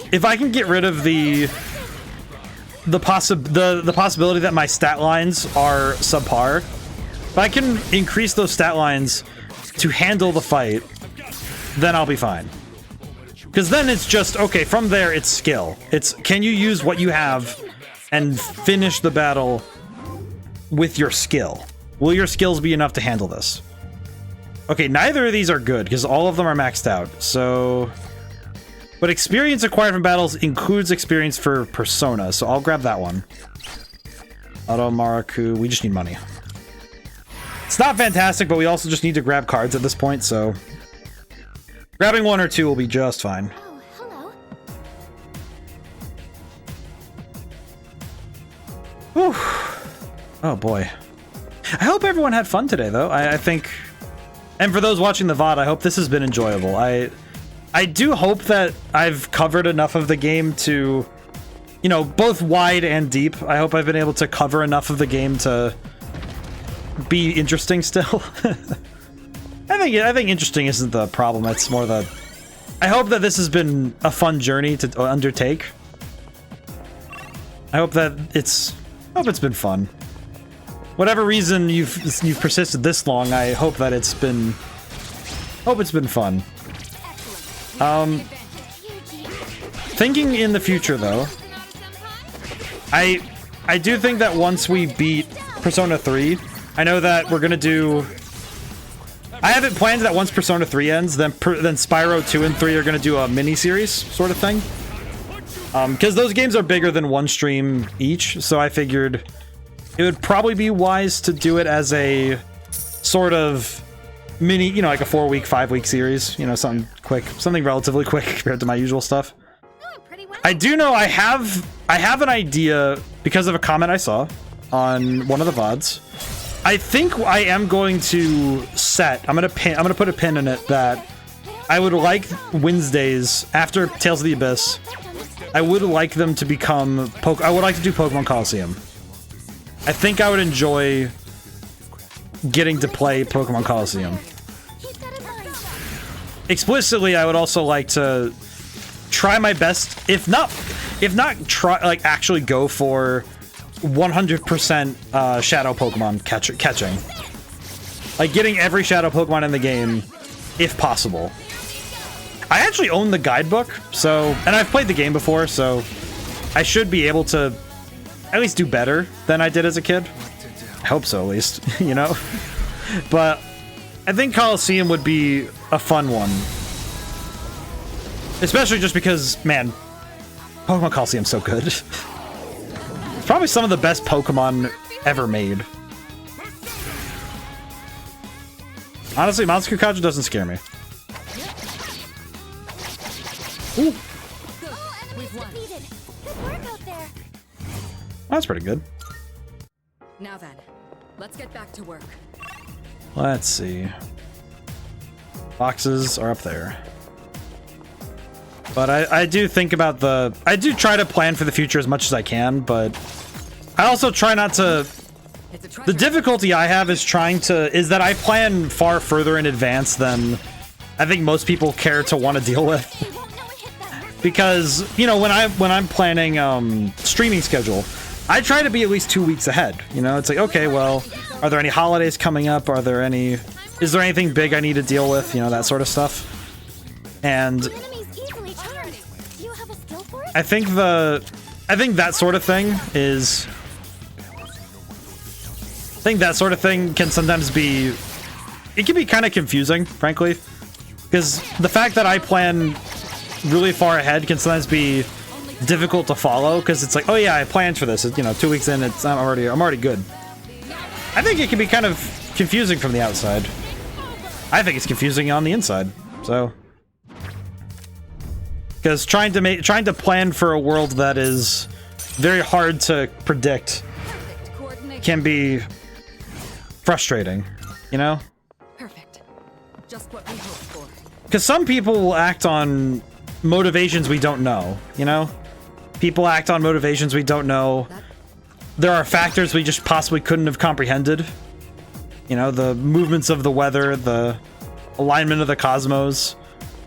the possibility that my stat lines are subpar, if I can increase those stat lines to handle the fight, then I'll be fine. Because then it's just, okay, from there it's skill. It's, can you use what you have and finish the battle with your skill? Will your skills be enough to handle this? Okay, neither of these are good, because all of them are maxed out, so... But experience acquired from battles includes experience for Persona, so I'll grab that one. Auto Maraku, we just need money. It's not fantastic, but we also just need to grab cards at this point, so... Grabbing one or two will be just fine. Oh, hello. Whew. Oh boy. I hope everyone had fun today, though. I think And for those watching the VOD, I hope this has been enjoyable. I do hope that I've covered enough of the game to, you know, both wide and deep. I hope I've been able to cover enough of the game to be interesting still. I think interesting isn't the problem. It's more the... I hope that this has been a fun journey to undertake. I hope that it's been fun. Whatever reason you've persisted this long, I hope that it's been fun. Thinking in the future though, I do think that once we beat Persona 3, I know that we're gonna do... I have it planned that once Persona 3 ends, then Spyro 2 and 3 are gonna do a mini-series sort of thing. Because those games are bigger than one stream each, so I figured it would probably be wise to do it as a sort of mini, you know, like a 4-week, 5-week series, you know, something quick, something relatively quick compared to my usual stuff. I do know I have an idea because of a comment I saw on one of the VODs. I think I am going to set, I'm gonna put a pin in it that I would like Wednesdays after Tales of the Abyss. I would like them to become I would like to do Pokemon Coliseum. I think I would enjoy getting to play Pokemon Coliseum. Explicitly, I would also like to try my best, if not try, like, actually go for 100% shadow Pokemon catching. Like, getting every shadow Pokemon in the game, if possible. I actually own the guidebook, so, and I've played the game before, so I should be able to at least do better than I did as a kid. I hope so, at least, you know? But I think Coliseum would be a fun one. Especially just because, man, Pokemon Coliseum's so good. It's probably some of the best Pokemon ever made. Honestly, Monster Kaiju doesn't scare me. Ooh. That's pretty good. Now then, let's get back to work. Let's see. Boxes are up there. But I do think about I do try to plan for the future as much as I can, but I also try not to... The difficulty I have is is that I plan far further in advance than I think most people care to want to deal with. Because, you know, when I'm planning streaming schedule, I try to be at least 2 weeks ahead. You know, it's like, okay, well, are there any holidays coming up? Is there anything big I need to deal with? You know, that sort of stuff. And I think that sort of thing is... I think that sort of thing can sometimes be... It can be kind of confusing, frankly. Because the fact that I plan really far ahead can sometimes be difficult to follow, because it's like, oh yeah, I planned for this. You know, 2 weeks in, I'm already good. I think it can be kind of confusing from the outside. I think it's confusing on the inside. So, because trying to plan for a world that is very hard to predict can be frustrating, you know? Perfect. Just what we hoped for. Because some people will act on motivations we don't know, you know? People act on motivations we don't know. There are factors we just possibly couldn't have comprehended. You know, the movements of the weather, the alignment of the cosmos.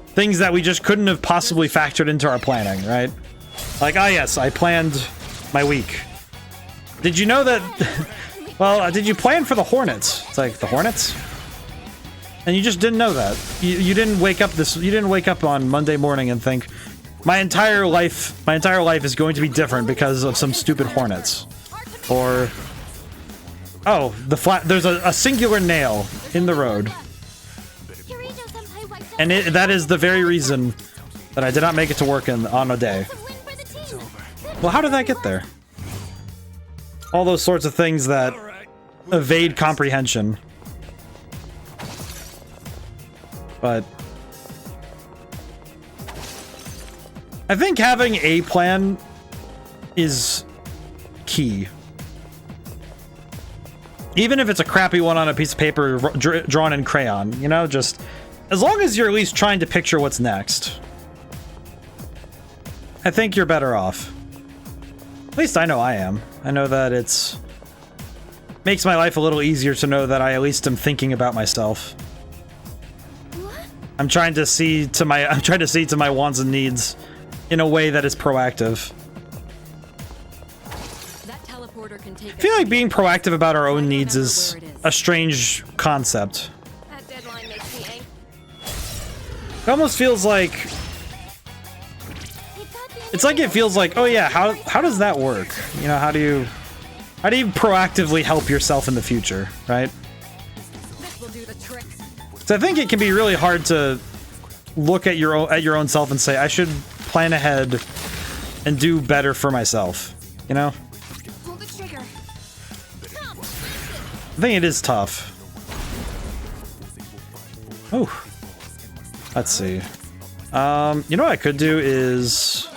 Things that we just couldn't have possibly factored into our planning, right? Like, ah yes, I planned my week. Did you know that... Well, did you plan for the Hornets? It's like, the Hornets? And you just didn't know that. You didn't wake up on Monday morning and think, my entire life is going to be different because of some stupid Hornets. Or, oh, there's a singular nail in the road. And that is the very reason that I did not make it to work on a day. Well, how did that get there? All those sorts of things that evade comprehension. But I think having a plan is key. Even if it's a crappy one on a piece of paper drawn in crayon, you know, just as long as you're at least trying to picture what's next, I think you're better off. At least I know I am. I know that it's makes my life a little easier to know that I at least am thinking about myself. I'm trying to see to my wants and needs in a way that is proactive. That teleporter can take I feel like being proactive about our own needs is a strange concept. That deadline makes me angry. It almost feels like it feels like, oh yeah, how does that work? You know, how do you proactively help yourself in the future, right? So I think it can be really hard to look at your own self and say, I should plan ahead and do better for myself, you know? Pull the trigger. I think it is tough. Oh. Let's see. You know what I could do is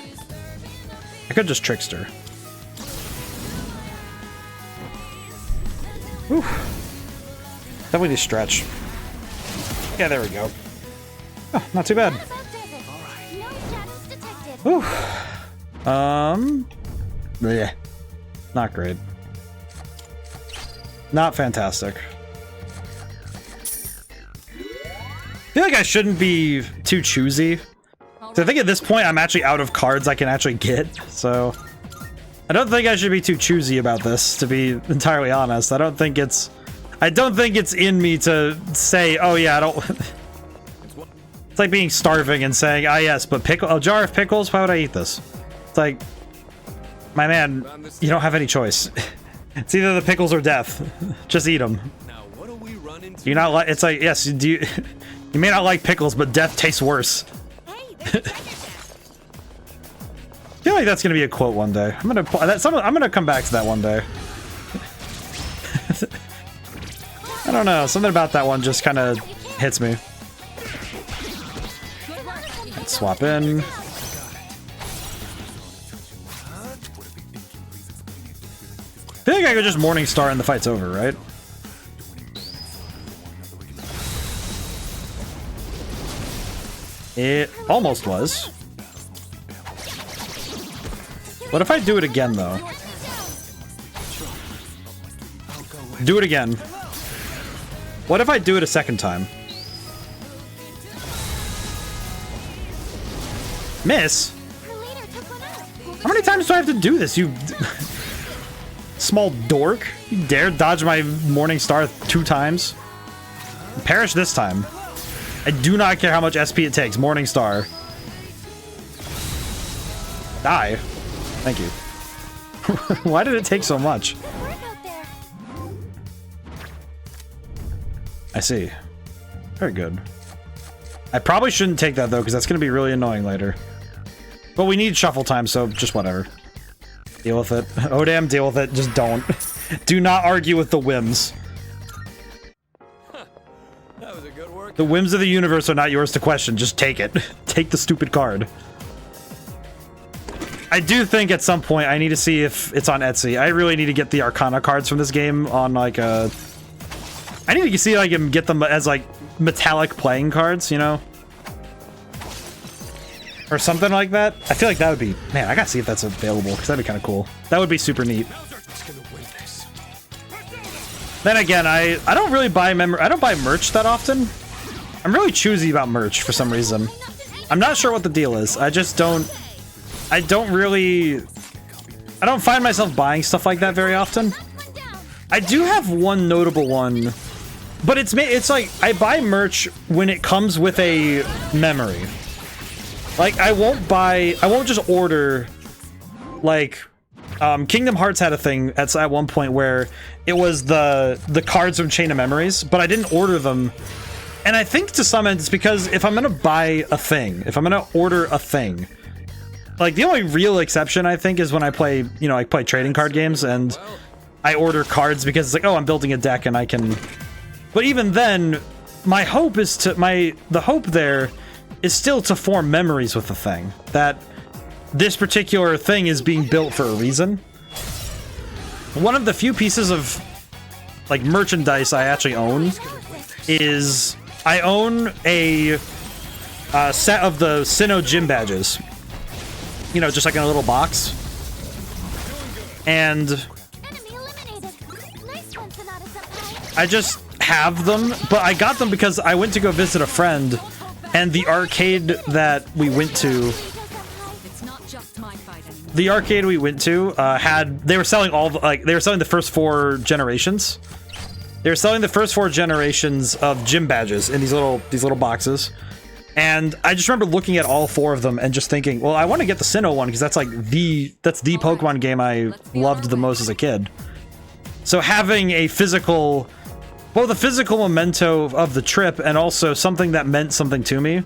I could just trickster. Whew. Definitely need to stretch. Yeah, there we go. Oh, not too bad. Whew. Yeah. Not great. Not fantastic. I feel like I shouldn't be too choosy. So I think at this point I'm actually out of cards I can actually get, so I don't think I should be too choosy about this, to be entirely honest. I don't think it's in me to say, oh yeah, I don't. It's like being starving and saying, ah yes, but a jar of pickles, why would I eat this? It's like, my man, you don't have any choice. It's either the pickles or death. Just eat them. Do you not like? It's like, yes, do you? You may not like pickles, but death tastes worse. I feel like that's gonna be a quote one day. I'm gonna come back to that one day. I don't know, something about that one just kind of hits me. Let's swap in. I feel like I could just Morningstar and the fight's over, right? It almost was. What if I do it again, though? Do it again. What if I do it a second time? Miss? How many times do I have to do this, you small dork? You dare dodge my Morningstar 2 times? Perish this time. I do not care how much SP it takes. Morningstar. Die. Thank you. Why did it take so much? I see. Very good. I probably shouldn't take that though, because that's going to be really annoying later. But we need shuffle time, so just whatever. Deal with it. ODaM, deal with it. Just don't. Do not argue with the whims. That was a good work. The whims of the universe are not yours to question. Just take it. Take the stupid card. I do think at some point I need to see if it's on Etsy. I really need to get the Arcana cards from this game on like a... I need to see if I can get them as like metallic playing cards, you know? Or something like that. I feel like that would be... Man, I gotta see if that's available, because that'd be kind of cool. That would be super neat. Then again, I don't really buy I don't buy merch that often. I'm really choosy about merch for some reason. I'm not sure what the deal is. I just don't... I don't find myself buying stuff like that very often. I do have one notable one, but it's like I buy merch when it comes with a memory. Like I won't just order like Kingdom Hearts had a thing at one point where it was the cards from Chain of Memories, but I didn't order them. And I think to some end it's because if I'm gonna buy a thing, if I'm gonna order a thing, like the only real exception I think is when I play, you know, I play trading card games and I order cards because it's like, oh, I'm building a deck and I can. But even then, my hope is the hope there is still to form memories with the thing. That this particular thing is being built for a reason. One of the few pieces of like merchandise I actually own is I own a set of the Sinnoh gym badges. You know, just like in a little box. And I just have them, but I got them because I went to go visit a friend, and the arcade that we went to, they were selling all they were selling the first 4 generations. They were selling the first 4 generations of gym badges in these little boxes. And I just remember looking at all 4 of them and just thinking, well, I want to get the Sinnoh one because that's like the Pokemon game I loved the most as a kid. So having a physical, both a physical memento of the trip and also something that meant something to me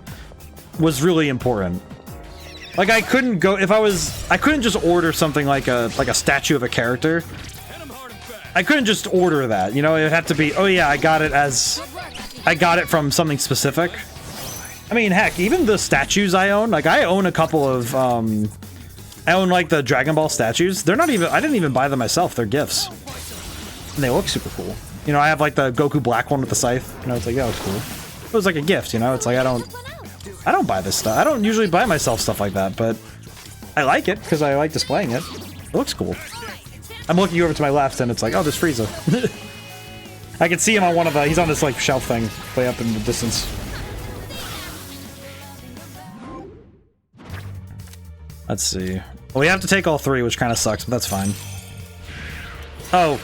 was really important. Like I couldn't just order something like a statue of a character. I couldn't just order that, you know, it would have to be, oh yeah, I got it from something specific. I mean, heck, even the statues I own, like I own a couple of, I own like the Dragon Ball statues. They're not even, I didn't even buy them myself, they're gifts. And they look super cool. You know, I have like the Goku Black one with the scythe, you know, it's like, yeah, it's cool. It was like a gift, you know, it's like I don't buy this stuff. I don't usually buy myself stuff like that, but I like it because I like displaying it. It looks cool. I'm looking over to my left and it's like, oh, there's Frieza. I can see him on one of the, he's on this like shelf thing way up in the distance. Let's see. Well, we have to take all 3, which kind of sucks, but that's fine. Oh,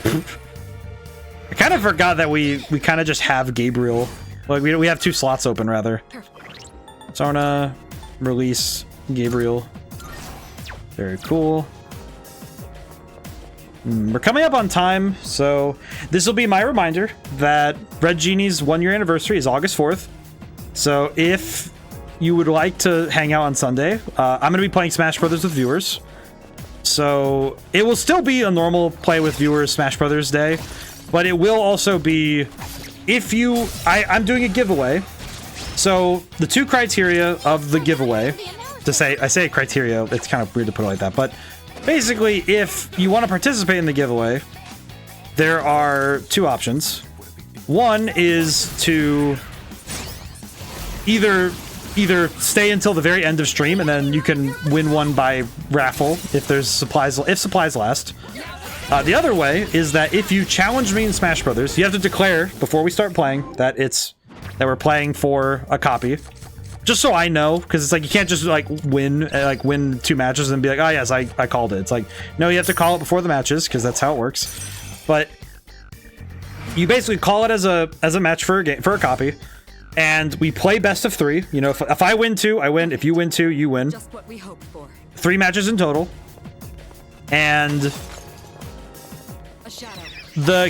I kind of forgot that we kind of just have Gabriel. Like we have 2 slots open rather. So I'm gonna release Gabriel. Very cool. We're coming up on time, so this will be my reminder that Red Genie's 1-year anniversary is August 4th. So if you would like to hang out on Sunday, I'm going to be playing Smash Brothers with viewers. So it will still be a normal play with viewers Smash Brothers day, but it will also be if you... I'm doing a giveaway. So the 2 criteria of the giveaway, I say criteria, it's kind of weird to put it like that, but basically if you want to participate in the giveaway, there are 2 options. One is to either stay until the very end of stream and then you can win one by raffle if supplies last. The other way is that if you challenge me in Smash Brothers, you have to declare before we start playing that we're playing for a copy. Just so I know, because it's like you can't just like win 2 matches and be like, oh yes, I called it. It's like, no, you have to call it before the matches because that's how it works. But you basically call it as a match for a copy. And we play best of 3. You know, if I win 2, I win. If you win 2, you win. Just what we hoped for. 3 matches in total. And I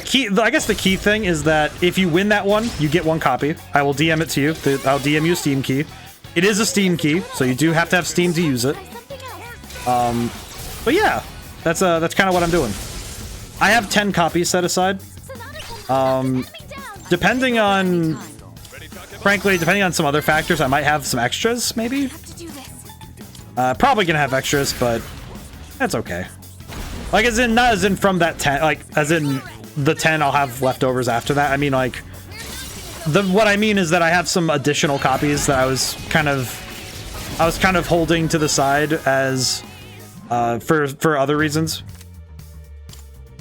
guess the key thing is that if you win that one, you get 1 copy. I will DM it to you. I'll DM you a Steam key. It is a Steam key, so you do have to have Steam to use it. But yeah, that's kind of what I'm doing. I have 10 copies set aside. Depending on some other factors, I might have some extras, maybe? Probably gonna have extras, but that's okay. Like, not as in from that 10, like, as in the 10 I'll have leftovers after that. I mean, like, what I mean is that I have some additional copies that I was kind of holding to the side as, for other reasons.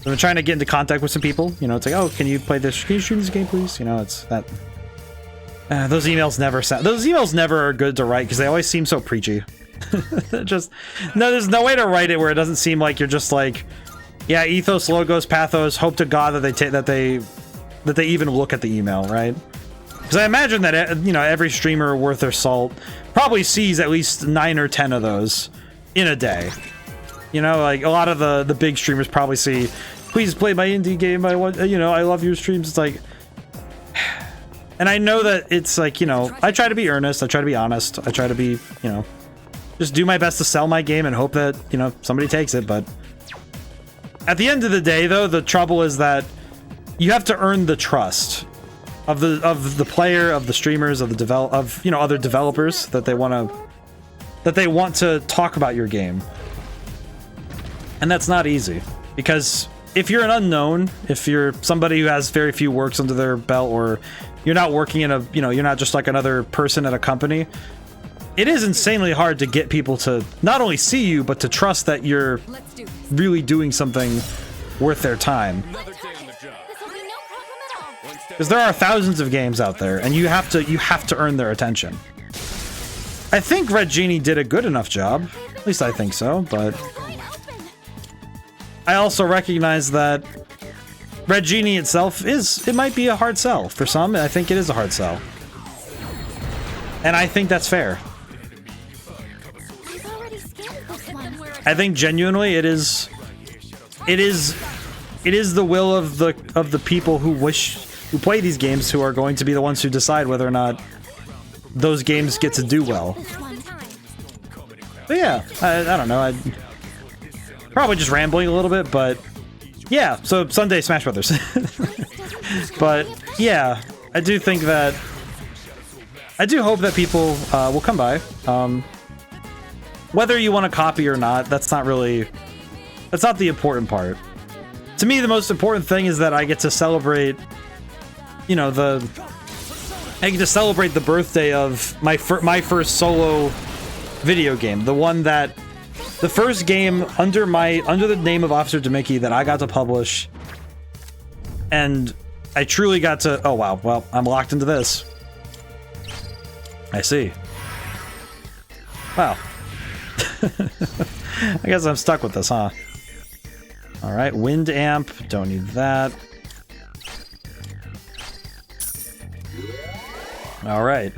I'm trying to get into contact with some people, you know, it's like, oh, can you stream this game, please? You know, it's that... those emails never are good to write because they always seem so preachy. There's no way to write it where it doesn't seem like you're just like, yeah, ethos, logos, pathos, hope to God that they even look at the email, right? Because I imagine that, you know, every streamer worth their salt probably sees at least 9 or 10 of those in a day. You know, like a lot of the big streamers probably see, please play my indie game. I love your streams. It's like. And I know that it's like, you know, I try to be earnest, I try to be honest, I try to be, you know, just do my best to sell my game and hope that, you know, somebody takes it, but at the end of the day, though, the trouble is that you have to earn the trust of the player, of the streamers, of the other developers that they want to talk about your game. And that's not easy because if you're an unknown, if you're somebody who has very few works under their belt, or you're not working in a, you know, you're not just like another person at a company, it is insanely hard to get people to not only see you, but to trust that you're really doing something worth their time. Because there are thousands of games out there, and you have to earn their attention. I think Red Genie did a good enough job. At least I think so, but I also recognize that Red Genie itself it might be a hard sell. For some, I think it is a hard sell. And I think that's fair. I think genuinely it is the will of the people who play these games, who are going to be the ones who decide whether or not those games get to do well. But yeah, I don't know. I probably just rambling a little bit, but yeah. So Sunday Smash Brothers. But yeah, I do think that I do hope that people will come by. Whether you want to copy or not, that's not the important part. To me, the most important thing is that I get to celebrate, you know, I get to celebrate the birthday of my first solo video game, the first game under the name of Officer Demicky that I got to publish, and I truly got to. Oh wow, well, I'm locked into this. I see. Wow. I guess I'm stuck with this, huh? Alright, wind amp, don't need that. Alright.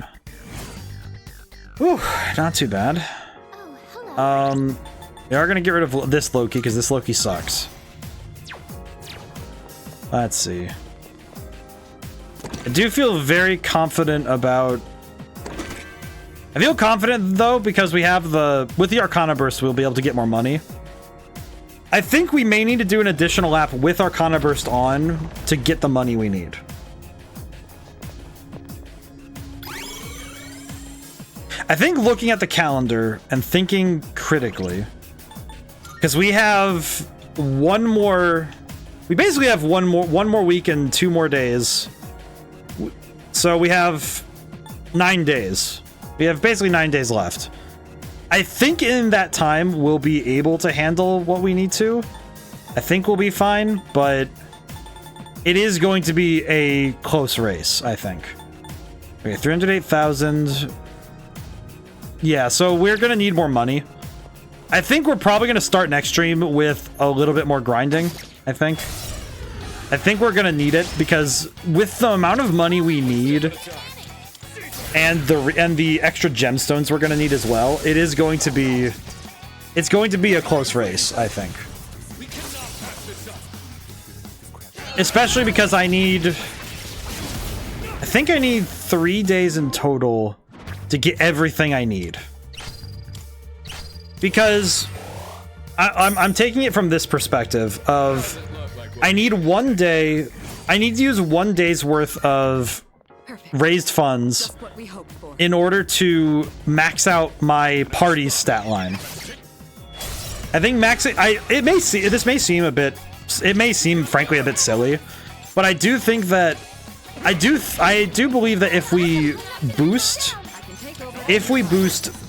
Whew, not too bad. We are gonna get rid of this Loki, because this Loki sucks. Let's see. I do feel very confident about... I feel confident, though, because we have with the Arcana Burst, we'll be able to get more money. I think we may need to do an additional lap with Arcana Burst on to get the money we need. I think looking at the calendar and thinking critically, because we have we basically have one more week and 2 more days. So we have 9 days. We have basically 9 days left. I think in that time we'll be able to handle what we need to. I think we'll be fine, but it is going to be a close race, I think. Okay, 308,000. Yeah, so we're gonna need more money. I think we're probably gonna start next stream with a little bit more grinding, I think we're gonna need it, because with the amount of money we need and the extra gemstones we're gonna need as well, it's going to be a close race, I think. Especially because I think I need 3 days in total to get everything I need. Because I'm taking it from this perspective of I need to use 1 day's worth of raised funds in order to max out my party's stat line. I think this may seem frankly a bit silly, but I do think that I do believe that if we boost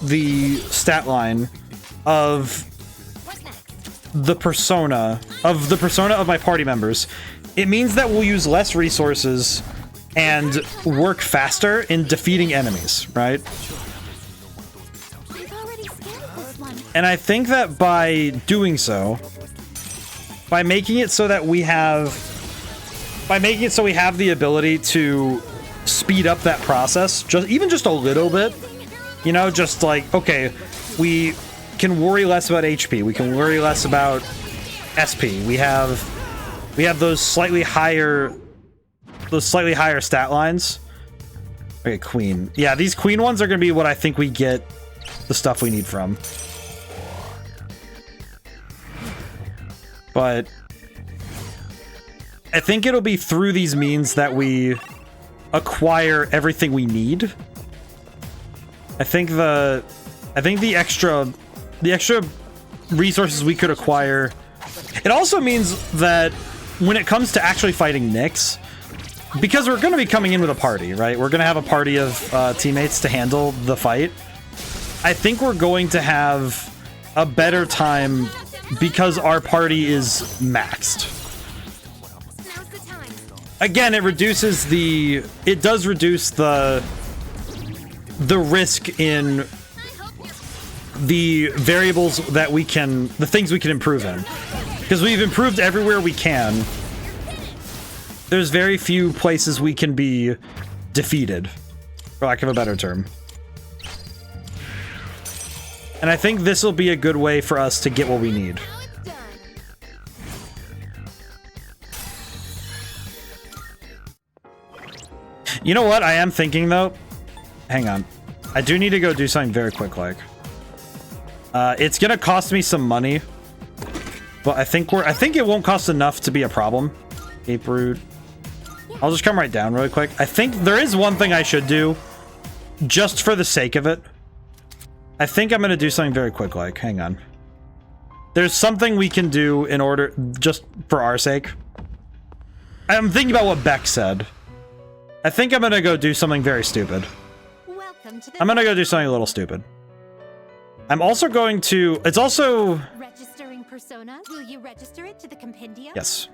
the stat line of the persona of my party members, it means that we'll use less resources and work faster in defeating enemies, right? And I think that by doing so, by making it so we have the ability to speed up that process, just a little bit, you know, just like, okay, we can worry less about HP, we can worry less about SP, we have those slightly higher stat lines. Okay, queen. Yeah, these queen ones are gonna be what I think we get the stuff we need from. But I think it'll be through these means that we acquire everything we need. I think the extra resources we could acquire It also means that when it comes to actually fighting Nyx, because we're going to be coming in with a party, right? We're going to have a party of teammates to handle the fight. I think we're going to have a better time because our party is maxed. Again, it reduces the... It does reduce the risk in the variables that we can... The things we can improve in. Because we've improved everywhere we can. There's very few places we can be defeated, for lack of a better term. And I think this will be a good way for us to get what we need. You know what I am thinking, though? Hang on. I do need to go do something very quick, like. It's gonna cost me some money. But I think it won't cost enough to be a problem. Ape root. I'll just come right down really quick. I think there is one thing I should do. Just for the sake of it. I think I'm gonna do something very quick, like. Hang on. There's something we can do in order... Just for our sake. I'm thinking about what Beck said. I think I'm gonna go do something very stupid. I'm gonna go do something a little stupid. I'm also going to... It's also... Registering persona? Will you register it to the compendium? Yes.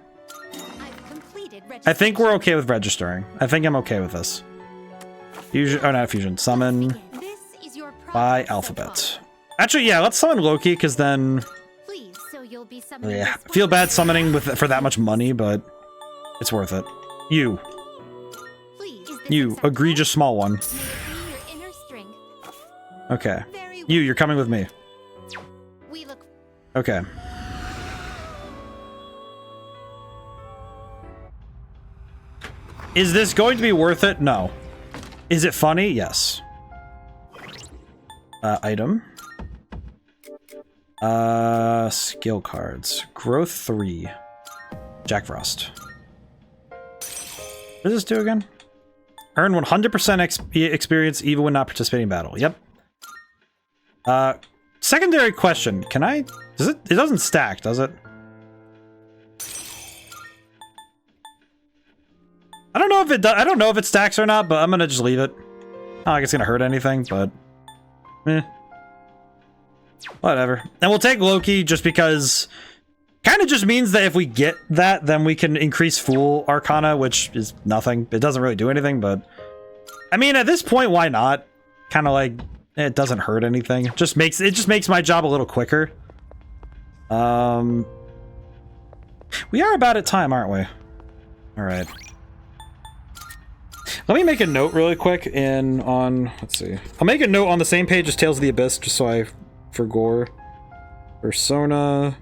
I've completed I think we're okay with registering. I think I'm okay with this. Fusion... Oh, not fusion. Summon... By alphabet. Actually, yeah, let's summon Loki, because then... Please, so you'll be summoning Yeah, I feel bad summoning for that much money, but... It's worth it. You. You, egregious small one. Okay. You're coming with me. Okay. Is this going to be worth it? No. Is it funny? Yes. Item. Skill cards. Growth 3. Jack Frost. What does this do again? Earn 100% experience even when not participating in battle. Yep. Secondary question. Can I... Does it... It doesn't stack, does it? I don't know if it does... I don't know if it stacks or not, but I'm gonna just leave it. Not like it's gonna hurt anything, but... Whatever. And we'll take Loki just because... Kind of just means that if we get that, then we can increase Fool Arcana, which is nothing. It doesn't really do anything, but... I mean, at this point, why not? Kind of like, it doesn't hurt anything. It just makes my job a little quicker. We are about at time, aren't we? Alright. Let me make a note really quick let's see. I'll make a note on the same page as Tales of the Abyss, just so I forgot. Persona...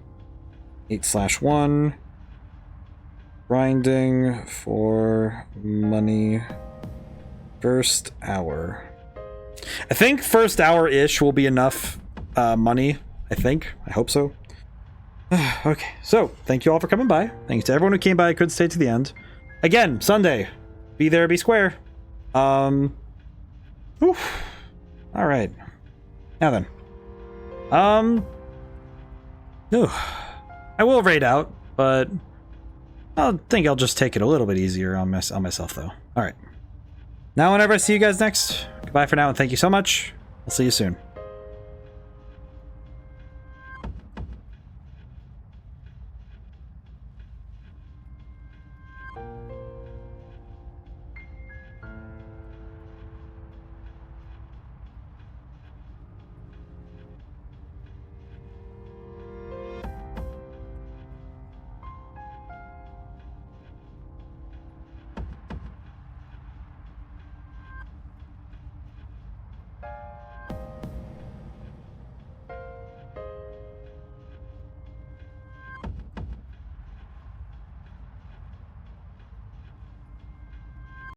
8/1 grinding for money first hour. I think first hour-ish will be enough money. I hope so. Okay, so thank you all for coming by. Thanks to everyone who came by and could stay to the end. Again, Sunday, be there, be square. All right. Now then, I will raid out, but I think I'll just take it a little bit easier on myself, though. All right. Now, whenever I see you guys next, goodbye for now, and thank you so much. I'll see you soon.